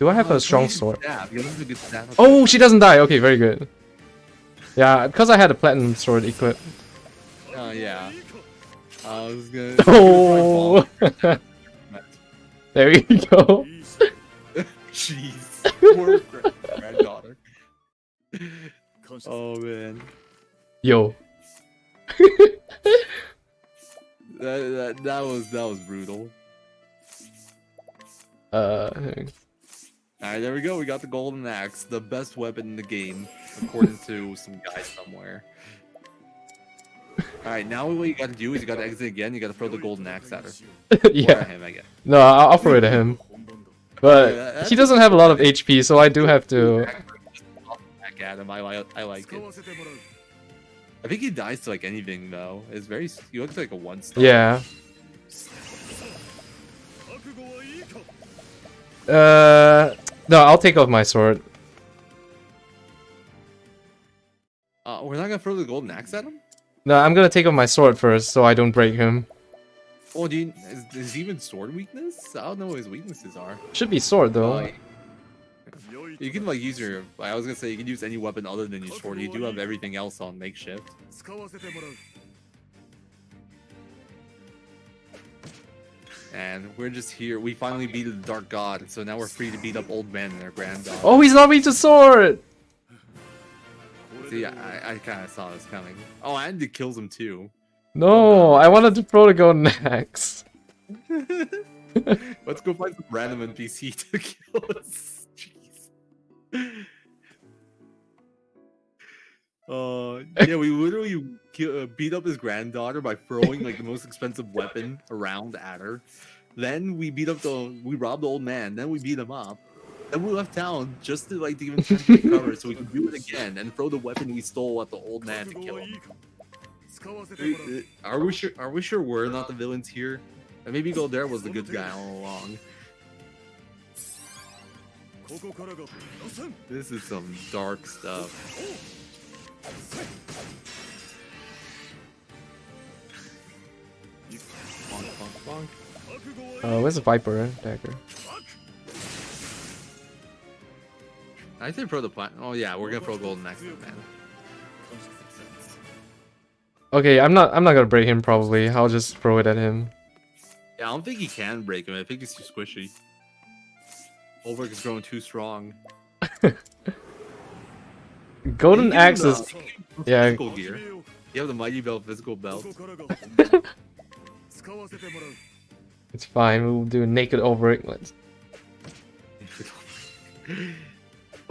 Do I have a strong sword? Oh, she doesn't die. Okay, very good. Yeah, because I had a platinum sword equipped. Oh yeah. I was gonna. Oh. There you go. Jeez. Poor granddaughter. Oh man. Yo. That was brutal. Alright, there we go. We got the golden axe, the best weapon in the game, according to some guy somewhere. Alright, now what you gotta do is you gotta exit again. You gotta throw the golden axe at her. yeah. Or at him, I guess. No, I'll throw it at him. But he doesn't have a lot of HP, so I do have to. Back at him. I like it. I think he dies to like anything though. It's very. He looks like a 1-star. Yeah. No, I'll take off my sword. We're not gonna throw the golden axe at him. No, I'm gonna take off my sword first, so I don't break him. Oh, is he even sword weakness? I don't know what his weaknesses are. Should be sword though. You can like use your. I was gonna say you can use any weapon other than your sword. You do have everything else on makeshift. And we're just here. We finally beat the Dark God, so now we're free to beat up old men and their granddaughter. Oh, he's not weak to sword! See, I kind of saw this coming. Oh, and it kills him too. No, I wanted to throw the golden axe. Let's go find some random NPC to kill us. Jeez. Yeah, we literally beat up his granddaughter by throwing like the most expensive weapon around at her. Then we robbed the old man. Then we beat him up. Then we left town just to like give him time to recover, so we can do it again and throw the weapon we stole at the old man to kill him. Are we sure? Are we sure we're not the villains here? And maybe Goldera was the good guy all along. This is some dark stuff. Bonk, bonk, bonk. Where's the Viper dagger? I think throw the plant. Oh yeah, we're gonna throw golden next time, man. Okay, I'm not gonna break him probably. I'll just throw it at him. Yeah, I don't think he can break him. I think he's too squishy. Ulrich is growing too strong. Golden axe is yeah. Physical gear. You have the mighty belt physical belt. It's fine. We'll do a naked over it. Let's...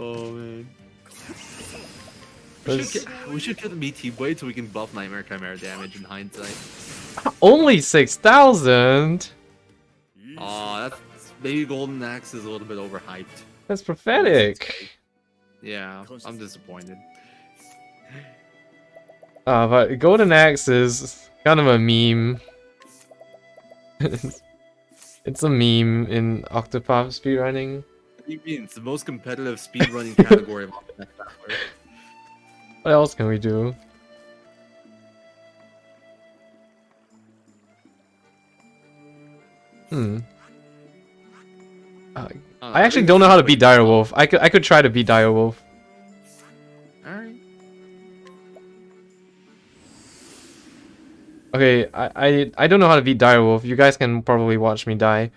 Oh man. We should get the BT blade so we can buff Nightmare Chimera damage in hindsight. Only 6,000. Aw, that's maybe Golden Axe is a little bit overhyped. That's pathetic. Yeah, I'm disappointed. But Golden Axe is kind of a meme. It's a meme in Octopath speedrunning. What do you mean? It's the most competitive speedrunning category of Octopath. What else can we do? I actually don't know how to beat Direwolf. I could try to beat Direwolf. Alright. Okay, I don't know how to beat Direwolf. You guys can probably watch me die.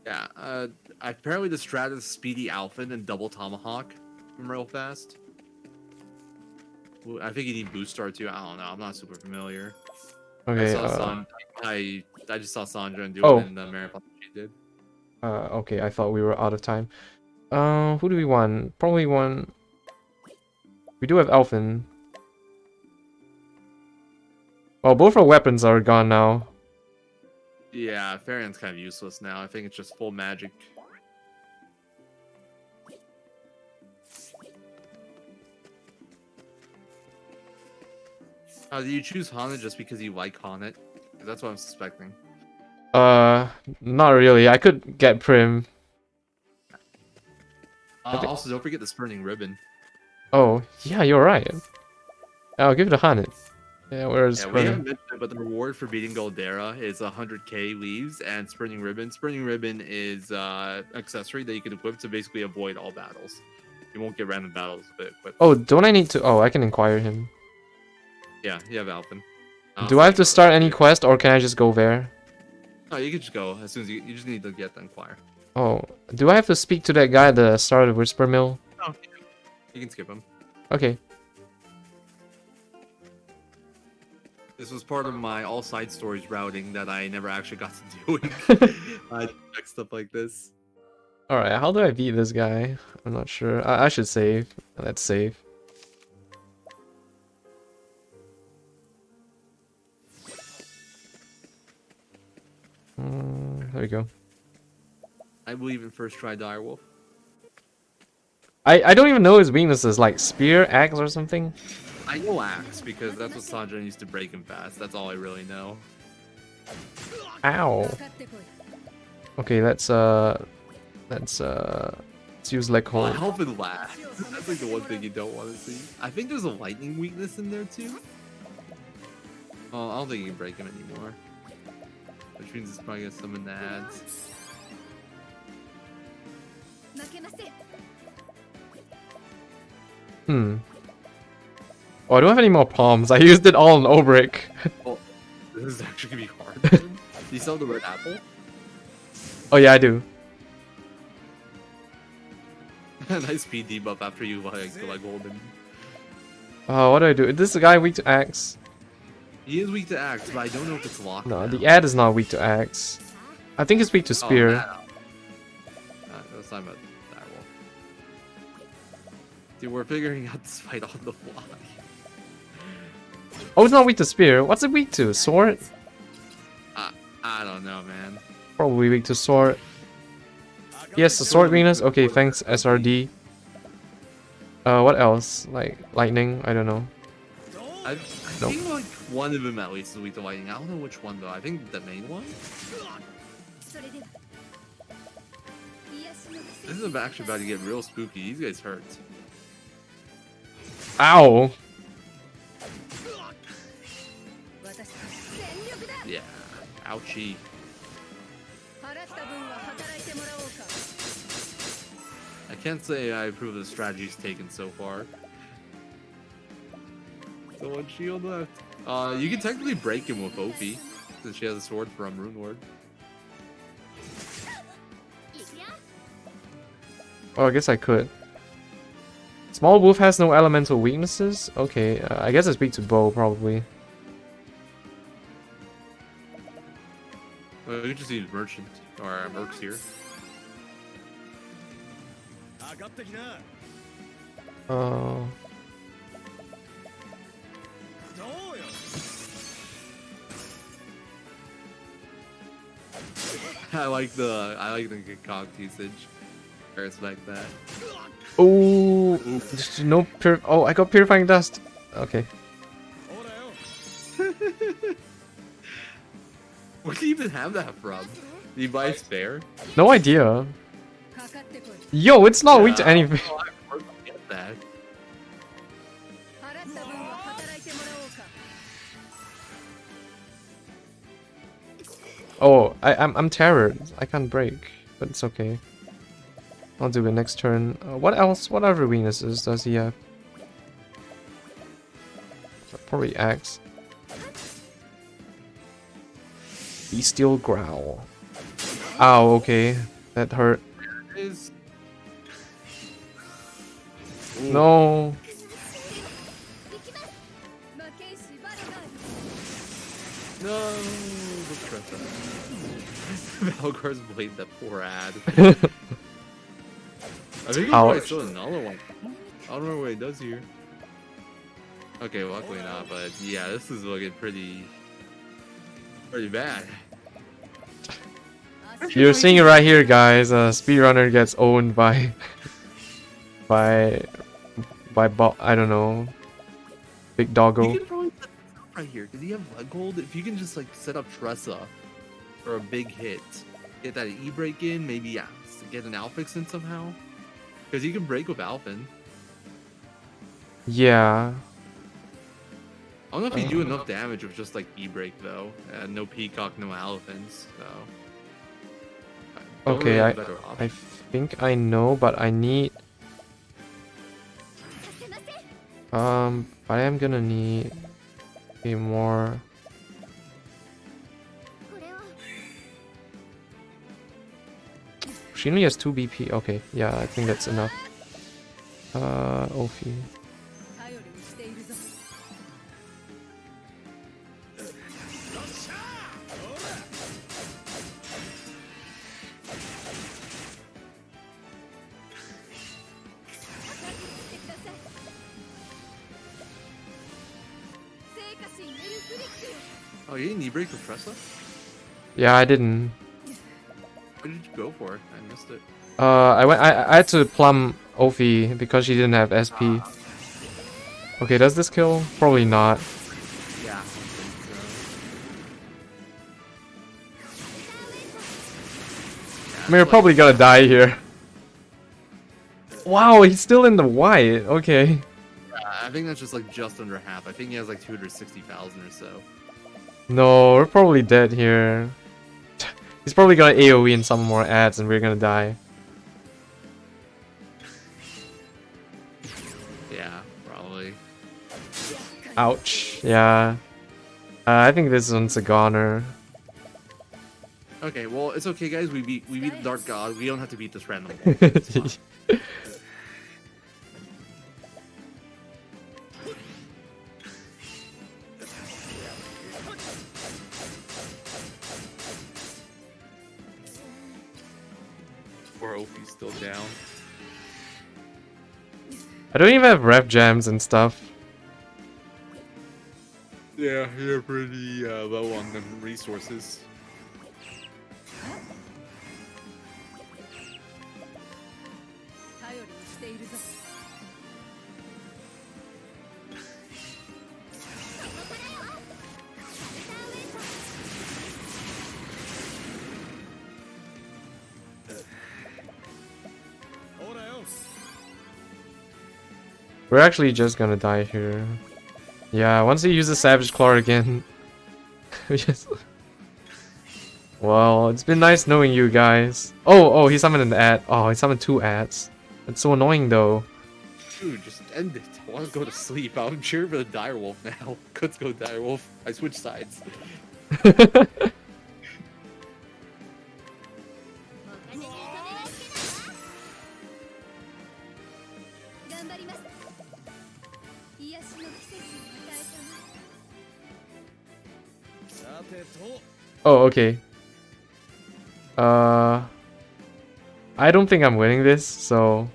Yeah, apparently the strat is Speedy Alphin and Double Tomahawk from real fast. I think you need Boost Star too. I don't know. I'm not super familiar. Okay. I just saw Sandra do Oh. it in the marathon she did. Okay, I thought we were out of time. Who do we want? Probably one. We do have Elfin. Well, both our weapons are gone now. Yeah, Farian's kind of useless now. I think it's just full magic. Do you choose Haunted just because you like Haunted? That's what I'm suspecting. Not really. I could get Prim. Also, don't forget the Spurning Ribbon. Oh, yeah, you're right. I'll give it a Hanet. Yeah, where's Yeah, we haven't mentioned it, but the reward for beating Goldera is 100k leaves and Spurning Ribbon. Spurning Ribbon is accessory that you can equip to basically avoid all battles. You won't get random battles with it equipped. Oh, don't I need to... Oh, I can inquire him. Yeah, you have Alpin. Do I have to start any quest, or can I just go there? No, you can just go as soon as you just need to get the Inquire. Oh, do I have to speak to that guy at the start of Whisper Mill? No, you can skip him. Okay. This was part of my all side stories routing that I never actually got to doing. I check stuff like this. Alright, how do I beat this guy? I'm not sure. I should save. Let's save. There we go. I believe in first try Direwolf. I don't even know his weaknesses, like spear, axe, or something. I know Axe because that's what Sandra used to break him fast. That's all I really know. Ow. Okay, let's use leg hold. Health and laugh. That's like the one thing you don't want to see. I think there's a lightning weakness in there too. Oh, I don't think you can break him anymore. Which means it's probably gonna summon the ads. Oh, I don't have any more palms. I used it all on Obrick. Oh, this is actually gonna be hard. You sell the red apple? Oh yeah, I do. Nice speed debuff after you go like golden. What do I do? Is this guy weak to axe? He is weak to axe, but I don't know if it's locked. No, now. the ad is not weak to axe. I think it's weak to spear. That's not about that one. Dude, we're figuring out this fight on the fly. Oh, it's not weak to spear. What's it weak to? Sword? I don't know, man. Probably weak to sword. Yes, the sword weakness. Okay, thanks, SRD. What else? Like lightning? I don't know. I think like one of them at least is weak to lightning. I don't know which one though. I think the main one. This is actually about to get real spooky. These guys hurt. Ow! Yeah. Ouchie. I can't say I approve of the strategies taken so far. So one shield left. You can technically break him with Opie, since she has a sword from Rune Lord. Oh, I guess I could. Small wolf has no elemental weaknesses? Okay, I guess it's weak to bow, probably. Well, we just need merchant or mercs here. I like the concoct usage. I respect that. Oh, no oh, I got purifying dust. Okay. Where do you even have that from? Did you buy a spare? No idea. Yo, it's not weak to anything. Oh, I worked to get that. Oh, I'm terrored. I can't break, but it's okay. I'll do it next turn. What else? What other weaknesses does he have? Probably axe. Bestial growl. Ow, okay. That hurt. Is... No. No. Valgar's blade, that poor ad. I think he's still another one. I don't know what he does here. Okay, luckily not, but yeah, this is looking pretty bad. You're seeing it right here, guys. Speedrunner gets owned by I don't know, Big Doggo. You can probably set this up right here. Does he have leg hold? If you can just like set up Tressa for a big hit, get that E-break in, maybe yeah, get an Alphix in somehow. Because you can break with Alphin. Yeah. I don't know if you do enough damage with just like E-break though. No Peacock, no Alphins, so... Okay, I think I know, but I need... but I am gonna need a more... She only has 2 BP. Okay, yeah, I think that's enough. Ophi. Oh, you didn't E-break with Tressa? Yeah, I didn't. What did you go for? I missed it. I had to plumb Ophi because she didn't have SP. Okay, does this kill? Probably not. Yeah, I don't think so. I mean, we're probably gonna die here. Wow, he's still in the white. Okay. I think that's just like just under half. I think he has like 260,000 or so. No, we're probably dead here. He's probably gonna AoE in some more ads and we're gonna die. Yeah, probably. Ouch. Yeah. I think this one's a goner. Okay, well, it's okay, guys. We beat the Dark God. We don't have to beat this random wall. It's fine. Poor Opie's still down. I don't even have ref jams and stuff. Yeah, you're pretty low on the resources. We're actually just gonna die here. Yeah, once he uses Savage Claw again. we just... Well, it's been nice knowing you guys. Oh, he summoned an ad. Oh, he summoned 2 ads. It's so annoying though. Dude, just end it. I want to go to sleep. I'm cheering for the Direwolf now. Let's go Direwolf. I switched sides. Oh, okay. I don't think I'm winning this, so...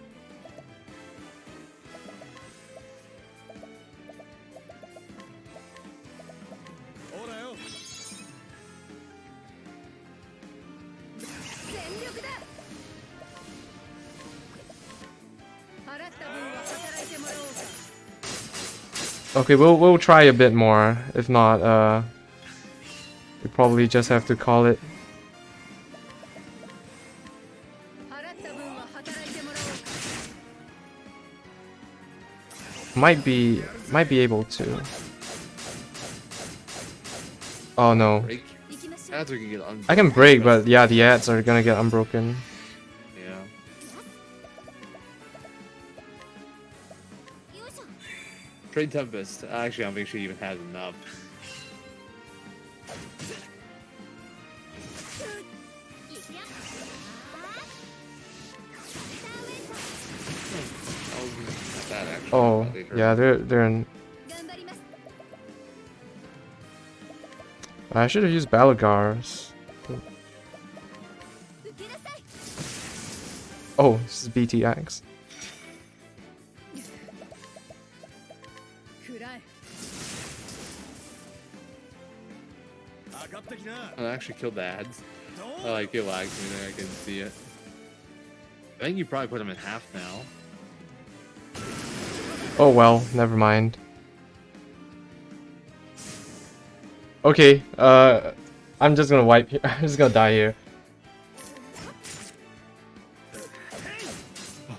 Okay, we'll try a bit more. If not, we probably just have to call it. Might be able to. Oh no. Break. Ads are gonna get I can break, but yeah, the ads are gonna get unbroken. Yeah. Trade Tempest. Actually, I don't think she even has enough. Oh, yeah, they're in. I should have used Balagars. Oh, this is BTX. I actually killed the ads. Oh, like it lagged me there. I couldn't see it. I think you probably put them in half now. Oh well, never mind. Okay, I'm just gonna wipe here. I'm just gonna die here.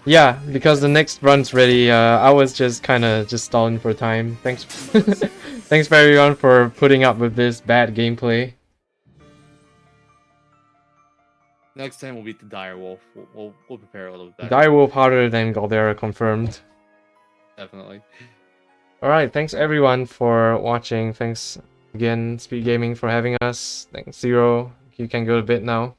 Yeah, because the next run's ready. I was just kinda just stalling for time. Thanks, thanks for everyone for putting up with this bad gameplay. Next time we'll beat the Direwolf. We'll prepare a little bit better. Direwolf harder than Goldera confirmed. Definitely. Alright, thanks everyone for watching. Thanks again, SpeedGaming, for having us. Thanks, Zero. You can go to bed now.